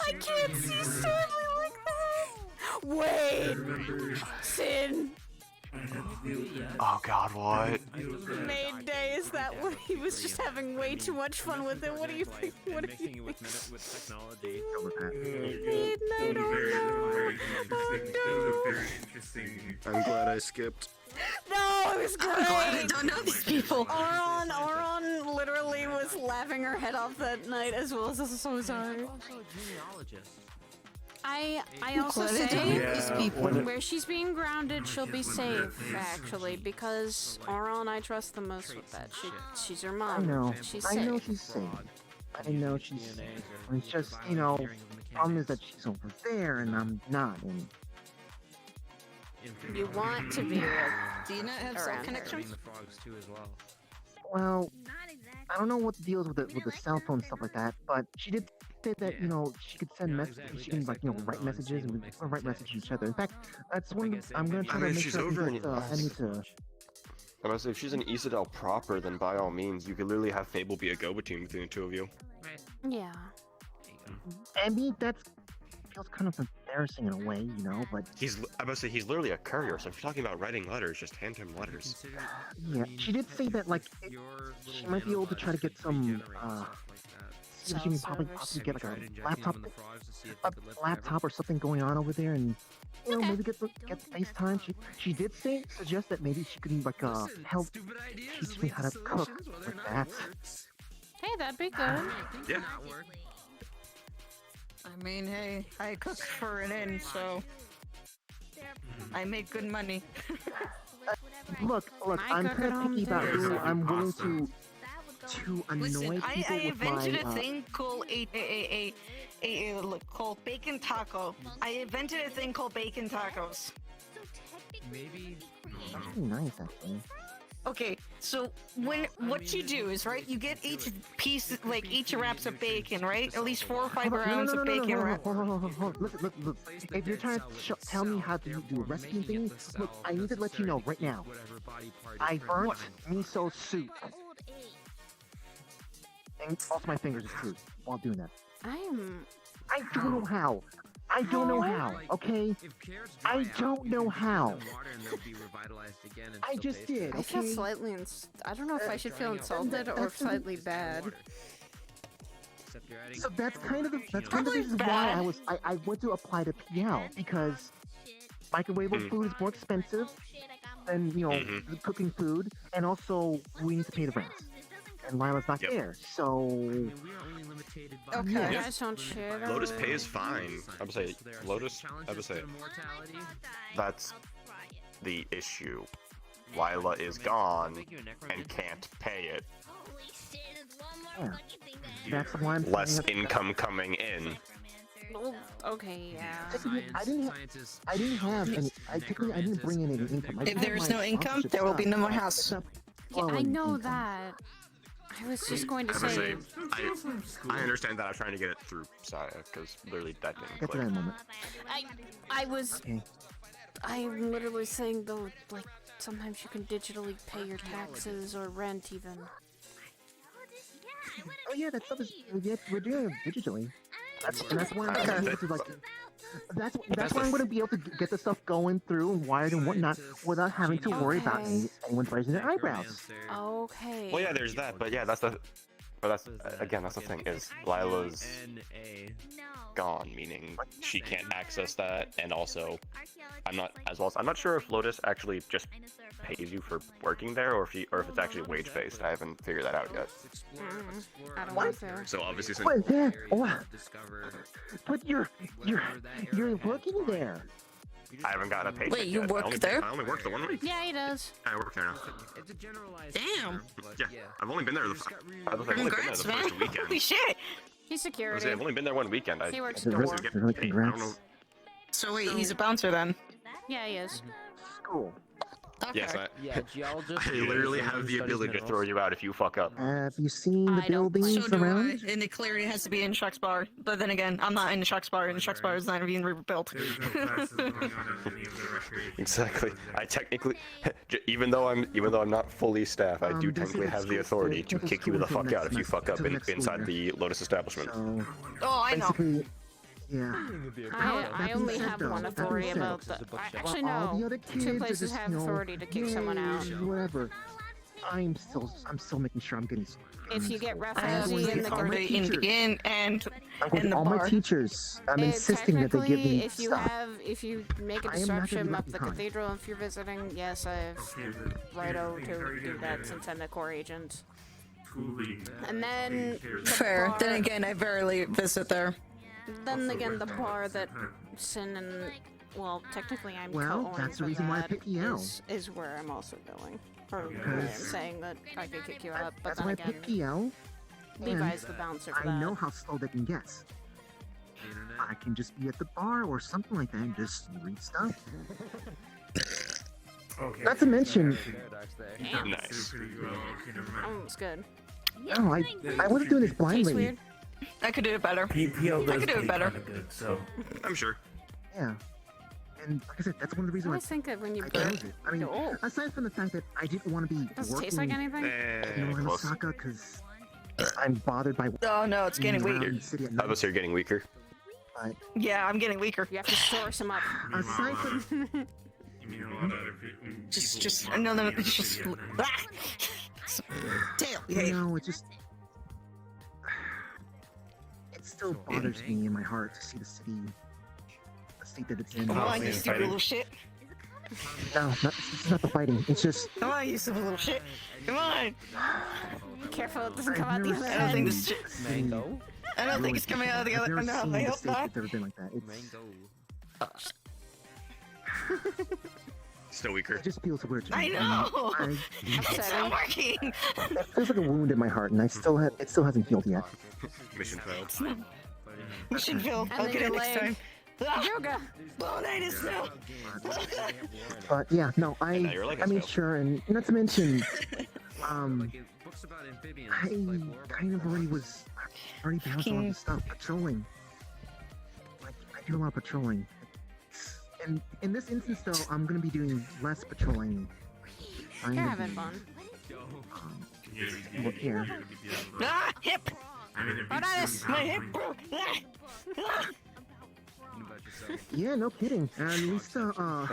I can't see Stanley like that. Wait! Sid! Oh god, what? Made days that way. He was just having way too much fun with it. What do you think? What do you think? With technology. I'm glad I skipped. No, it was great. I'm glad I don't know these people. Auron literally was laughing her head off that night as well as so was I. I also Glad I say don't know these people. where she's being grounded, she'll be safe actually because Auron I trust the most with that. She's her mom. I know. She's I safe. know she's safe. I know she's safe. It's just, you know, problem is that she's over there and I'm not. And You want to be with Do you not have cell around her. connections? well, I don't know what the deal is with the cell phone stuff like that, but she did say that, you know, she could send messages, she can, like, you know, write messages and we can write messages to each other. In fact, that's one I'm gonna try to make she's sure over we get Emmy to. I must say, if she's in Isadel proper, then by all means, you could literally have Fable be a go-between between the two of you. Yeah. Emmy, that's feels kind of embarrassing in a way, you know, but I must say, he's literally a courier, so if you're talking about writing letters, just hand him letters. yeah, she did say that, like, she might be able to try to get some, see if she can possibly get like a laptop or something going on over there, and you know, maybe get FaceTime. She did suggest that maybe she could like help teach me how to cook like that. Hey, that'd be good. Yeah. I mean, hey, I cook for an inn, so I make good money. Look, I'm kind of picky about who I'm willing to annoy Listen, people I with invented my. a thing called called bacon taco. I invented a thing called bacon tacos. Maybe. That's pretty nice, actually. Okay, so what you do is, right, you get each piece, like each wraps of bacon, right? At least 4 or 5 rounds of bacon wrap. Hold on. Look. If you're trying to tell me how to do a recipe thing, look, I need to let you know right now. I burnt miso soup. And off my fingers too, while doing that. I don't know how. I don't know how, okay? I don't know how. I just did, I feel okay? slightly I don't know if I should feel insulted or slightly bad. So that's kind of the reason why I went to apply to PL, because microwavable food is more expensive than, you know, cooking food, and also we need to pay the rent. And Lila's not there, so. Okay. Yeah. You guys don't share that? Lotus Pay is fine. I would say Lotus. I would say that's the issue. Lila is gone and can't pay it. Yeah. That's why I'm Less income coming in. Oh, okay, yeah. I didn't have any. I didn't bring in any income. If there is no income, there will be no more house. Yeah, I know that. I was just going to I would say. I understand that. I was trying to get it through Saya because literally that didn't Get to click. that moment. I was. I'm literally saying though, like sometimes you can digitally pay your taxes or rent even. Oh yeah, that stuff is. Yeah, we're doing it digitally. That's why I'm gonna be able to like. That's why I'm gonna be able to get the stuff going through and wired and whatnot without having to worry about anyone raising their eyebrows. Okay. Well, yeah, there's that, but yeah, that's the. But that's again, that's the thing is Lila's gone, meaning she can't access that, and also I'm not sure if Lotus actually just pays you for working there, or if it's actually wage based. I haven't figured that out yet. I don't want to. So obviously, since What? Yeah. Oh, but you're working there. I haven't gotten a paycheck Wait, you yet. work there? I only worked the 1 week. Yeah, he does. I work there now. It's a generalized. Damn. Yeah, I've only been there. I've only been there Congrats, the man. first weekend. Holy shit. He's I've security. only been there 1 weekend. He works I door. Really congrats. So wait, he's a bouncer then? Yeah, he is. Cool. Okay. Yes, Yeah, geologist. I literally have the ability to throw you out if you fuck up. Have you seen the buildings So do around? I, and it clearly has to be in Shucks Bar. But then again, I'm not in the Shucks Bar, and the Shucks Bar is not even rebuilt. Exactly. I technically, even though I'm not fully staffed, I do technically have the authority to kick you the fuck out if you fuck up inside the Lotus establishment. So, Oh, I know. basically, Yeah. I only have one authority about the. Actually, no. Two places have authority to kick someone out. Whatever. I'm still making sure I'm getting. If you get ref I have in the authority in the inn and I'm going in to the all bar. my teachers. I'm insisting that they give me if you stuff. if you make a I am not gonna disruption be up the behind. cathedral, if you're visiting, yes, I have righto to do that since I'm the core agent. And then the Fair. bar- Then again, I barely visit there. Then again, the bar that Sin and well, technically I'm Well, co-owning that's the for reason why I that picked EL. is where I'm also going. Or where I'm Because- saying that I could kick you out, but That's then why I again, picked PL. Levi's the bouncer for I that. know how slow they can get. I can just be at the bar or something like that and just read stuff. Not to mention, Damn. Nice. Almost good. no, I wasn't doing this blindly. weird. I could do it better. PPL I does could do play it better. kinda good, so I'm sure. Yeah. And like I said, that's one of the I reasons always think that when you I burp, chose it. I mean, aside from the fact that I didn't want to be does it working taste like anything? in Close. Osaka because I'm bothered by Oh no, it's getting being around weaker. the city at Some night. of us are getting weaker. But Yeah, I'm getting weaker. You have to source them up. aside from Just no, it's just. Ah! Damn. you know, it just it still bothers me in my heart to see the city, the state that it's in. Come on, you stupid little shit. No, it's not the fighting. It's just Come on, you stupid little shit. Come on. Careful, it doesn't come I've out the never other I don't think end. this shit. Mango. I don't think it's coming out of the I've other. never No, seen I the hope state not. that's ever been like that. Still weaker. It just feels weird to I me. know. It's not working. It feels like a wound in my heart, and it still hasn't healed yet. Mission failed. Mission failed. And I'll then get your it next leg. time. Ah, Yoga. Bone-itis now. But yeah, no, now your leg I has made failed. sure, and not to mention, Books about amphibians. I kind of already been out all this stuff patrolling. Like I do a lot of patrolling, and in this instance though, I'm gonna be doing less patrolling. I'm You're gonna having be, fun. Look here. Ah, hip. Bone-itis. My hip broke. Ah. Yeah, no kidding. At least That's how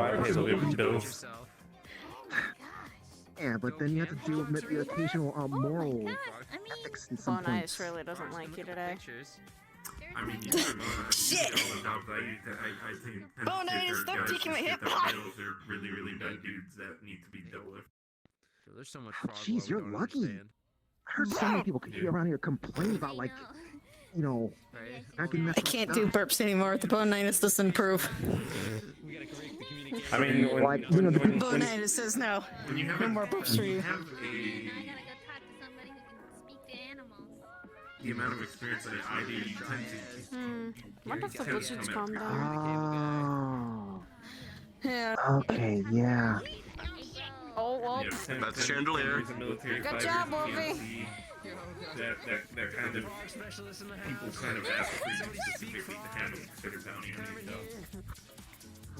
I pay the bills. yeah, but then you have to deal with the occasional moral ethics and some Bone-itis points. really doesn't like you today. I mean, Shit. Bone-itis, stop taking my hip. Are really, really bad dudes that need to be dealt with. There's so much Oh, frog jeez, we you're don't lucky. understand. I heard so many people around here complain about like, you know, back in I can't do burps anymore. The bone-itis doesn't improve. I mean, like you know, the people, Bone-itis says no. When you have No more burps for you. have I gotta go talk to somebody who can speak to animals. the amount of experience that I do, you tend to. Wonder if the blizzards calm down. oh, Yeah. okay, yeah. Oh, well. That's chandelier. Good job, Wolfie. That kind of people kind of ask for you specifically to handle consider bounty hunting stuff.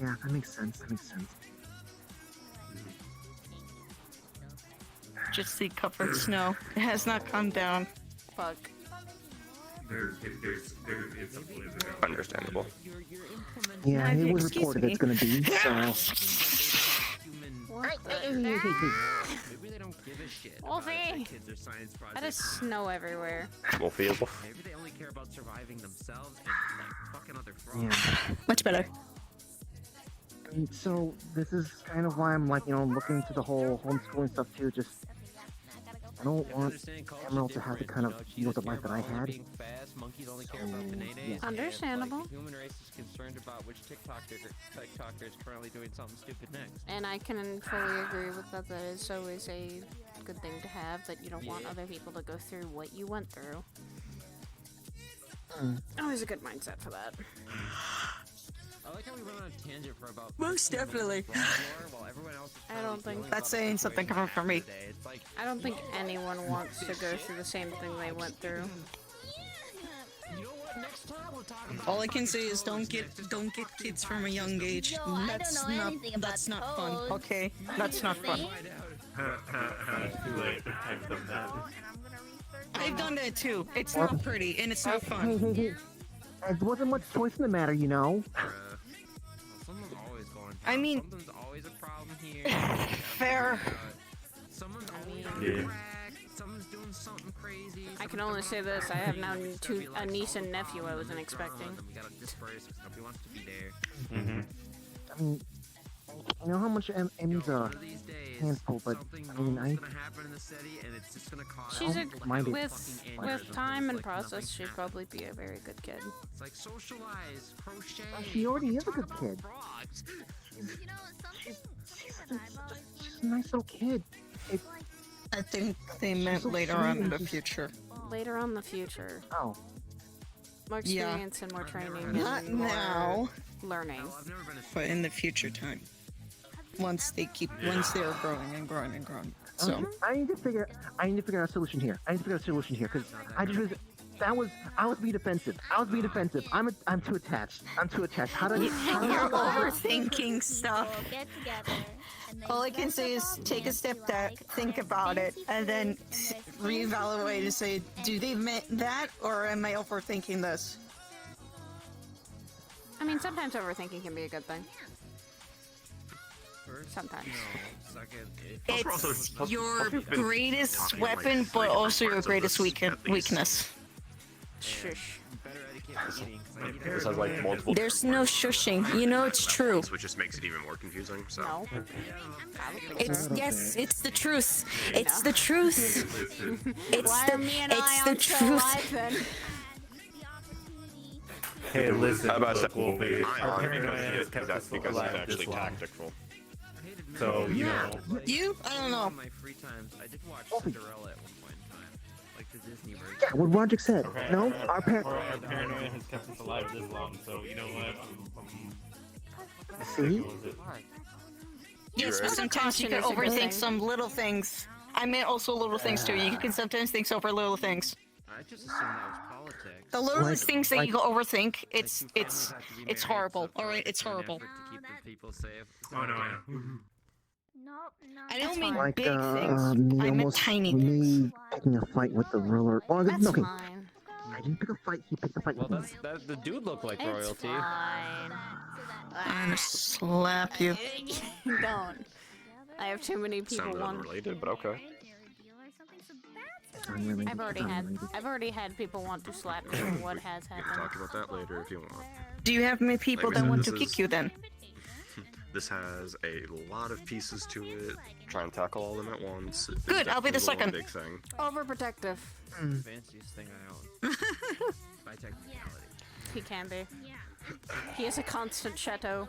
Yeah, that makes sense. That makes sense. Just see covered snow. It has not come down. Fuck. It's a blizzard. Understandable. Yeah, it was Excuse reported me. it's gonna be. So What the Maybe they don't give a shit. Wolfie! About if kids are science That projects. is snow everywhere. Wolfie. Maybe they only care about surviving themselves and like fucking other frogs. yeah. Much better. And so this is kind of why I'm like, you know, looking into the whole homeschooling stuff too. Just I don't want Emerald to have to kind of deal with the life that I had. Being fast, monkeys only care about bananas. Yeah. Understandable. Like, the human race is concerned about which TikToker is currently doing something stupid next. And I can fully agree with that. That is always a good thing to have, that you don't want other people to go through what you went through. Always a good mindset for that. I like how we went on a tangent for about Most 15 minutes definitely. of frog lore while everyone else is I don't think That's saying something coming from me. It's like, I don't think anyone wants to go through the same thing they went through. you know what? Next time we'll talk about All I can say is don't get kids from a young age. Yo, I don't That's know not anything about that's not fun. toads. Okay, that's not fun. Too late. I've done that. I've done that too. It's not pretty and it's not Hey, fun. hey. There wasn't much choice in the matter, you know. Someone's always going down. I mean- Something's always a problem here. Fair. Someone's always Yeah. wrecked. Someone's doing something crazy. I can only say this: I have now a niece and nephew I wasn't expecting. We gotta disperse because nobody wants to be there. I mean, you know how much Emmy's a handful, but I mean, gonna happen in the city, and it's just gonna cause. She's mind it. with time and process, she'd probably be a very good kid. It's like socialize, crochet. She already is a good kid. She's a nice little kid. I think they meant so later sweet on in and the just- future. Later on in the future. Oh. More Yeah. experience and more training. Not and more now, learning. but in the future time. Once they're growing and growing and growing. So I need to figure out a solution here. Because I was being defensive. I'm too attached. How do You're I overthinking stuff. We'll get together. And then All I you can guys say will is all take a meet step for, back, like, think about it, and then reevaluate and say, do they mean that, or am I overthinking this? I mean, sometimes overthinking can be a good thing. Sometimes. It's your greatest weapon, but also your greatest weakness. Shush. This has like multiple. There's no shushing. You know it's true. Which just makes it even more confusing. So. No. It's it's the truth. It's the truth. It's Why the are me and it's I the on so truth. live then? Hey, listen, How about local babe. I Our honor paranoia it has kept us because it's alive actually this long. tactical. So, you know. You? I don't know. In my free times, I did watch Sidriel at one point in time, like the Disney version. Yeah, what Roger said. Okay, No, our Our paranoia has kept us alive this long, so you know what? See? Yes, but right. sometimes you can Caution is a good thing. overthink some little things. I meant also little things too. You can sometimes think over little things. I just assumed that was politics. The littlest Like- things that like- you can overthink, it's Like, you kind of have to be married horrible. to All right, it's in an horrible. effort to keep the people safe. Oh, no. Nope, no. I don't that's mean fine. Like, big things. me I meant almost tiny things. me picking a fight with the ruler. Well, That's okay. fine. I didn't pick a fight. He picked a fight Well, with me. that the dude looked like It's royalty. fine. I'm gonna slap you. Don't. I have too many people Sounds want. unrelated, but okay. Unrelated, I've already had people want to slap me for what has We can happened. talk about that later if you want. Do you have many people Like we that said, want this to is- kick you then? This has a lot of pieces to it. Try and tackle all of them at once. It's Good, I'll be the definitely one second. Big thing. Overprotective. Fanciest thing I own. By technicality. He can be. He is a constant chateau.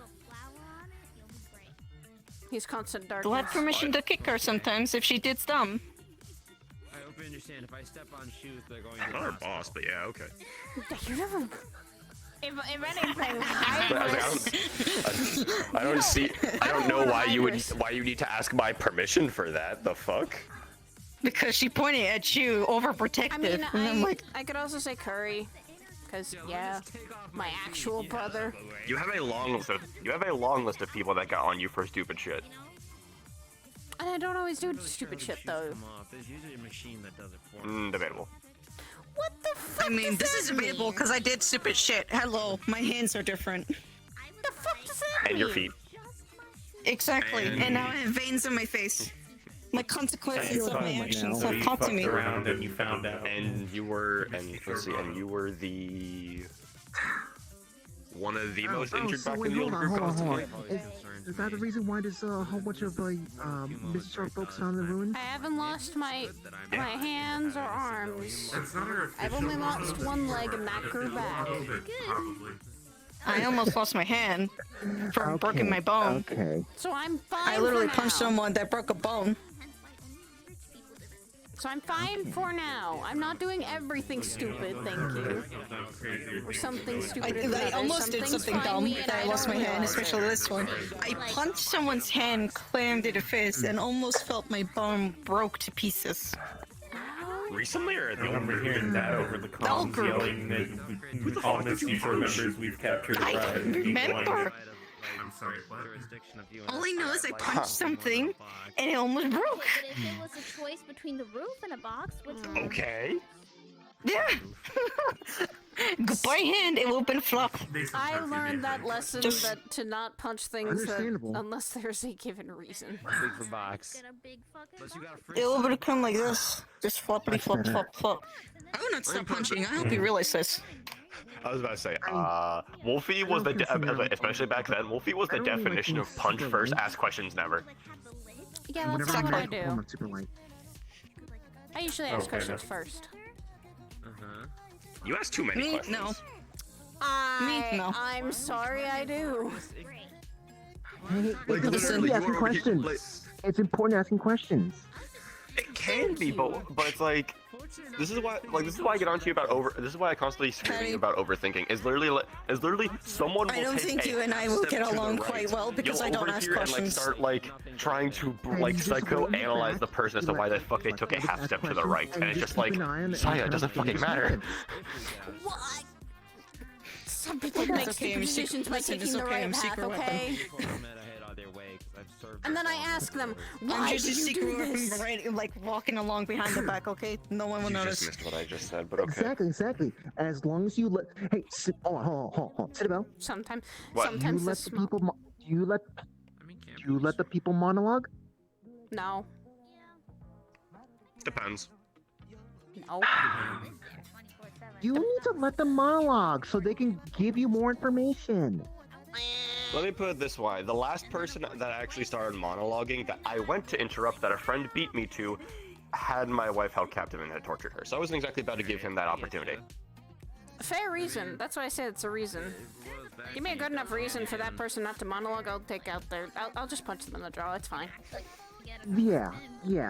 He's constant darkness. You'll have permission to kick her sometimes if she did dumb. I hope you understand. If I step on shoes, they're going Not to. our boss, but yeah, okay. You never. If anything, I don't see. I don't know why you need to ask my permission for that. The fuck? Because she pointed at you, overprotective, I mean, and I'm like, I could also say Curry, because yeah, my actual brother. You have a long list of people that got on you for stupid shit. And I don't always do stupid shit though. There's usually a machine that does it for me. Debatable. What the fuck? I mean, does this that is debatable because I did stupid shit. Hello, my hands are different. The fuck does that And mean? your feet. Exactly, and now I have veins in my face. My consequences of my actions have caught to me. Around and you found out. And you were, and let's see, and you were the one of the most injured so back wait, in the old group hold on. constantly. Is that the reason why there's a whole bunch of Mrs. Sharp folks found in the ruins? I haven't lost my hands or arms. That's not our I've only lost one leg and that grew back. I almost lost my hand from breaking my bone. Okay. So I'm fine. I literally for punched now. someone that broke a bone. So I'm fine for now. I'm not doing everything stupid, thank you. Or something stupid. I almost did something dumb that I lost my hand, especially this one. I punched someone's hand clear into the face and almost felt my bone broke to pieces. Recently or I remember hearing that over the All comms group. yelling that all Misty Shore members we've captured I alive. remember. I'm sorry, what? Jurisdiction of you. All I know is I punched something and it almost broke. But if it was a choice between the roof and a box, which one? Okay. Yeah. By hand, it will been flop. I learned that lesson Just- that to not punch things that, Understandable. unless there's a given reason. Big for box. It will become like this. Just floppity flop flop flop. I will not stop punching. I hope you realize this. I was about to say, Wolfie was especially back then, Wolfie was the definition of punch first, ask questions never. Yeah, that's Whenever what I I'm do. I'm super light. I usually ask Okay, questions then. first. You ask too many questions. No. I'm sorry, I do. Hey, Like, it's literally, asking you are- questions. like- It's important asking questions. It can be, but it's like this is why I get onto you about this is why I constantly screaming about overthinking. Is literally someone. I will don't take think a you and I half will step get to the along right. quite well because You'll I don't ask overhear and questions. start trying to psychoanalyze the person as to why the fuck they took a half step to the right, and it's just like, Saya, it doesn't fucking matter. What? Some people It's make okay, stupid I'm decisions by listen, taking it's the okay, right I'm path, secret weapon. okay? And then I ask them, why I'm did just a you secret do weapon, this? right, like walking along behind the back, okay? No one will You notice. just missed what I just said, but okay. Exactly. As long as you let. Hey, hold on. Sidriel. Sometimes What? Do you the let the people? Do you let the people monologue? No. Depends. No. You need to let them monologue so they can give you more information. Let me put it this way: the last person that actually started monologuing that I went to interrupt that a friend beat me to had my wife held captive and had tortured her. So I wasn't exactly about to give him that opportunity. Fair reason. That's why I said it's a reason. Give me a good enough reason for that person not to monologue. I'll take out their. I'll just punch them in the jaw. It's fine. Yeah.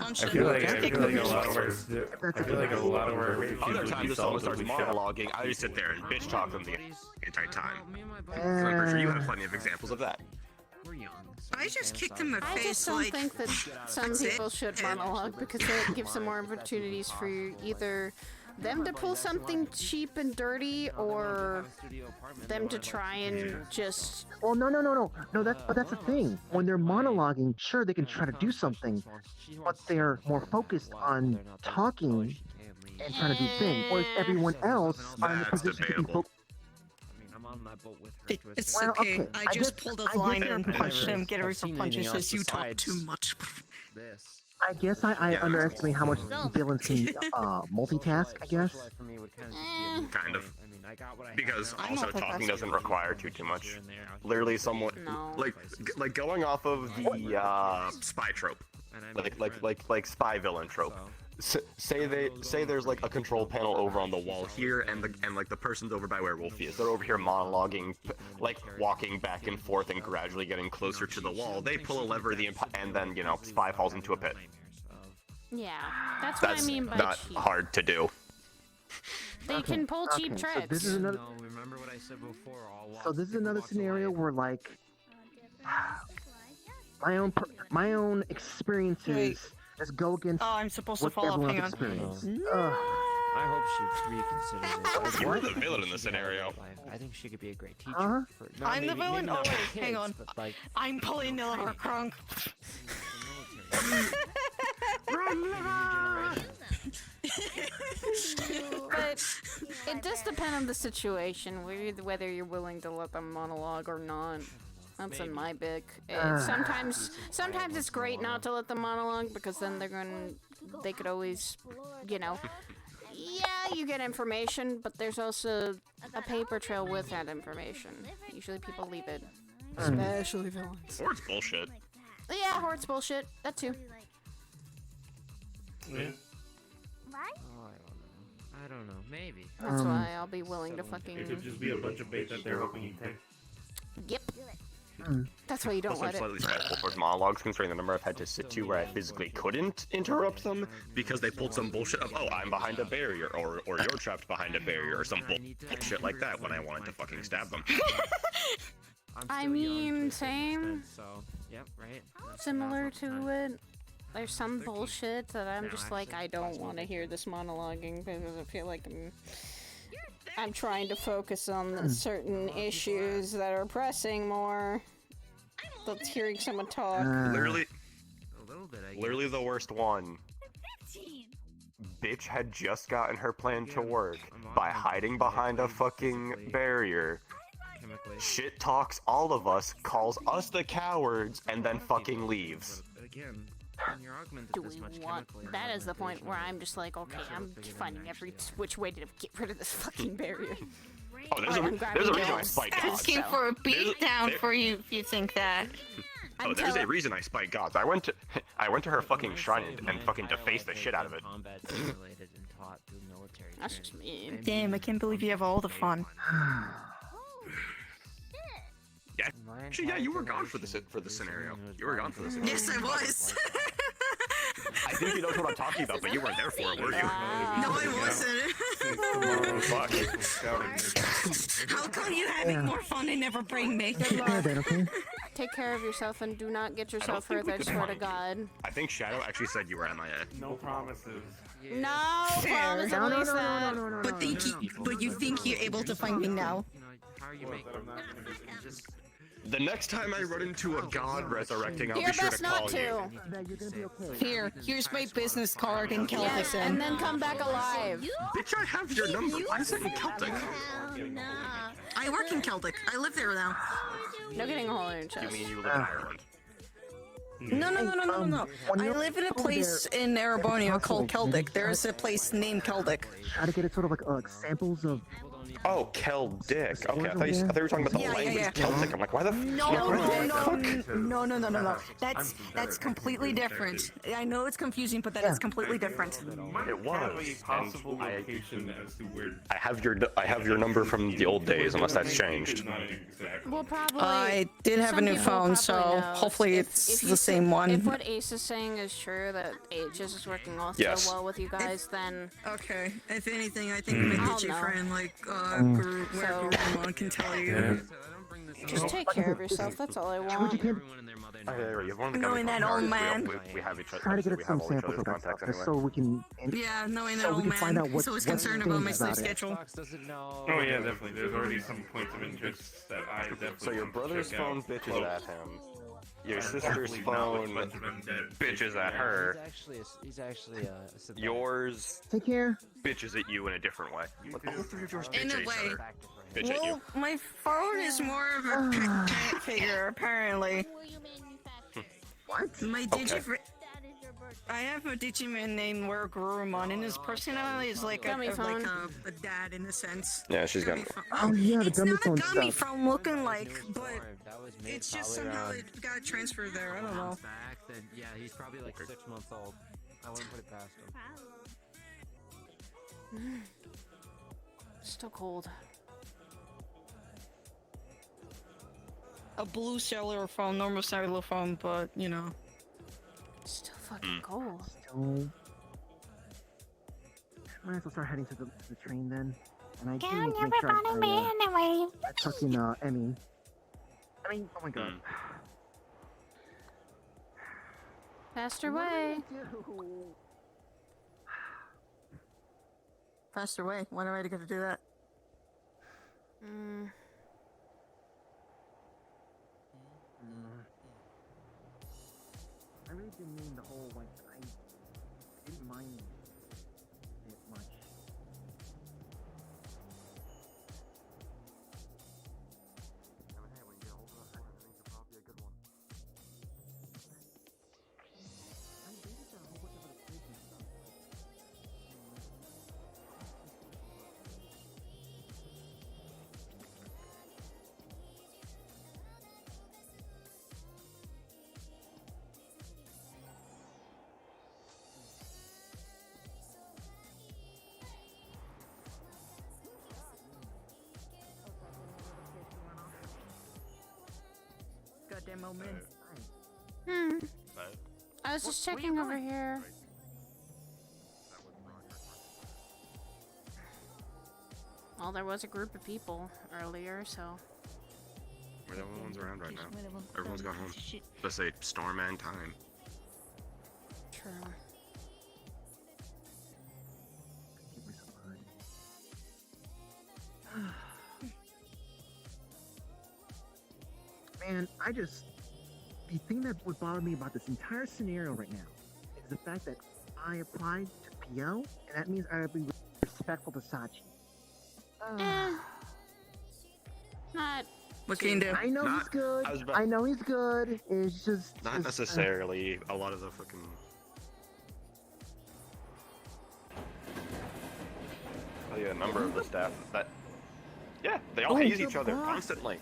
I feel like a lot of words. I feel like a lot of words. Other times, if someone starts monologuing, I just sit there and bitch talk them the entire time. So I'm pretty sure you have plenty of examples of that. I just kicked him in the I face, just don't like, think that some that's it. people should monologue because it gives them more opportunities for either them to pull something cheap and dirty or them to try and just. Well, no. That's the thing. When they're monologuing, sure they can try to do something, but they're more focused on talking and trying to do things. Whereas everyone else are in the That's position to be debatable. I'm on that boat with her. It's Well, okay. okay, I I just guess- pulled I a line guess and they're punched him. punches. Get ready for I've seen punches. anything Says you else talk besides too much. This. I guess I underestimate how much villains can multitask. I guess. Kind of. Because also talking doesn't require too much. Literally, someone like going off of the spy trope, like spy villain trope. Say there's like a control panel over on the wall here, and like the person's over by where Wolfie is. They're over here monologuing, like walking back and forth and gradually getting closer to the wall. They pull a lever, and then spy falls into a pit. Yeah, that's what I mean by not cheap. hard to do. They can pull cheap Okay, so tricks. this is another. No, remember what I said before? So this is another scenario where like my own experiences just go against Oh, I'm supposed to what follow up. everyone's Hang on. experience. I hope she reconsiders it. You're the villain in this scenario. I think she could be a great teacher. Uh-huh. For, I'm the villain? Maybe Oh, not wait, for hang kids, on. But like, I'm pulling the liver crunk. But it does depend on the situation, whether you're willing to let them monologue or not. That's in my book. Sometimes it's great not to let them monologue because then they could always, yeah, you get information, but there's also a paper trail with that information. Usually people leave it, especially villains. Or it's bullshit. Yeah, or it's bullshit. That too. Yeah. I don't know. Maybe. That's why I'll be willing to fucking. It could just be a bunch of bait that they're hoping you take. Yep. That's why you don't Also, I'm let it. slightly spiteful towards monologues, considering the number I've had to sit to where I physically couldn't interrupt them because they pulled some bullshit of, oh, I'm behind a barrier, or you're trapped behind a barrier, or some bullshit like that when I wanted to fucking stab them. I mean, same. So, yep, right. Similar to it. There's some bullshit that I'm just like, I don't want to hear this monologuing because I feel like I'm trying to focus on certain issues that are pressing more. That's hearing someone talk. Literally, A little bit, I guess. literally the worst one. Bitch had just gotten her plan to work by hiding behind a fucking barrier. Shit talks all of us, calls us the cowards, and then fucking leaves. But again, when you're augmented Do this we much want? chemically, That is the point where I'm just like, okay, I'm finding every which way to get rid of this fucking barrier. Oh, there's a reason I spike gods. Asking for a beatdown for you if you think that. Oh, there's a reason I spike gods. I went to her fucking shrine and fucking defaced the shit out of it. combat simulated and taught through military That's just mean. Damn, I can't believe you have all the fun. Yeah, actually, yeah, you were gone for the scenario. You were gone for the scenario. Yes, I was. I think you know what I'm talking about, but you weren't there for it, were you? No, I wasn't. Fuck. How come you having more fun and never bring me? Take care of yourself and do not get yourself hurt, I swear to God. I think Shadow actually said you were MIA. No promises. No Fair. promises, no. But you think you're able to find me now? How are you making just The next time I run into a god resurrecting, I'll You're be sure best to call not you. Here, here's my business card in Celtic. And then come back alive. Bitch, I have your number. I said in Celtic. I work in Celtic. I live there now. No getting a hole in your chest. You mean you live in Ireland? No. I live in a place in Arabonio called Celtic. There's a place named Celtic. Try to get it sort of like samples of. Oh, Celtic. Okay, I thought you were talking about the language Celtic. I'm like, why the No. That's completely different. I know it's confusing, but that is completely different. It was. Possible location as to where. I have your number from the old days, unless that's changed. Well, probably. I did have a some new people phone, probably so know. hopefully If it's you the same one. If what Ace is saying is true, that Aegis is working also Yes. well with you guys, then. Okay, if anything, I think I'll my know. friend, like, So- Gurumon can tell you. Just take care of yourself, that's all I want. Knowing that old man. We have each other. Try to get we it some have all each samples other's of that contacts stuff, just anyway. so we can. Yeah, knowing that so we old can find out man. what's So he's what's concerned about my things sleep about it. schedule. Oh yeah, definitely. There's already some points of interest that I definitely. So your want to brother's check phone out bitches close. at him. Your sister's Hopefully not with phone a bunch of undead bitches at her. he's actually a Yours Take care. bitches at you in a different way. But all three of yours In bitch a at each way. other. Bitch at you. Well, my phone is more of a pet figure, apparently. What? My Okay. I have a Digimon named Gurumon, and his personality is like Gummy phone. a dad in a sense. Yeah, she's got. Oh yeah, the It's gummy not a phone gummy stuff. phone looking like, but that was made it's just probably somehow around it got transferred there. I don't know. back then. Yeah, he's probably like 6 months old. I wouldn't put it past him. Still cold. A blue cellular phone, normal cellular phone, but you know. Still fucking cold. So. Might as well start heading to the train then. And I do Can need to make sure everybody be anyway? I tuck in Emmy. I mean, oh my god. Faster way. Faster way. When am I going to do that? I really didn't mean the whole like I didn't mind it much. Goddamn old man. I was just checking over here. Well, there was a group of people earlier, so. We're the only ones around right now. Everyone's gone home. Just say storm and time. True. Man, I just the thing that would bother me about this entire scenario right now is the fact that I applied to PO, and that means I would be respectful to Sachi. Not. What can you do? I know he's good. I know he's good. It's just Not necessarily. A lot of the fucking. Oh yeah, a number of the staff that. Yeah, they all haze each other constantly.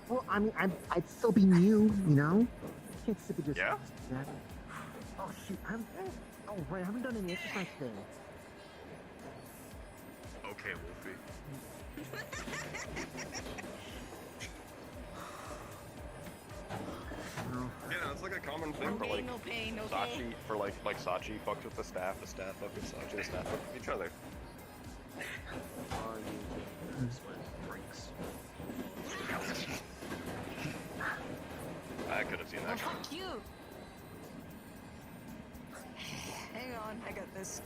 Well, I mean, I'd still be new, you know? Can't simply just. Yeah? Oh, shoot. Oh, right. I haven't done any exercise today. Okay, Wolfie. Yeah, it's like a common thing for like no pain, Sachi for like Sachi fucks with the staff fucks with Sachi, the staff fucks with each other. I could have seen that. Fuck you! Hang on, I got this.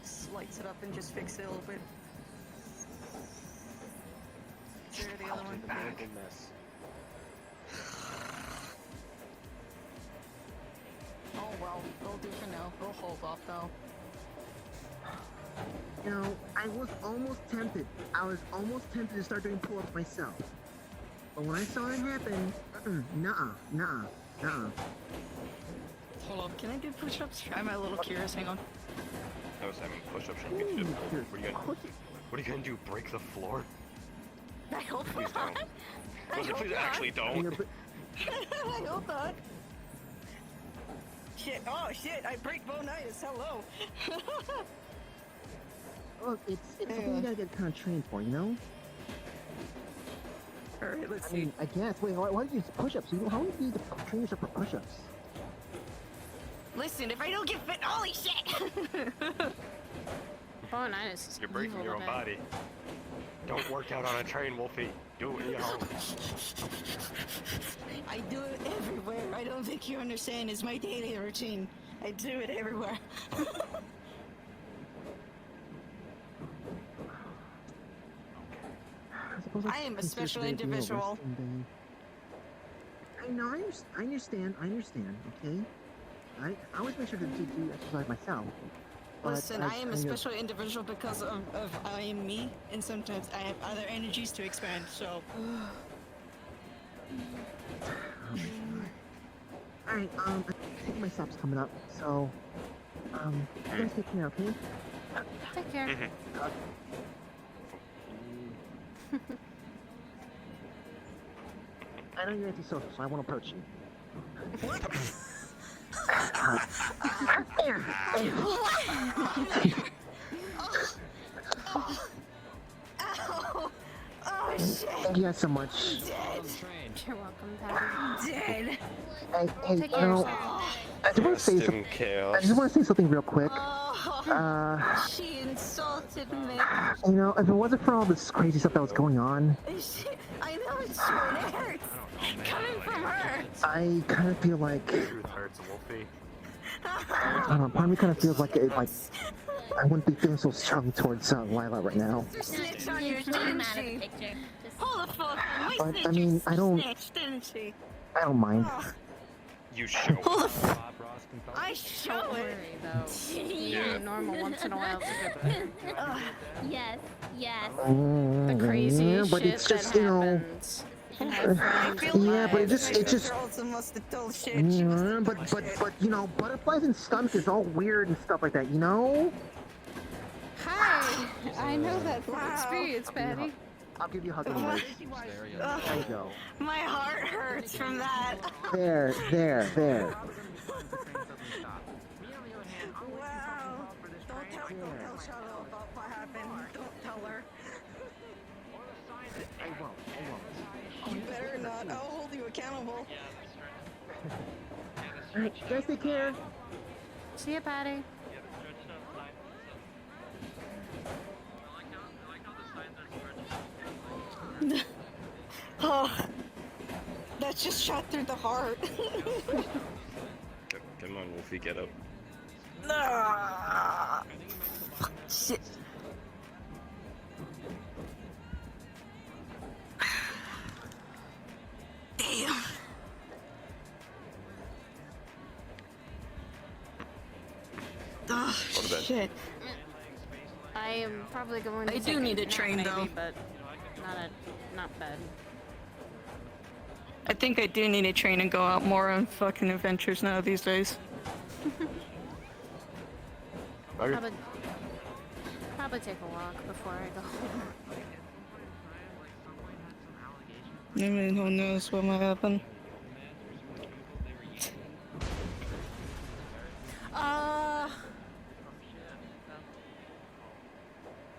Just lights it up and just fix it a little bit. There, the other one back. Oh well, they'll do for now. We'll hold off though. You know, I was almost tempted. To start doing pull-ups myself. But when I saw it happen, nuh-uh. Hold up, can I do push-ups? I'm a little curious, hang on. I was having push-ups shouldn't be difficult. What are you gonna do? Break the floor? I hope Please not. don't. Please actually don't. I hope not. Shit, oh shit, I break bonitis, hello. Look, it's something you gotta get kind of trained for, you know? Alright, let's I mean, I guess. Wait, why don't you use push-ups? How do you need to train yourself for push-ups? Listen, if I don't get fit, holy shit! Bonitis is You're breaking your own body. Don't work out on a train, Wolfie. Do it at home. I do it everywhere. I don't think you understand. It's my daily routine. I do it everywhere. I am a special individual. I know, I understand, okay? I always make sure to do exercise myself. Listen, I am a special individual because of I am me, and sometimes I have other energies to expand, so... Alright, I think my stop's coming up, so... you guys take care, okay? Take care. I know you're antisocial, so I won't approach you. What? There! Ow! Oh shit! Thank you guys so much. Dead! You're welcome, Patty. Dead! Hey, Take you care, know, sir. I just want to say something. I just want to say something real quick. She insulted me. You know, if it wasn't for all this crazy stuff that was going on, I know it's true, it hurts. Coming from her. I kind of feel like, Truth hurts, Wolfie. I don't know, part of me kind of feels like I wouldn't be feeling so strong towards Lila right now. Snitch on you, didn't she? Hold the fuck on. But I mean, I don't mind. You show Hold it. the I show it. Though. Yeah. Normal once in a while is a good thing. Yes. The crazy yeah, but shit it's just, that you know, happens. yeah, but it just, Yeah, but you know, butterflies and stomach is all weird and stuff like that, you know? Hi, I know that from experience, Patty. I'll give you a hug anyways. There you go. My heart hurts from that. There. Wow. Don't tell Shadow about what happened. Don't tell her. I won't. You better not. I'll hold you accountable. Alright, you guys take care. See ya, Patty. Oh, that just shot through the heart. Come on, Wolfie, get up. Ah, shit. Damn. Ugh, Go to bed. shit. I am probably going to I do take need a nap train, maybe, though. but not bed. I think I do need to train and go out more on fucking adventures now these days. Probably take a walk before I go home. I mean, who knows what might happen.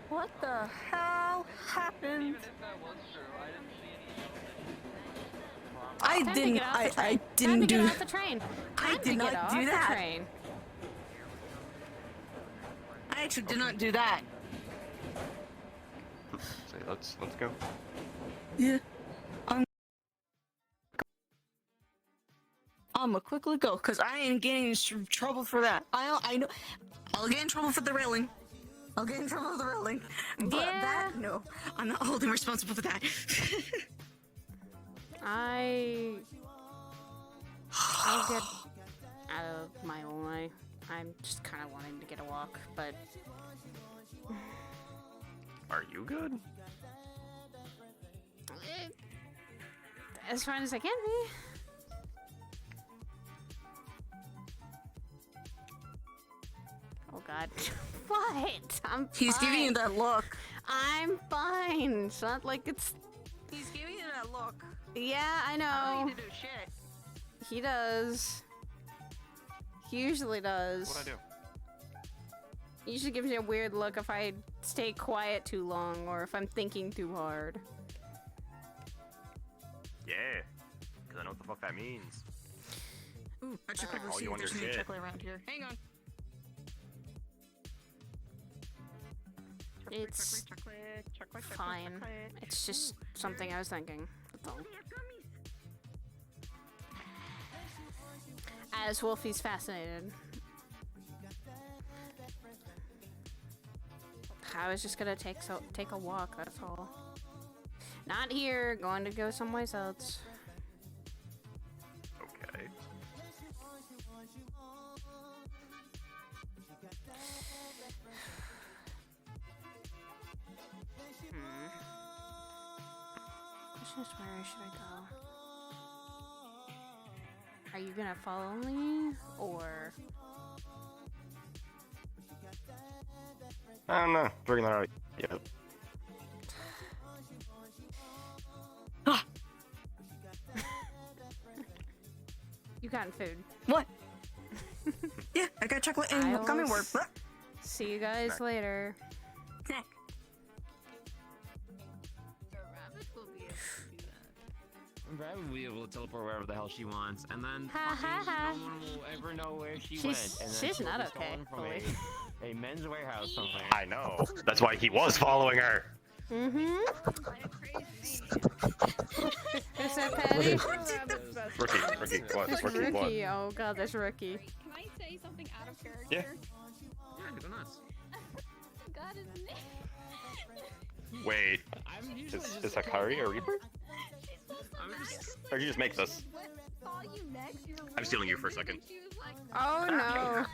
What the hell happened? I didn't do. I did not do that. I actually did not do that. Say, let's go. Yeah. I'ma quickly go, cause I ain't getting in trouble for that. I know. I'll get in trouble for the railing. I'll get in trouble for the railing. But that, no. I'm not holding responsible for that. I'll get out of my own way. I'm just kind of wanting to get a walk, but... Are you good? As fine as I can be. Oh god. What? I'm He's fine. giving you that look. I'm fine. It's not like it's... He's giving you that look. Yeah, I know. I don't need to do shit. He does. He usually does. What'd I do? He usually gives me a weird look if I stay quiet too long or if I'm thinking too hard. Yeah, because I know what the fuck that means. Ooh, I should probably All see you if there's any understand. chocolate around here. Hang on. It's fine. It's just something I was thinking. That's all. As Wolfie's fascinated. I was just gonna take a walk, that's all. Not here, going to go someplace else. Okay. Question is, where should I go? Are you gonna follow me, or? I don't know. Figuring that out yet. You gotten food? What? Yeah, I got chocolate and I'll gummy worm. See you guys later. Rabbit will be able to teleport wherever the hell she wants, and then Ha, ha, ha. no one will ever know where she She's- went. And then she's she'll not be okay, stolen from fully. a men's warehouse somewhere. I know. That's why he was following her. Mm-hmm. Who's that, Patty? Rookie, what? There's Rookie, Rookie. what? Oh god, there's Rookie. Can I say something out of character? Yeah. Yeah, go nuts. God is name. Wait, I'm usually is just Akari a Reaper? Or you just make this? Saw you next. I'm stealing you for a second. Oh no.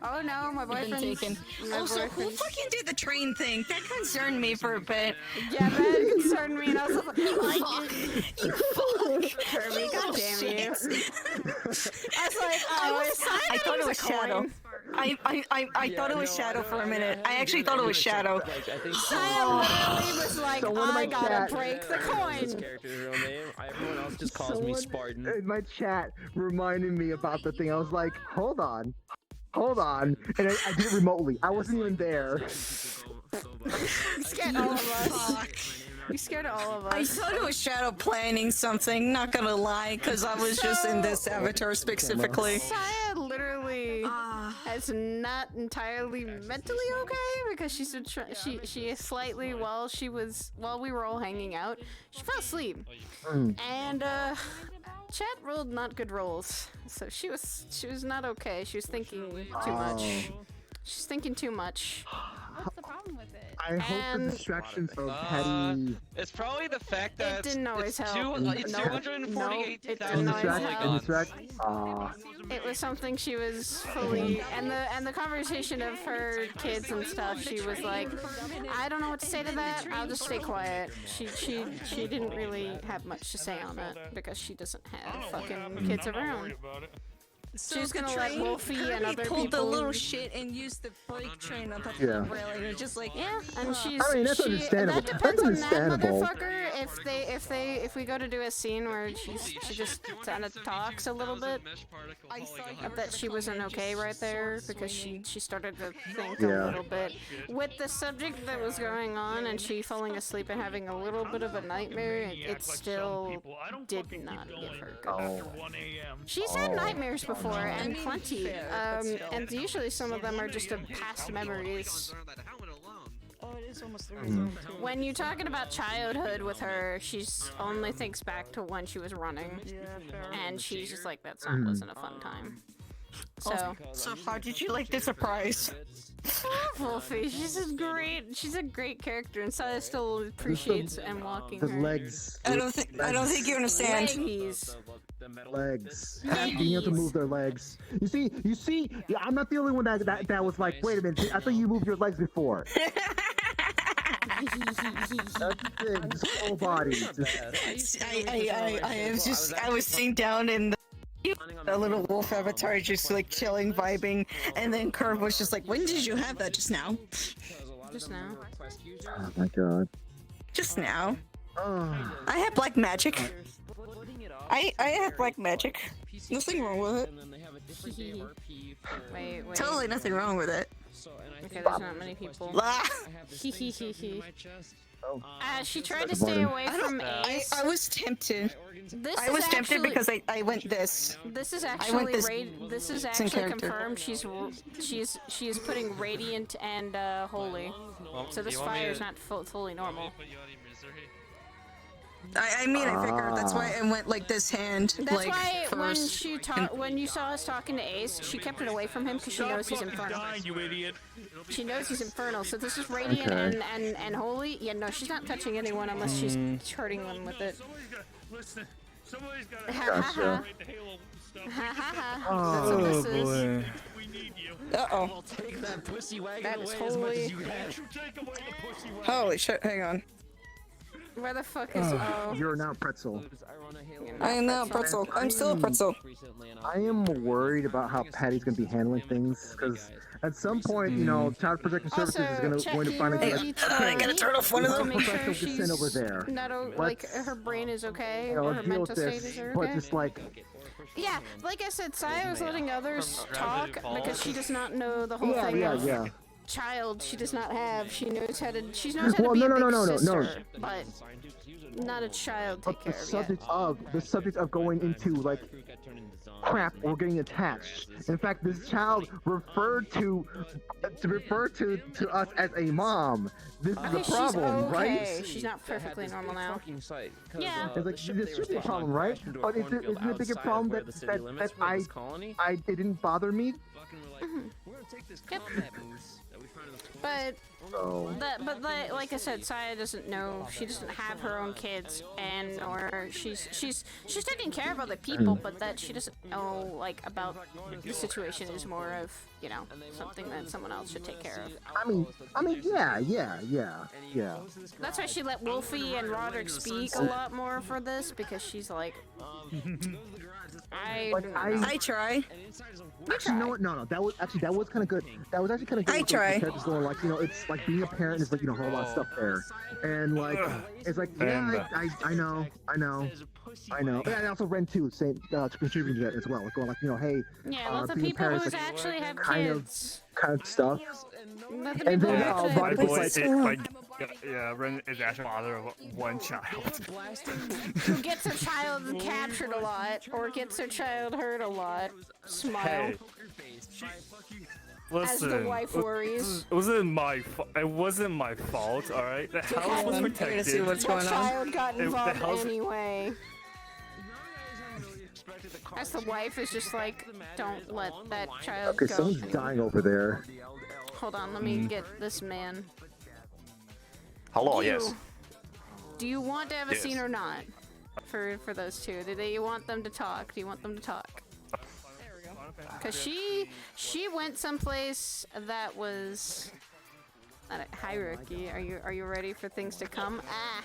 Oh no, my boyfriend's taken. my Also, who boyfriend's- fucking did the train thing? That concerned me for a bit. Yeah, that concerned me, and I was like, You fuck. Kirby, god damn you. I was like, I thought it was Shadow. I thought it was Shadow for a minute. I actually thought it was Shadow. I literally was like, Someone in my I gotta chat- break the His coin. character's real name. Everyone else just calls me Someone Spartan. in my chat reminded me about the thing. I was like, hold on. And I did it remotely. I wasn't even there. You scared all of us. You scared all of us. I thought it was Shadow planning something, not gonna lie, because I was just in this avatar specifically. Saya literally is not entirely mentally okay because she's been she is slightly while we were all hanging out, she fell asleep. And chat rolled not good rolls. So she was not okay. She was thinking too much. She's thinking too much. What's the problem with it? I hope the And- distractions of petty. It's probably the fact that didn't always it's help. it's Nope. 248,000 Nope, it didn't always polygons. It was something she was fully, and the conversation of her kids and stuff. She was like, I don't know what to say to that. I'll just stay quiet. She didn't really have much to say on it because she doesn't have fucking kids of her own. So She's the gonna let train, Wolfie and other pulled the people- little shit and used the brake train on top of Yeah. the railing. It's just like, yeah, and she's. I mean, that's she, understandable. That depends That's on that understandable. motherfucker. If we go to do a scene where she just kind of talks a little bit, I bet she wasn't okay right there because she started to think Yeah. a little bit with the subject that was going on, and she falling asleep and having a little bit of a nightmare. It still did not give her good. She's had nightmares before, and plenty. And usually some of them are just of past memories. oh, it is almost 3 When you're talking about childhood with her, she's only thinks back to when she was running, and she's just like, that song wasn't a fun time. So how did you like the surprise? Wolfie, she's a great character, and Saya still appreciates and walking The her. legs. I don't think you understand. Legs. Being able to move their legs. You see. Yeah, I'm not the only one that was like, wait a minute. I thought you moved your legs before. That's the thing. Just full body. I was sitting down in the little wolf avatar, just like chilling, vibing, and then Curve was just like, "When did you have that? Just now?" Just now. Oh my god. Just now. Oh. I have black magic. I have black magic. Nothing wrong with it. Wait. Totally nothing wrong with it. Okay, there's not many people. She tried to stay away from Ace. I was tempted. This I was is tempted actually- because I went this. This is I went actually this this is in actually character. confirmed. She is putting radiant and holy. So this fire is not fully normal. I mean, I figured that's why I went like this hand. That's like, why first. when you saw us talking to Ace, she kept it away from him because she knows he's infernal. you idiot. She knows he's infernal, so this is radiant and holy. Yeah, no, she's not touching anyone unless she's hurting them with it. Listen, somebody's got Gotcha. Ha ha ha. Oh, That's what this boy. is. Uh-oh. Take that pussy wagon That is away as much as holy. you can. Holy shit, hang on. Where the fuck is You're now pretzel. I am now a pretzel. I'm still a pretzel. I am worried about how Patty's gonna be handling things because at some point, you know, Child Protective Services is going to finally get I gotta turn off one of them. professional consent over there. Not like her brain is okay, You know, or her deal mental with state this, is okay. but just like Yeah, like I said, Saya was letting others talk because she does not know the whole thing of child. She does not have. She knows how to. She knows how to be a big sister, but not a child. Take care of yet. the subject of going into like crap or getting attached. In fact, this child referred to us as a mom. This is a problem, right? She's not perfectly normal now. Yeah. It's like this should be a problem, right? But isn't it a bigger problem that I it didn't bother me? Yep. But like I said, Saya doesn't know. She doesn't have her own kids, and or she's taking care of other people, but that she doesn't know like about the situation is more of, you know, something that someone else should take care of. I mean, yeah. That's why she let Wolfie and Roderick speak a lot more for this, because she's like, I try. Actually, you know what? No. That was kind of good. That was actually kind of good. I try. The characters going like, you know, it's like being a parent is like, you know, a whole lot of stuff there, and like it's like I know. Yeah, and also Ren too, saying contributing to that as well, like going like, you know, hey, yeah, let the being a people parent who is, like, actually have kind kids. of stuff. Let the And people then who actually have Roderick kids. was like, Yeah, Ren is actually the father of one child. Who gets her child captured a lot, or gets her child hurt a lot. Smile. Hey. As the wife worries. It wasn't my fault, alright? The house was protected. The child got The involved house- anyway. As the wife is just like, don't let that child Okay, go. someone's dying over there. Hold on, let me get this man. Hello, yes. Do you want to have a Yes. scene or not? For those two, do you want them to talk? Do you want them to talk? Cause she went someplace that was. Hi, Rookie. Are you ready for things to come? Ah.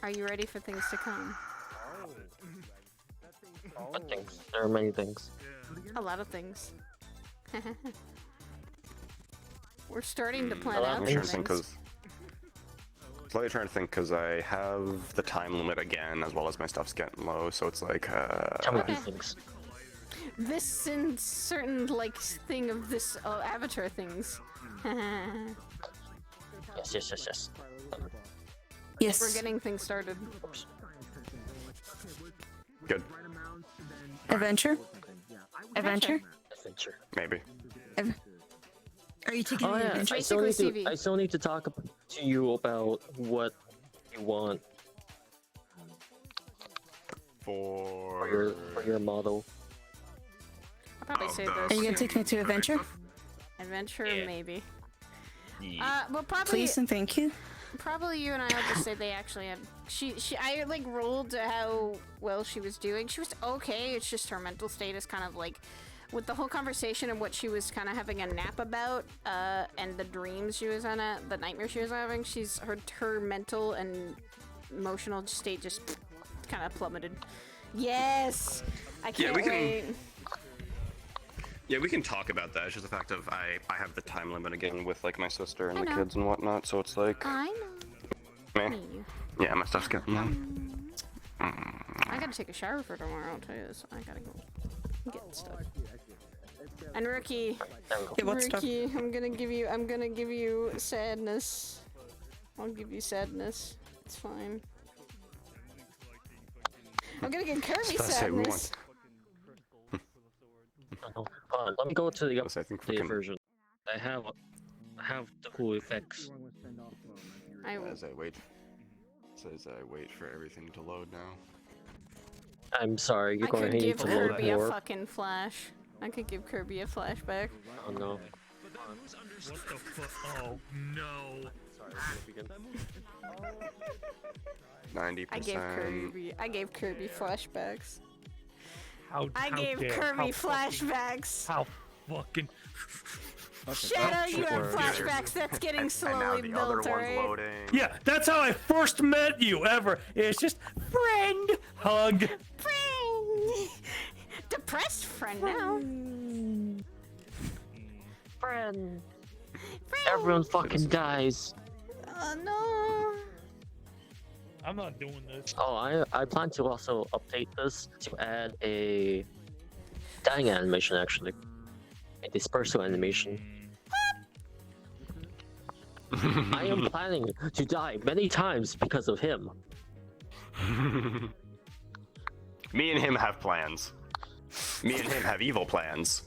Are you ready for things to come? What things? There are many things. A lot of things. We're starting to plan out I'm some trying to think things. because. Slowly trying to think because I have the time limit again, as well as my stuff's getting low, so it's like. Things. This and certain like thing of this avatar things. Yes. Yes. We're getting things started. Good. Adventure? Maybe. Are you taking Oh the yeah, adventure? I still need to talk to you about what you want for your model. I'll probably say this. Are you gonna take me to adventure? Adventure, maybe. Yeah. Well, probably. Please and thank you. Probably you and I will just say they actually had. I like rolled how well she was doing. She was okay. It's just her mental state is kind of like, with the whole conversation and what she was kind of having a nap about, and the dreams she was on, the nightmare she was having. Her mental and emotional state just kind of plummeted. Yes, I can't wait. Yeah, we can talk about that. It's just the fact of I have the time limit again with like my sister and I the know. kids and whatnot, so it's like. I know. Meh. Yeah, my stuff's getting low. I gotta take a shower for tomorrow, I'll tell you this. I gotta go get stuff. And Rookie, Rookie, I'm gonna give you sadness. I'll give you sadness. It's fine. I'm gonna get Kirby sadness. Hold on, let me go to the updated version. I have the cool effects. As I wait for everything to load now. I'm sorry, you're I going could to need give to load Kirby a more. fucking flash. I could give Kirby a flashback. Oh no. What the fuck? Oh no. Sorry, 90%. I gave Kirby flashbacks. How I gave dare, Kirby how flashbacks. How fucking. Shadow, you have flashbacks. That's getting slowly built, alright? Yeah, that's how I first met you ever. It's just friend hug. Friend. Depressed friend now. Friend. Everyone fucking dies. Oh no. I'm not doing this. Oh, I plan to also update this to add a dying animation actually. A dispersal animation. I am planning to die many times because of him. Me and him have plans. Me and him have evil plans.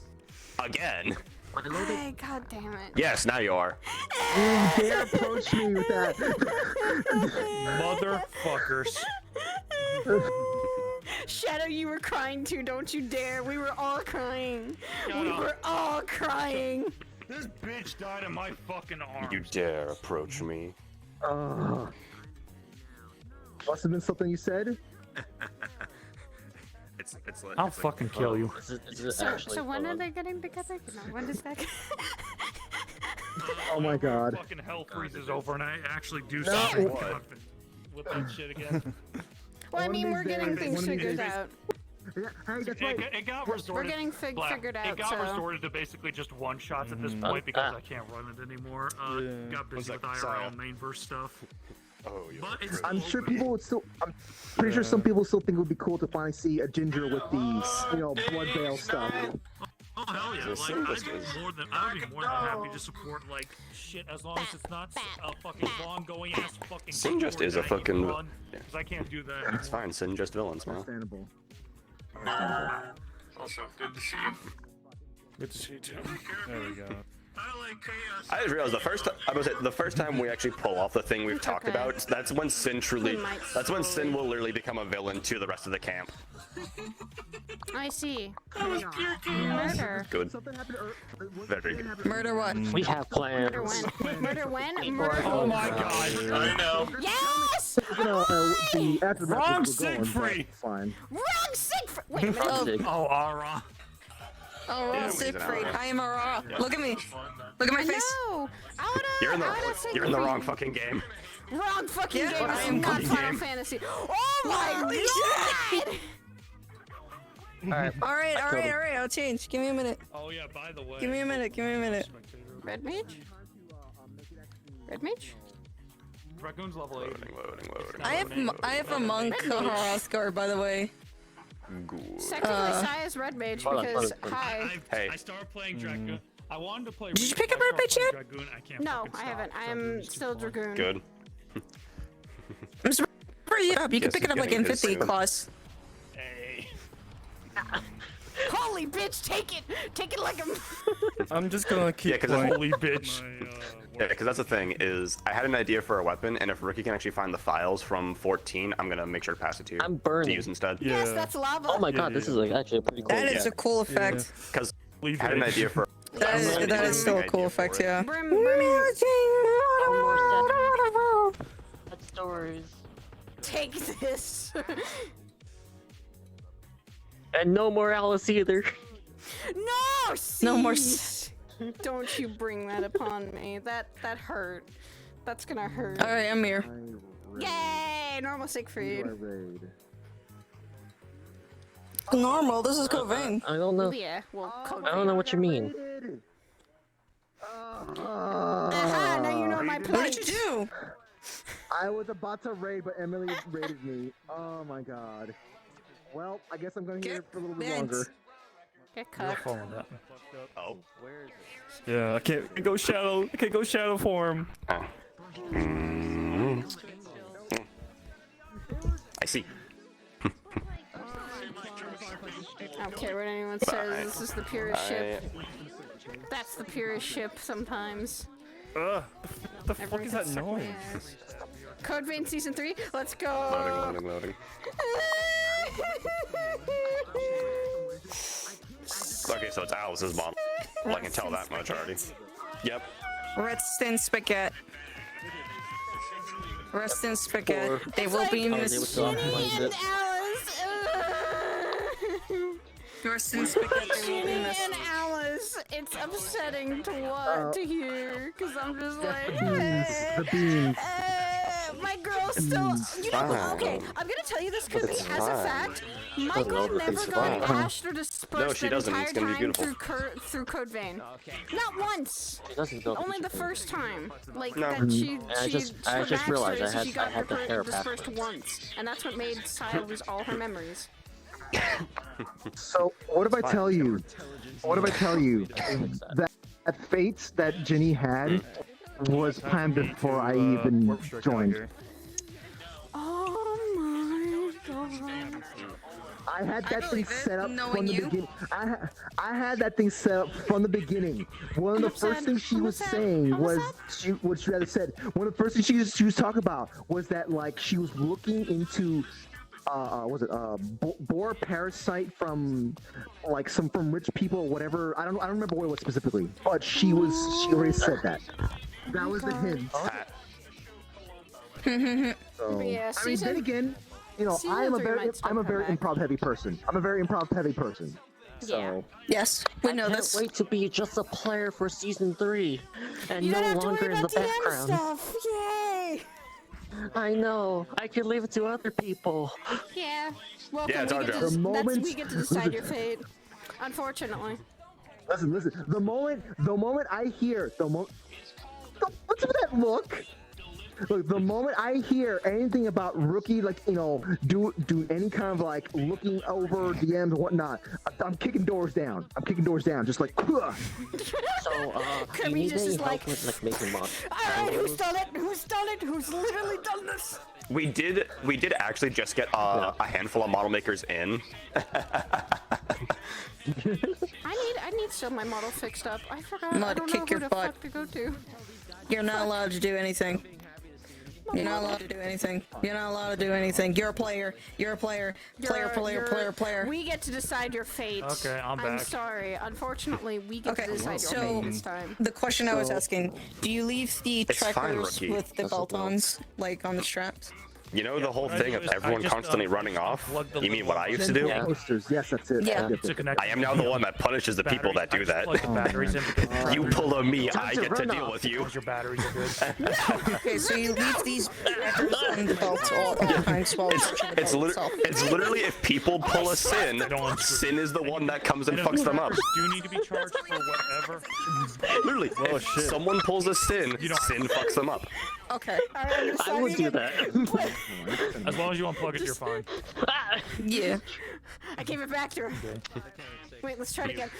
Again. Hey, god damn it. Yes, now you are. You dare approach me with that. Motherfuckers. Shadow, you were crying too, don't you dare. We were all crying. Shut we up. were all crying. This bitch died in my fucking arms. You dare approach me. Must have been something you said. It's like, I'll fucking kill you. So when are they getting together? No, when does that? Oh my god. Fucking hell freezes over and I actually do No. something What? with that shit again. Well, I mean, we're getting things figured out. Hey, that's right. It got We're resorted. getting figured out, It got so. resorted to basically just one shots at this point because I can't run it anymore. Got busy with IRL main verse stuff. Oh, but it's I'm still sure open. people would still. I'm pretty sure some people still think it would be cool to finally see a ginger with the, blood veil stuff. Oh hell yeah! Like I'd be more than happy to support like shit as long as it's not a fucking long going ass fucking. Sin just is a fucking. Because I can't do that. It's fine. Sin just villains, man. Understandable. Also, good to see you. Good to see you too. There we go. I just realized the first time we actually pull off the thing we've talked about, that's when Sin truly, that's when Sin will literally become a villain to the rest of the camp. I see. That was pure chaos. Murder. Good. Very good. Murder what? We have plans. Murder when? Murder when? Murder Oh my god. I know. Yes! The aftermath Wrong was going, but Siegfried. Fine. Wrong Siegfried! Wait a minute. Oh, Aura. Oh, Yeah, Siegfried. I am a raw. Yeah. Look at me. Look at my face. No! You're in the wrong fucking game. Wrong fucking Yeah, game. I This is am not fucking Final game. Fantasy. Oh my god! Alright, I'll change. Give me a minute. Oh yeah, by the way. Give me a minute. Red mage? Red mage? Dragoon's level 8. Loading. I have a monk Haraskar, by the way. Technically, Sai is red mage because hi. I started playing Dragoon. I wanted to play. Did you pick up red mage yet? Dragoon. I can't. No, fucking I stop. haven't. I am still Dragoon. Good. I'm surprised you up. You can Yes, pick it up he's like in getting his 50 soon. class. Hey. Holy bitch, take it! Take it like a. I'm just gonna keep playing. Holy bitch. Yeah, because that's the thing is, I had an idea for a weapon, and if Ricky can actually find the files from 14, I'm gonna make sure to pass it to you. I'm burning. To use instead. Yes, that's lava. Oh my god, this is like actually a pretty cool. That is a cool effect. Because I had an idea for. That is still a cool effect, yeah. Stories. Take this. And no more Alice either. No! No more Cease. Don't you bring that upon me. That hurt. That's gonna hurt. Alright, I'm here. Yay! Normal Siegfried. Normal, this is Covain. I don't know. Yeah, well, I don't know what you mean. Aha, now you know my plight. What did you do? I was about to raid, but Emily raided me. Oh my god. Well, I guess I'm gonna hear it for a little bit longer. Get cut. Oh. Where is it? Yeah, I can't go shadow. I can't go shadow form. I see. I don't care what anyone says. This is the purest ship. That's the purest ship sometimes. Ugh. The fuck is that noise? Code Vein Season 3, let's go! Loading. Okay, so it's Alice's mom. Well, I can tell that much already. Yep. Rest in spaghetti. Rest in spaghetti. They will be missed. Rest in spaghetti. They will be Ginny missed. and Alice, it's upsetting to hear, because I'm just like, The beans. my girl still, you know, okay, I'm gonna tell you this because as a fact, my girl never got ashed or dispersed No, she the doesn't. entire It's gonna be time beautiful. through Code Vein. Not once. She doesn't go. Only the first time, like No. that she I just realized I had the hair dispersed backwards. once, and that's what made Saya lose all her memories. So, what if I tell you? What if I tell you that fates that Ginny had was planned before I even joined? Oh my god. I had that thing set up knowing from the you. beginning. I had that thing set up from the beginning. One of the first things she was saying was what she rather said. One of the first things she was talking about was that like she was looking into boar parasite from like from rich people or whatever. I don't remember what it was specifically, but she already said that. That was the hint. So, Yeah, I mean, then again, you know, I'm a very improv heavy person. I'm a very improv heavy person. So Yes, we know I can't this. wait to be just a player for season 3, and You no don't have to longer worry in the about DM background. stuff. Yay! I know. I can leave it to other people. Yeah. Welcome. Yeah, it's our job. We get to decide your fate. Unfortunately. Listen. The moment I hear what's with that look? Look, the moment I hear anything about Rookie, like, you know, do any kind of like looking over DMs and whatnot, I'm kicking doors down. Just like. Ugh. So, Kirby you need just any is help like, with like making mod? Alright, who's done it? Who's literally done this? We did actually just get a handful of model makers in. I need still my model fixed up. I forgot. I'm I about to don't know kick who your the butt. fuck to go to. You're not allowed to do anything. You're not allowed to do anything. You're not allowed to do anything. You're a player. You're a player. Player. We get to decide your fate. Okay, I'm I'm back. sorry. Unfortunately, we get to decide your fate this time. The question I was asking, do you leave the It's fine, trackers rookie. with the belt-ons, like on the straps? You know the whole thing of everyone constantly running off? You mean what I used to do? Posters. Yes, that's it. Yeah. I am now the one that punishes the people that do that. You pull a me, I get to deal with you. Your batteries are good. Okay, so you leave these trackers and the belts all the time while It's literally if people pull a sin, sin is the one that comes and fucks them up. Do you need to be charged for whatever? Literally, if someone pulls a sin, sin fucks them up. Okay. I would do that. As long as you unplug it, you're fine. Yeah. I gave it back to her. Wait, let's try it again.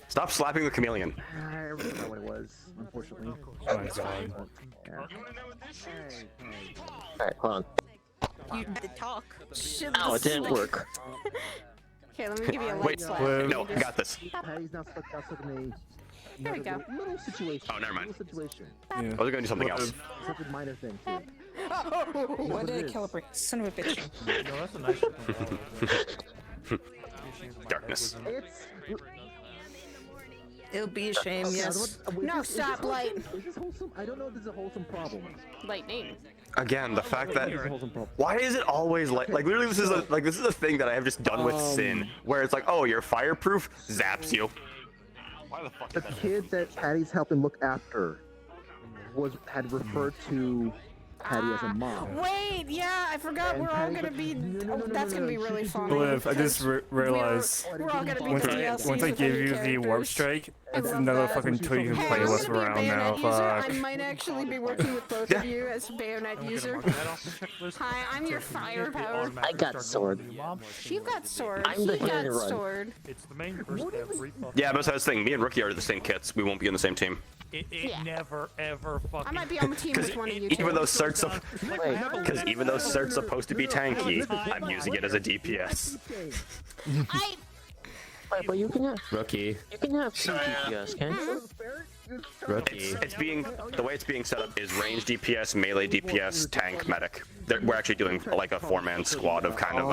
Stop slapping the chameleon. I forgot what it was, unfortunately. Oh my god. Alright, hold on. You did talk. Ow, it didn't work. Okay, let me give you a light Wait, slap. no, I got this. Patty's now stuck in a There we go. little situation. Oh, never mind. Little situation. I was gonna do something else. Such a minor thing, too. Why did I calibrate? Son of a bitch. No, that's a nice Darkness. It'll be a shame, yes. No, stop, light. Is this wholesome? I don't know if this is a wholesome problem. Lightning. Again, the fact that why is it always like literally this is a thing that I have just done with sin, where it's like, oh, you're fireproof, zaps you. Why the fuck? The kid that Patty's helping look after had referred to Patty as a mom. Wait, yeah, I forgot we're all gonna be. That's gonna be really fun. Liv, I just realized We're all gonna be once I give you the warp strike, it's another fucking tool you can play with around now. I might actually be working with both of you as bayonet user. Hi, I'm your firepower. I got sword. You've got sword. I'm the He got hit and run. sword. It's the main person every fucking. Yeah, but that's the thing. Me and Rookie are the same kits. We won't be on the same team. It never ever fucking. I might be on the team with one of you. Even though Cert's supposed to be tanky, I'm using it as a DPS. But you can have Rookie. You can have two DPS, can't you? It's being the way it's being set up is range DPS, melee DPS, tank, medic. We're actually doing like a 4-man squad of kind of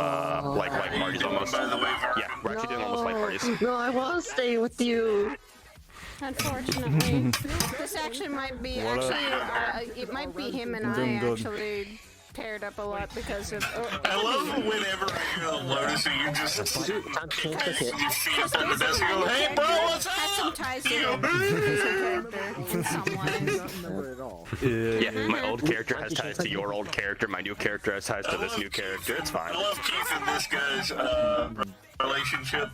like parties almost. Yeah, we're actually doing almost like parties. No, I want to stay with you. Unfortunately, this actually might be it might be him and I actually paired up a lot because of. I love whenever I hear Lotus and you just you see up on the desk and go, hey bro, what's up? Has some ties to his character in some way. Yeah, my old character has ties to your old character. My new character has ties to this new character. It's fine. I love Keith and this guy's relationship.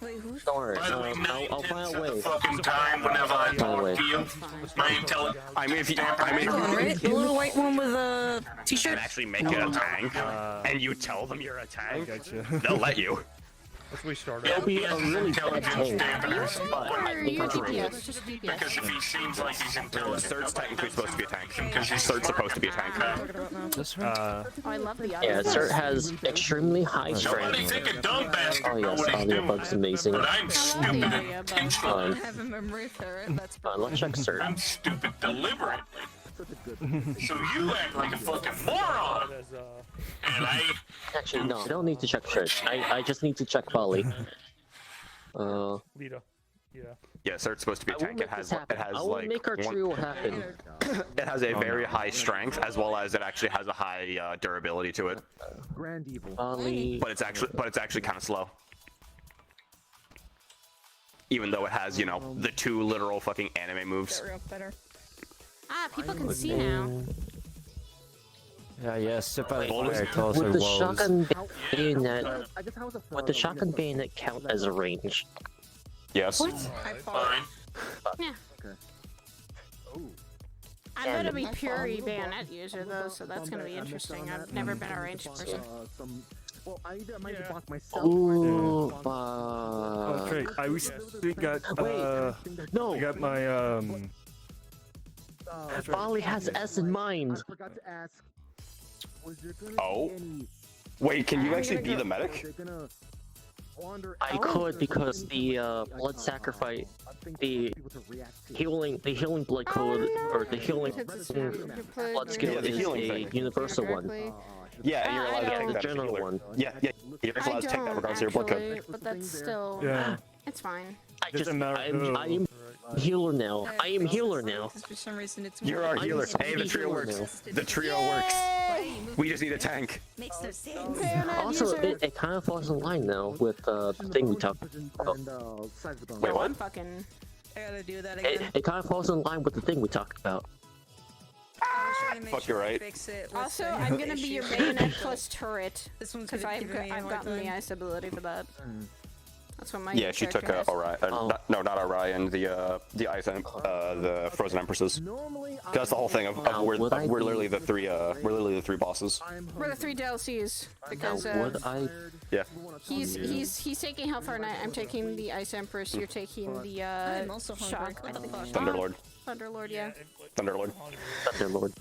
Don't worry, I'll find a way. Fucking time whenever I talk to you. My intelligence. I mean, The little white one with a t-shirt. and actually make it a tank, and you tell them you're a tank, they'll let you. Let's restart It'll be a really bad tank. Because if he seems like he's intelligent. Cert's technically supposed to be a tank. Cert's supposed to be a tank. I love the Yeah, Cert has extremely high strength. Nobody think a dumb bastard Oh know yes, what he's audio doing. bug's amazing. But I'm stupid intentionally. I have a memory ferret. That's Let's check Cert. I'm stupid deliberately. So you act like a fucking moron. And I Actually, no, I don't need to check Cert. I just need to check Volley. Lita. Yeah. Yeah, Cert's supposed to be a tank. It has I will like make our trio happen. it has a very high strength as well as it actually has a high durability to it. Grand evil. Volley. But it's actually kind of slow. Even though it has, you know, the 2 literal fucking anime moves. better. Ah, people can see now. Yeah, sit by the Would fire, tell us the our woes. shotgun bayonet? Would the shotgun bayonet count as a range? Yes. fine. Yeah. I'm gonna be pure bayonet user though, so that's gonna be interesting. I've never been a ranged person. Well, I either might block myself Ooh, Okay, I recently got no. I got my Volley has S in mind. I forgot to ask. Was there gonna Oh. be any? Wait, can you actually be the medic? They're gonna wander I out, could or because something the like that? blood sacrifice the healing blood code or the healing blood skill Yeah, the is healing a thing. universal one. Yeah, and you're allowed to take The that as a general healer. one. Yeah, you're allowed to take that regardless of your blood code. But that's still... Yeah. It's fine. I am healer now. I am healer now. For some reason, it's You're our healer. Hey, the trio works. The trio works. We just need a tank. Makes no sense. Also, it kind of falls in line now with the thing we talked about. Wait, what? Fucking... I gotta do that again. It kind of falls in line with the thing we talked about. Fuck, you're right. Also, I'm gonna be your bayonet plus turret. Because I've gotten the ice ability for that. That's what my Yeah, she took character has. Orion. No, not Orion. The Ice the Frozen Empresses. That's the whole thing of we're literally the three bosses. We're the 3 DLCs because Yeah. he's taking Hellfire Knight. I'm taking the Ice Empress. You're taking the I'm also hungry. Shock. What the fuck? Thunderlord. Thunderlord, yeah. Thunderlord. Thunderlord.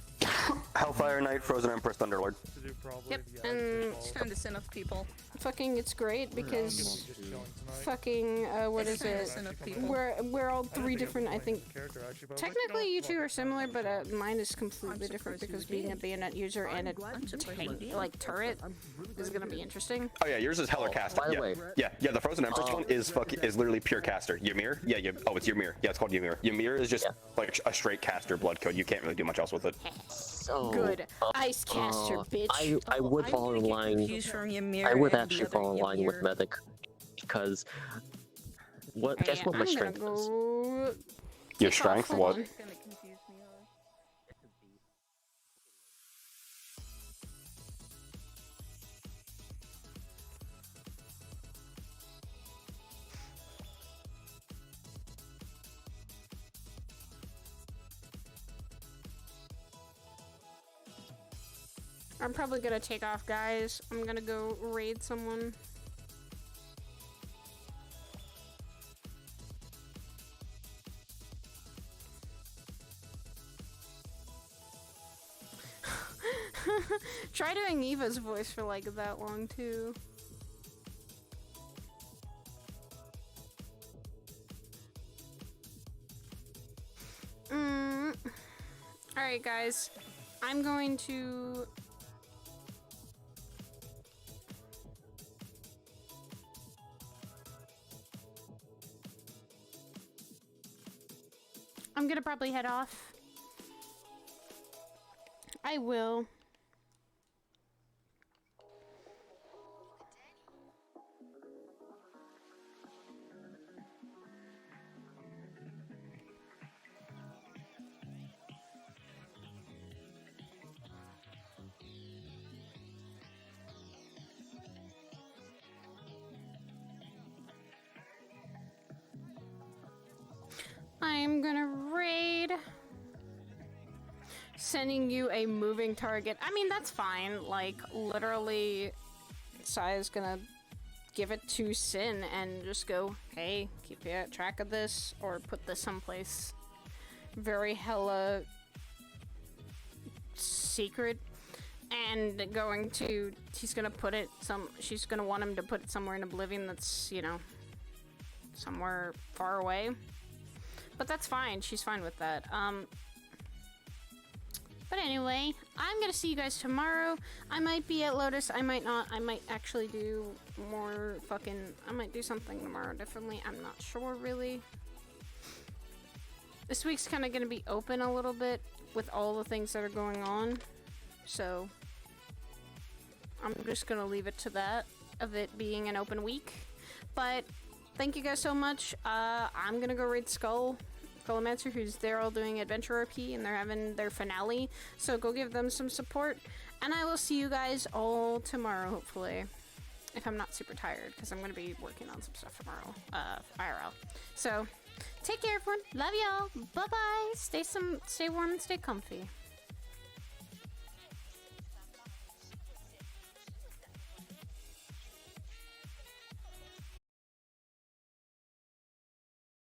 Hellfire Knight, Frozen Empress, Thunderlord. Yep, and It's time to send off people. fucking it's great because fucking what is it? We're all 3 different. I think technically you 2 are similar, but mine is completely different because being a bayonet user and a tank like turret is gonna be interesting. Oh yeah, yours is Heller caster. By the way. Yeah, the Frozen Empress one is literally pure caster. Ymir? Yeah, oh, it's Ymir. Yeah, it's called Ymir. Ymir is just like a straight caster blood code. You can't really do much else with it. So, Good ice caster, bitch. I would fall in line. I would actually fall in line with Medic because guess what my strength is? Your strength? What? I'm probably gonna take off, guys. I'm gonna go raid someone. Try doing Eva's voice for like that long too. Alright guys, I'm going to... I'm gonna probably head off. I will. I'm gonna raid. Sending you a moving target. I mean, that's fine. Like, literally, Saya's gonna give it to Sin and just go, hey, keep track of this, or put this someplace very hella secret. And he's gonna put it she's gonna want him to put it somewhere in Oblivion that's, you know, somewhere far away. But that's fine. She's fine with that. But anyway, I'm gonna see you guys tomorrow. I might be at Lotus. I might not. I might actually do more I might do something tomorrow differently. I'm not sure really. This week's kind of gonna be open a little bit with all the things that are going on. So I'm just gonna leave it to that, of it being an open week. But thank you guys so much. I'm gonna go raid Skullmancer, who's there all doing Adventure RP, and they're having their finale. So go give them some support. And I will see you guys all tomorrow, hopefully. If I'm not super tired, because I'm gonna be working on some stuff tomorrow. IRL. So take care, everyone. Love y'all. Bye-bye. Stay warm and stay comfy.